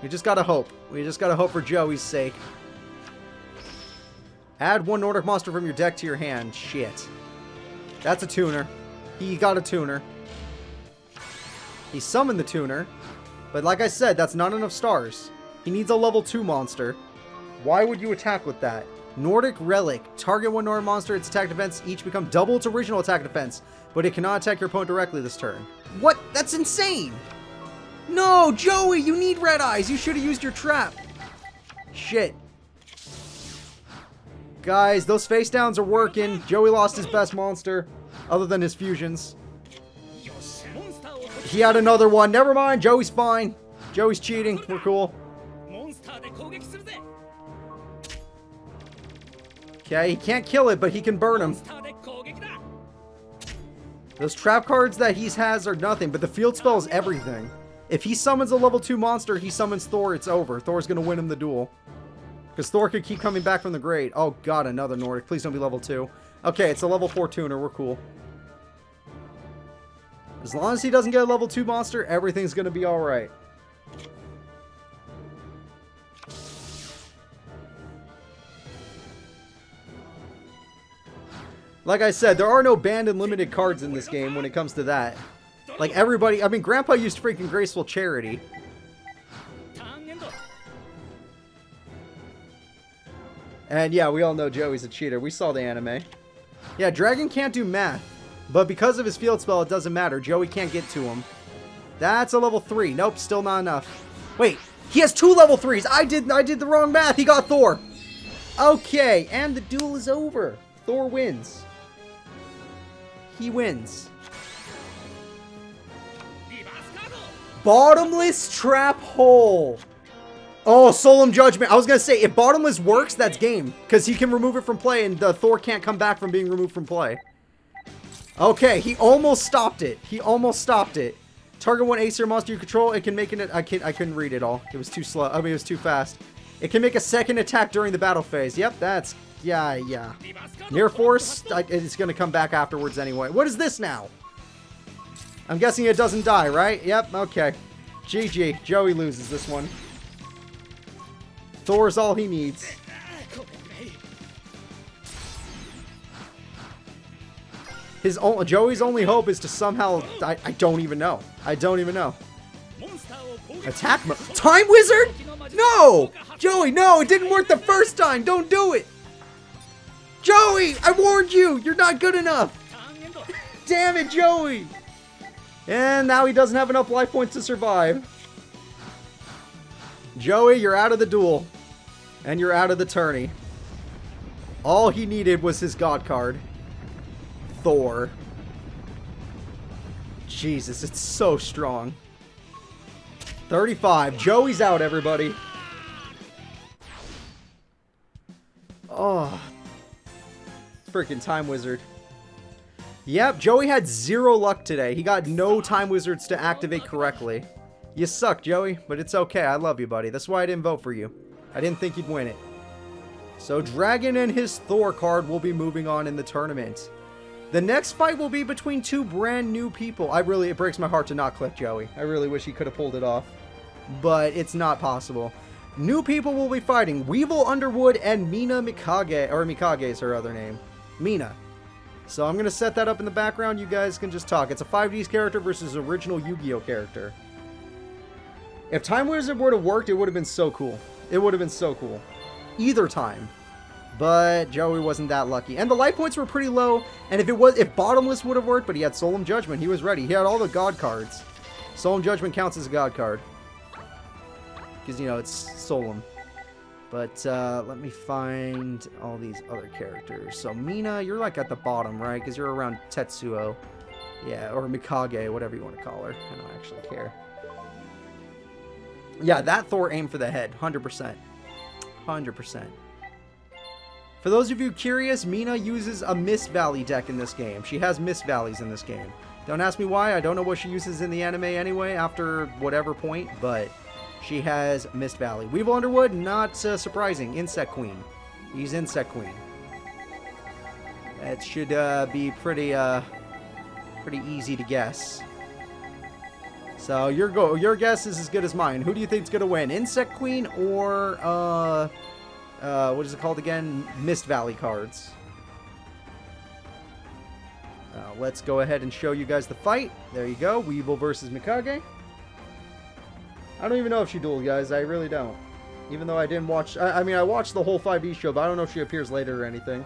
Speaker 1: We just gotta hope. We just gotta hope for Joey's sake. Add 1 Nordic monster from your deck to your hand. Shit. That's a tuner. He got a tuner. He summoned the tuner. But like I said, that's not enough stars. He needs a level 2 monster. Why would you attack with that? Nordic Relic. Target 1 Nordic monster, its attack defense each become double its original attack defense. But it cannot attack your opponent directly this turn. What? That's insane! No, Joey, you need red eyes. You should have used your trap. Shit. Guys, those face downs are working. Joey lost his best monster, other than his fusions. He had another one. Never mind. Joey's fine. Joey's cheating. We're cool. Okay, he can't kill it, but he can burn him. Those trap cards that he has are nothing, but the field spell is everything. If he summons a level 2 monster, he summons Thor, it's over. Thor's going to win him the duel. Because Thor could keep coming back from the grave. Oh god, another Nordic. Please don't be level 2. Okay, it's a level 4 tuner. We're cool. As long as he doesn't get a level 2 monster, everything's going to be alright. Like I said, there are no banned and limited cards in this game when it comes to that. Like everybody, I mean, Grandpa used freaking Graceful Charity. And yeah, we all know Joey's a cheater. We saw the anime. Yeah, Dragon can't do math. But because of his field spell, it doesn't matter. Joey can't get to him. That's a level 3. Nope, still not enough. Wait, he has 2 level 3s. I did the wrong math. He got Thor. Okay, and the duel is over. Thor wins. He wins. Bottomless Trap Hole. Oh, Solemn Judgment. I was going to say, if Bottomless works, that's game. Because he can remove it from play, and Thor can't come back from being removed from play. Okay, he almost stopped it. He almost stopped it. Target one ace or monster you control. It can make it... I couldn't read it all. It was too slow. I mean, it was too fast. It can make a second attack during the battle phase. Yep, that's... Yeah. Near force, it's going to come back afterwards anyway. What is this now? I'm guessing it doesn't die, right? Yep, okay. GG. Joey loses this one. Thor's all he needs. Joey's only hope is to somehow... I don't even know. I don't even know. Attack mode. Time Wizard? No! Joey, no! It didn't work the first time! Don't do it! Joey! I warned you! You're not good enough! Damn it, Joey! And now he doesn't have enough life points to survive. Joey, you're out of the duel. And you're out of the tourney. All he needed was his god card. Thor. Jesus, it's so strong. 35. Joey's out, everybody. Oh. Freaking Time Wizard. Yep, Joey had 0 luck today. He got no Time Wizards to activate correctly. You suck, Joey, but it's okay. I love you, buddy. That's why I didn't vote for you. I didn't think you'd win it. So Dragon and his Thor card will be moving on in the tournament. The next fight will be between 2 brand new people. It breaks my heart to not click Joey. I really wish he could have pulled it off. But it's not possible. New people will be fighting Weevil Underwood and Mina Mikage. Or Mikage is her other name. Mina. So I'm going to set that up in the background. You guys can just talk. It's a 5Ds character versus original Yu-Gi-Oh character. If Time Wizard would have worked, it would have been so cool. It would have been so cool. Either time. But Joey wasn't that lucky. And the life points were pretty low. And if Bottomless would have worked, but he had Solemn Judgment, he was ready. He had all the god cards. Solemn Judgment counts as a god card. Because, you know, it's Solemn. But let me find all these other characters. So Mina, you're like at the bottom, right? Because you're around Tetsuo. Yeah, or Mikage, whatever you want to call her. I don't actually care. Yeah, that Thor aimed for the head. 100%. 100%. For those of you curious, Mina uses a Mist Valley deck in this game. She has Mist Valleys in this game. Don't ask me why. I don't know what she uses in the anime anyway after whatever point, but she has Mist Valley. Weevil Underwood, not surprising. Insect Queen. He's Insect Queen. That should be pretty easy to guess. So your guess is as good as mine. Who do you think is going to win? Insect Queen or what is it called again? Mist Valley cards. Let's go ahead and show you guys the fight. There you go. Weevil versus Mikage. I don't even know if she dueled, guys. I really don't. Even though I didn't watch... I mean, I watched the whole 5D show, but I don't know if she appears later or anything.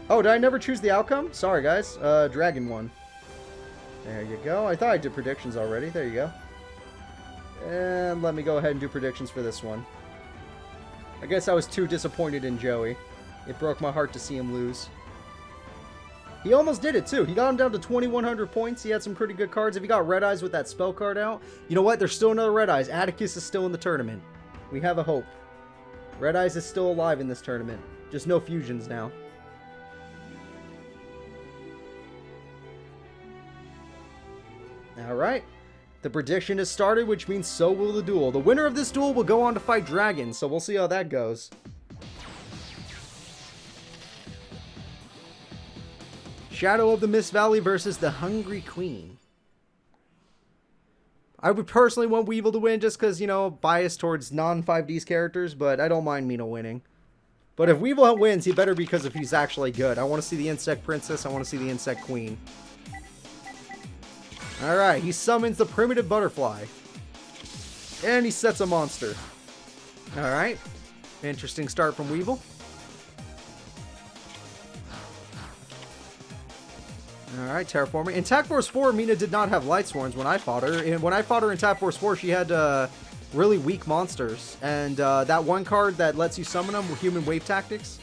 Speaker 1: Oh, did I never choose the outcome? Sorry, guys. Dragon won. There you go. I thought I did predictions already. There you go. And let me go ahead and do predictions for this one. I guess I was too disappointed in Joey. It broke my heart to see him lose. He almost did it too. He got him down to 2,100 points. He had some pretty good cards. If he got Red Eyes with that spell card out, you know what? There's still another Red Eyes. Atticus is still in the tournament. We have a hope. Red Eyes is still alive in this tournament. Just no fusions now. Alright. The prediction has started, which means so will the duel. The winner of this duel will go on to fight dragons, so we'll see how that goes. Shadow of the Mist Valley versus the Hungry Queen. I would personally want Weevil to win just because, you know, biased towards non-5Ds characters, but I don't mind Mina winning. But if Weevil wins, he better because if he's actually good. I want to see the Insect Princess. I want to see the Insect Queen. Alright, he summons the Primitive Butterfly. And he sets a monster. Alright. Interesting start from Weevil. Alright, Terraforming. In Attack Force 4, Mina did not have Light Sworns when I fought her. And when I fought her in Attack Force 4, she had really weak monsters. And that one card that lets you summon them were Human Wave Tactics.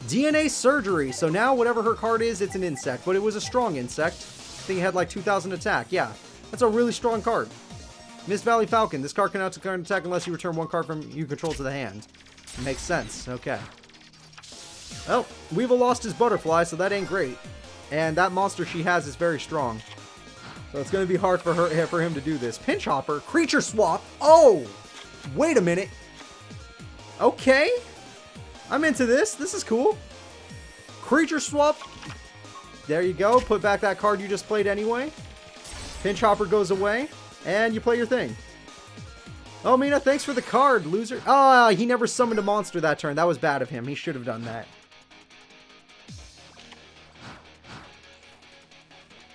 Speaker 1: DNA Surgery. So now whatever her card is, it's an insect. But it was a strong insect. I think it had like 2,000 attack. Yeah, that's a really strong card. Mist Valley Falcon. This card cannot attack unless you return one card from you control to the hand. Makes sense. Okay. Oh, Weevil lost his butterfly, so that ain't great. And that monster she has is very strong. So it's going to be hard for him to do this. Pinch Hopper. Creature Swap. Oh! Wait a minute. Okay. I'm into this. This is cool. Creature Swap. There you go. Put back that card you just played anyway. Pinch Hopper goes away. And you play your thing. Oh, Mina, thanks for the card, loser. Ah, he never summoned a monster that turn. That was bad of him. He should have done that.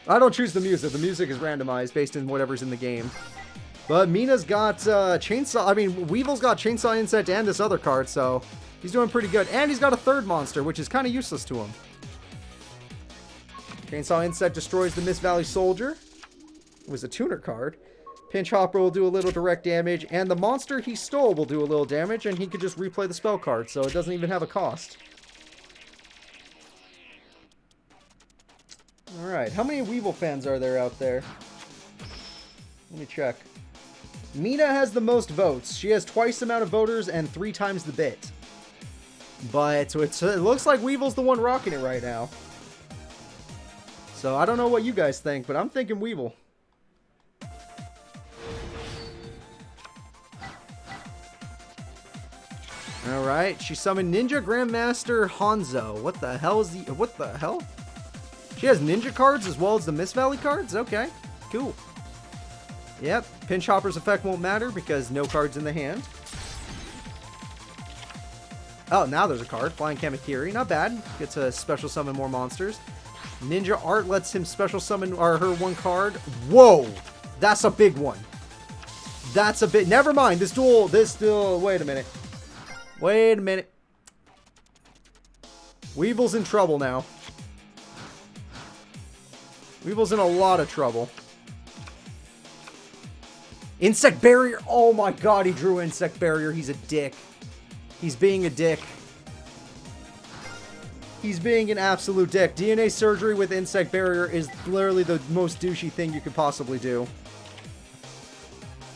Speaker 1: I don't choose the music. The music is randomized based on whatever's in the game. But Mina's got Chainsaw. I mean, Weevil's got Chainsaw Insect and this other card, so he's doing pretty good. And he's got a third monster, which is kind of useless to him. Chainsaw Insect destroys the Mist Valley Soldier. It was a tuner card. Pinch Hopper will do a little direct damage, and the monster he stole will do a little damage, and he could just replay the spell card, so it doesn't even have a cost. Alright, how many Weevil fans are there out there? Let me check. Mina has the most votes. She has twice the amount of voters and 3 times the bit. But it looks like Weevil's the one rocking it right now. So I don't know what you guys think, but I'm thinking Weevil. Alright, she summoned Ninja Grandmaster Hanzo. What the hell is the... What the hell? She has ninja cards as well as the Mist Valley cards? Okay, cool. Yep, Pinch Hopper's effect won't matter because no cards in the hand. Oh, now there's a card. Flying Kamakiri. Not bad. Gets to special summon more monsters. Ninja Art lets him special summon her one card. Whoa! That's a big one. That's a bit... Never mind. This duel... Wait a minute. Wait a minute. Weevil's in trouble now. Weevil's in a lot of trouble. Insect Barrier. Oh my god, he drew Insect Barrier. He's a dick. He's being a dick. He's being an absolute dick. DNA Surgery with Insect Barrier is literally the most douchey thing you could possibly do.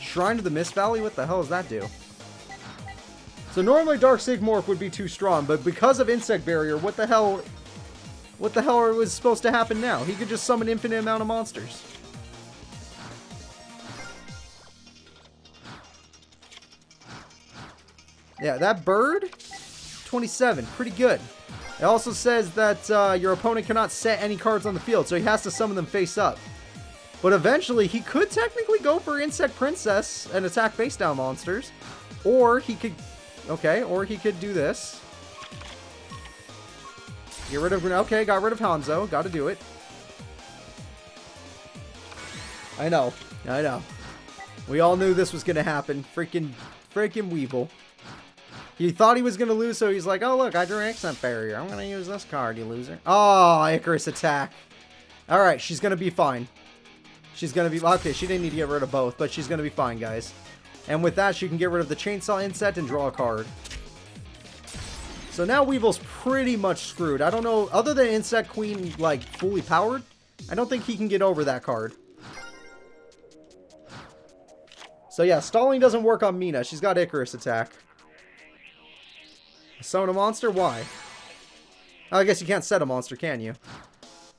Speaker 1: Shrine to the Mist Valley? What the hell does that do? So normally Dark Sigmorph would be too strong, but because of Insect Barrier, what the hell was supposed to happen now? He could just summon infinite amount of monsters. Yeah, that bird, 27, pretty good. It also says that your opponent cannot set any cards on the field, so he has to summon them face up. But eventually, he could technically go for Insect Princess and attack face down monsters. Or he could... Okay, or he could do this. Get rid of... Okay, got rid of Hanzo. Gotta do it. I know. I know. We all knew this was gonna happen. Freaking Weevil. He thought he was gonna lose, so he's like, oh look, I drew an Insect Barrier. I'm gonna use this card, you loser. Oh, Icarus attack. Alright, she's gonna be fine. She's gonna be... Okay, she didn't need to get rid of both, but she's gonna be fine, guys. And with that, she can get rid of the Chainsaw Insect and draw a card. So now Weevil's pretty much screwed. I don't know, other than Insect Queen, like, fully powered, I don't think he can get over that card. So yeah, stalling doesn't work on Mina. She's got Icarus attack. Summon a monster? Why? Oh, I guess you can't set a monster, can you?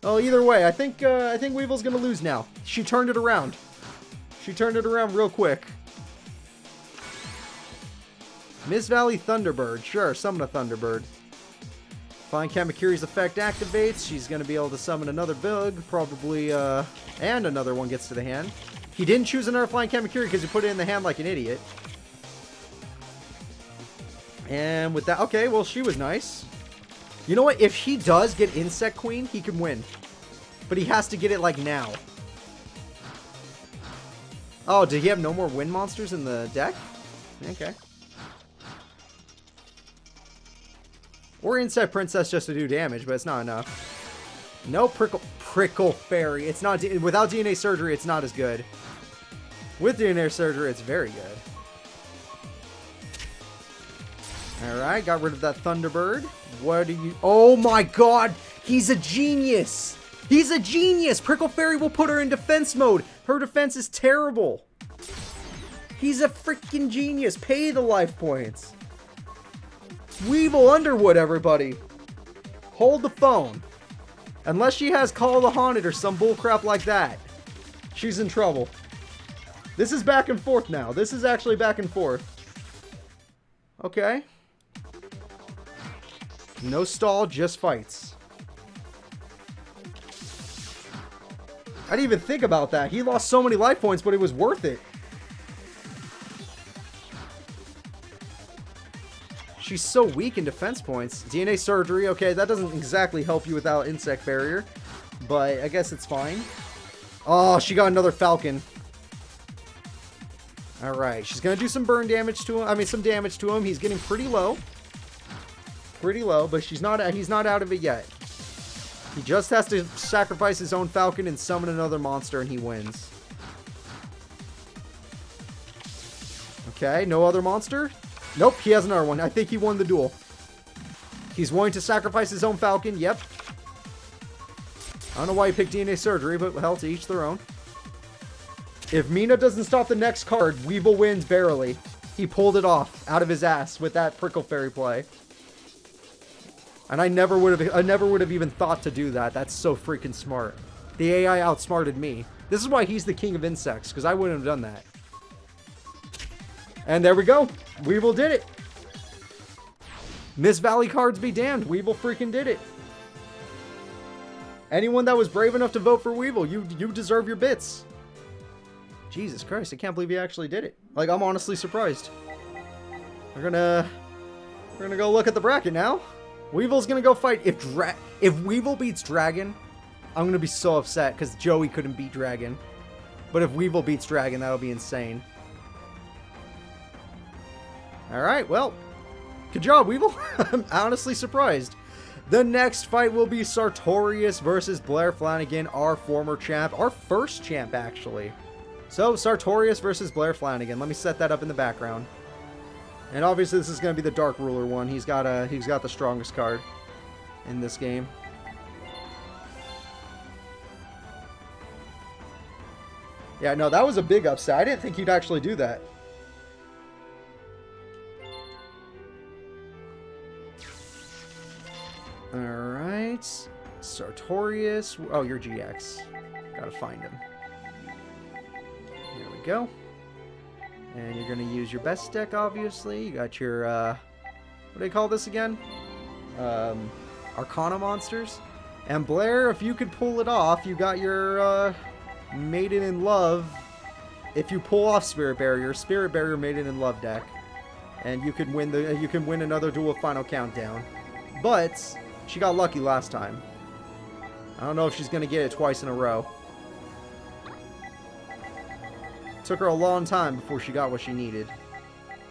Speaker 1: Oh, either way, I think Weevil's gonna lose now. She turned it around. She turned it around real quick. Miss Valley Thunderbird. Sure, summon a Thunderbird. Flying Kamakiri's effect activates. She's going to be able to summon another bug, probably, and another one gets to the hand. He didn't choose another Flying Kamakiri because he put it in the hand like an idiot. And with that, okay, well, she was nice. You know what? If he does get Insect Queen, he can win. But he has to get it, like, now. Oh, did he have no more wind monsters in the deck? Okay. Or Insect Princess just to do damage, but it's not enough. No Prickle Fairy. It's not, without DNA Surgery, it's not as good. With DNA Surgery, it's very good. Alright, got rid of that Thunderbird. What do you... Oh my god! He's a genius! He's a genius! Prickle Fairy will put her in defense mode. Her defense is terrible. He's a freaking genius. Pay the life points. Weevil Underwood, everybody. Hold the phone. Unless she has Call the Haunted or some bullcrap like that, she's in trouble. This is back and forth now. This is actually back and forth. Okay. No stall, just fights. I didn't even think about that. He lost so many life points, but it was worth it. She's so weak in defense points. DNA Surgery, okay, that doesn't exactly help you without Insect Barrier, but I guess it's fine. Oh, she got another Falcon. Alright, she's gonna do some burn damage to him. I mean, some damage to him. He's getting pretty low. Pretty low, but he's not out of it yet. He just has to sacrifice his own Falcon and summon another monster, and he wins. Okay, no other monster? Nope, he has another one. I think he won the duel. He's willing to sacrifice his own Falcon. Yep. I don't know why he picked DNA Surgery, but hell, to each their own. If Mina doesn't stop the next card, Weevil wins barely. He pulled it off out of his ass with that Prickle Fairy play. And I never would have even thought to do that. That's so freaking smart. The AI outsmarted me. This is why he's the king of insects, because I wouldn't have done that. And there we go. Weevil did it. Miss Valley cards be damned. Weevil freaking did it. Anyone that was brave enough to vote for Weevil, you deserve your bits. Jesus Christ, I can't believe he actually did it. Like, I'm honestly surprised. We're gonna go look at the bracket now. Weevil's gonna go fight. If Weevil beats Dragon, I'm gonna be so upset because Joey couldn't beat Dragon. But if Weevil beats Dragon, that'll be insane. Alright, well, good job, Weevil. I'm honestly surprised. The next fight will be Sartorius versus Blair Flanagan, our former champ. Our first champ, actually. So, Sartorius versus Blair Flanagan. Let me set that up in the background. And obviously, this is going to be the Dark Ruler one. He's got the strongest card in this game. Yeah, no, that was a big upset. I didn't think he'd actually do that. Alright. Sartorius. Oh, you're GX. Gotta find him. Here we go. And you're gonna use your best deck, obviously. You got your, what do they call this again? Arcana monsters. And Blair, if you could pull it off, you got your, Maiden in Love. If you pull off Spirit Barrier Maiden in Love deck. And you can win another duel of Final Countdown. But she got lucky last time. I don't know if she's going to get it twice in a row. It took her a long time before she got what she needed.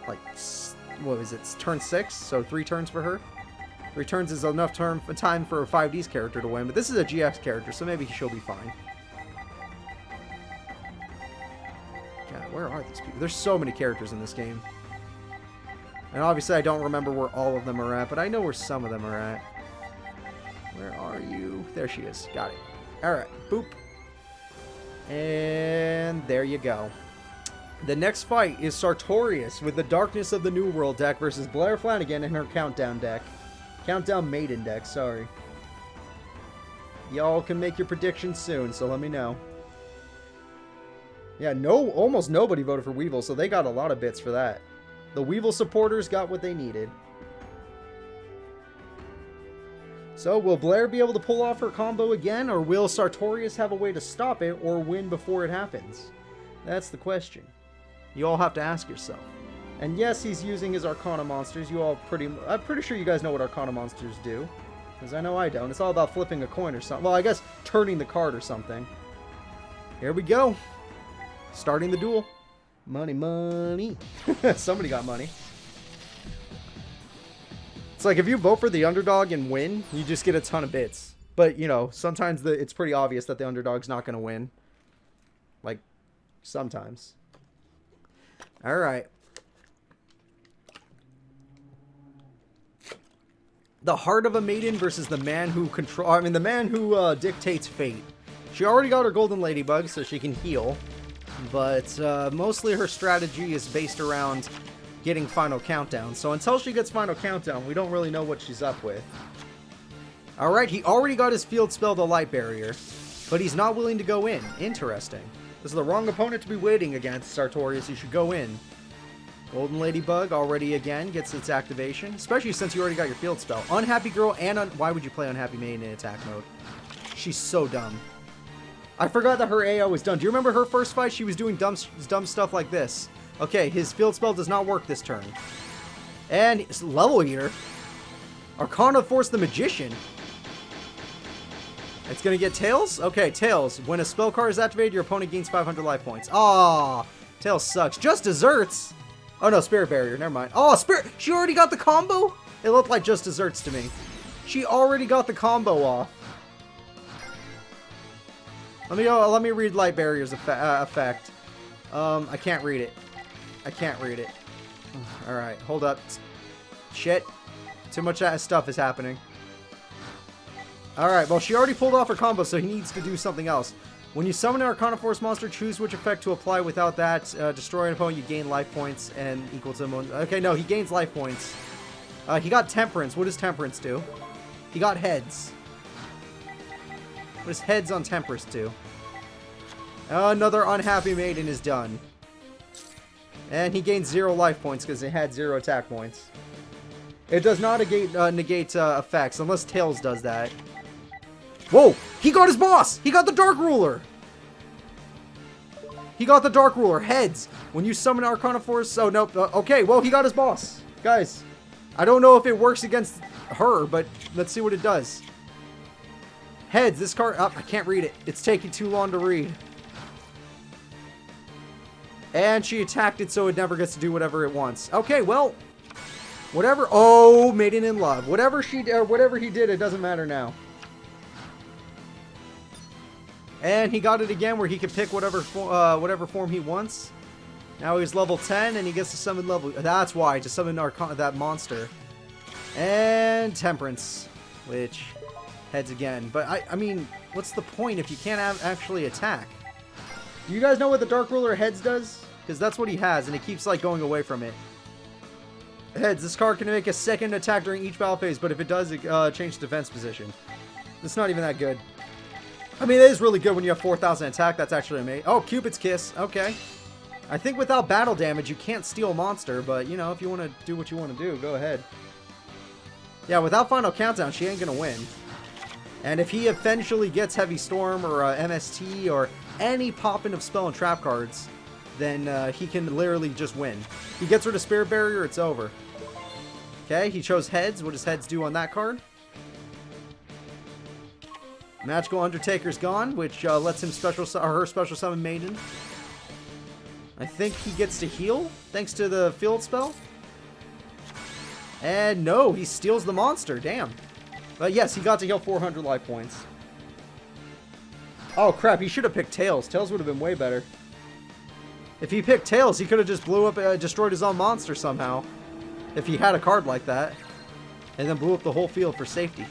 Speaker 1: Like, what was it? Turn 6? So 3 turns for her? 3 turns is enough time for a 5D's character to win. But this is a GX character, so maybe she'll be fine. God, where are these people? There's so many characters in this game. And obviously I don't remember where all of them are at, but I know where some of them are at. Where are you? There she is. Got it. Alright. Boop. And there you go. The next fight is Sartorius with the Darkness of the New World deck versus Blair Flanagan and her Countdown deck. Countdown Maiden deck, sorry. Y'all can make your predictions soon, so let me know. Yeah, almost nobody voted for Weevil, so they got a lot of bits for that. The Weevil supporters got what they needed. So, will Blair be able to pull off her combo again, or will Sartorius have a way to stop it or win before it happens? That's the question. You all have to ask yourself. And yes, he's using his Arcana monsters. I'm pretty sure you guys know what Arcana monsters do. Because I know I don't. It's all about flipping a coin or something. Well, I guess turning the card or something. Here we go. Starting the duel. Money, money. Somebody got money. It's like if you vote for the underdog and win, you just get a ton of bits. But, you know, sometimes it's pretty obvious that the underdog's not going to win. Like, sometimes. Alright. The Heart of a Maiden versus the man who the man who dictates fate. She already got her Golden Ladybug, so she can heal. But mostly her strategy is based around getting Final Countdown. So until she gets Final Countdown, we don't really know what she's up with. Alright, he already got his field spell, the Light Barrier. But he's not willing to go in. Interesting. This is the wrong opponent to be waiting against, Sartorius. You should go in. Golden Ladybug already again gets its activation. Especially since you already got your field spell. Unhappy Girl and... why would you play Unhappy Maiden in attack mode? She's so dumb. I forgot that her AO was done. Do you remember her first fight? She was doing dumb stuff like this. Okay, his field spell does not work this turn. And it's Level Eater. Arcana Force the Magician. It's gonna get Tails? Okay, Tails. When a spell card is activated, your opponent gains 500 life points. Aw, Tails sucks. Just Desserts. Oh no, Spirit Barrier. Never mind. Oh, Spirit. She already got the combo? It looked like Just Desserts to me. She already got the combo off. Let me read Light Barrier's effect. I can't read it. I can't read it. Alright, hold up. Shit. Too much stuff is happening. Alright, well, she already pulled off her combo, so he needs to do something else. When you summon an Arcana Force monster, choose which effect to apply without that. Destroy an opponent, you gain life points and equal to... Okay, no, he gains life points. He got Temperance. What does Temperance do? He got Heads. What does Heads on Temperance do? Another Unhappy Maiden is done. And he gains 0 life points because it had 0 attack points. It does not negate effects, unless Tails does that. Whoa! He got his boss! He got the Dark Ruler! He got the Dark Ruler. Heads! When you summon Arcana Force... Oh, nope. Okay, well, he got his boss. Guys, I don't know if it works against her, but let's see what it does. Heads, this card... Oh, I can't read it. It's taking too long to read. And she attacked it so it never gets to do whatever it wants. Okay, well... Whatever... Oh, Maiden in Love. Whatever he did, it doesn't matter now. And he got it again where he could pick whatever form he wants. Now he's level 10 and he gets to summon level... That's why, to summon that monster. And Temperance. Which... Heads again. But, I mean, what's the point if you can't actually attack? Do you guys know what the Dark Ruler Heads does? Because that's what he has, and it keeps, like, going away from it. Heads, this card can make a second attack during each battle phase, but if it does, it changes defense position. It's not even that good. I mean, it is really good when you have 4,000 attack. That's actually amazing. Oh, Cupid's Kiss. Okay. I think without battle damage, you can't steal a monster, but, you know, if you want to do what you want to do, go ahead. Yeah, without Final Countdown, she ain't going to win. And if he eventually gets Heavy Storm or MST or any popping of spell and trap cards, then he can literally just win. He gets rid of Spirit Barrier, it's over. Okay, he chose Heads. What does Heads do on that card? Magical Undertaker's gone, which lets him her special summon Maiden. I think he gets to heal, thanks to the field spell. And no, he steals the monster, damn. But yes, he got to heal 400 life points. Oh crap, he should have picked Tails. Tails would have been way better. If he picked Tails, he could have just blew up, destroyed his own monster somehow. if he had a card like that. And then blew up the whole field for safety.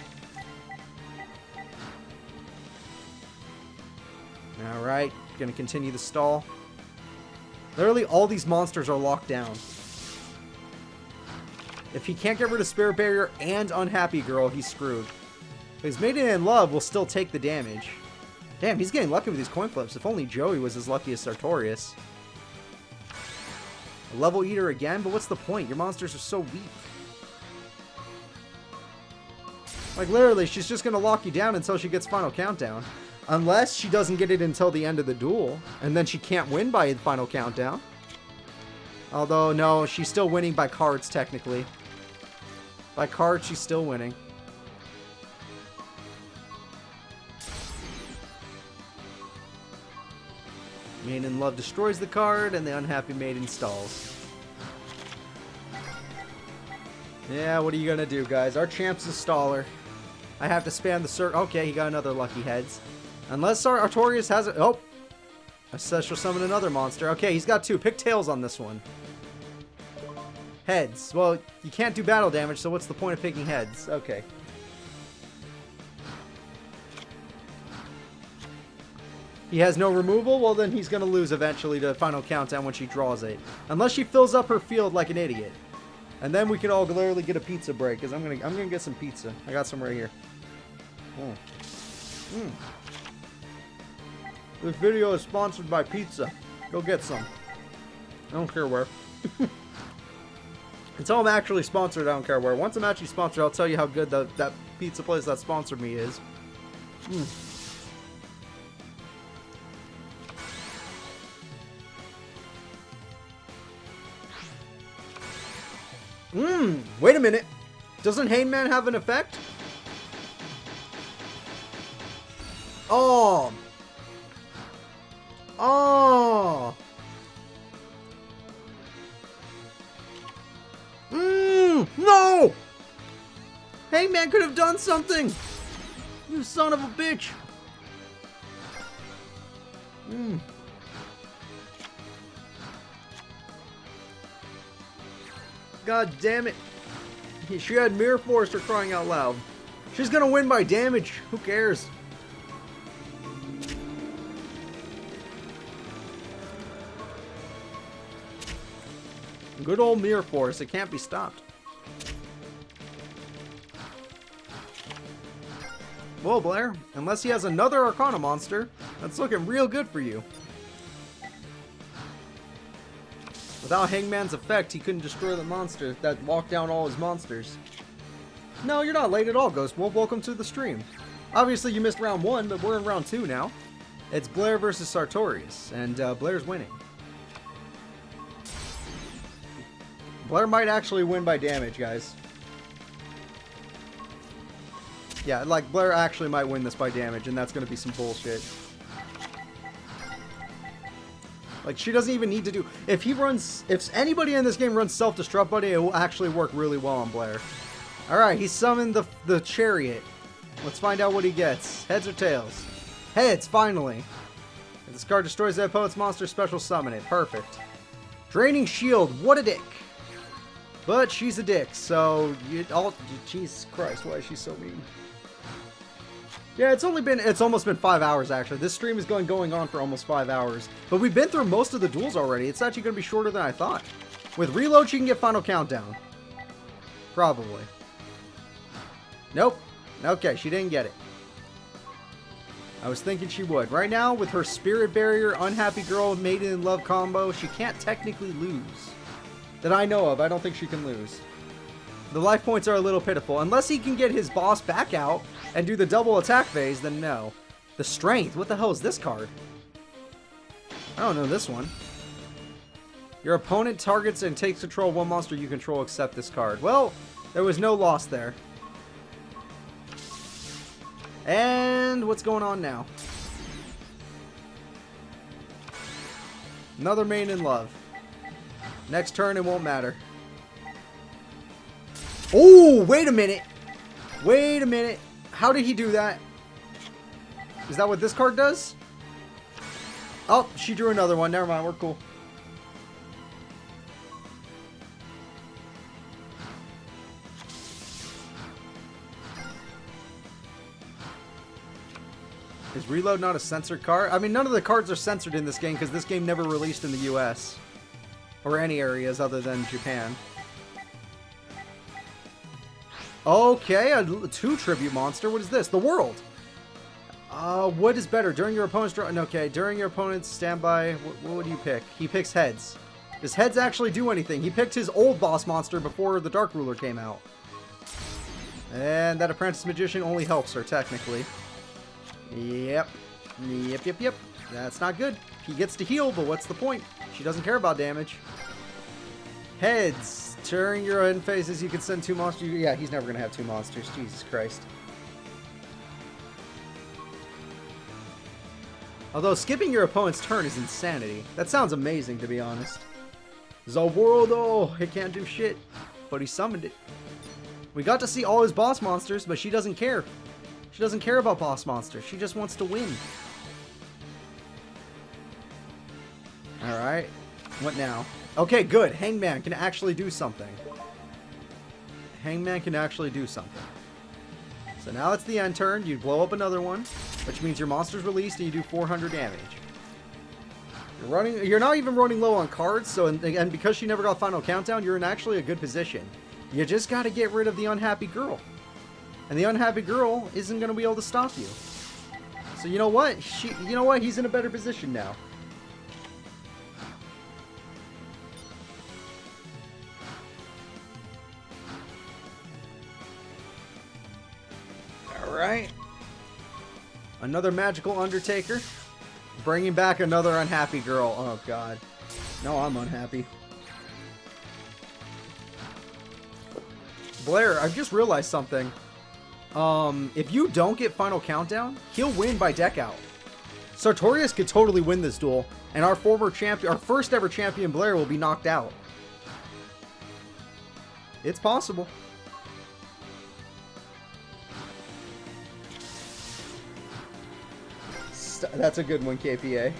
Speaker 1: Alright, gonna continue the stall. Literally all these monsters are locked down. If he can't get rid of Spirit Barrier and Unhappy Girl, he's screwed. His Maiden in Love will still take the damage. Damn, he's getting lucky with these coin flips. If only Joey was as lucky as Sartorius. A Level Eater again? But what's the point? Your monsters are so weak. Like, literally, she's just going to lock you down until she gets Final Countdown. Unless she doesn't get it until the end of the duel. And then she can't win by the Final Countdown. Although, no, she's still winning by cards, technically. By cards, she's still winning. Maiden in Love destroys the card, and the Unhappy Maiden stalls. Yeah, what are you going to do, guys? Our champ's a staller. I have to spam the circle. Okay, he got another Lucky Heads. Unless Sartorius has it. Oh! I said she'll summon another monster. Okay, he's got two. Pick tails on this one. Heads. Well, you can't do battle damage, so what's the point of picking heads? Okay. He has no removal? Well, then he's going to lose eventually to Final Countdown when she draws it. Unless she fills up her field like an idiot. And then we can all literally get a pizza break, because I'm gonna get some pizza. I got some right here. This video is sponsored by pizza. Go get some. I don't care where. Until I'm actually sponsored, I don't care where. Once I'm actually sponsored, I'll tell you how good that pizza place that sponsored me is. Wait a minute. Doesn't Hangman have an effect? Oh. Oh. No! Hangman could have done something. You son of a bitch. God damn it. She had Mirror Force for crying out loud. She's gonna win by damage. Who cares? Good old Mirror Force. It can't be stopped. Well, Blair, unless he has another Arcana monster, that's looking real good for you. Without Hangman's effect, he couldn't destroy the monster that walked down all his monsters. No, you're not late at all, Ghost Wolf. Welcome to the stream. Obviously, you missed round 1, but we're in round 2 now. It's Blair versus Sartorius, and Blair's winning. Blair might actually win by damage, guys. Yeah, like, Blair actually might win this by damage, and that's going to be some bullshit. Like, she doesn't even need to do... If anybody in this game runs Self-Destruct Buddy, it will actually work really well on Blair. Alright, he summoned the Chariot. Let's find out what he gets. Heads or tails? Heads, finally. If this card destroys that opponent's monster, special summon it. Perfect. Draining Shield, what a dick. But she's a dick, so... Jesus Christ, why is she so mean? Yeah, it's almost been 5 hours, actually. This stream is going on for almost 5 hours. But we've been through most of the duels already. It's actually going to be shorter than I thought. With Reload, she can get Final Countdown. Probably. Nope. Okay, she didn't get it. I was thinking she would. Right now, with her Spirit Barrier, Unhappy Girl, Maiden in Love combo, she can't technically lose. That I know of, I don't think she can lose. The life points are a little pitiful. Unless he can get his boss back out and do the double attack phase, then no. The Strength, what the hell is this card? I don't know this one. Your opponent targets and takes control of one monster you control except this card. Well, there was no loss there. And what's going on now? Another Maiden in Love. Next turn, it won't matter. Oh, wait a minute. Wait a minute. How did he do that? Is that what this card does? Oh, she drew another one. Never mind, we're cool. Is reload not a censored card? I mean, none of the cards are censored in this game because this game never released in the US. Or any areas other than Japan. Okay, a 2 tribute monster. What is this? The world. What is better? During your opponent's draw... Okay, during your opponent's standby, what would you pick? He picks heads. Does heads actually do anything? He picked his old boss monster before the Dark Ruler came out. And that Apprentice Magician only helps her, technically. Yep. Yep. That's not good. He gets to heal, but what's the point? She doesn't care about damage. Heads. During your end phases, you can send 2 monsters. Yeah, he's never going to have 2 monsters. Jesus Christ. Although skipping your opponent's turn is insanity. That sounds amazing, to be honest. The world, oh, it can't do shit. But he summoned it. We got to see all his boss monsters, but she doesn't care. She doesn't care about boss monsters. She just wants to win. Alright. What now? Okay, good. Hangman can actually do something. Hangman can actually do something. So now it's the end turn. You blow up another one, which means your monster's released and you do 400 damage. You're not even running low on cards, so and because she never got final countdown, you're in actually a good position. You just got to get rid of the unhappy girl. And the unhappy girl isn't going to be able to stop you. So you know what? He's in a better position now. Alright. Another magical Undertaker. Bringing back another unhappy girl. Oh, God. No, I'm unhappy. Blair, I've just realized something. If you don't get final countdown, he'll win by deck out. Sartorius could totally win this duel, and our former champion, our first ever champion Blair, will be knocked out. It's possible. That's a good one, KPA.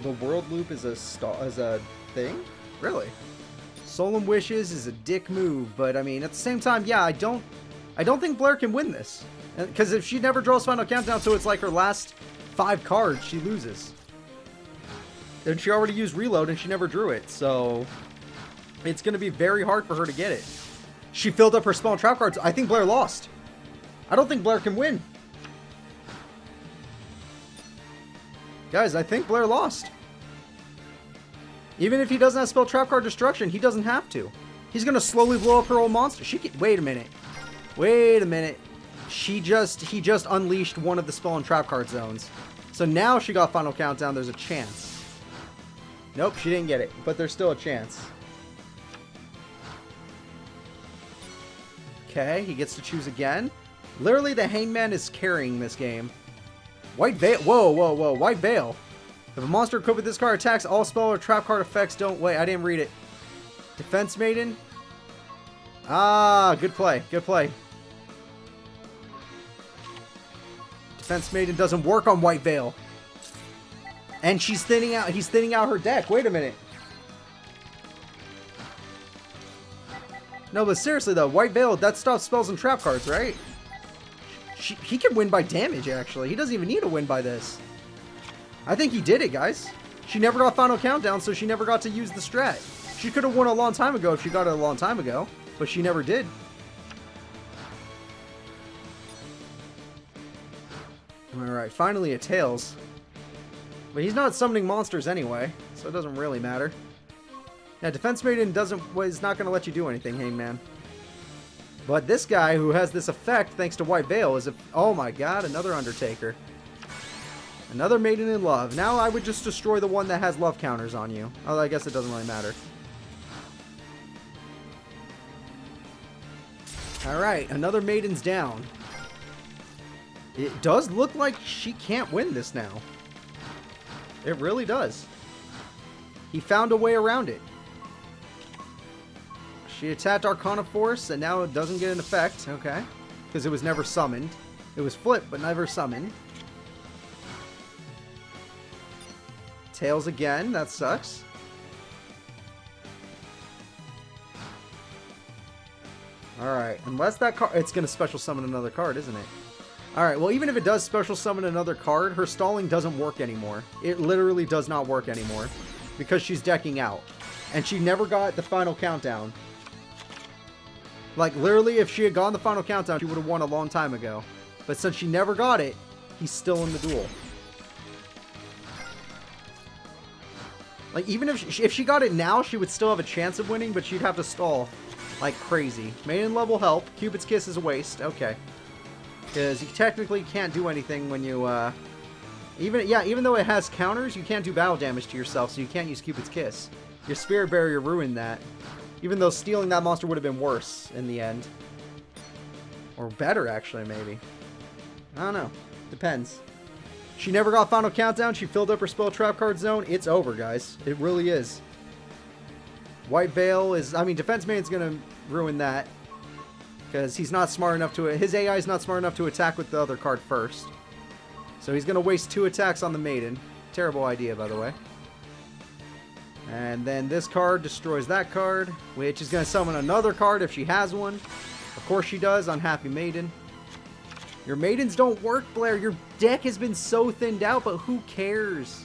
Speaker 1: The world loop is a thing? Really? Solemn Wishes is a dick move, but I mean, at the same time, yeah, I don't think Blair can win this. Because if she never draws final countdown, so it's like her last 5 cards, she loses. And she already used reload and she never drew it, so it's going to be very hard for her to get it. She filled up her spell and trap cards. I think Blair lost. I don't think Blair can win. Guys, I think Blair lost. Even if he doesn't have spell trap card destruction, he doesn't have to. He's going to slowly blow up her old monster. She can, wait a minute. Wait a minute. He just unleashed one of the spell and trap card zones. So now she got final countdown. There's a chance. Nope, she didn't get it. But there's still a chance. Okay, he gets to choose again. Literally, the Hangman is carrying this game. White Veil. Whoa, whoa, whoa. White Veil. If a monster equipped with this card attacks, all spell or trap card effects don't... Wait, I didn't read it. Defense Maiden. Ah, good play. Good play. Defense Maiden doesn't work on White Veil. And she's thinning out... He's thinning out her deck. Wait a minute. No, but seriously, though. White Veil, that stops spells and trap cards, right? He can win by damage, actually. He doesn't even need to win by this. I think he did it, guys. She never got final countdown, so she never got to use the strat. She could have won a long time ago if she got it a long time ago, but she never did. Alright, finally a Tails. But he's not summoning monsters anyway, so it doesn't really matter. Yeah, Defense Maiden is not going to let you do anything, Hangman. But this guy who has this effect, thanks to White Veil, is a... Oh my god, another Undertaker. Another Maiden in Love. Now I would just destroy the one that has love counters on you. Although I guess it doesn't really matter. Alright, another Maiden's down. It does look like she can't win this now. It really does. He found a way around it. She attacked Arcana Force, and now it doesn't get an effect. Okay. Because it was never summoned. It was flipped, but never summoned. Tails again. That sucks. Alright, unless that card... It's going to special summon another card, isn't it? Alright, well, even if it does special summon another card, her stalling doesn't work anymore. It literally does not work anymore. Because she's decking out. And she never got the final countdown. Like, literally, if she had gotten the final countdown, she would have won a long time ago. But since she never got it, he's still in the duel. Like, even if she got it now, she would still have a chance of winning, but she'd have to stall like crazy. Maiden level help. Cupid's Kiss is a waste. Okay. Because you technically can't do anything when you, even though it has counters, you can't do battle damage to yourself, so you can't use Cupid's Kiss. Your Spirit Barrier ruined that. Even though stealing that monster would have been worse in the end. Or better, actually, maybe. I don't know. Depends. She never got Final Countdown. She filled up her spell trap card zone. It's over, guys. It really is. White Veil is... I mean, Defense Maiden's going to ruin that. Because he's not smart enough to... His AI is not smart enough to attack with the other card first. So he's going to waste 2 attacks on the Maiden. Terrible idea, by the way. And then this card destroys that card, which is going to summon another card if she has one. Of course she does. Unhappy Maiden. Your Maidens don't work, Blair. Your deck has been so thinned out, but who cares?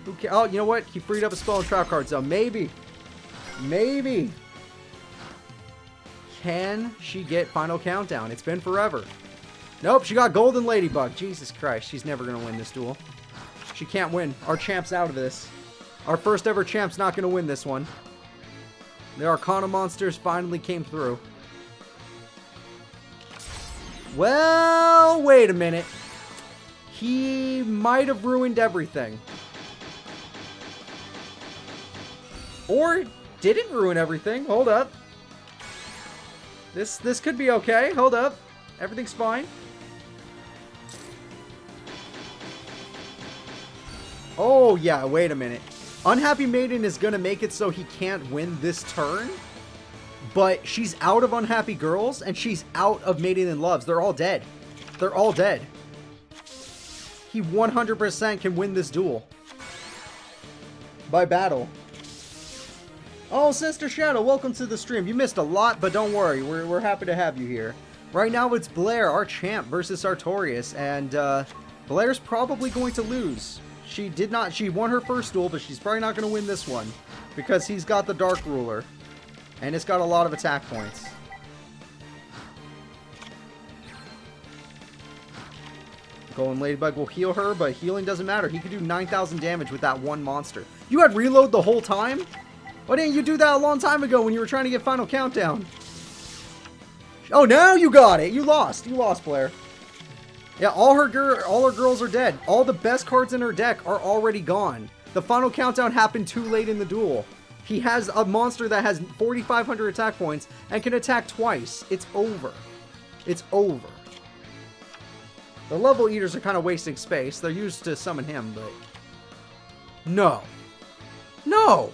Speaker 1: Who cares? Oh, you know what? He freed up a spell and trap card, so maybe. Maybe. Can she get Final Countdown? It's been forever. Nope, she got Golden Ladybug. Jesus Christ, she's never going to win this duel. She can't win. Our champ's out of this. Our first ever champ's not going to win this one. The Arcana monsters finally came through. Well, wait a minute. He might have ruined everything. Or didn't ruin everything. Hold up. This could be okay. Hold up. Everything's fine. Oh, yeah. Wait a minute. Unhappy Maiden is going to make it so he can't win this turn. But she's out of Unhappy Girls, and she's out of Maiden in Loves. They're all dead. They're all dead. He 100% can win this duel. By battle. Oh, Sister Shadow, welcome to the stream. You missed a lot, but don't worry. We're happy to have you here. Right now, it's Blair, our champ, versus Sartorius, and Blair's probably going to lose. She won her first duel, but she's probably not going to win this one. Because he's got the Dark Ruler. And it's got a lot of attack points. Golden Ladybug will heal her, but healing doesn't matter. He could do 9,000 damage with that one monster. You had reload the whole time? Why didn't you do that a long time ago when you were trying to get Final Countdown? Oh, now you got it. You lost. You lost, Blair. Yeah, all her girls are dead. All the best cards in her deck are already gone. The Final Countdown happened too late in the duel. He has a monster that has 4,500 attack points and can attack twice. It's over. It's over. The level eaters are kind of wasting space. They're used to summon him, but... No. No!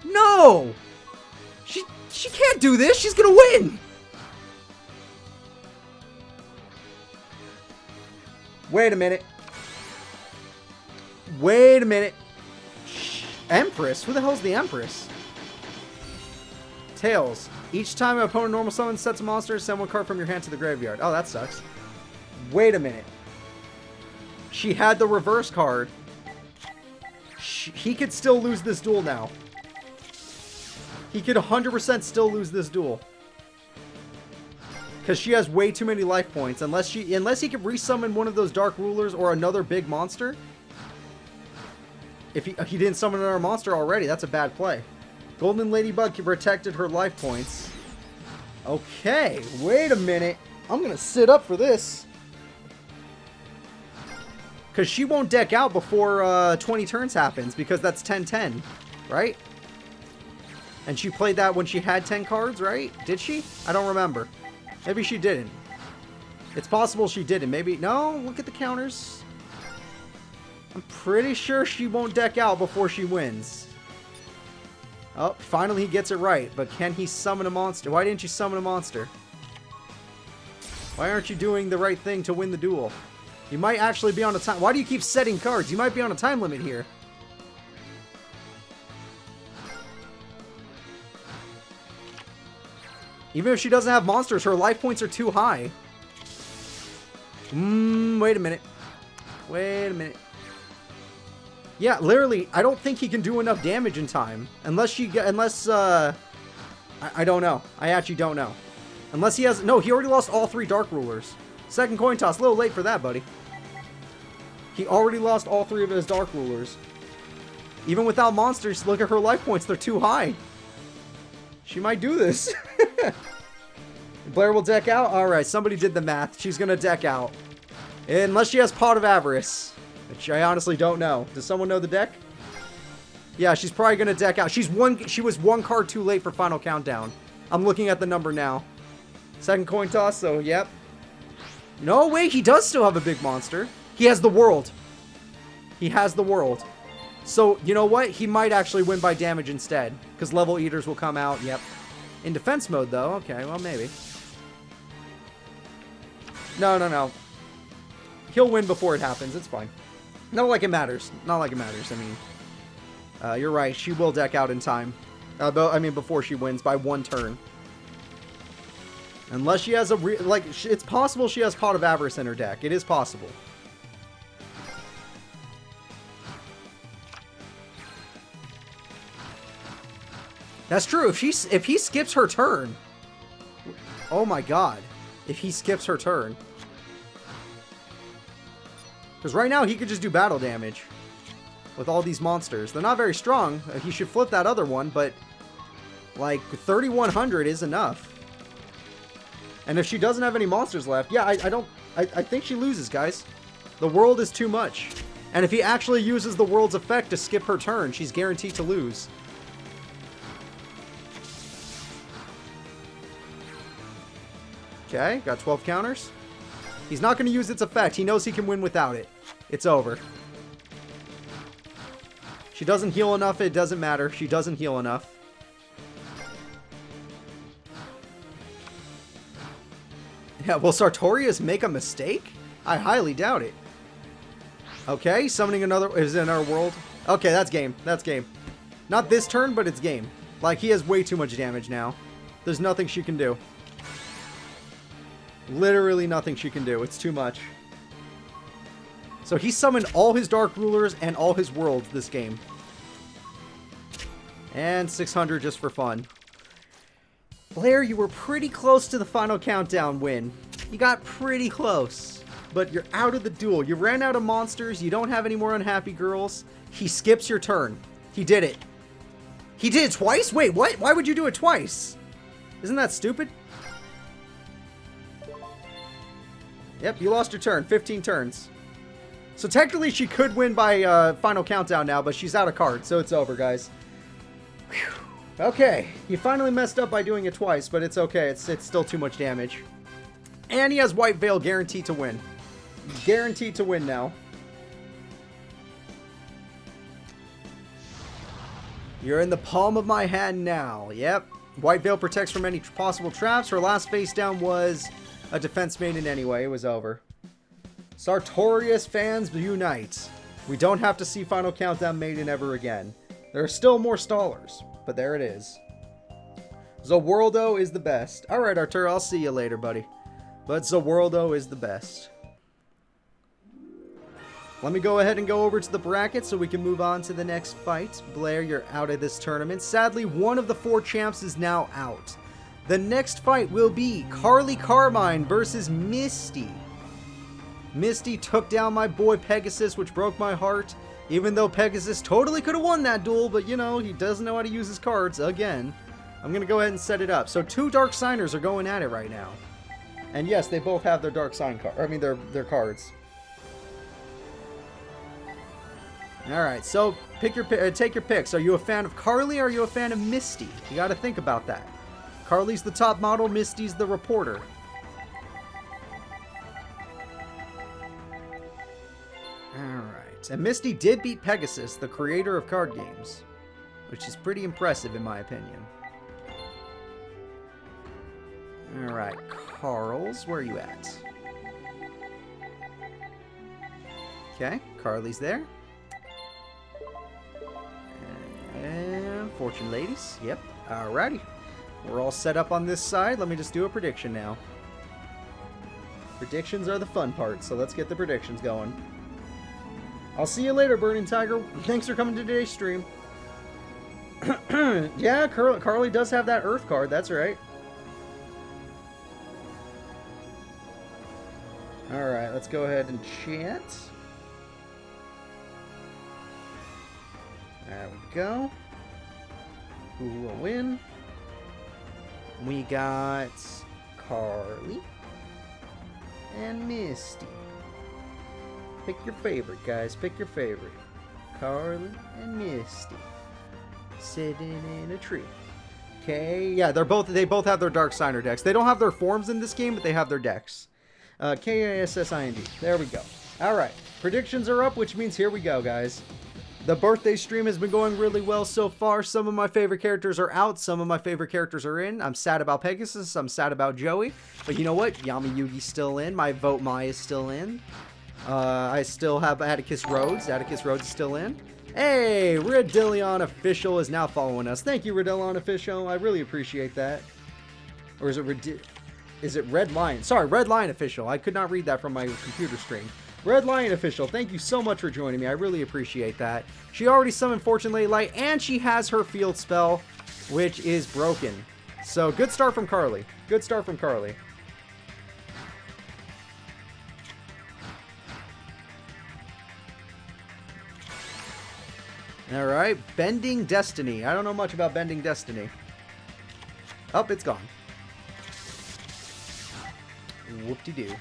Speaker 1: No! She can't do this! She's gonna win! Wait a minute. Wait a minute. Empress? Who the hell's the Empress? Tails. Each time an opponent normal summons sets a monster, send one card from your hand to the graveyard. Oh, that sucks. Wait a minute. She had the reverse card. He could still lose this duel now. He could 100% still lose this duel. Because she has way too many life points. Unless he can resummon one of those Dark Rulers or another big monster. If he didn't summon another monster already, that's a bad play. Golden Ladybug protected her life points. Okay, wait a minute. I'm going to sit up for this. Because she won't deck out before 20 turns happens, because that's 10-10, right? And she played that when she had 10 cards, right? Did she? I don't remember. Maybe she didn't. It's possible she didn't. Maybe... No, look at the counters. I'm pretty sure she won't deck out before she wins. Oh, finally he gets it right. But can he summon a monster? Why didn't you summon a monster? Why aren't you doing the right thing to win the duel? You might actually be on a time... Why do you keep setting cards? You might be on a time limit here. Even if she doesn't have monsters, her life points are too high. Wait a minute. Wait a minute. Yeah, literally, I don't think he can do enough damage in time. Unless I don't know. I actually don't know. Unless he has... No, he already lost all 3 Dark Rulers. Second coin toss. A little late for that, buddy. He already lost all 3 of his Dark Rulers. Even without monsters, look at her life points. They're too high. She might do this. Blair will deck out? Alright, somebody did the math. She's going to deck out. Unless she has Pot of Avarice. Which I honestly don't know. Does someone know the deck? Yeah, she's probably going to deck out. She was 1 card too late for Final Countdown. I'm looking at the number now. Second coin toss, so yep. No, wait, he does still have a big monster. He has the world. He has the world. So, you know what? He might actually win by damage instead. Because level eaters will come out, yep. In defense mode, though. Okay, well, maybe. No. He'll win before it happens. It's fine. Not like it matters. Not like it matters. I mean, you're right. She will deck out in time. Before she wins by 1 turn. Unless she has it's possible she has Pot of Avarice in her deck. It is possible. That's true. If he skips her turn. Oh my god. If he skips her turn. Because right now he could just do battle damage. With all these monsters. They're not very strong. He should flip that other one, but like 3,100 is enough. And if she doesn't have any monsters left, yeah, I think she loses, guys. The world is too much. And if he actually uses the world's effect to skip her turn, she's guaranteed to lose. Okay, got 12 counters. He's not going to use its effect. He knows he can win without it. It's over. She doesn't heal enough. It doesn't matter. She doesn't heal enough. Yeah, will Sartorius make a mistake? I highly doubt it. Okay, summoning another is in our world. Okay, that's game. That's game. Not this turn, but it's game. Like, he has way too much damage now. There's nothing she can do. Literally nothing she can do. It's too much. So he summoned all his Dark Rulers and all his worlds this game. And 600 just for fun. Blair, you were pretty close to the Final Countdown win. You got pretty close. But you're out of the duel. You ran out of monsters. You don't have any more unhappy girls. He skips your turn. He did it. He did it twice? Wait, what? Why would you do it twice? Isn't that stupid? Yep, you lost your turn. 15 turns. So technically she could win by Final Countdown now, but she's out of cards, so it's over, guys. Whew. Okay, you finally messed up by doing it twice, but it's okay. It's still too much damage. And he has White Veil guaranteed to win. Guaranteed to win now. You're in the palm of my hand now. Yep. White Veil protects from any possible traps. Her last face down was a defense maiden anyway. It was over. Sartorius fans unite. We don't have to see Final Countdown maiden ever again. There are still more stallers, but there it is. Zoworldo is the best. Alright, Artur, I'll see you later, buddy. But Zoworldo is the best. Let me go ahead and go over to the bracket so we can move on to the next fight. Blair, you're out of this tournament. Sadly, one of the 4 champs is now out. The next fight will be Carly Carmine versus Misty. Misty took down my boy Pegasus, which broke my heart. Even though Pegasus totally could have won that duel, but you know, he doesn't know how to use his cards again. I'm going to go ahead and set it up. So 2 Dark Signers are going at it right now. And yes, they both have their Dark Sign card. I mean, their cards. Alright, so take your picks. Are you a fan of Carly or are you a fan of Misty? You got to think about that. Carly's the top model, Misty's the reporter. Alright, and Misty did beat Pegasus, the creator of card games, which is pretty impressive in my opinion. Alright, Carl's, where are you at? Okay, Carly's there. And Fortune Ladies, yep, alrighty. We're all set up on this side. Let me just do a prediction now. Predictions are the fun part, so let's get the predictions going. I'll see you later, Burning Tiger. Thanks for coming to today's stream. Yeah, Carly does have that Earth card. That's right. Alright, let's go ahead and chat. There we go. Who will win? We got Carly and Misty. Pick your favorite, guys. Pick your favorite. Carly and Misty. Sitting in a tree. Okay, yeah, they both have their Dark Signer decks. They don't have their forms in this game, but they have their decks. K-A-S-S-I-N-D. There we go. Alright, predictions are up, which means here we go, guys. The birthday stream has been going really well so far. Some of my favorite characters are out. Some of my favorite characters are in. I'm sad about Pegasus. I'm sad about Joey. But you know what? Yami Yugi's still in. My vote Mai is still in. I still have Atticus Rhodes. Atticus Rhodes is still in. Hey, Redillion Official is now following us. Thank you, Redillion Official. I really appreciate that. Or is it Red Lion? Sorry, Red Lion Official. I could not read that from my computer screen. Red Lion Official, thank you so much for joining me. I really appreciate that. She already summoned Fortune Lady Light, and she has her field spell, which is broken. So, good start from Carly. Good start from Carly. Alright, Bending Destiny. I don't know much about Bending Destiny. Oh, it's gone. Whoop-de-doo.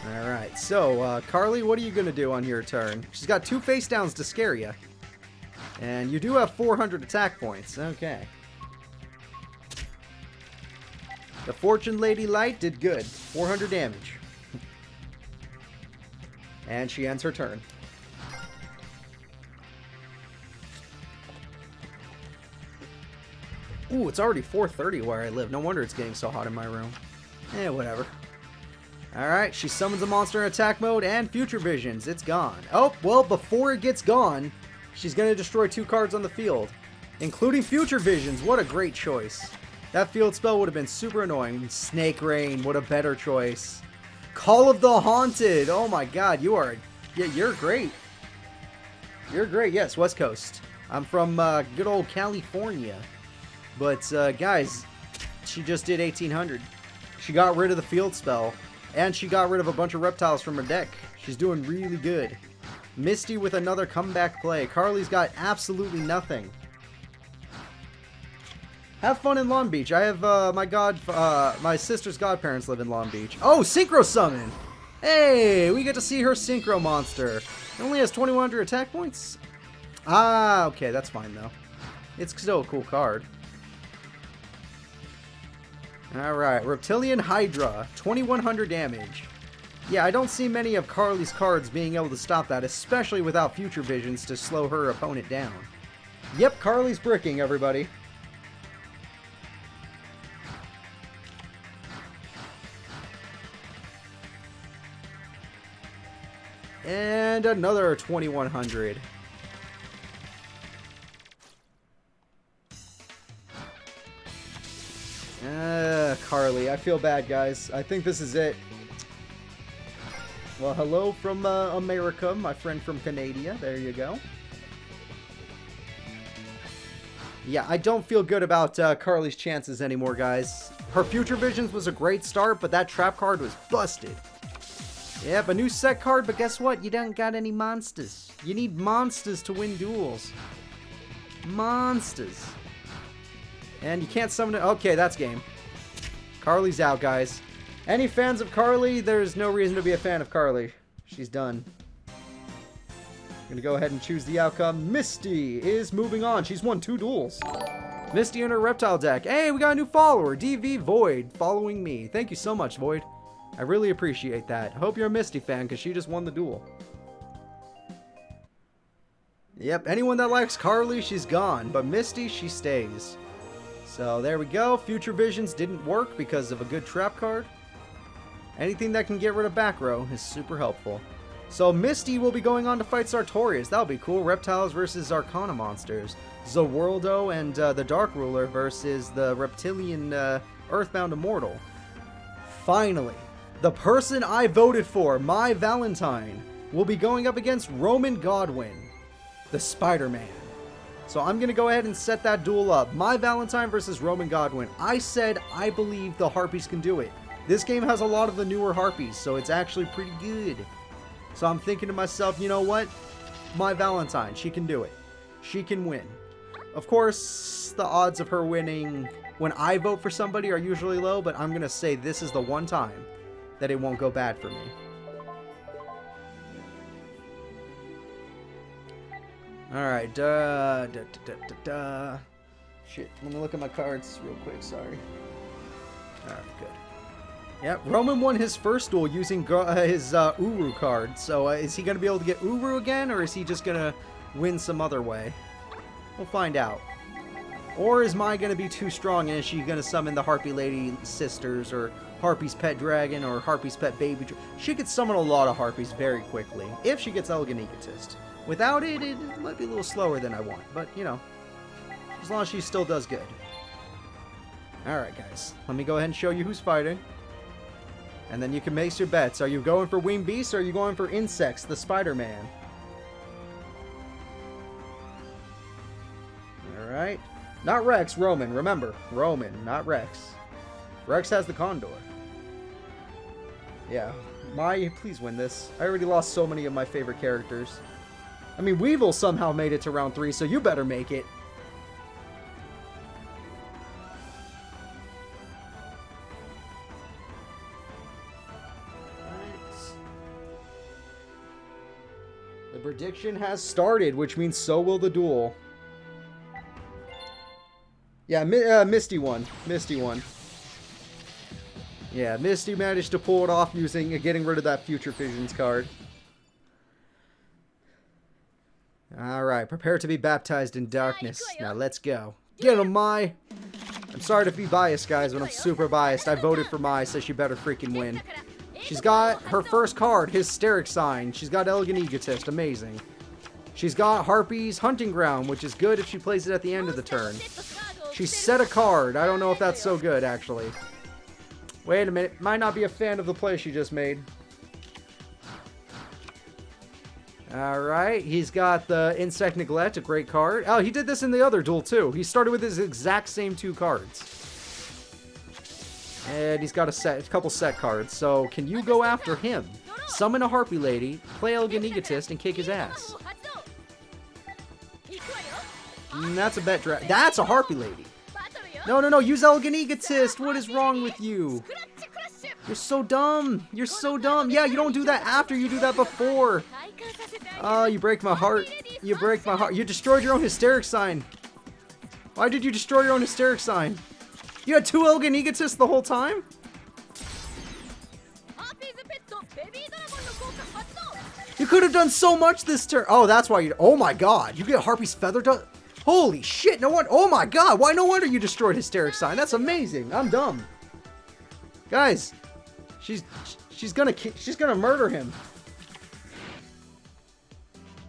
Speaker 1: Alright, so, Carly, what are you going to do on your turn? She's got 2 face downs to scare you. And you do have 400 attack points. Okay. The Fortune Lady Light did good. 400 damage. And she ends her turn. Ooh, it's already 4:30 where I live. No wonder it's getting so hot in my room. Eh, whatever. Alright, she summons a monster in attack mode and Future Visions. It's gone. Oh, well, before it gets gone, she's going to destroy 2 cards on the field, including Future Visions. What a great choice. That field spell would have been super annoying. Snake Rain, what a better choice. Call of the Haunted. Oh my god, you're great. You're great. Yes, West Coast. I'm from good old California. But, guys, she just did 1800. She got rid of the field spell. And she got rid of a bunch of reptiles from her deck. She's doing really good. Misty with another comeback play. Carly's got absolutely nothing. Have fun in Long Beach. I have my sister's godparents live in Long Beach. Oh, Synchro Summon! Hey, we get to see her Synchro Monster. It only has 2100 attack points. Ah, okay, that's fine though. It's still a cool card. Alright, Reptilian Hydra, 2100 damage. Yeah, I don't see many of Carly's cards being able to stop that, especially without Future Visions to slow her opponent down. Yep, Carly's bricking, everybody. And another 2100. Carly, I feel bad, guys. I think this is it. Well, hello from America, my friend from Canada. There you go. Yeah, I don't feel good about Carly's chances anymore, guys. Her Future Visions was a great start, but that trap card was busted. Yep, a new set card, but guess what? You don't got any monsters. You need monsters to win duels. Monsters. And you can't summon it. Okay, that's game. Carly's out, guys. Any fans of Carly? There's no reason to be a fan of Carly. She's done. Gonna go ahead and choose the outcome. Misty is moving on. She's won 2 duels. Misty and her reptile deck. Hey, we got a new follower. DV Void following me. Thank you so much, Void. I really appreciate that. I hope you're a Misty fan because she just won the duel. Yep, anyone that likes Carly, she's gone. But Misty, she stays. So there we go. Future Visions didn't work because of a good trap card. Anything that can get rid of back row is super helpful. So Misty will be going on to fight Sartorius. That'll be cool. Reptiles versus Arcana monsters. Zawoldo and the Dark Ruler versus the Reptilian Earthbound Immortal. Finally, the person I voted for, my Valentine, will be going up against Roman Godwin, the Spider-Man. So I'm going to go ahead and set that duel up. My Valentine versus Roman Godwin. I said I believe the Harpies can do it. This game has a lot of the newer Harpies, so it's actually pretty good. So I'm thinking to myself, you know what? My Valentine, she can do it. She can win. Of course, the odds of her winning when I vote for somebody are usually low, but I'm going to say this is the one time that it won't go bad for me. Alright, shit, let me look at my cards real quick, sorry. Alright, good. Yep, Roman won his first duel using his Uru card, so is he going to be able to get Uru again, or is he just going to win some other way? We'll find out. Or is Mai going to be too strong, and is she going to summon the Harpy Lady Sisters, or Harpy's Pet Dragon, or Harpy's Pet Baby Dragon? She could summon a lot of Harpies very quickly, if she gets Elegant Egotist. Without it, it might be a little slower than I want, but, you know, as long as she still does good. Alright, guys, let me go ahead and show you who's fighting. And then you can make your bets. Are you going for Winged Beast, or are you going for Insects, the Spider-Man? Alright. Not Rex, Roman. Remember, Roman, not Rex. Rex has the Condor. Yeah. Mai, please win this. I already lost so many of my favorite characters. I mean, Weevil somehow made it to round 3, so you better make it. The prediction has started, which means so will the duel. Yeah, Misty won. Misty won. Yeah, Misty managed to pull it off using getting rid of that Future Visions card. Alright, prepare to be baptized in darkness. Now let's go. Get him, Mai! I'm sorry to be biased, guys, but I'm super biased. I voted for Mai, so she better freaking win. She's got her first card, Hysteric Sign. She's got Elegant Egotist, amazing. She's got Harpy's Hunting Ground, which is good if she plays it at the end of the turn. She set a card. I don't know if that's so good, actually. Wait a minute. Might not be a fan of the play she just made. Alright, he's got the Insect Neglect, a great card. Oh, he did this in the other duel, too. He started with his exact same 2 cards. And he's got a couple set cards. So, can you go after him? Summon a Harpy Lady, play Elegant Egotist, and kick his ass. That's a bet drag. That's a Harpy Lady. No, use Elegant Egotist. What is wrong with you? You're so dumb. You're so dumb. Yeah, you don't do that after, you do that before. Oh, you break my heart. You break my heart. You destroyed your own Hysteric Sign. Why did you destroy your own Hysteric Sign? You had 2 Elegant Egotists the whole time? You could have done so much this turn. Oh, that's why you... Oh my god. You get Harpy's Feather Dust. Holy shit. No one... Oh my god. Why no wonder you destroyed Hysteric Sign. That's amazing. I'm dumb. Guys. She's gonna murder him.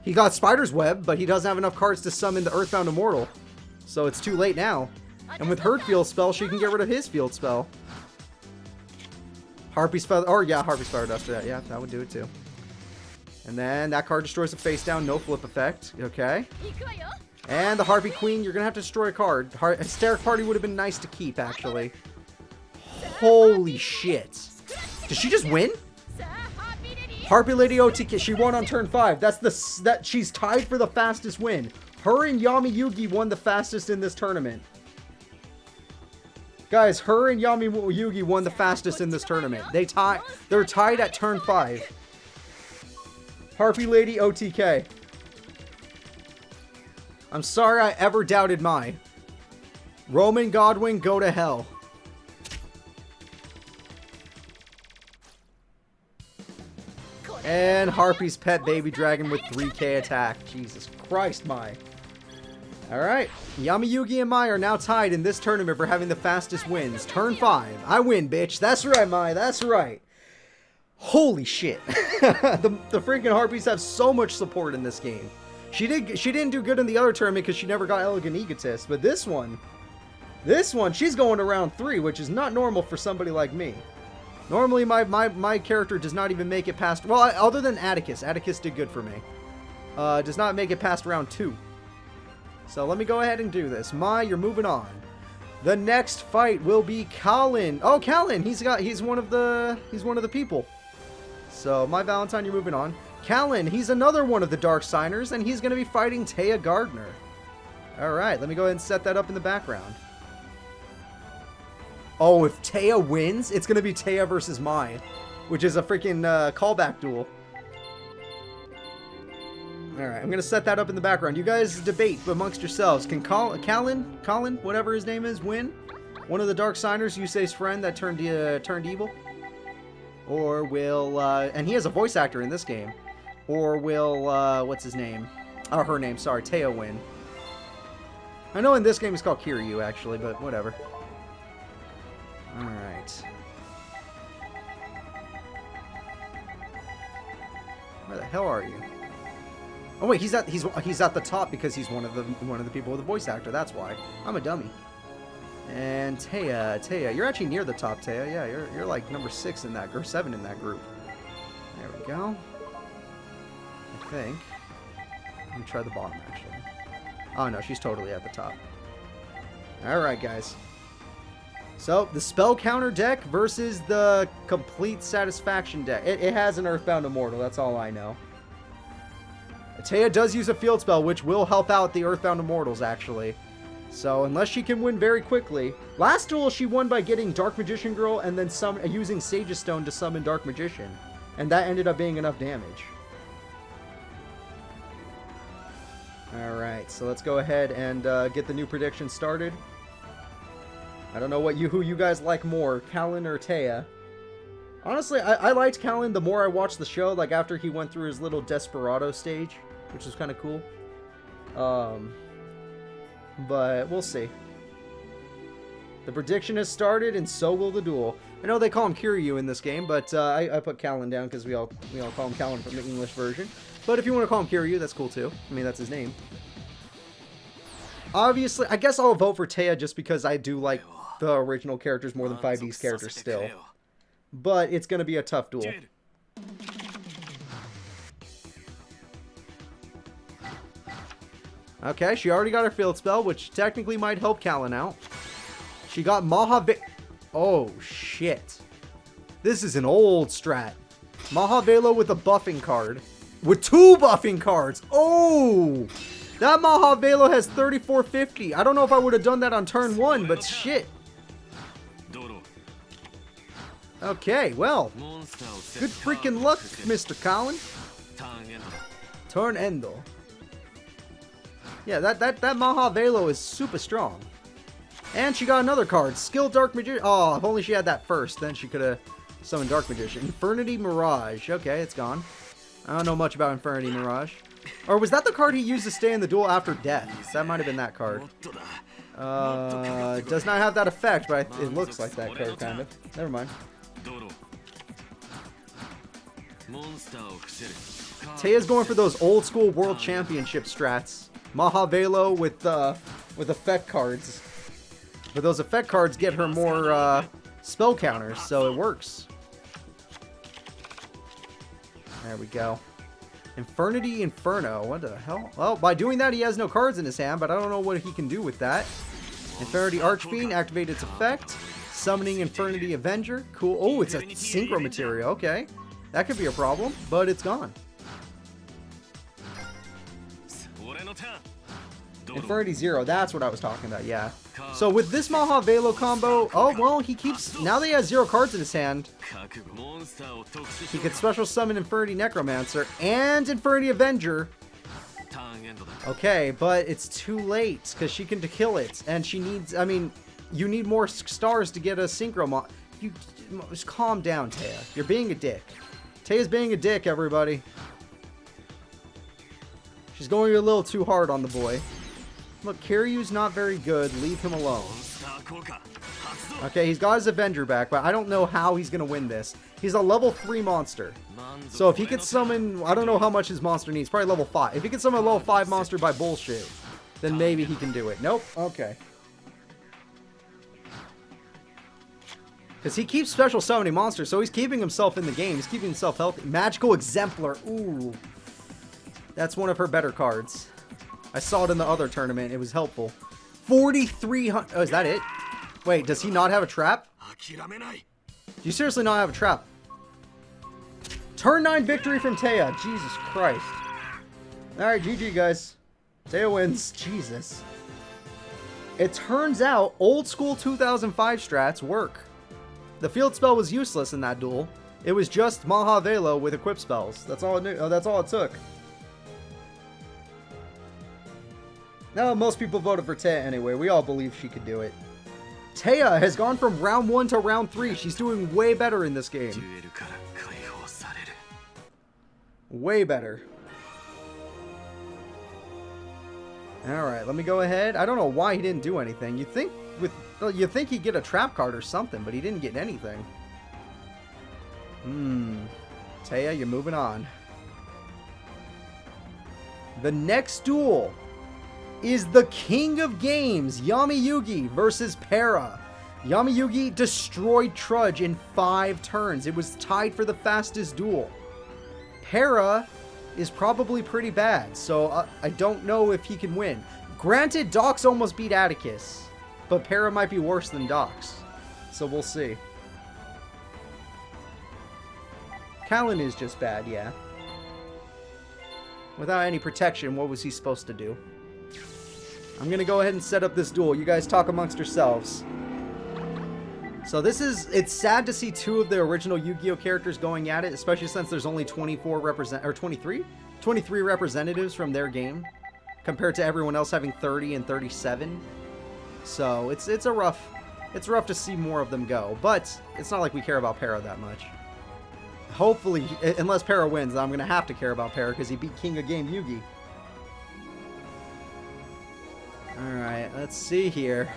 Speaker 1: He got Spider's Web, but he doesn't have enough cards to summon the Earthbound Immortal. So it's too late now. And with her field spell, she can get rid of his field spell. Harpy's Feather... Or, yeah, Harpy's Feather Duster. Yeah, that would do it too. And then that card destroys a face down, no flip effect. Okay. And the Harpy Queen, you're going to have to destroy a card. Hysteric Party would have been nice to keep, actually. Holy shit. Did she just win? Harpy Lady OTK, she won on turn 5. She's tied for the fastest win. Her and Yami Yugi won the fastest in this tournament. Guys, her and Yami Yugi won the fastest in this tournament. They're tied at turn 5. Harpy Lady OTK. I'm sorry I ever doubted Mai. Roman Godwin, go to hell. And Harpy's Pet Baby Dragon with 3k attack. Jesus Christ, Mai. Alright. Yami Yugi and Mai are now tied in this tournament for having the fastest wins. Turn 5. I win, bitch. That's right, Mai. That's right. Holy shit. the freaking Harpies have so much support in this game. She didn't do good in the other tournament because she never got Elegant Egotist, but this one, she's going to round 3, which is not normal for somebody like me. Normally, my character does not even make it past... Well, other than Atticus. Atticus did good for me. Does not make it past round 2. So let me go ahead and do this. You're moving on. The next fight will be Kalin. Oh, Kalin! He's one of the people. So, my Valentine, you're moving on. Kalin, he's another one of the Dark Signers, and he's going to be fighting Taya Gardner. Alright, let me go ahead and set that up in the background. Oh, if Taya wins, it's going to be Taya versus Mai, which is a freaking callback duel. Alright, I'm going to set that up in the background. You guys debate amongst yourselves. Can Colin, whatever his name is, win? One of the Dark Signers, Yusei's friend that turned evil? Or will, and he has a voice actor in this game. Or will, what's his name? Oh, her name, sorry, Taya win. I know in this game it's called Kiryu, actually, but whatever. Alright. Where the hell are you? Oh wait, he's at the top because he's one of the people with a voice actor. That's why. I'm a dummy. And Taya, you're actually near the top, Taya. Yeah, you're like number 6 in that, or 7 in that group. There we go. I think. Let me try the bottom actually. Oh no, she's totally at the top. All right, guys. So the spell counter deck versus the complete satisfaction deck. It has an Earthbound Immortal. That's all I know. Taya does use a field spell, which will help out the Earthbound Immortals, actually. So, unless she can win very quickly. Last duel, she won by getting Dark Magician Girl and then using Sage's Stone to summon Dark Magician. And that ended up being enough damage. Alright, so let's go ahead and get the new prediction started. I don't know who you guys like more, Kalin or Taya. Honestly, I liked Kalin the more I watched the show, like after he went through his little Desperado stage, which was kind of cool. But we'll see. The prediction has started, and so will the duel. I know they call him Kiryu in this game, but I put Kalin down because we all call him Kalin from the English version. But if you want to call him Kiryu, that's cool too. I mean, that's his name. Obviously, I guess I'll vote for Taya just because I do like the original characters more than 5D's characters still. But it's going to be a tough duel. Okay, she already got her field spell, which technically might help Kalin out. She got Oh, shit. This is an old strat. Mahavelo with a buffing card. With 2 buffing cards. Oh! That Mahavelo has 3450. I don't know if I would have done that on turn 1, but shit. Okay, well. Good freaking luck, Mr. Colin. Turn Endo. Yeah, that Mahavelo is super strong. And she got another card. Skill Dark Magician. Oh, if only she had that first. Then she could have summoned Dark Magician. Infernity Mirage. Okay, it's gone. I don't know much about Infernity Mirage. Or was that the card he used to stay in the duel after death? That might have been that card. Does not have that effect, but it looks like that card, kind of. Never mind. Taya's going for those old school World Championship strats. Mahavelo with effect cards. But those effect cards get her more spell counters, so it works. There we go. Infernity Inferno. What the hell? Well, by doing that, he has no cards in his hand, but I don't know what he can do with that. Infernity Archfiend, activate its effect. Summoning Infernity Avenger. Cool. Oh, it's a synchro material. Okay. That could be a problem, but it's gone. Infernity Zero, that's what I was talking about, yeah. So with this Mahavelo combo, oh, well, he keeps, now that he has 0 cards in his hand, he could special summon Infernity Necromancer and Infernity Avenger. Okay, but it's too late, because she can kill it, and she needs, I mean, you need more stars to get a Synchro Mon. You, just calm down, Taya. You're being a dick. Taya's being a dick, everybody. She's going a little too hard on the boy. Look, Kiryu's not very good. Leave him alone. Okay, he's got his Avenger back, but I don't know how he's going to win this. He's a level 3 monster. So if he could summon... I don't know how much his monster needs. Probably level 5. If he can summon a level 5 monster by bullshit, then maybe he can do it. Nope. Okay. Because he keeps special summoning monsters, so he's keeping himself in the game. He's keeping himself healthy. Magical Exemplar. Ooh. That's one of her better cards. I saw it in the other tournament. It was helpful. 4,300... Oh, is that it? Wait, does he not have a trap? Do you seriously not have a trap? Turn 9 victory from Taya. Jesus Christ. Alright, GG, guys. Taya wins. Jesus. It turns out old school 2005 strats work. The field spell was useless in that duel. It was just Maha Velo with equip spells. That's all it knew. That's all it took. No, most people voted for Taya anyway. We all believe she could do it. Taya has gone from round 1 to round 3. She's doing way better in this game. Way better. Alright, let me go ahead. I don't know why he didn't do anything. You'd think he'd get a trap card or something, but he didn't get anything. Taya, you're moving on. The next duel is the king of games, Yugi versus Para. Yugi destroyed Trudge in 5 turns. It was tied for the fastest duel. Para is probably pretty bad, so I don't know if he can win. Granted, Dox almost beat Atticus, but Para might be worse than Dox, so we'll see. Callan is just bad, yeah. Without any protection, what was he supposed to do? I'm going to go ahead and set up this duel. You guys talk amongst yourselves. So this is... It's sad to see 2 of the original Yu-Gi-Oh characters going at it, especially since there's only 23 representatives from their game, compared to everyone else having 30 and 37. So it's rough to see more of them go, but it's not like we care about Para that much. Hopefully, unless Para wins, I'm going to have to care about Para because he beat King of Game Yugi. Alright, let's see here.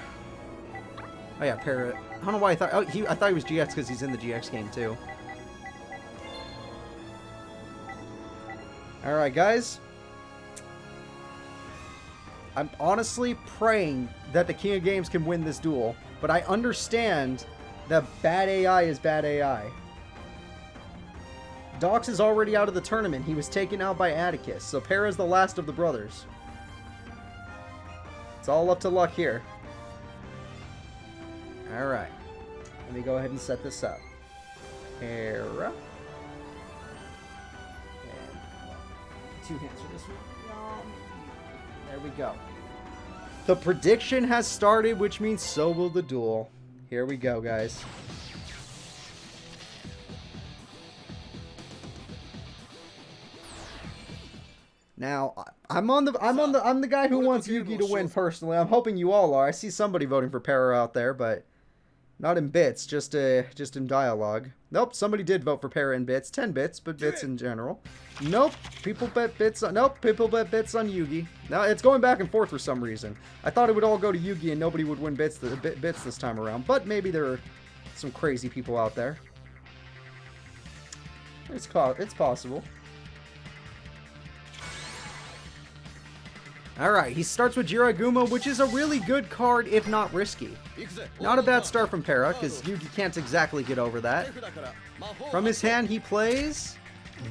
Speaker 1: Oh yeah, Para. I don't know why I thought... I thought he was GX because he's in the GX game too. Alright, guys. I'm honestly praying that the King of Games can win this duel, but I understand that bad AI is bad AI. Dox is already out of the tournament. He was taken out by Atticus, so Para's the last of the brothers. It's all up to luck here. Alright. Let me go ahead and set this up. Para. And 2 hands for this one. There we go. The prediction has started, which means so will the duel. Here we go, guys. Now, I'm the guy who wants Yugi to win personally. I'm hoping you all are. I see somebody voting for Para out there, but not in bits, just in dialogue. Nope, somebody did vote for Para in bits. 10 bits, but bits in general. Nope, people bet bits on Yugi. Now, it's going back and forth for some reason. I thought it would all go to Yugi and nobody would win bits this time around, but maybe there are some crazy people out there. It's possible. Alright, he starts with Jiraiya, which is a really good card, if not risky. Not a bad start from Para, because Yugi can't exactly get over that. From his hand, he plays...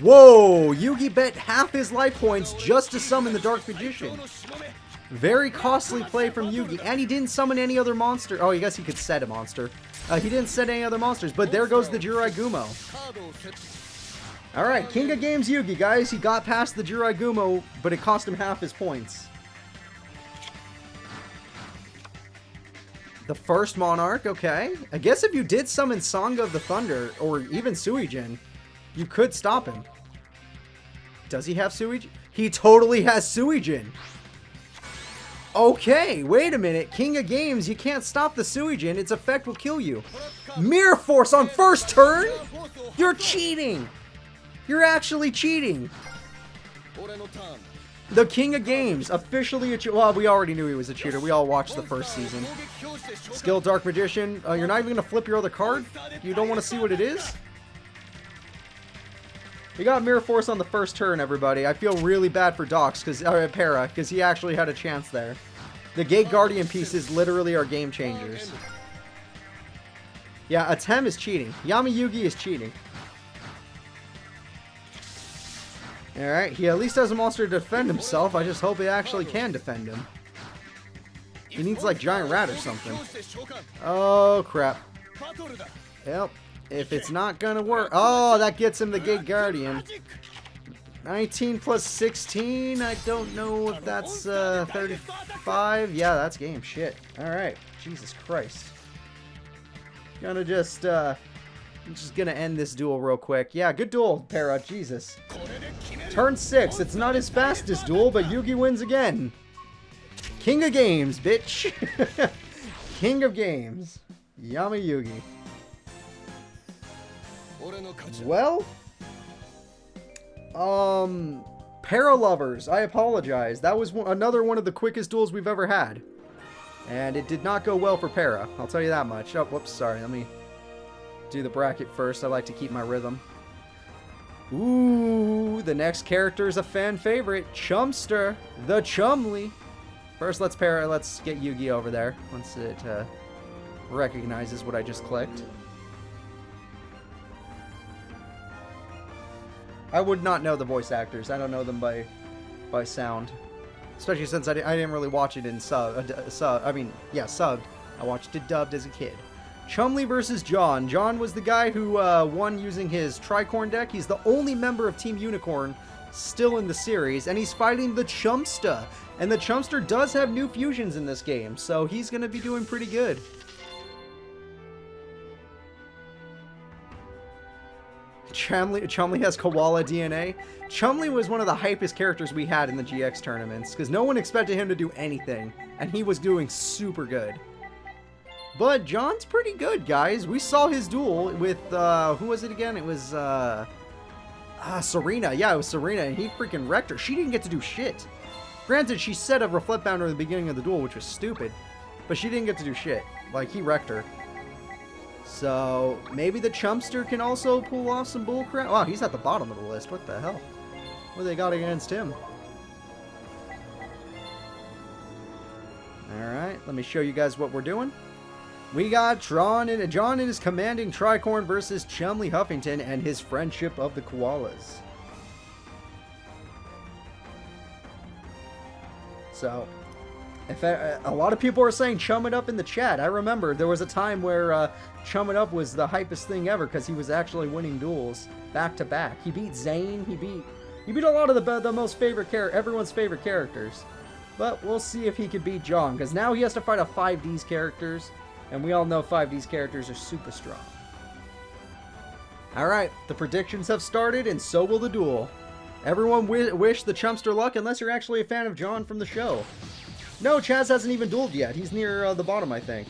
Speaker 1: Whoa! Yugi bet half his life points just to summon the Dark Magician. Very costly play from Yugi, and he didn't summon any other monster. Oh, I guess he could set a monster. He didn't set any other monsters, but there goes the Jiraiya. Alright, King of Games Yugi, guys. He got past the Jiraiya, but it cost him half his points. The first Monarch, okay. I guess if you did summon Song of the Thunder, or even Suijin, you could stop him. Does he have Suijin? He totally has Suijin. Okay, wait a minute. King of Games, you can't stop the Suijin. Its effect will kill you. Mirror Force on first turn? You're cheating. You're actually cheating. The king of games, officially a cheater. Well, we already knew he was a cheater. We all watched the first season. Skill Dark Magician. You're not even going to flip your other card? You don't want to see what it is? We got Mirror Force on the first turn, everybody. I feel really bad for Dox, Para, because he actually had a chance there. The Gate Guardian pieces literally are game changers. Yeah, Atem is cheating. Yugi is cheating. Alright, he at least has a monster to defend himself. I just hope he actually can defend him. He needs like Giant Rat or something. Oh, crap. Yep. If it's not gonna work... Oh, that gets him the Gate Guardian. 19 plus 16. I don't know if that's 35. Yeah, that's game. Shit. Alright. Jesus Christ. Gonna just... I'm just gonna end this duel real quick. Yeah, good duel, Para. Jesus. Turn 6. It's not his fastest duel, but Yugi wins again. King of games, bitch. King of games. Yugi. Well, Para lovers, I apologize. That was another one of the quickest duels we've ever had. And it did not go well for Para. I'll tell you that much. Oh, whoops, sorry. Let me do the bracket first. I like to keep my rhythm. Ooh, the next character is a fan favorite. Chumster, the Chumley. First, let's get Yugi over there once it recognizes what I just clicked. I would not know the voice actors. I don't know them by sound, especially since I didn't really watch it in subbed. I watched it dubbed as a kid. Chumley versus John. John was the guy who won using his Tricorn deck. He's the only member of Team Unicorn still in the series, and he's fighting the Chumster. And the Chumster does have new fusions in this game, so he's going to be doing pretty good. Chumley has koala DNA. Chumley was one of the hypest characters we had in the GX tournaments, because no one expected him to do anything, and he was doing super good. But John's pretty good, guys. We saw his duel with, who was it again? It was, Serena. Yeah, it was Serena, and he freaking wrecked her. She didn't get to do shit. Granted, she set a Reflect Bounder at the beginning of the duel, which was stupid, but she didn't get to do shit. Like, he wrecked her. So, maybe the Chumster can also pull off some bullcrap. Wow, he's at the bottom of the list. What the hell? What do they got against him? Alright, let me show you guys what we're doing. We got John and his commanding Tricorn versus Chumley Huffington and his friendship of the Koalas. So, if a lot of people are saying Chum It Up in the chat. I remember there was a time where Chum It Up was the hypest thing ever because he was actually winning duels back to back. He beat Zane. He beat a lot of the most favorite everyone's favorite characters. But we'll see if he can beat John, because now he has to fight a 5D's characters, and we all know 5D's characters are super strong. Alright, the predictions have started, and so will the duel. Everyone wish the Chumster luck, unless you're actually a fan of John from the show. No, Chaz hasn't even dueled yet. He's near the bottom, I think.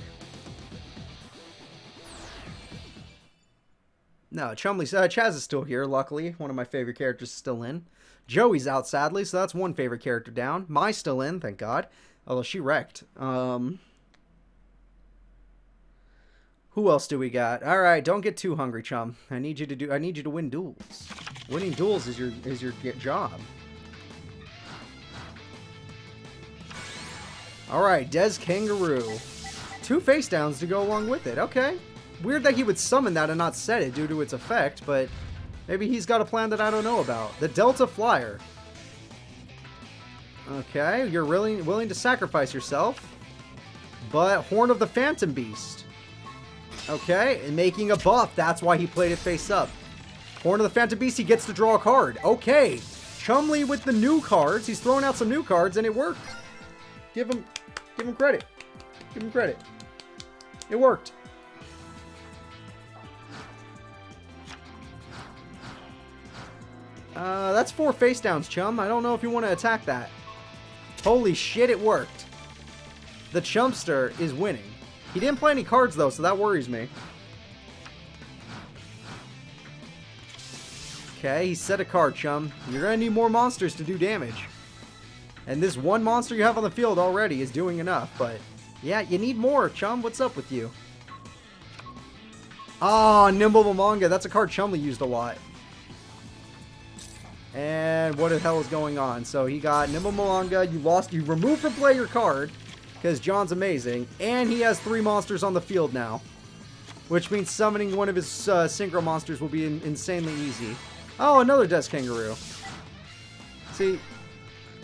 Speaker 1: No, Chaz is still here, luckily. One of my favorite characters is still in. Joey's out, sadly, so that's one favorite character down. Mai's still in, thank God. Although she wrecked. Who else do we got? All right, don't get too hungry, chum. I need you to win duels. Winning duels is your job. All right, Des Kangaroo. 2 face downs to go along with it. Okay. Weird that he would summon that and not set it due to its effect, but maybe he's got a plan that I don't know about. The Delta Flyer. Okay, you're really willing to sacrifice yourself. But Horn of the Phantom Beast. Okay, and making a buff. That's why he played it face up. Horn of the Phantom Beast, he gets to draw a card. Okay, Chumley with the new cards. He's throwing out some new cards, and it worked. Give him credit. Give him credit. It worked. That's 4 face downs, chum. I don't know if you want to attack that. Holy shit, it worked. The Chumster is winning. He didn't play any cards, though, so that worries me. Okay, he set a card, chum. You're going to need more monsters to do damage. And this one monster you have on the field already is doing enough, but yeah, you need more, Chum. What's up with you? Ah, Nimble Manga. That's a card Chumley used a lot. And what the hell is going on? So he got Nimble Manga. You removed from play your card because John's amazing. And he has 3 monsters on the field now, which means summoning one of his synchro monsters will be insanely easy. Oh, another Death Kangaroo. See,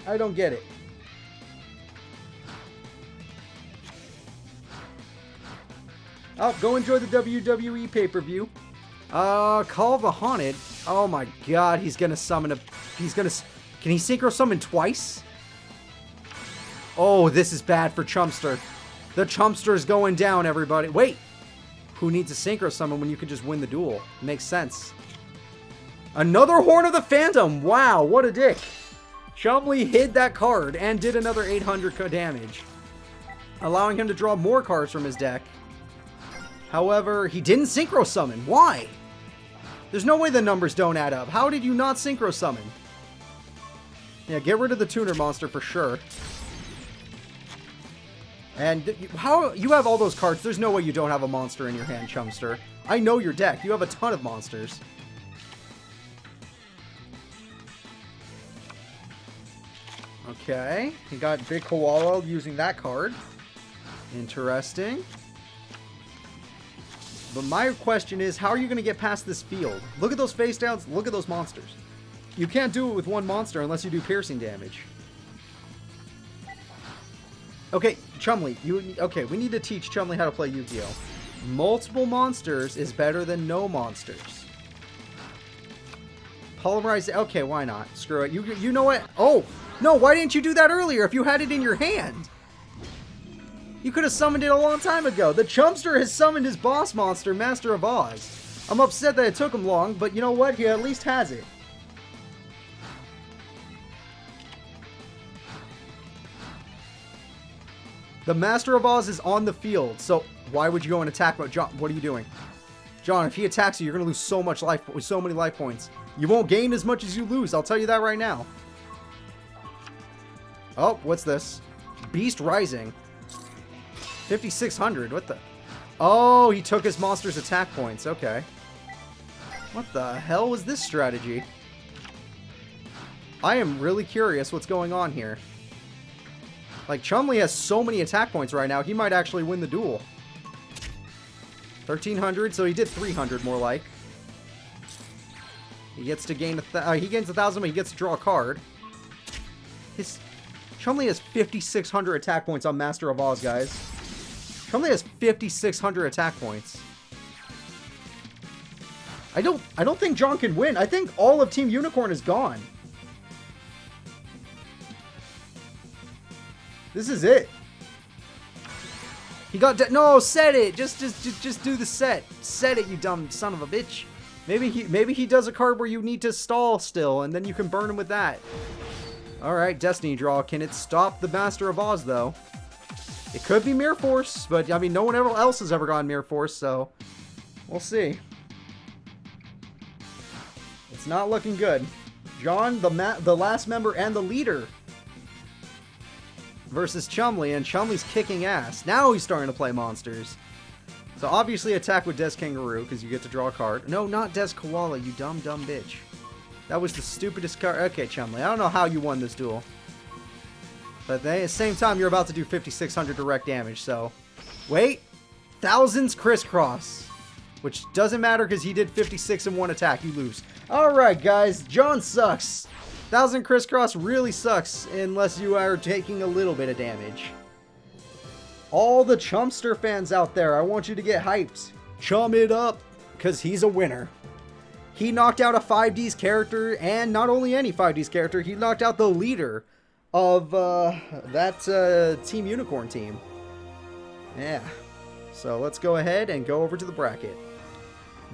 Speaker 1: I don't get it. Oh, go enjoy the WWE pay-per-view. Call of the Haunted. Oh my god, he's gonna summon a... Can he synchro summon twice? Oh, this is bad for Chumpster. The Chumpster is going down, everybody. Wait! Who needs a synchro summon when you can just win the duel? Makes sense. Another Horn of the Phantom! Wow, what a dick. Chumley hid that card and did another 800 damage, allowing him to draw more cards from his deck. However, he didn't synchro summon. Why? There's no way the numbers don't add up. How did you not synchro summon? Yeah, get rid of the tuner monster for sure. And how you have all those cards? There's no way you don't have a monster in your hand, Chumster. I know your deck. You have a ton of monsters. Okay, he got Big Koala using that card. Interesting. But my question is, how are you going to get past this field? Look at those face downs. Look at those monsters. You can't do it with one monster unless you do piercing damage. Okay, Chumley. Okay, we need to teach Chumley how to play Yu-Gi-Oh! Multiple monsters is better than no monsters. Polymerize. Okay, why not? Screw it. You know what? Oh, no, why didn't you do that earlier if you had it in your hand? You could have summoned it a long time ago. The Chumpster has summoned his boss monster, Master of Oz. I'm upset that it took him long, but you know what? He at least has it. The Master of Oz is on the field, so why would you go and attack? John, what are you doing? John, if he attacks you, you're going to lose so much life, so many life points. You won't gain as much as you lose. I'll tell you that right now. Oh, what's this? Beast Rising. 5,600. What the? Oh, he took his monster's attack points. Okay. What the hell was this strategy? I am really curious what's going on here. Like, Chumley has so many attack points right now, he might actually win the duel. 1,300, so he did 300 more like. He gets to gain he gains 1,000, but he gets to draw a card. Chumley has 5,600 attack points on Master of Oz, guys. Chumley has 5,600 attack points. I don't think John can win. I think all of Team Unicorn is gone. This is it. He got no, set it. Just do the set. Set it, you dumb son of a bitch. Maybe he does a card where you need to stall still, and then you can burn him with that. All right, Destiny Draw. Can it stop the Master of Oz though? It could be Mirror Force, but I mean, no one else has ever gone Mirror Force, so we'll see. It's not looking good. John, the last member and the leader, versus Chumley, and Chumley's kicking ass. Now he's starting to play monsters. So obviously attack with Des Kangaroo, because you get to draw a card. No, not Des Koala, you dumb bitch. That was the stupidest card. Okay, Chumley, I don't know how you won this duel. But at the same time, you're about to do 5,600 direct damage, so... Wait! Thousands Crisscross. Which doesn't matter, because he did 56 in one attack. You lose. Alright, guys. John sucks. 1,000 Crisscross really sucks, unless you are taking a little bit of damage. All the Chumpster fans out there, I want you to get hyped. Chum it up, because he's a winner. He knocked out a 5Ds character, and not only any 5Ds character, he knocked out the leader of that Team Unicorn team. Yeah. So let's go ahead and go over to the bracket.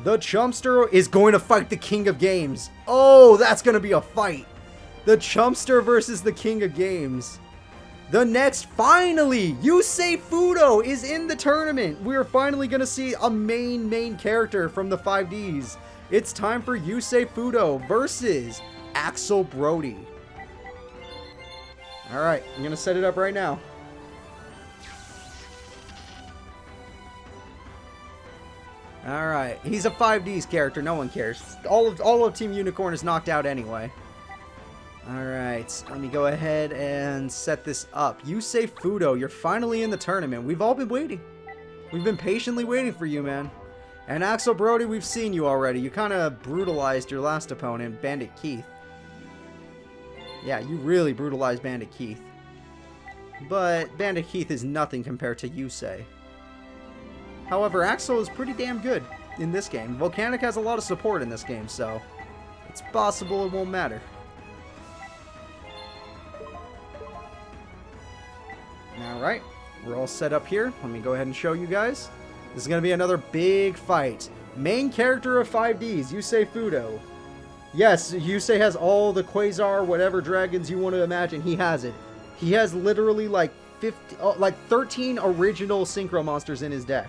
Speaker 1: The Chumpster is going to fight the King of Games. Oh, that's going to be a fight. The Chumpster versus the King of Games. The next, finally, Yusei Fudo is in the tournament. We're finally going to see a main character from the 5Ds. It's time for Yusei Fudo versus Axel Brody. Alright, I'm going to set it up right now. Alright, he's a 5D's character, no one cares. All of Team Unicorn is knocked out anyway. Alright, let me go ahead and set this up. Yusei Fudo, you're finally in the tournament. We've all been waiting. We've been patiently waiting for you, man. And Axel, Brody, we've seen you already. You kind of brutalized your last opponent, Bandit Keith. Yeah, you really brutalized Bandit Keith. But Bandit Keith is nothing compared to Yusei. However, Axel is pretty damn good in this game. Volcanic has a lot of support in this game, so it's possible it won't matter. Alright, we're all set up here. Let me go ahead and show you guys. This is going to be another big fight. Main character of 5Ds, Yusei Fudo. Yes, Yusei has all the Quasar, whatever dragons you want to imagine. He has it. He has literally like 13 original Synchro monsters in his deck.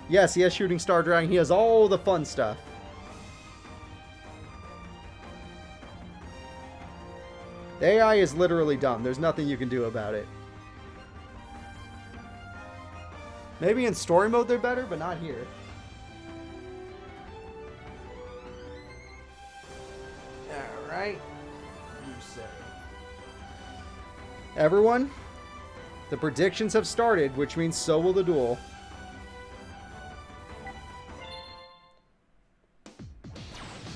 Speaker 1: Yes, he has Shooting Star Dragon. He has all the fun stuff. The AI is literally dumb. There's nothing you can do about it. Maybe in story mode they're better, but not here. Alright. Everyone, the predictions have started, which means so will the duel.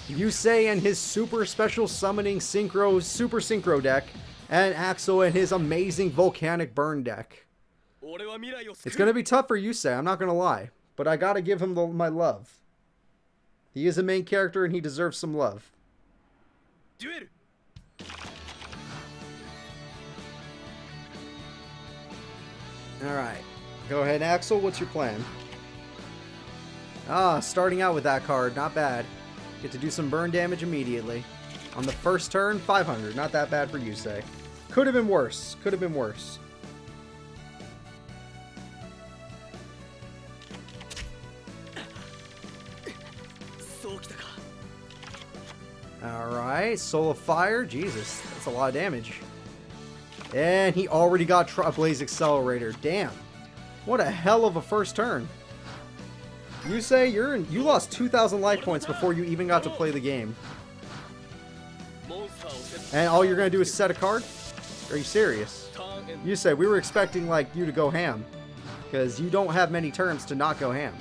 Speaker 1: Yusei and his super special summoning super synchro deck, and Axel and his amazing volcanic burn deck. It's going to be tough for Yusei, I'm not going to lie, but I got to give him my love. He is a main character and he deserves some love. Alright, go ahead, Axel, what's your plan? Ah, starting out with that card, not bad. Get to do some burn damage immediately. On the first turn, 500. Not that bad for Yusei. Could have been worse. Could have been worse. Alright, Soul of Fire. Jesus, that's a lot of damage. And he already got Blaze Accelerator. Damn. What a hell of a first turn. Yusei, you lost 2,000 life points before you even got to play the game. And all you're going to do is set a card? Are you serious? Yusei, we were expecting like you to go ham. Because you don't have many turns to not go ham.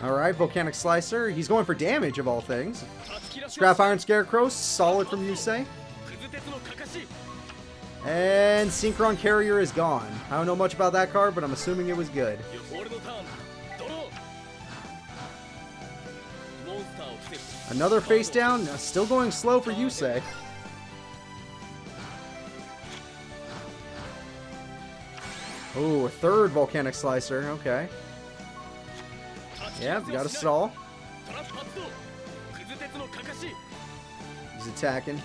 Speaker 1: Alright, Volcanic Slicer. He's going for damage of all things. Scrap Iron Scarecrow, solid from Yusei. And Synchron Carrier is gone. I don't know much about that card, but I'm assuming it was good. Another face down. Still going slow for Yusei. Oh, a third Volcanic Slicer. Okay. Yeah, got a stall. He's attacking.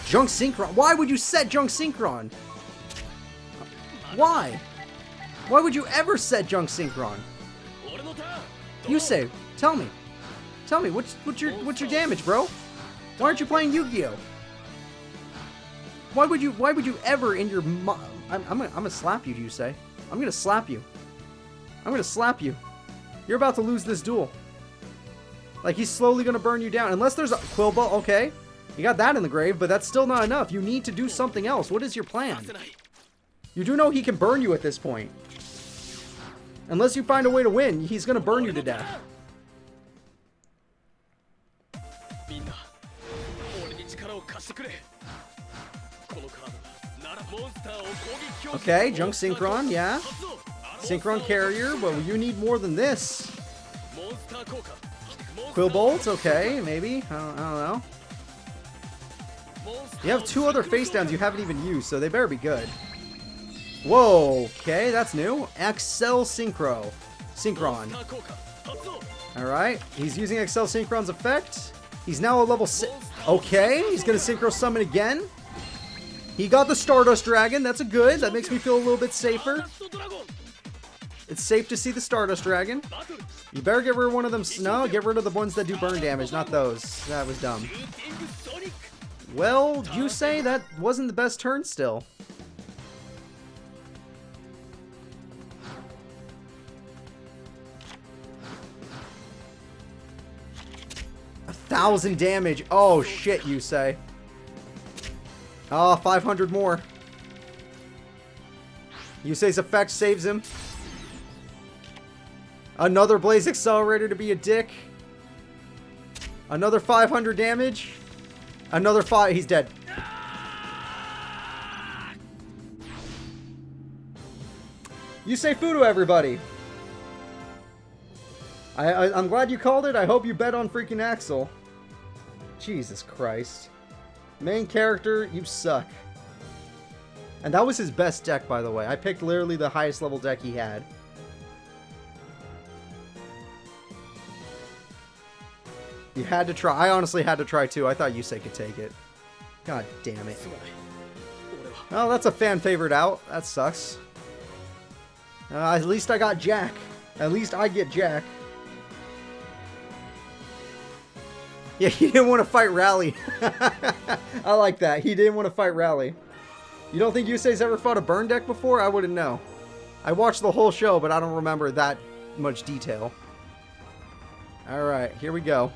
Speaker 1: Junk Synchron. Why would you set Junk Synchron? Why? Why would you ever set Junk Synchron? Yusei, tell me. Tell me, what's your damage, bro? Why aren't you playing Yu-Gi-Oh? Why would you ever in your I'm gonna slap you, Yusei. I'm gonna slap you. I'm gonna slap you. You're about to lose this duel. Like, he's slowly gonna burn you down. Unless there's a Quillball, okay. You got that in the grave, but that's still not enough. You need to do something else. What is your plan? You do know he can burn you at this point. Unless you find a way to win, he's gonna burn you to death. Okay, Junk Synchron, yeah. Synchron Carrier, but you need more than this. Quillbolt, okay, maybe. I don't know. You have two other face downs you haven't even used, so they better be good. Whoa, okay, that's new. Axel Synchron. Alright, he's using Axel Synchron's effect. He's now a level 6. Okay, he's going to Synchro Summon again. He got the Stardust Dragon, that's a good. That makes me feel a little bit safer. It's safe to see the Stardust Dragon. You better get rid of one of them. No, get rid of the ones that do burn damage, not those. That was dumb. Well, you say that wasn't the best turn still. $1,000 damage. Oh shit, you say. Oh, 500 more. Yusei's effect saves him. Another Blaze Accelerator to be a dick. Another 500 damage. Another 5. He's dead. Yusei Fudo, everybody. I'm glad you called it. I hope you bet on freaking Axel. Jesus Christ. Main character, you suck. And that was his best deck, by the way. I picked literally the highest level deck he had. You had to try. I honestly had to try too. I thought Yusei could take it. God damn it. Oh, that's a fan favorite out. That sucks. At least I got Jack. At least I get Jack. Yeah, he didn't want to fight Rally. I like that. He didn't want to fight Rally. You don't think Yusei's ever fought a burn deck before? I wouldn't know. I watched the whole show, but I don't remember that much detail. Alright, here we go.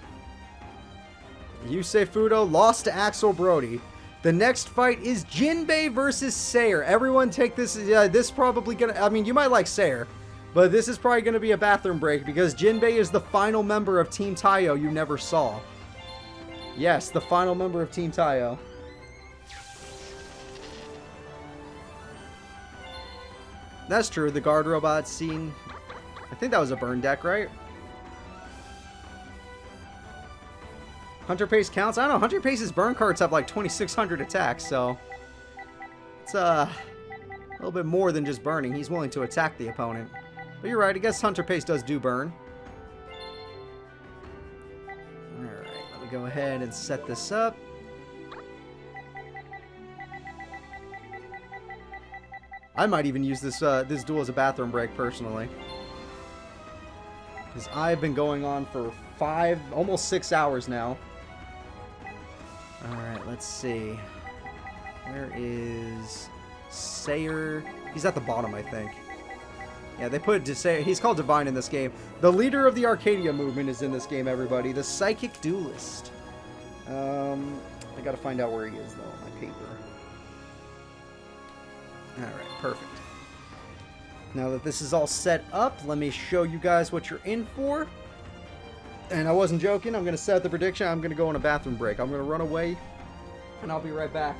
Speaker 1: Yusei Fudo lost to Axel Brody. The next fight is Jinbei versus Sayer. Everyone take this. This probably gonna... I mean, you might like Sayer, but this is probably going to be a bathroom break because Jinbei is the final member of Team Taiyo you never saw. Yes, the final member of Team Taiyo. That's true. The guard robot scene. I think that was a burn deck, right? Hunter Pace counts? I don't know. Hunter Pace's burn cards have like 2,600 attacks, so it's a little bit more than just burning. He's willing to attack the opponent. But you're right. I guess Hunter Pace does do burn. Alright, let me go ahead and set this up. I might even use this this duel as a bathroom break personally, because I've been going on for almost 6 hours now. Alright, let's see. Where is Sayer? He's at the bottom, I think. Yeah, they put Sayer. He's called Divine in this game. The leader of the Arcadia movement is in this game, everybody. The Psychic Duelist. I gotta find out where he is, though, on my paper. Alright, perfect. Now that this is all set up, let me show you guys what you're in for. And I wasn't joking. I'm going to set the prediction. I'm going to go on a bathroom break. I'm going to run away, and I'll be right back.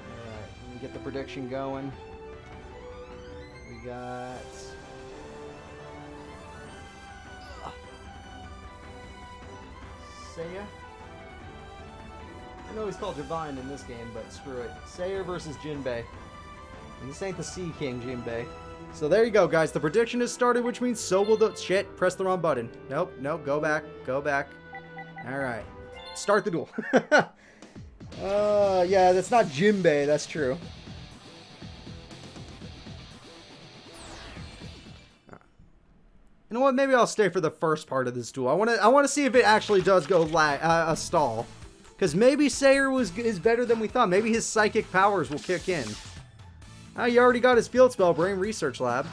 Speaker 1: Alright, let me get the prediction going. We got... Seiya. I know he's called Divine in this game, but screw it. Sayer versus Jinbei. And this ain't the Sea King, Jinbei. So there you go, guys. The prediction has started, which means so will the... Shit, press the wrong button. Nope, nope, go back, go back. Alright. Start the duel. Yeah, that's not Jinbei, that's true. You know what? Maybe I'll stay for the first part of this duel. I want to see if it actually does go a stall, because maybe Sayer is better than we thought. Maybe his psychic powers will kick in. He already got his field spell, Brain Research Lab.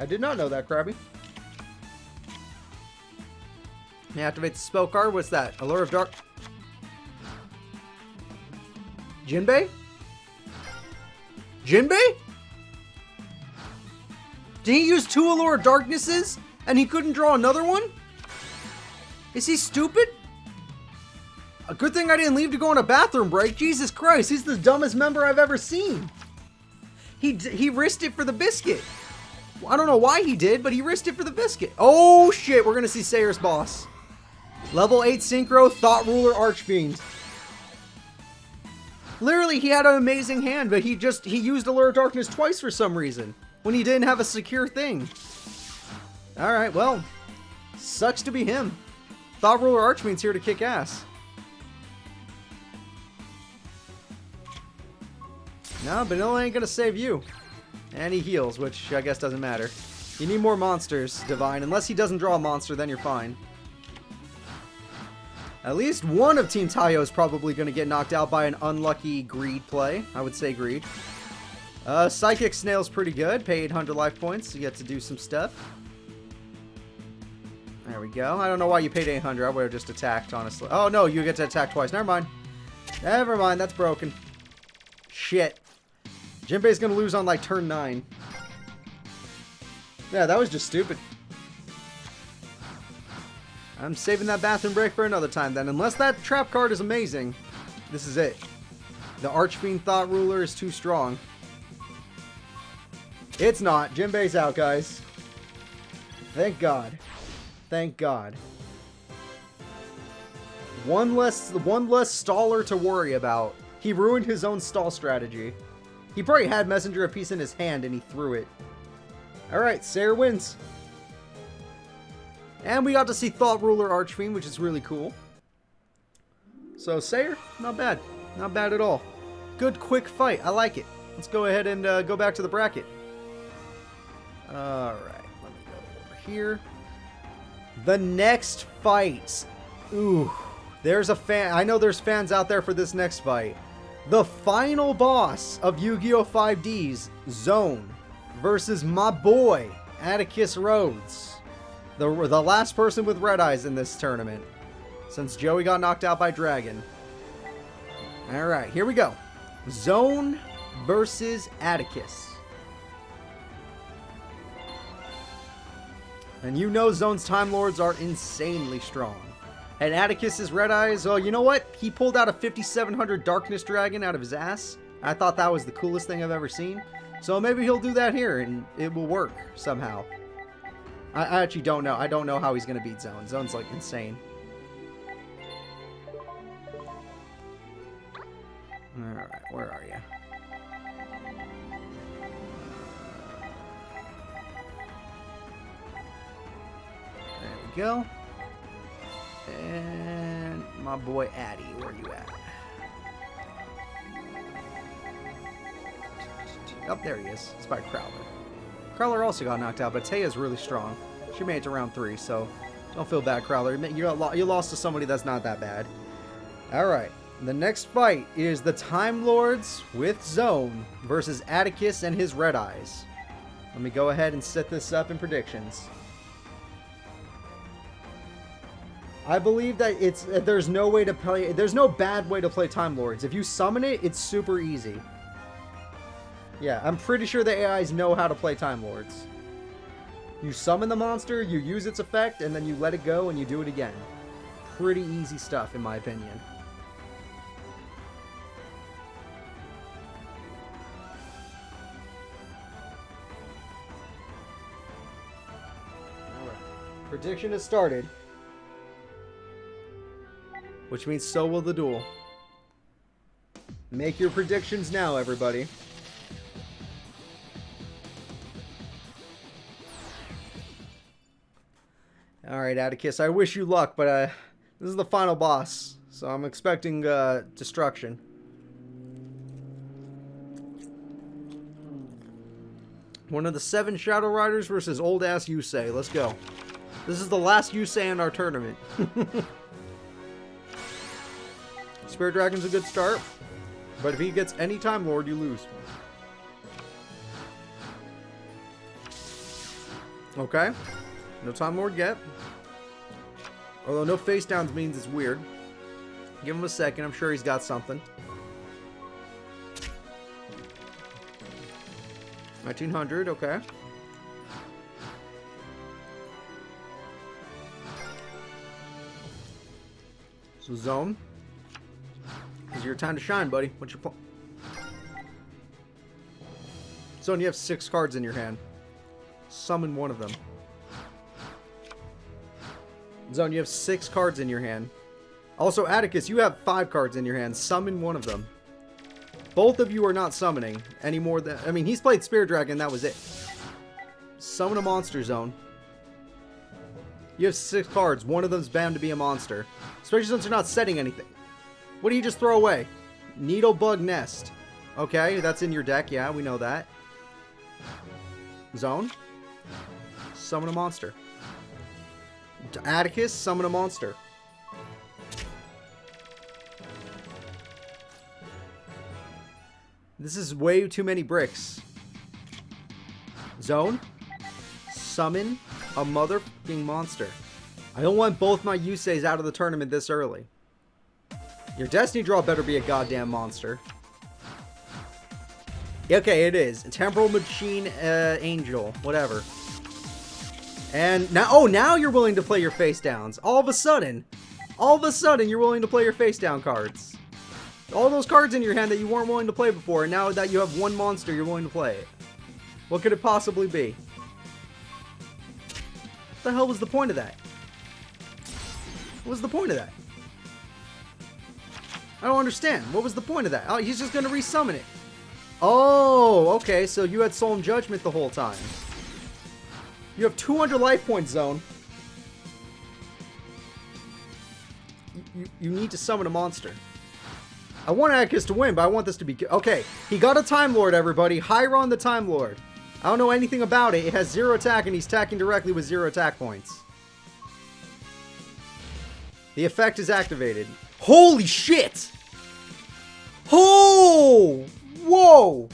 Speaker 1: I did not know that, Krabby. Activate the spell card. What's that? Allure of Dark. Jinbei? Jinbei? Did he use 2 Allure of Darknesses and he couldn't draw another one? Is he stupid? A good thing I didn't leave to go on a bathroom break. Jesus Christ, he's the dumbest member I've ever seen. He risked it for the biscuit. I don't know why he did, but he risked it for the biscuit. Oh shit, we're gonna see Sayer's boss. Level 8 Synchro, Thought Ruler, Archfiend. Literally, he had an amazing hand, but he used Allure of Darkness twice for some reason, when he didn't have a secure thing. Alright, well, sucks to be him. Thought Ruler Archfiend's here to kick ass. No, Vanilla ain't gonna save you. And he heals, which I guess doesn't matter. You need more monsters, Divine. Unless he doesn't draw a monster, then you're fine. At least one of Team Taiyo is probably going to get knocked out by an unlucky Greed play. I would say Greed. Psychic Snail's pretty good. Pay 800 life points. You get to do some stuff. There we go. I don't know why you paid 800. I would have just attacked, honestly. Oh, no. You get to attack twice. Never mind. Never mind. That's broken. Shit. Jinbei's going to lose on, like, turn 9. Yeah, that was just stupid. I'm saving that bathroom break for another time then. Unless that trap card is amazing, this is it. The Archfiend Thought Ruler is too strong. It's not. Jinbei's out, guys. Thank God. Thank God. One less staller to worry about. He ruined his own stall strategy. He probably had Messenger of Peace in his hand and he threw it. Alright, Sayer wins. And we got to see Thought Ruler Archfiend, which is really cool. So, Sayer, not bad. Not bad at all. Good, quick fight. I like it. Let's go ahead and go back to the bracket. Alright, let me go over here. The next fight. Ooh, there's a fan. I know there's fans out there for this next fight. The final boss of Yu-Gi-Oh! 5D's Zone versus my boy, Atticus Rhodes. The last person with red eyes in this tournament, since Joey got knocked out by Dragon. Alright, here we go. Zone versus Atticus. And you know Zone's Time Lords are insanely strong. And Atticus's red eyes, oh, you know what? He pulled out a 5700 Darkness Dragon out of his ass. I thought that was the coolest thing I've ever seen. So maybe he'll do that here and it will work somehow. I actually don't know. I don't know how he's going to beat Zone. Zone's like insane. Alright, where are you? There we go. And my boy Addy, where you at? Oh, there he is. It's by Crowler. Crowler also got knocked out, but Taya's really strong. She made it to round 3, so don't feel bad, Crowler. You lost to somebody that's not that bad. Alright, the next fight is the Time Lords with Zone versus Atticus and his Red Eyes. Let me go ahead and set this up in predictions. I believe that there's no way to play. There's no bad way to play Time Lords. If you summon it, it's super easy. Yeah, I'm pretty sure the AIs know how to play Time Lords. You summon the monster, you use its effect, and then you let it go and you do it again. Pretty easy stuff, in my opinion. Alright. Prediction has started. Which means so will the duel. Make your predictions now, everybody. Alright, Atticus, I wish you luck, but this is the final boss, so I'm expecting destruction. One of the 7 Shadow Riders versus old-ass Yusei. Let's go. This is the last Yusei in our tournament. Spirit Dragon's a good start, but if he gets any Time Lord, you lose. Okay. No Time Lord yet. Although no face downs means it's weird. Give him a second. I'm sure he's got something. 1900. Okay. So Zone. This is your time to shine, buddy. What's your Zone, you have 6 cards in your hand. Summon one of them. Zone, you have 6 cards in your hand. Also, Atticus, you have 5 cards in your hand. Summon one of them. Both of you are not summoning any more than... I mean, he's played Spirit Dragon, that was it. Summon a monster, Zone. You have 6 cards. One of them's bound to be a monster. Especially since you're not setting anything. What do you just throw away? Needle Bug Nest. Okay, that's in your deck. Yeah, we know that. Zone. Summon a monster. Atticus, summon a monster. This is way too many bricks. Zone. Summon a motherfucking monster. I don't want both my Yuseis out of the tournament this early. Your Destiny draw better be a goddamn monster. Okay, it is. Temporal Machine Angel. Whatever. And now, oh, now you're willing to play your face downs. All of a sudden, you're willing to play your face down cards. All those cards in your hand that you weren't willing to play before, and now that you have one monster, you're willing to play it. What could it possibly be? What the hell was the point of that? What was the point of that? I don't understand. What was the point of that? Oh, he's just going to resummon it. Oh, okay, so you had Solemn Judgment the whole time. You have 200 life points, Zone. You need to summon a monster. I want Atticus to win, but I want this to be... Okay, he got a Time Lord, everybody. Hyron the Time Lord. I don't know anything about it. It has 0 attack, and he's attacking directly with 0 attack points. The effect is activated. Holy shit! Oh! Whoa!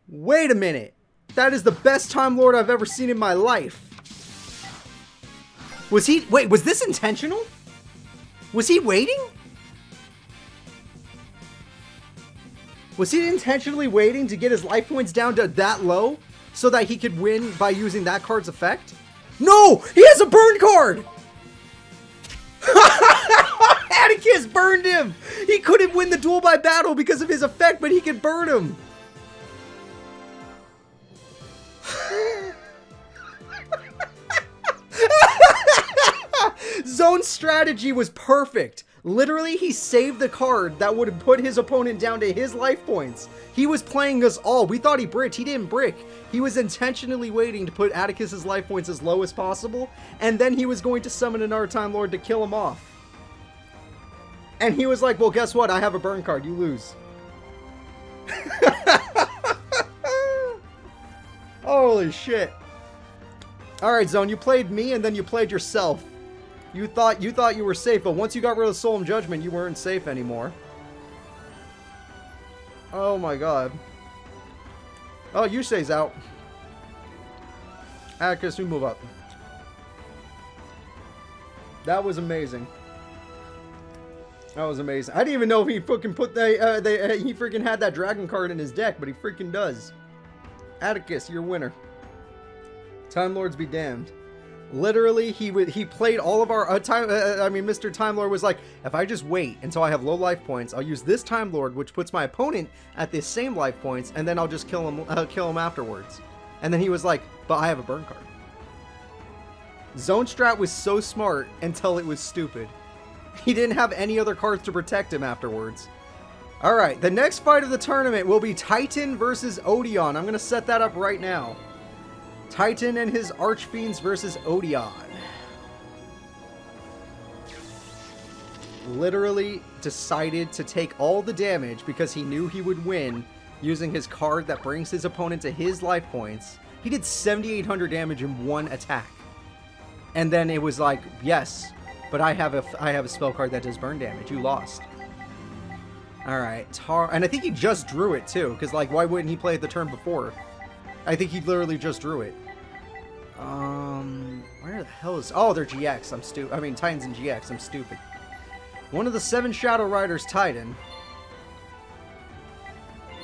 Speaker 1: Wait a minute. That is the best Time Lord I've ever seen in my life. Was he... Wait, was this intentional? Was he waiting? Was he intentionally waiting to get his life points down to that low so that he could win by using that card's effect? No! He has a burn card! Atticus burned him! He couldn't win the duel by battle because of his effect, but he could burn him! Zone's strategy was perfect. Literally, he saved the card that would have put his opponent down to his life points. He was playing us all. We thought he bricked. He didn't brick. He was intentionally waiting to put Atticus's life points as low as possible, and then he was going to summon another Time Lord to kill him off. And he was like, well, guess what? I have a burn card. You lose. Holy shit. Alright, Zone, you played me and then you played yourself. You thought you were safe, but once you got rid of Solemn Judgment, you weren't safe anymore. Oh my god. Oh, Yusei's out. Atticus, you move up. That was amazing. That was amazing. I didn't even know if he fucking put he freaking had that dragon card in his deck, but he freaking does. Atticus, you're winner. Time Lords be damned. Literally, he played all of our Mr. Time Lord was like, if I just wait until I have low life points, I'll use this Time Lord, which puts my opponent at the same life points, and then I'll just kill him afterwards. And then he was like, but I have a burn card. Zone Strat was so smart until it was stupid. He didn't have any other cards to protect him afterwards. Alright, the next fight of the tournament will be Titan versus Odion. I'm going to set that up right now. Titan and his Archfiends versus Odion. Literally decided to take all the damage because he knew he would win using his card that brings his opponent to his life points. He did 7,800 damage in one attack. And then it was like, yes, but I have a spell card that does burn damage. You lost. Alright, and I think he just drew it too, because like, why wouldn't he play it the turn before? I think he literally just drew it. Where the hell is... Oh, they're GX. I mean, Titans and GX. I'm stupid. One of the 7 Shadow Riders Titan.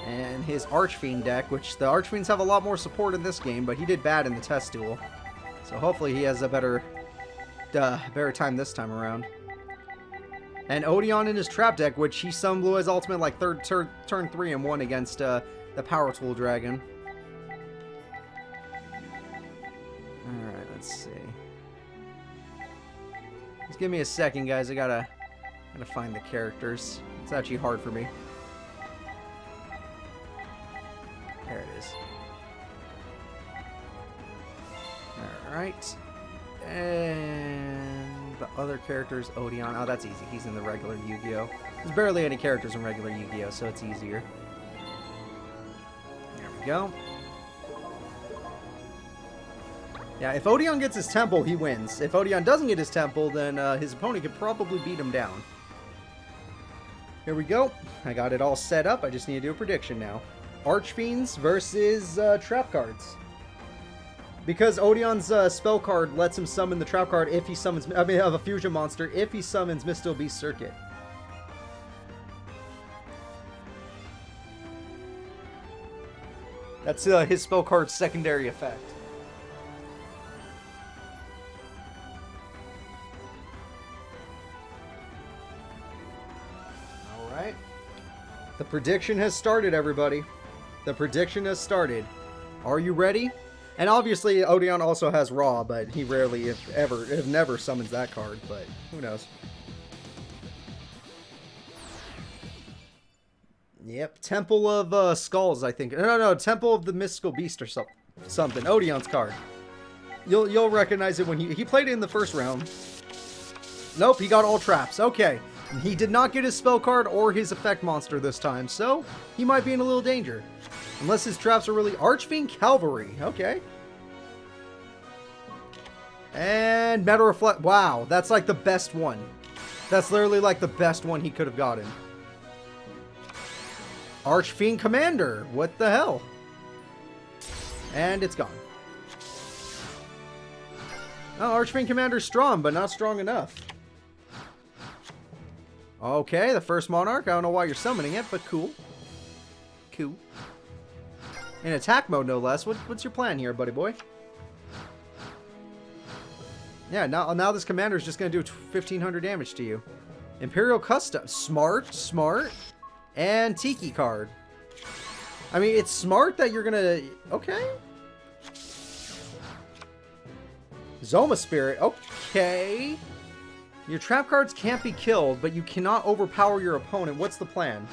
Speaker 1: And his Archfiend deck, which the Archfiends have a lot more support in this game, but he did bad in the test duel. So hopefully he has a better time this time around. And Odion in his Trap deck, which he summoned blew his ultimate like turn 3 and 1 against the Power Tool Dragon. Alright, let's see. Just give me a second, guys. I gotta find the characters. It's actually hard for me. There it is. Alright. And the other character's Odion. Oh, that's easy. He's in the regular Yu-Gi-Oh! There's barely any characters in regular Yu-Gi-Oh! So it's easier. we go. Yeah, if Odion gets his temple, he wins. If Odion doesn't get his temple, then his opponent could probably beat him down. Here we go. I got it all set up. I just need to do a prediction now. Archfiends versus trap cards. Because Odion's spell card lets him summon the trap card if he summons, of a fusion monster, if he summons Mystical Beast Circuit. That's his spell card's secondary effect. Alright. The prediction has started, everybody. The prediction has started. Are you ready? And obviously, Odion also has Raw, but he rarely, if never, summons that card. But who knows? Yep, Temple of Skulls, I think. No, Temple of the Mystical Beast or something. Odion's card. You'll recognize it when he played it in the first round. Nope, he got all traps. Okay, he did not get his spell card or his effect monster this time, so he might be in a little danger. Unless his traps are really... Archfiend Cavalry. Okay. And Metal Reflect. Wow, that's like the best one. That's literally like the best one he could have gotten. Archfiend Commander. What the hell? And it's gone. Oh, Archfiend Commander's strong, but not strong enough. Okay, the first Monarch. I don't know why you're summoning it, but cool. Cool. In attack mode, no less. What's your plan here, buddy boy? Yeah, now this commander is just going to do 1,500 damage to you. Imperial Custom. Smart. And Tiki card. I mean, it's smart that you're going to... Okay. Zoma Spirit. Okay. Your trap cards can't be killed, but you cannot overpower your opponent. What's the plan?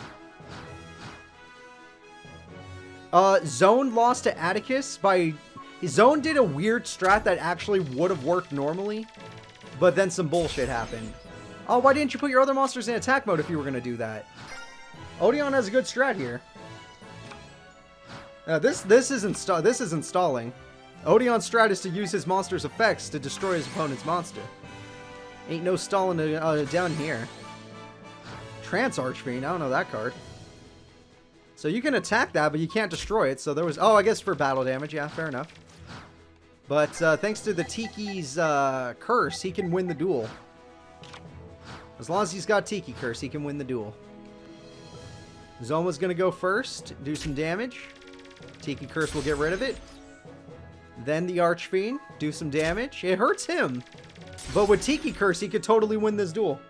Speaker 1: Zone lost to Atticus by... Zone did a weird strat that actually would have worked normally, but then some bullshit happened. Oh, why didn't you put your other monsters in attack mode if you were going to do that? Odion has a good strat here. This isn't stalling. Odion's strat is to use his monster's effects to destroy his opponent's monster. Ain't no stalling down here. Trance Archfiend, I don't know that card. So you can attack that, but you can't destroy it. So there was... Oh, I guess for battle damage. Yeah, fair enough. But thanks to the Tiki's curse, he can win the duel. As long as he's got Tiki curse, he can win the duel. Zoma's going to go first, do some damage. Tiki curse will get rid of it. Then the Archfiend, do some damage. It hurts him. But with Tiki curse, he could totally win this duel.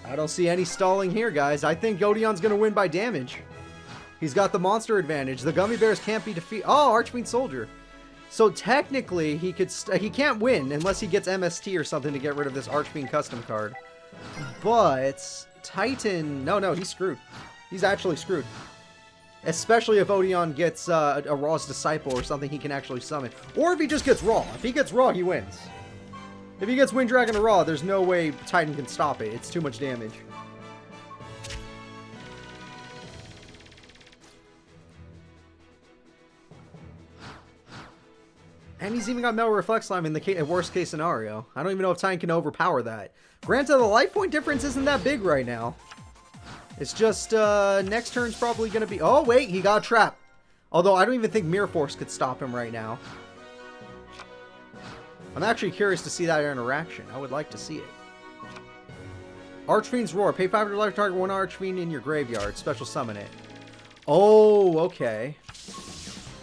Speaker 1: I don't see any stalling here, guys. I think Odion's going to win by damage. He's got the monster advantage. The Gummy Bears can't be defeated. Oh, Archfiend Soldier. So technically, he can't win unless he gets MST or something to get rid of this Archfiend custom card. But Titan... No, he's screwed. He's actually screwed. Especially if Odion gets a Raw's Disciple or something he can actually summon. Or if he just gets Raw. If he gets Raw, he wins. If he gets Wind Dragon or Raw, there's no way Titan can stop it. It's too much damage. And he's even got Metal Reflect Slime in the worst case scenario. I don't even know if Titan can overpower that. Granted, the life point difference isn't that big right now. It's just, next turn's probably going to be... Oh, wait, he got trapped. Although, I don't even think Mirror Force could stop him right now. I'm actually curious to see that interaction. I would like to see it. Archfiend's Roar. Pay 500 life, target one Archfiend in your graveyard. Special summon it. Oh, okay.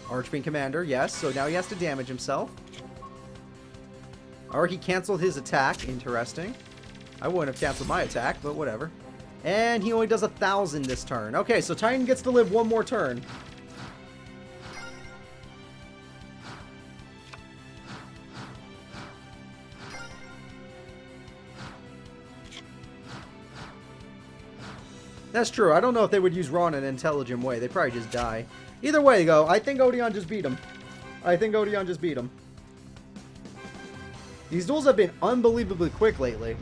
Speaker 1: Archfiend Commander, yes. So now he has to damage himself. Or he canceled his attack. Interesting. I wouldn't have canceled my attack, but whatever. And he only does 1,000 this turn. Okay, so Titan gets to live one more turn. That's true. I don't know if they would use Raw in an intelligent way. They'd probably just die. Either way, though, I think Odion just beat him. These duels have been unbelievably quick lately.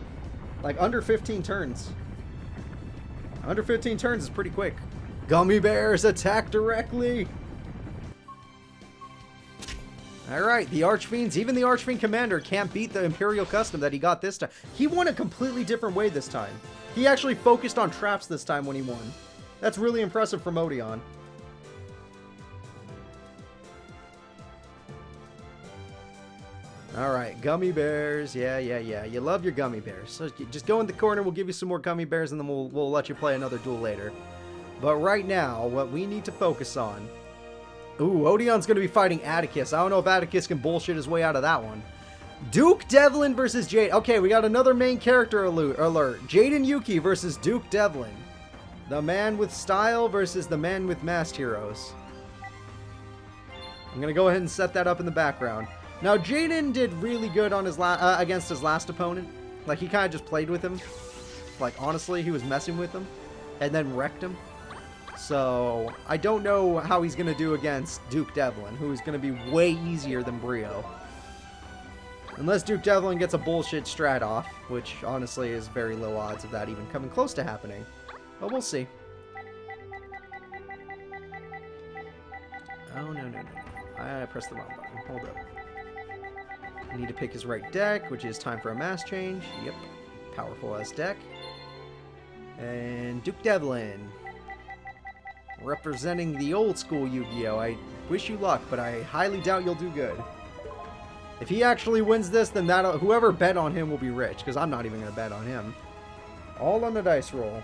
Speaker 1: Like, under 15 turns. Under 15 turns is pretty quick. Gummy bears attack directly! Alright, the Archfiends, even the Archfiend Commander can't beat the Imperial Custom that he got this time. He won a completely different way this time. He actually focused on traps this time when he won. That's really impressive from Odion. Alright, gummy bears. Yeah. You love your gummy bears. So just go in the corner, we'll give you some more gummy bears, and then we'll let you play another duel later. But right now, what we need to focus on... Ooh, Odion's going to be fighting Atticus. I don't know if Atticus can bullshit his way out of that one. Duke Devlin versus Jade. Okay, we got another main character alert. Jaden Yuki versus Duke Devlin. The man with style versus the man with masked heroes. I'm going to go ahead and set that up in the background. Now, Jaden did really good on his against his last opponent. Like, he kind of just played with him. Like, honestly, he was messing with him. And then wrecked him. So, I don't know how he's going to do against Duke Devlin, who is going to be way easier than Brio. Unless Duke Devlin gets a bullshit strat off, which honestly is very low odds of that even coming close to happening. But we'll see. Oh, no. I pressed the wrong button. Hold up. I need to pick his right deck, which is time for a mass change. Yep. Powerful as deck. And Duke Devlin. Representing the old school Yu-Gi-Oh! I wish you luck, but I highly doubt you'll do good. If he actually wins this, then whoever bet on him will be rich, because I'm not even going to bet on him. All on the dice roll.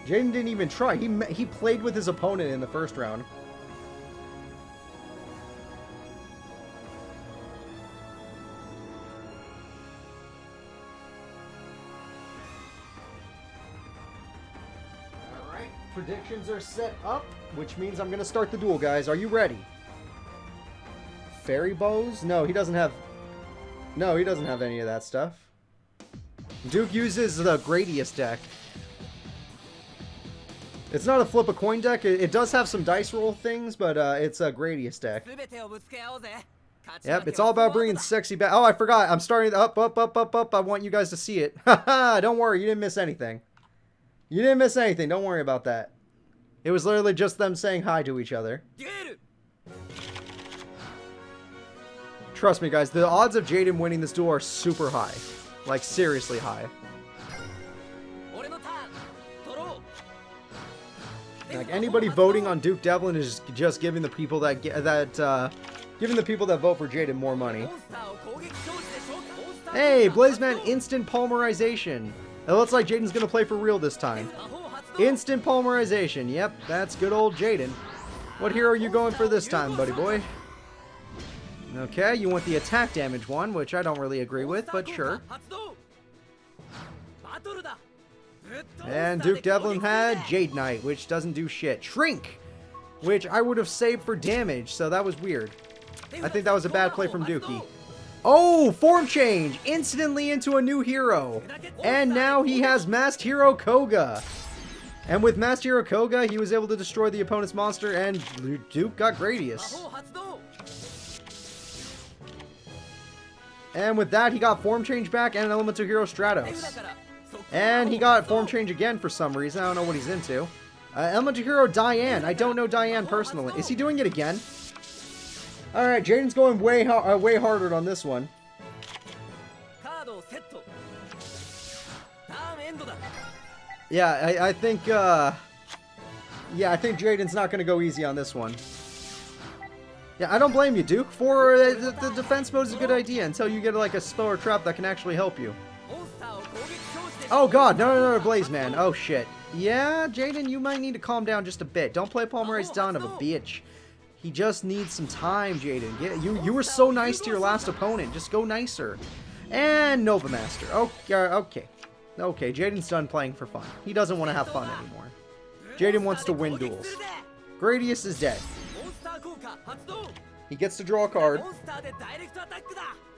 Speaker 1: Jaden didn't even try. He played with his opponent in the first round. Predictions are set up, which means I'm going to start the duel, guys. Are you ready? Fairy bows? No, he doesn't have... No, he doesn't have any of that stuff. Duke uses the Gradius deck. It's not a flip a coin deck. It does have some dice roll things, but it's a Gradius deck. Yep, it's all about bringing sexy back. Oh, I forgot. I'm starting up. I want you guys to see it. Haha, don't worry. You didn't miss anything. You didn't miss anything. Don't worry about that. It was literally just them saying hi to each other. Trust me, guys. The odds of Jaden winning this duel are super high. Like, seriously high. Like, anybody voting on Duke Devlin is just giving the people that giving the people that vote for Jaden more money. Hey, Blazeman instant polymerization. It looks like Jaden's going to play for real this time. Instant polymerization. Yep, that's good old Jaden. What hero are you going for this time, buddy boy? Okay, you want the attack damage one, which I don't really agree with, but sure. And Duke Devlin had Jade Knight, which doesn't do shit. Shrink, which I would have saved for damage, so that was weird. I think that was a bad play from Dookie. Oh, form change! Instantly into a new hero. And now he has Masked Hero Koga. And with Masked Hero Koga, he was able to destroy the opponent's monster, and Duke got Gradius. And with that, he got form change back and an Elemental Hero Stratos. And he got form change again for some reason. I don't know what he's into. Elemental Hero Diane. I don't know Diane personally. Is he doing it again? Alright, Jaden's going way harder on this one. Yeah, I think Jaden's not going to go easy on this one. Yeah, I don't blame you, Duke. For the defense mode is a good idea until you get like a spell or trap that can actually help you. Oh god, no, Blazeman. Oh shit. Yeah, Jaden, you might need to calm down just a bit. Don't play Polymerase Dawn of a bitch. He just needs some time, Jaden. You were so nice to your last opponent. Just go nicer. And Nova Master. Okay. Okay, Jaden's done playing for fun. He doesn't want to have fun anymore. Jaden wants to win duels. Gradius is dead. He gets to draw a card.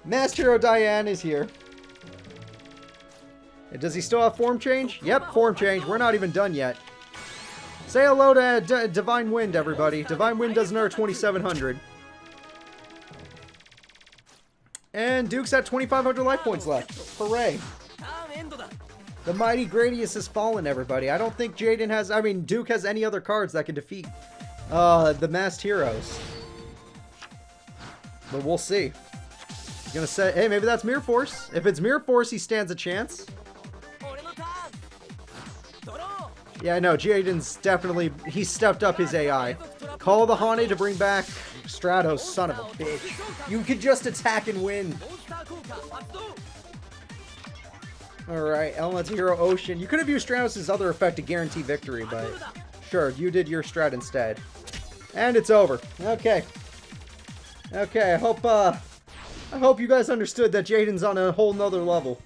Speaker 1: Master Hero Diane is here. Does he still have form change? Yep, form change. We're not even done yet. Say hello to Divine Wind, everybody. Divine Wind does another 2,700. And Duke's at 2,500 life points left. Hooray. The mighty Gradius has fallen, everybody. I don't think Jaden has... I mean, Duke has any other cards that can defeat the masked heroes. But we'll see. He's gonna say, hey, maybe that's Mirror Force. If it's Mirror Force, he stands a chance. Yeah, no, Jaden's definitely... He stepped up his AI. Call the Hane to bring back Stratos, son of a bitch. You could just attack and win. Alright, Elemental Hero Ocean. You could have used Stratos' other effect to guarantee victory, but... Sure, you did your strat instead. And it's over. Okay. Okay, I hope you guys understood that Jaden's on a whole nother level.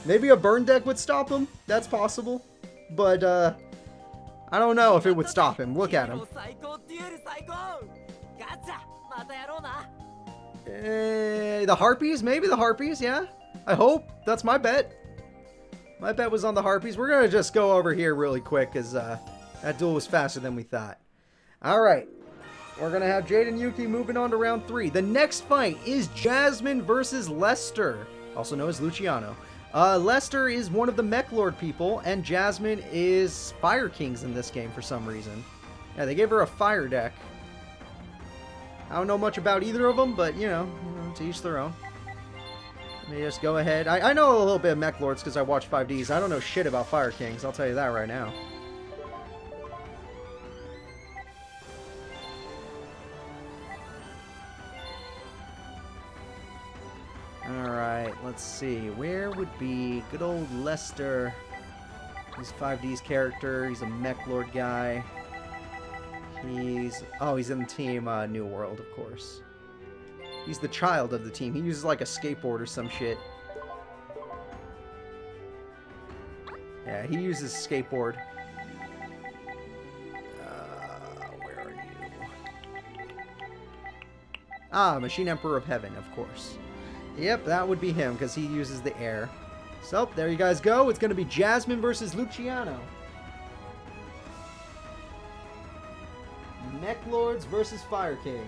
Speaker 1: Maybe a burn deck would stop him. That's possible. But, I don't know if it would stop him. Look at him. The Harpies? Maybe the Harpies, yeah. I hope. That's my bet. My bet was on the Harpies. We're going to just go over here really quick because that duel was faster than we thought. Alright. We're going to have Jaden Yuki moving on to round 3. The next fight is Jasmine versus Lester, also known as Luciano. Lester is one of the Mech Lord people, and Jasmine is Fire Kings in this game for some reason. Yeah, they gave her a fire deck. I don't know much about either of them, but, you know to each their own. Let me just go ahead. I know a little bit of Mech Lords because I watch 5Ds. I don't know shit about Fire Kings, I'll tell you that right now. Alright, let's see. Where would be good old Lester? He's 5D's character. He's a Mech Lord guy. He's in the team New World, of course. He's the child of the team. He uses like a skateboard or some shit. Yeah, he uses a skateboard. Where are you? Ah, Machine Emperor of Heaven, of course. Yep, that would be him, because he uses the air. So, there you guys go. It's going to be Jasmine versus Luciano. Mech Lords versus Fire King.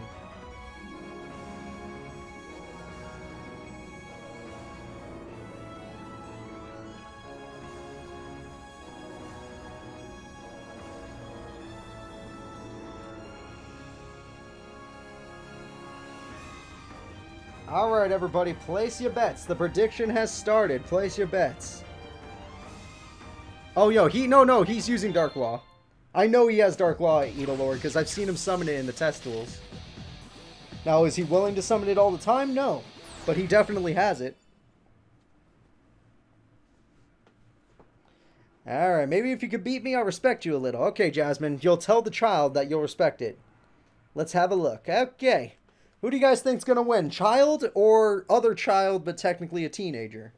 Speaker 1: Alright, everybody, place your bets. The prediction has started. Place your bets. Oh, yo, he's using Dark Law. I know he has Dark Law, Idolord, because I've seen him summon it in the test duels. Now, is he willing to summon it all the time? No. But he definitely has it. Alright, maybe if you could beat me, I'll respect you a little. Okay, Jasmine, you'll tell the child that you'll respect it. Let's have a look. Okay. Who do you guys think's gonna win? Child or other child, but technically a teenager?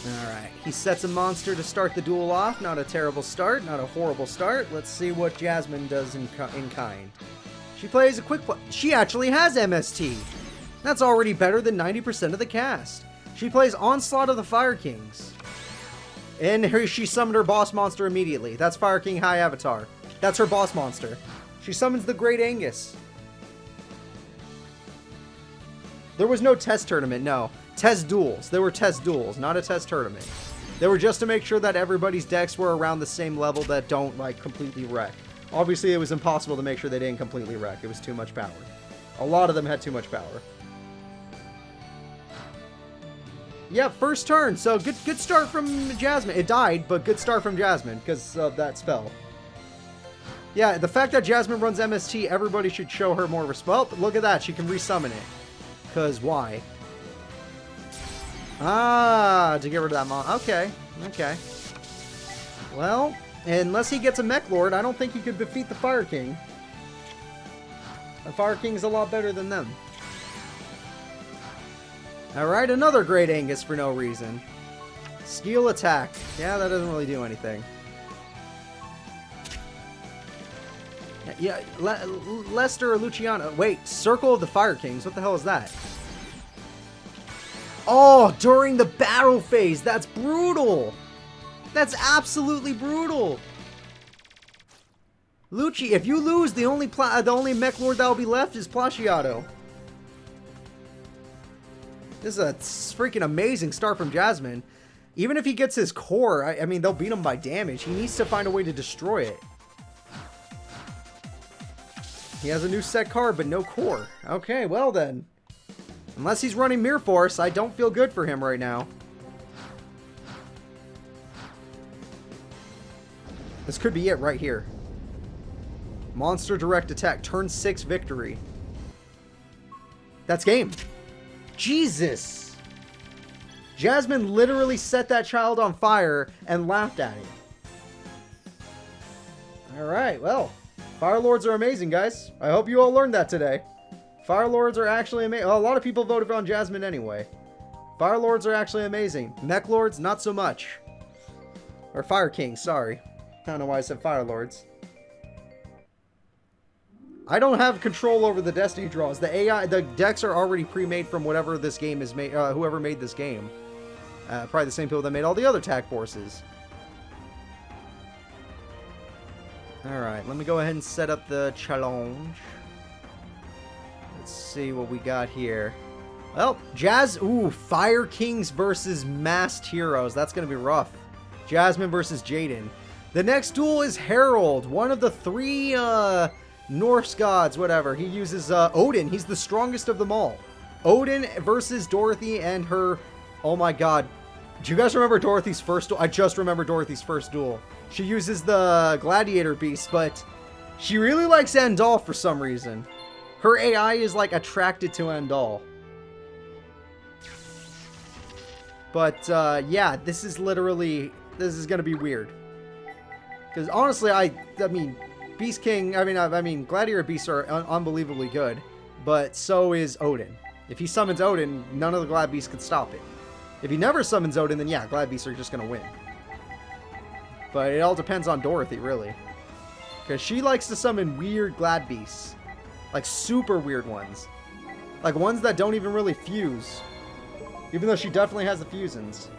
Speaker 1: Alright, he sets a monster to start the duel off. Not a terrible start, not a horrible start. Let's see what Jasmine does in kind. She plays a quick play. She actually has MST. That's already better than 90% of the cast. She plays Onslaught of the Fire Kings. And she summoned her boss monster immediately. That's Fire King High Avatar. That's her boss monster. She summons the Great Angus. There was no test tournament, no. Test duels. There were test duels, not a test tournament. They were just to make sure that everybody's decks were around the same level that don't, like, completely wreck. Obviously, it was impossible to make sure they didn't completely wreck. It was too much power. A lot of them had too much power. Yeah, first turn. So good start from Jasmine. It died, but good start from Jasmine because of that spell. Yeah, the fact that Jasmine runs MST, everybody should show her more respect. Well, look at that. She can resummon it. Because why? Ah, to get rid of that mon. Okay. Okay. Well, unless he gets a Mech Lord, I don't think he could defeat the Fire King. The Fire King's a lot better than them. Alright, another Great Angus for no reason. Steel attack. Yeah, that doesn't really do anything. Yeah, Lester or Luciano. Wait, Circle of the Fire Kings. What the hell is that? Oh, during the battle phase. That's brutal. That's absolutely brutal. Lucci, if you lose, the only mech lord that will be left is Placiato. This is a freaking amazing start from Jasmine. Even if he gets his core, I mean, they'll beat him by damage. He needs to find a way to destroy it. He has a new set card, but no core. Okay, well then. Unless he's running Mirror Force, I don't feel good for him right now. This could be it right here. Monster direct attack, turn 6 victory. That's game. Jesus. Jasmine literally set that child on fire and laughed at him. Alright, well. Fire Lords are amazing, guys. I hope you all learned that today. Fire Lords are actually amazing. Oh, a lot of people voted on Jasmine anyway. Fire Lords are actually amazing. Mech Lords, not so much. Or Fire Kings, sorry. I don't know why I said Fire Lords. I don't have control over the Destiny draws. The AI, the decks are already pre-made from whatever this game is made. Whoever made this game, probably the same people that made all the other tag forces. All right, let me go ahead and set up the challenge. Let's see what we got here. Well, Fire Kings versus Masked Heroes. That's gonna be rough. Jasmine versus Jaden. The next duel is Herald, one of the 3 Norse gods, whatever. He uses Odin. He's the strongest of them all. Odin versus Dorothy and her... Oh my god. Do you guys remember Dorothy's first duel? I just remember Dorothy's first duel. She uses the Gladiator Beast, but she really likes Andal for some reason. Her AI is like attracted to Andal. But yeah, this is going to be weird. Because honestly, I mean... Beast King, I mean, Gladiator Beasts are unbelievably good, but so is Odin. If he summons Odin, none of the Glad Beasts could stop it. If he never summons Odin, then yeah, Glad Beasts are just going to win. But it all depends on Dorothy, really. Because she likes to summon weird Glad Beasts. Like super weird ones. Like ones that don't even really fuse. Even though she definitely has the fusions.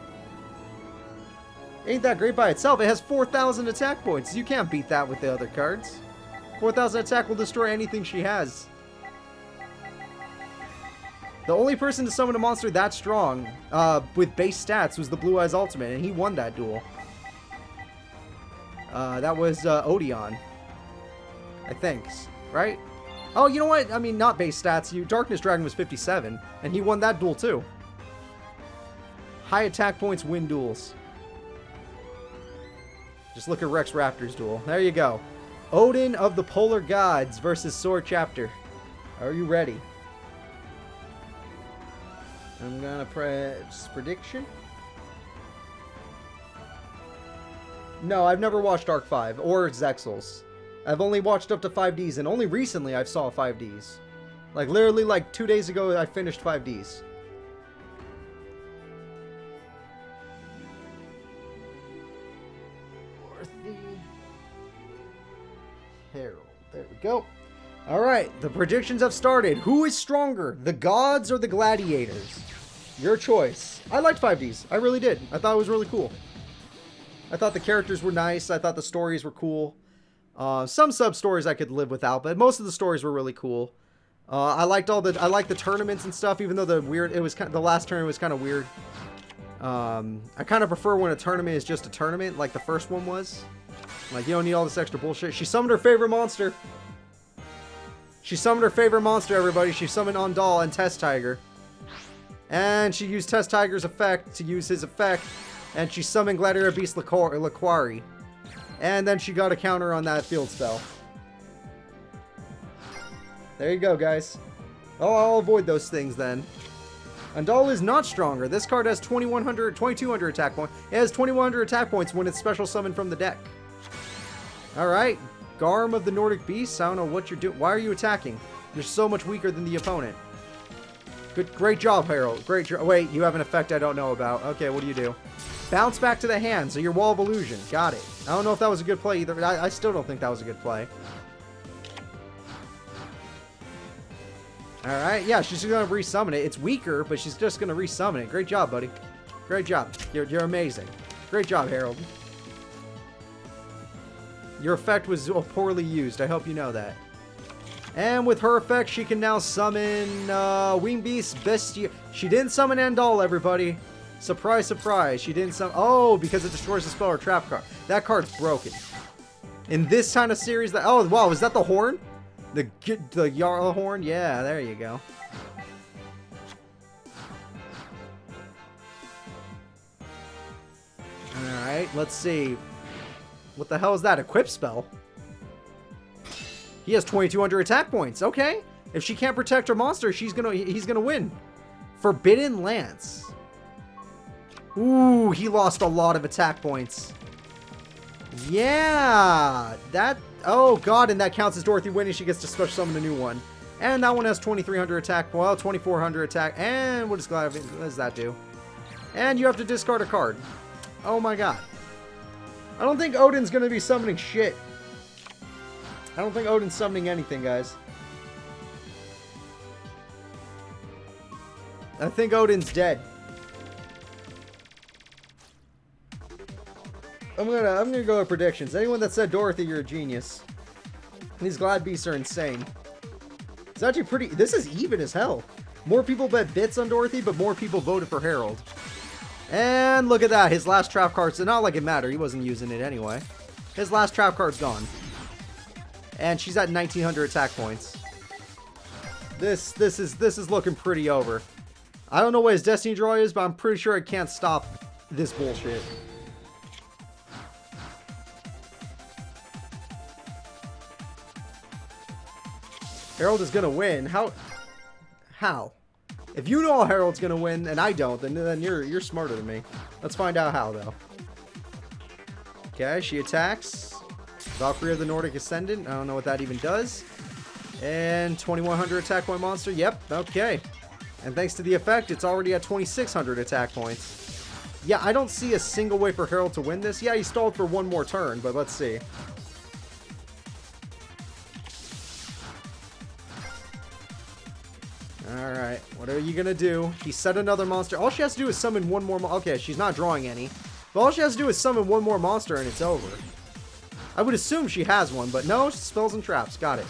Speaker 1: Ain't that great by itself. It has 4,000 attack points. You can't beat that with the other cards. 4,000 attack will destroy anything she has. The only person to summon a monster that strong with base stats was the Blue Eyes Ultimate, and he won that duel. That was Odion. I think. Right? Oh, you know what? I mean, not base stats. Darkness Dragon was 57, and he won that duel too. High attack points win duels. Just look at Rex Raptor's duel. There you go. Odin of the Polar Gods versus Sword Chapter. Are you ready? I'm gonna press prediction. No, I've never watched Arc 5 or Zexels. I've only watched up to 5Ds, and only recently I've saw 5Ds. Like literally like 2 days ago I finished 5Ds. Herald. There we go. Alright, the predictions have started. Who is stronger, the gods or the gladiators? Your choice. I liked 5Ds. I really did. I thought it was really cool. I thought the characters were nice. I thought the stories were cool. Some sub-stories I could live without, but most of the stories were really cool. I liked the tournaments and stuff, even though the last tournament was kind of weird. I kind of prefer when a tournament is just a tournament, like the first one was. Like, you don't need all this extra bullshit. She summoned her favorite monster. She summoned her favorite monster, everybody. She summoned Andal and Test Tiger. And she used Test Tiger's effect to use his effect. And she summoned Gladiator Beast Laquari. And then she got a counter on that field spell. There you go, guys. Oh, I'll avoid those things then. Andal is not stronger. This card has 2,200 attack points. It has 2,100 attack points when it's special summoned from the deck. Alright. Garm of the Nordic Beasts. I don't know what you're doing. Why are you attacking? You're so much weaker than the opponent. Great job, Harold. Great job. Wait, you have an effect I don't know about. Okay, what do you do? Bounce back to the hand, so your Wall of Illusion. Got it. I don't know if that was a good play either. I still don't think that was a good play. Alright, yeah, she's going to resummon it. It's weaker, but she's just going to resummon it. Great job, buddy. Great job. You're amazing. Great job, Harold. Your effect was poorly used. I hope you know that. And with her effect, she can now summon Wing Beast Bastion. She didn't summon Andal, everybody. Surprise, surprise. She didn't summon... Oh, because it destroys the spell or trap card. That card's broken. In this kind of series... Oh, wow. Is that the horn? The Jarl horn? Yeah, there you go. Alright, let's see. What the hell is that? Equip spell? He has 2,200 attack points. Okay. If she can't protect her monster, he's gonna win. Forbidden Lance. Ooh, he lost a lot of attack points. Yeah. That... Oh, God, and that counts as Dorothy winning. She gets to special summon a new one. And that one has 2,300 attack. Well, 2,400 attack. And what does that do? And you have to discard a card. Oh, my God. I don't think Odin's going to be summoning shit. I don't think Odin's summoning anything, guys. I think Odin's dead. I'm gonna go with predictions. Anyone that said Dorothy, you're a genius. These Glad Beasts are insane. It's actually pretty... This is even as hell. More people bet bits on Dorothy, but more people voted for Harold. And look at that. His last trap card's... Not like it mattered. He wasn't using it anyway. His last trap card's gone. And she's at 1,900 attack points. This is looking pretty over. I don't know what his Destiny Draw is, but I'm pretty sure I can't stop this bullshit. Harold is gonna win. How? If you know Harold's gonna win and I don't, then you're smarter than me. Let's find out how, though. Okay, she attacks. Valkyrie of the Nordic Ascendant. I don't know what that even does. And 2,100 attack point monster. Yep, okay. And thanks to the effect, it's already at 2,600 attack points. Yeah, I don't see a single way for Harold to win this. Yeah, he stalled for one more turn, but let's see. Alright, what are you gonna do? He set another monster. All she has to do is summon one more okay, she's not drawing any. But all she has to do is summon one more monster and it's over. I would assume she has one, but no, spells and traps. Got it.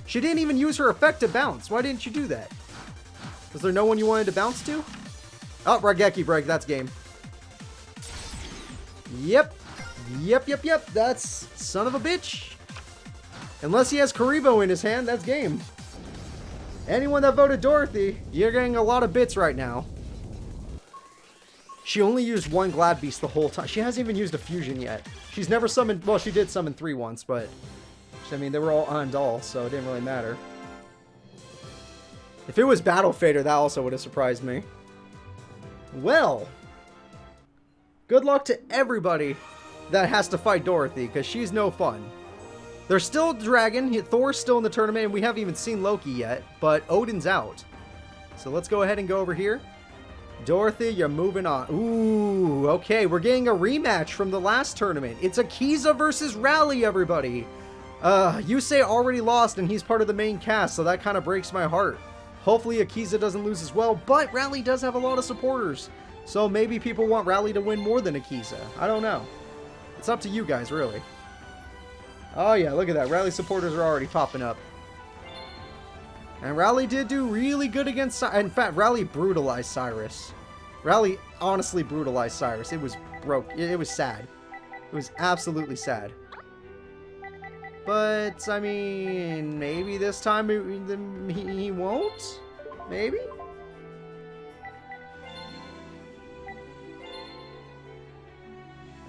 Speaker 1: She didn't even use her effect to bounce. Why didn't you do that? Was there no one you wanted to bounce to? Oh, Raigeki break. That's game. Yep. That's son of a bitch. Unless he has Karibo in his hand, that's game. Anyone that voted Dorothy, you're getting a lot of bits right now. She only used one Glad Beast the whole time. She hasn't even used a fusion yet. She's never summoned... Well, she did summon 3 once, but... I mean, they were all on doll, so it didn't really matter. If it was Battle Fader, that also would have surprised me. Well... Good luck to everybody that has to fight Dorothy, because she's no fun. There's still a dragon. Thor's still in the tournament, and we haven't even seen Loki yet, but Odin's out. So let's go ahead and go over here. Dorothy, you're moving on. Ooh, okay. We're getting a rematch from the last tournament. It's Akiza versus Rally, everybody. Yusei already lost, and he's part of the main cast, so that kind of breaks my heart. Hopefully Akiza doesn't lose as well, but Rally does have a lot of supporters. So maybe people want Rally to win more than Akiza. I don't know. It's up to you guys, really. Oh yeah, look at that. Rally supporters are already popping up. And Rally did do really good against... In fact, Rally brutalized Cyrus. Rally honestly brutalized Cyrus. It was broke. It was sad. It was absolutely sad. But, I mean, maybe this time he won't? Maybe?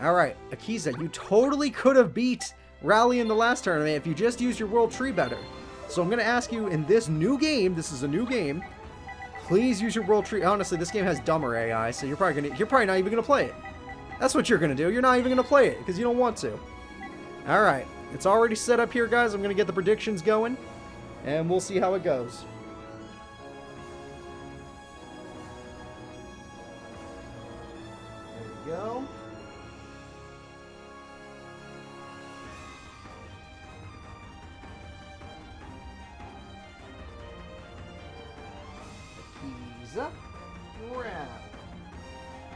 Speaker 1: Alright, Akiza, you totally could have beat Rally in the last tournament if you just used your World Tree better. So I'm going to ask you in this new game, this is a new game, please use your World Tree. Honestly, this game has dumber AI, so you're probably not even going to play it. That's what you're going to do. You're not even going to play it because you don't want to. Alright, it's already set up here, guys. I'm going to get the predictions going, and we'll see how it goes. There we go.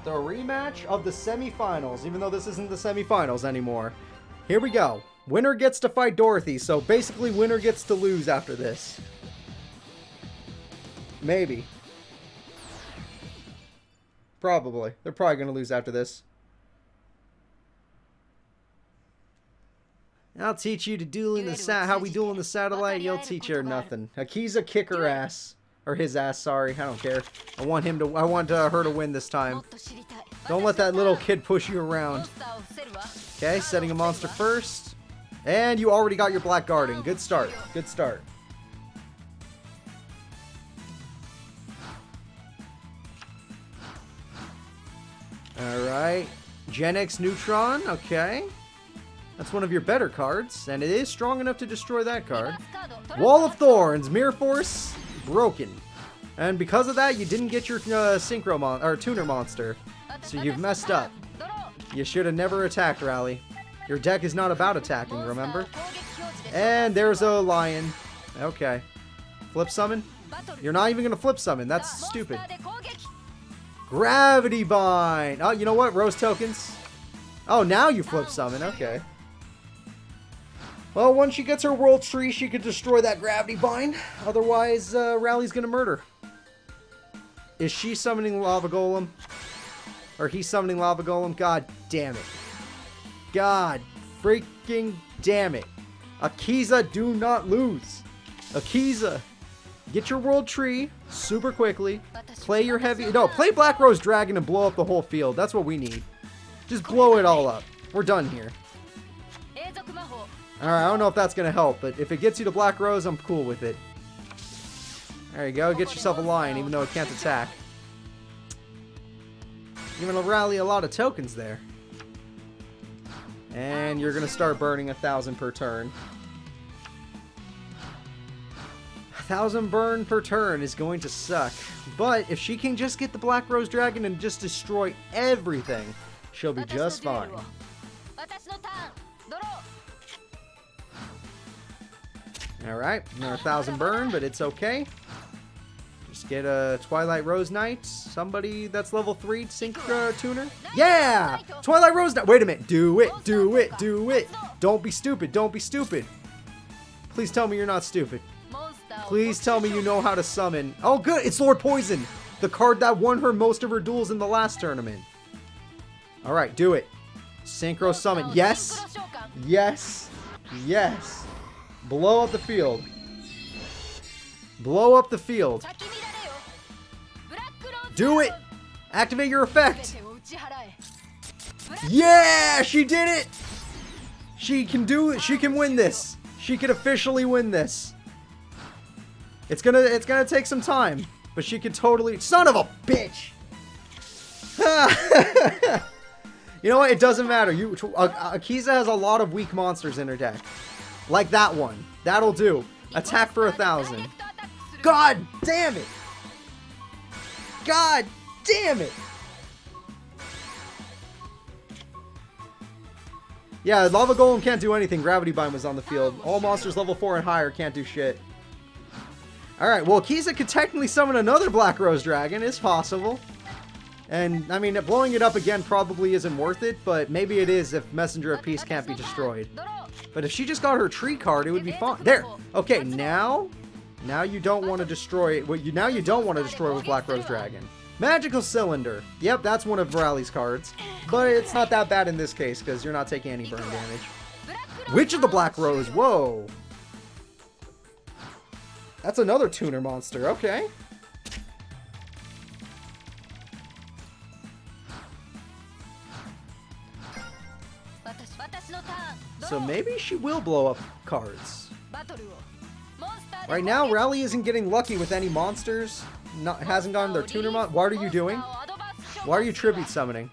Speaker 1: The rematch of the semifinals, even though this isn't the semifinals anymore. Here we go. Winner gets to fight Dorothy, so basically winner gets to lose after this. Maybe. Probably. They're probably going to lose after this. I'll teach you to duel in the how we duel in the satellite. You'll teach her nothing. Akiza kick her ass. Or his ass, sorry. I don't care. I want her to win this time. Don't let that little kid push you around. Okay, setting a monster first. And you already got your Black Guardian. Good start. Good start. Alright. Gen X Neutron. Okay. That's one of your better cards. And it is strong enough to destroy that card. Wall of Thorns. Mirror Force. Broken. And because of that, you didn't get your tuner monster. So you've messed up. You should have never attacked, Rally. Your deck is not about attacking, remember? And there's a lion. Okay. Flip summon? You're not even going to flip summon. That's stupid. Gravity Bind. Oh, you know what? Rose tokens. Oh, now you flip summon. Okay. Well, once she gets her World Tree, she could destroy that Gravity Bind. Otherwise, Rally's going to murder. Is she summoning Lava Golem? Or he's summoning Lava Golem? God damn it. God freaking damn it. Akiza, do not lose. Akiza, get your World Tree super quickly. Play your heavy... No, play Black Rose Dragon and blow up the whole field. That's what we need. Just blow it all up. We're done here. Alright, I don't know if that's going to help, but if it gets you to Black Rose, I'm cool with it. There you go. Get yourself a lion, even though it can't attack. You're going to rally a lot of tokens there. And you're going to start burning 1,000 per turn. 1,000 burn per turn is going to suck. But if she can just get the Black Rose Dragon and just destroy everything, she'll be just fine. Alright, another 1,000 burn, but it's okay. Just get a Twilight Rose Knight. Somebody that's level 3 sync tuner. Yeah! Twilight Rose Knight. Wait a minute. Do it. Do it. Do it. Don't be stupid. Don't be stupid. Please tell me you're not stupid. Please tell me you know how to summon. Oh, good. It's Lord Poison. The card that won her most of her duels in the last tournament. Alright, do it. Synchro summon. Yes. Yes. Yes. Blow up the field. Blow up the field. Do it! Activate your effect! Yeah! She did it! She can do it. She can win this. She can officially win this. It's gonna take some time, but she could totally... Son of a bitch! You know what? It doesn't matter. Akiza has a lot of weak monsters in her deck. Like that one. That'll do. Attack for 1,000. God damn it! God damn it! Yeah, Lava Golem can't do anything. Gravity Bind was on the field. All monsters level 4 and higher can't do shit. Alright, well, Akiza could technically summon another Black Rose Dragon. It's possible. And, I mean, blowing it up again probably isn't worth it, but maybe it is if Messenger of Peace can't be destroyed. But if she just got her tree card, it would be fine. There! Okay, now you don't want to destroy... now you don't want to destroy with Black Rose Dragon. Magical Cylinder. Yep, that's one of Rally's cards. But it's not that bad in this case, because you're not taking any burn damage. Witch of the Black Rose. Whoa. That's another tuner monster. Okay. So maybe she will blow up cards. Right now, Rally isn't getting lucky with any monsters. Hasn't gotten their tuner mon. What are you doing? Why are you tribute summoning?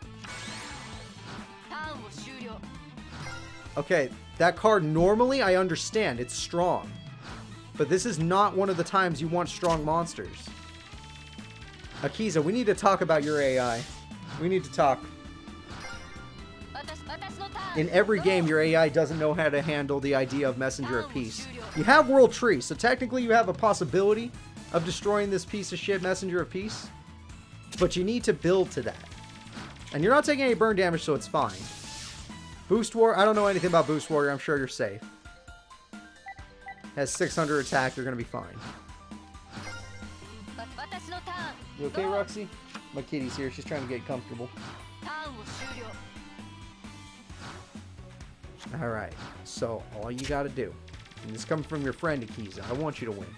Speaker 1: Okay, that card normally I understand. It's strong. But this is not one of the times you want strong monsters. Akiza, we need to talk about your AI. We need to talk. In every game, your AI doesn't know how to handle the idea of Messenger of Peace. You have World Tree, so technically you have a possibility of destroying this piece of shit Messenger of Peace. But you need to build to that. And you're not taking any burn damage, so it's fine. Boost Warrior. I don't know anything about Boost Warrior. I'm sure you're safe. Has 600 attack. You're going to be fine. You okay, Roxy? My kitty's here. She's trying to get comfortable. Alright. So, all you got to do. And this comes from your friend, Akiza. I want you to win.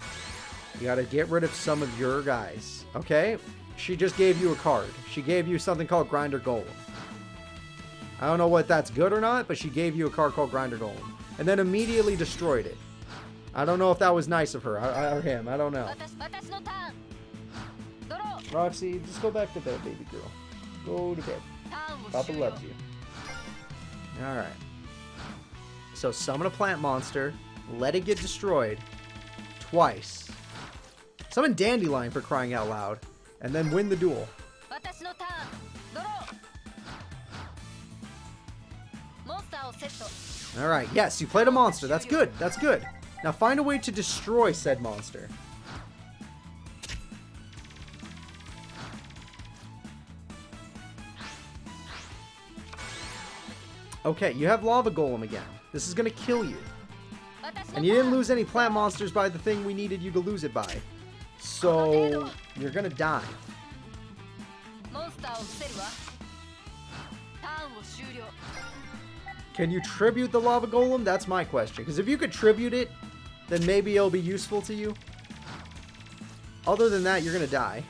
Speaker 1: You got to get rid of some of your guys. Okay? She just gave you a card. She gave you something called Grinder Golem. I don't know what that's good or not, but she gave you a card called Grinder Golem. And then immediately destroyed it. I don't know if that was nice of her. Or him. I don't know. Roxy, just go back to bed, baby girl. Go to bed. Papa loves you. Alright. So summon a plant monster. Let it get destroyed. Twice. Summon Dandelion for crying out loud. And then win the duel. Alright, yes, you played a monster. That's good. That's good. Now find a way to destroy said monster. Okay, you have Lava Golem again. This is going to kill you. And you didn't lose any plant monsters by the thing we needed you to lose it by. So, you're going to die. Can you tribute the Lava Golem? That's my question. Because if you could tribute it, then maybe it'll be useful to you. Other than that, you're going to die.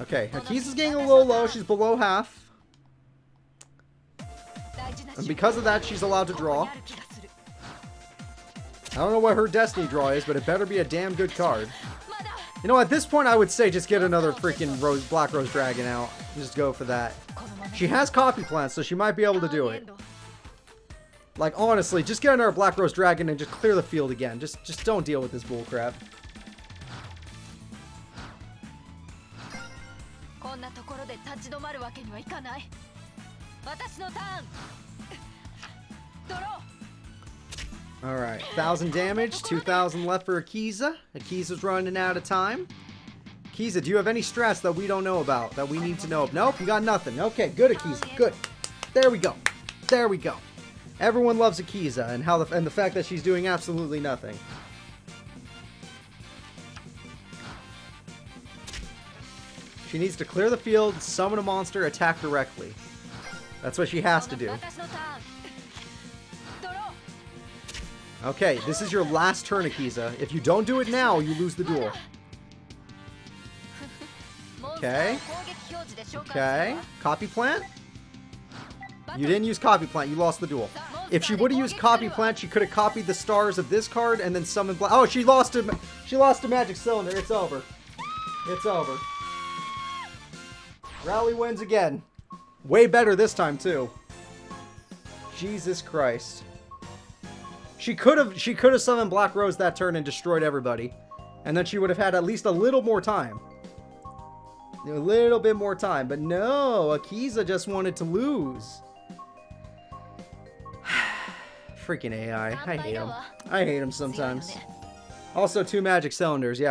Speaker 1: Okay, Akiza's getting a little low. She's below half. And because of that, she's allowed to draw. I don't know what her Destiny draw is, but it better be a damn good card. You know, at this point, I would say just get another freaking Black Rose Dragon out. Just go for that. She has Copy Plants, so she might be able to do it. Like, honestly, just get another Black Rose Dragon and just clear the field again. Just don't deal with this bullcrap. Alright, 1,000 damage, 2,000 left for Akiza. Akiza's running out of time. Akiza, do you have any stress that we don't know about, that we need to know? Nope, you got nothing. Okay, good, Akiza, good. There we go. There we go. Everyone loves Akiza and the fact that she's doing absolutely nothing. She needs to clear the field, summon a monster, attack directly. That's what she has to do. Okay, this is your last turn, Akiza. If you don't do it now, you lose the duel. Okay. Okay. Copy Plant? You didn't use Copy Plant. You lost the duel. If she would have used Copy Plant, she could have copied the stars of this card and then summoned Black. Oh, she lost a magic cylinder. It's over. It's over. Rally wins again. Way better this time, too. Jesus Christ. She could have summoned Black Rose that turn and destroyed everybody. And then she would have had at least a little more time. A little bit more time. But no, Akiza just wanted to lose. Freaking AI. I hate him. I hate him sometimes. Also, 2 magic cylinders. Yeah.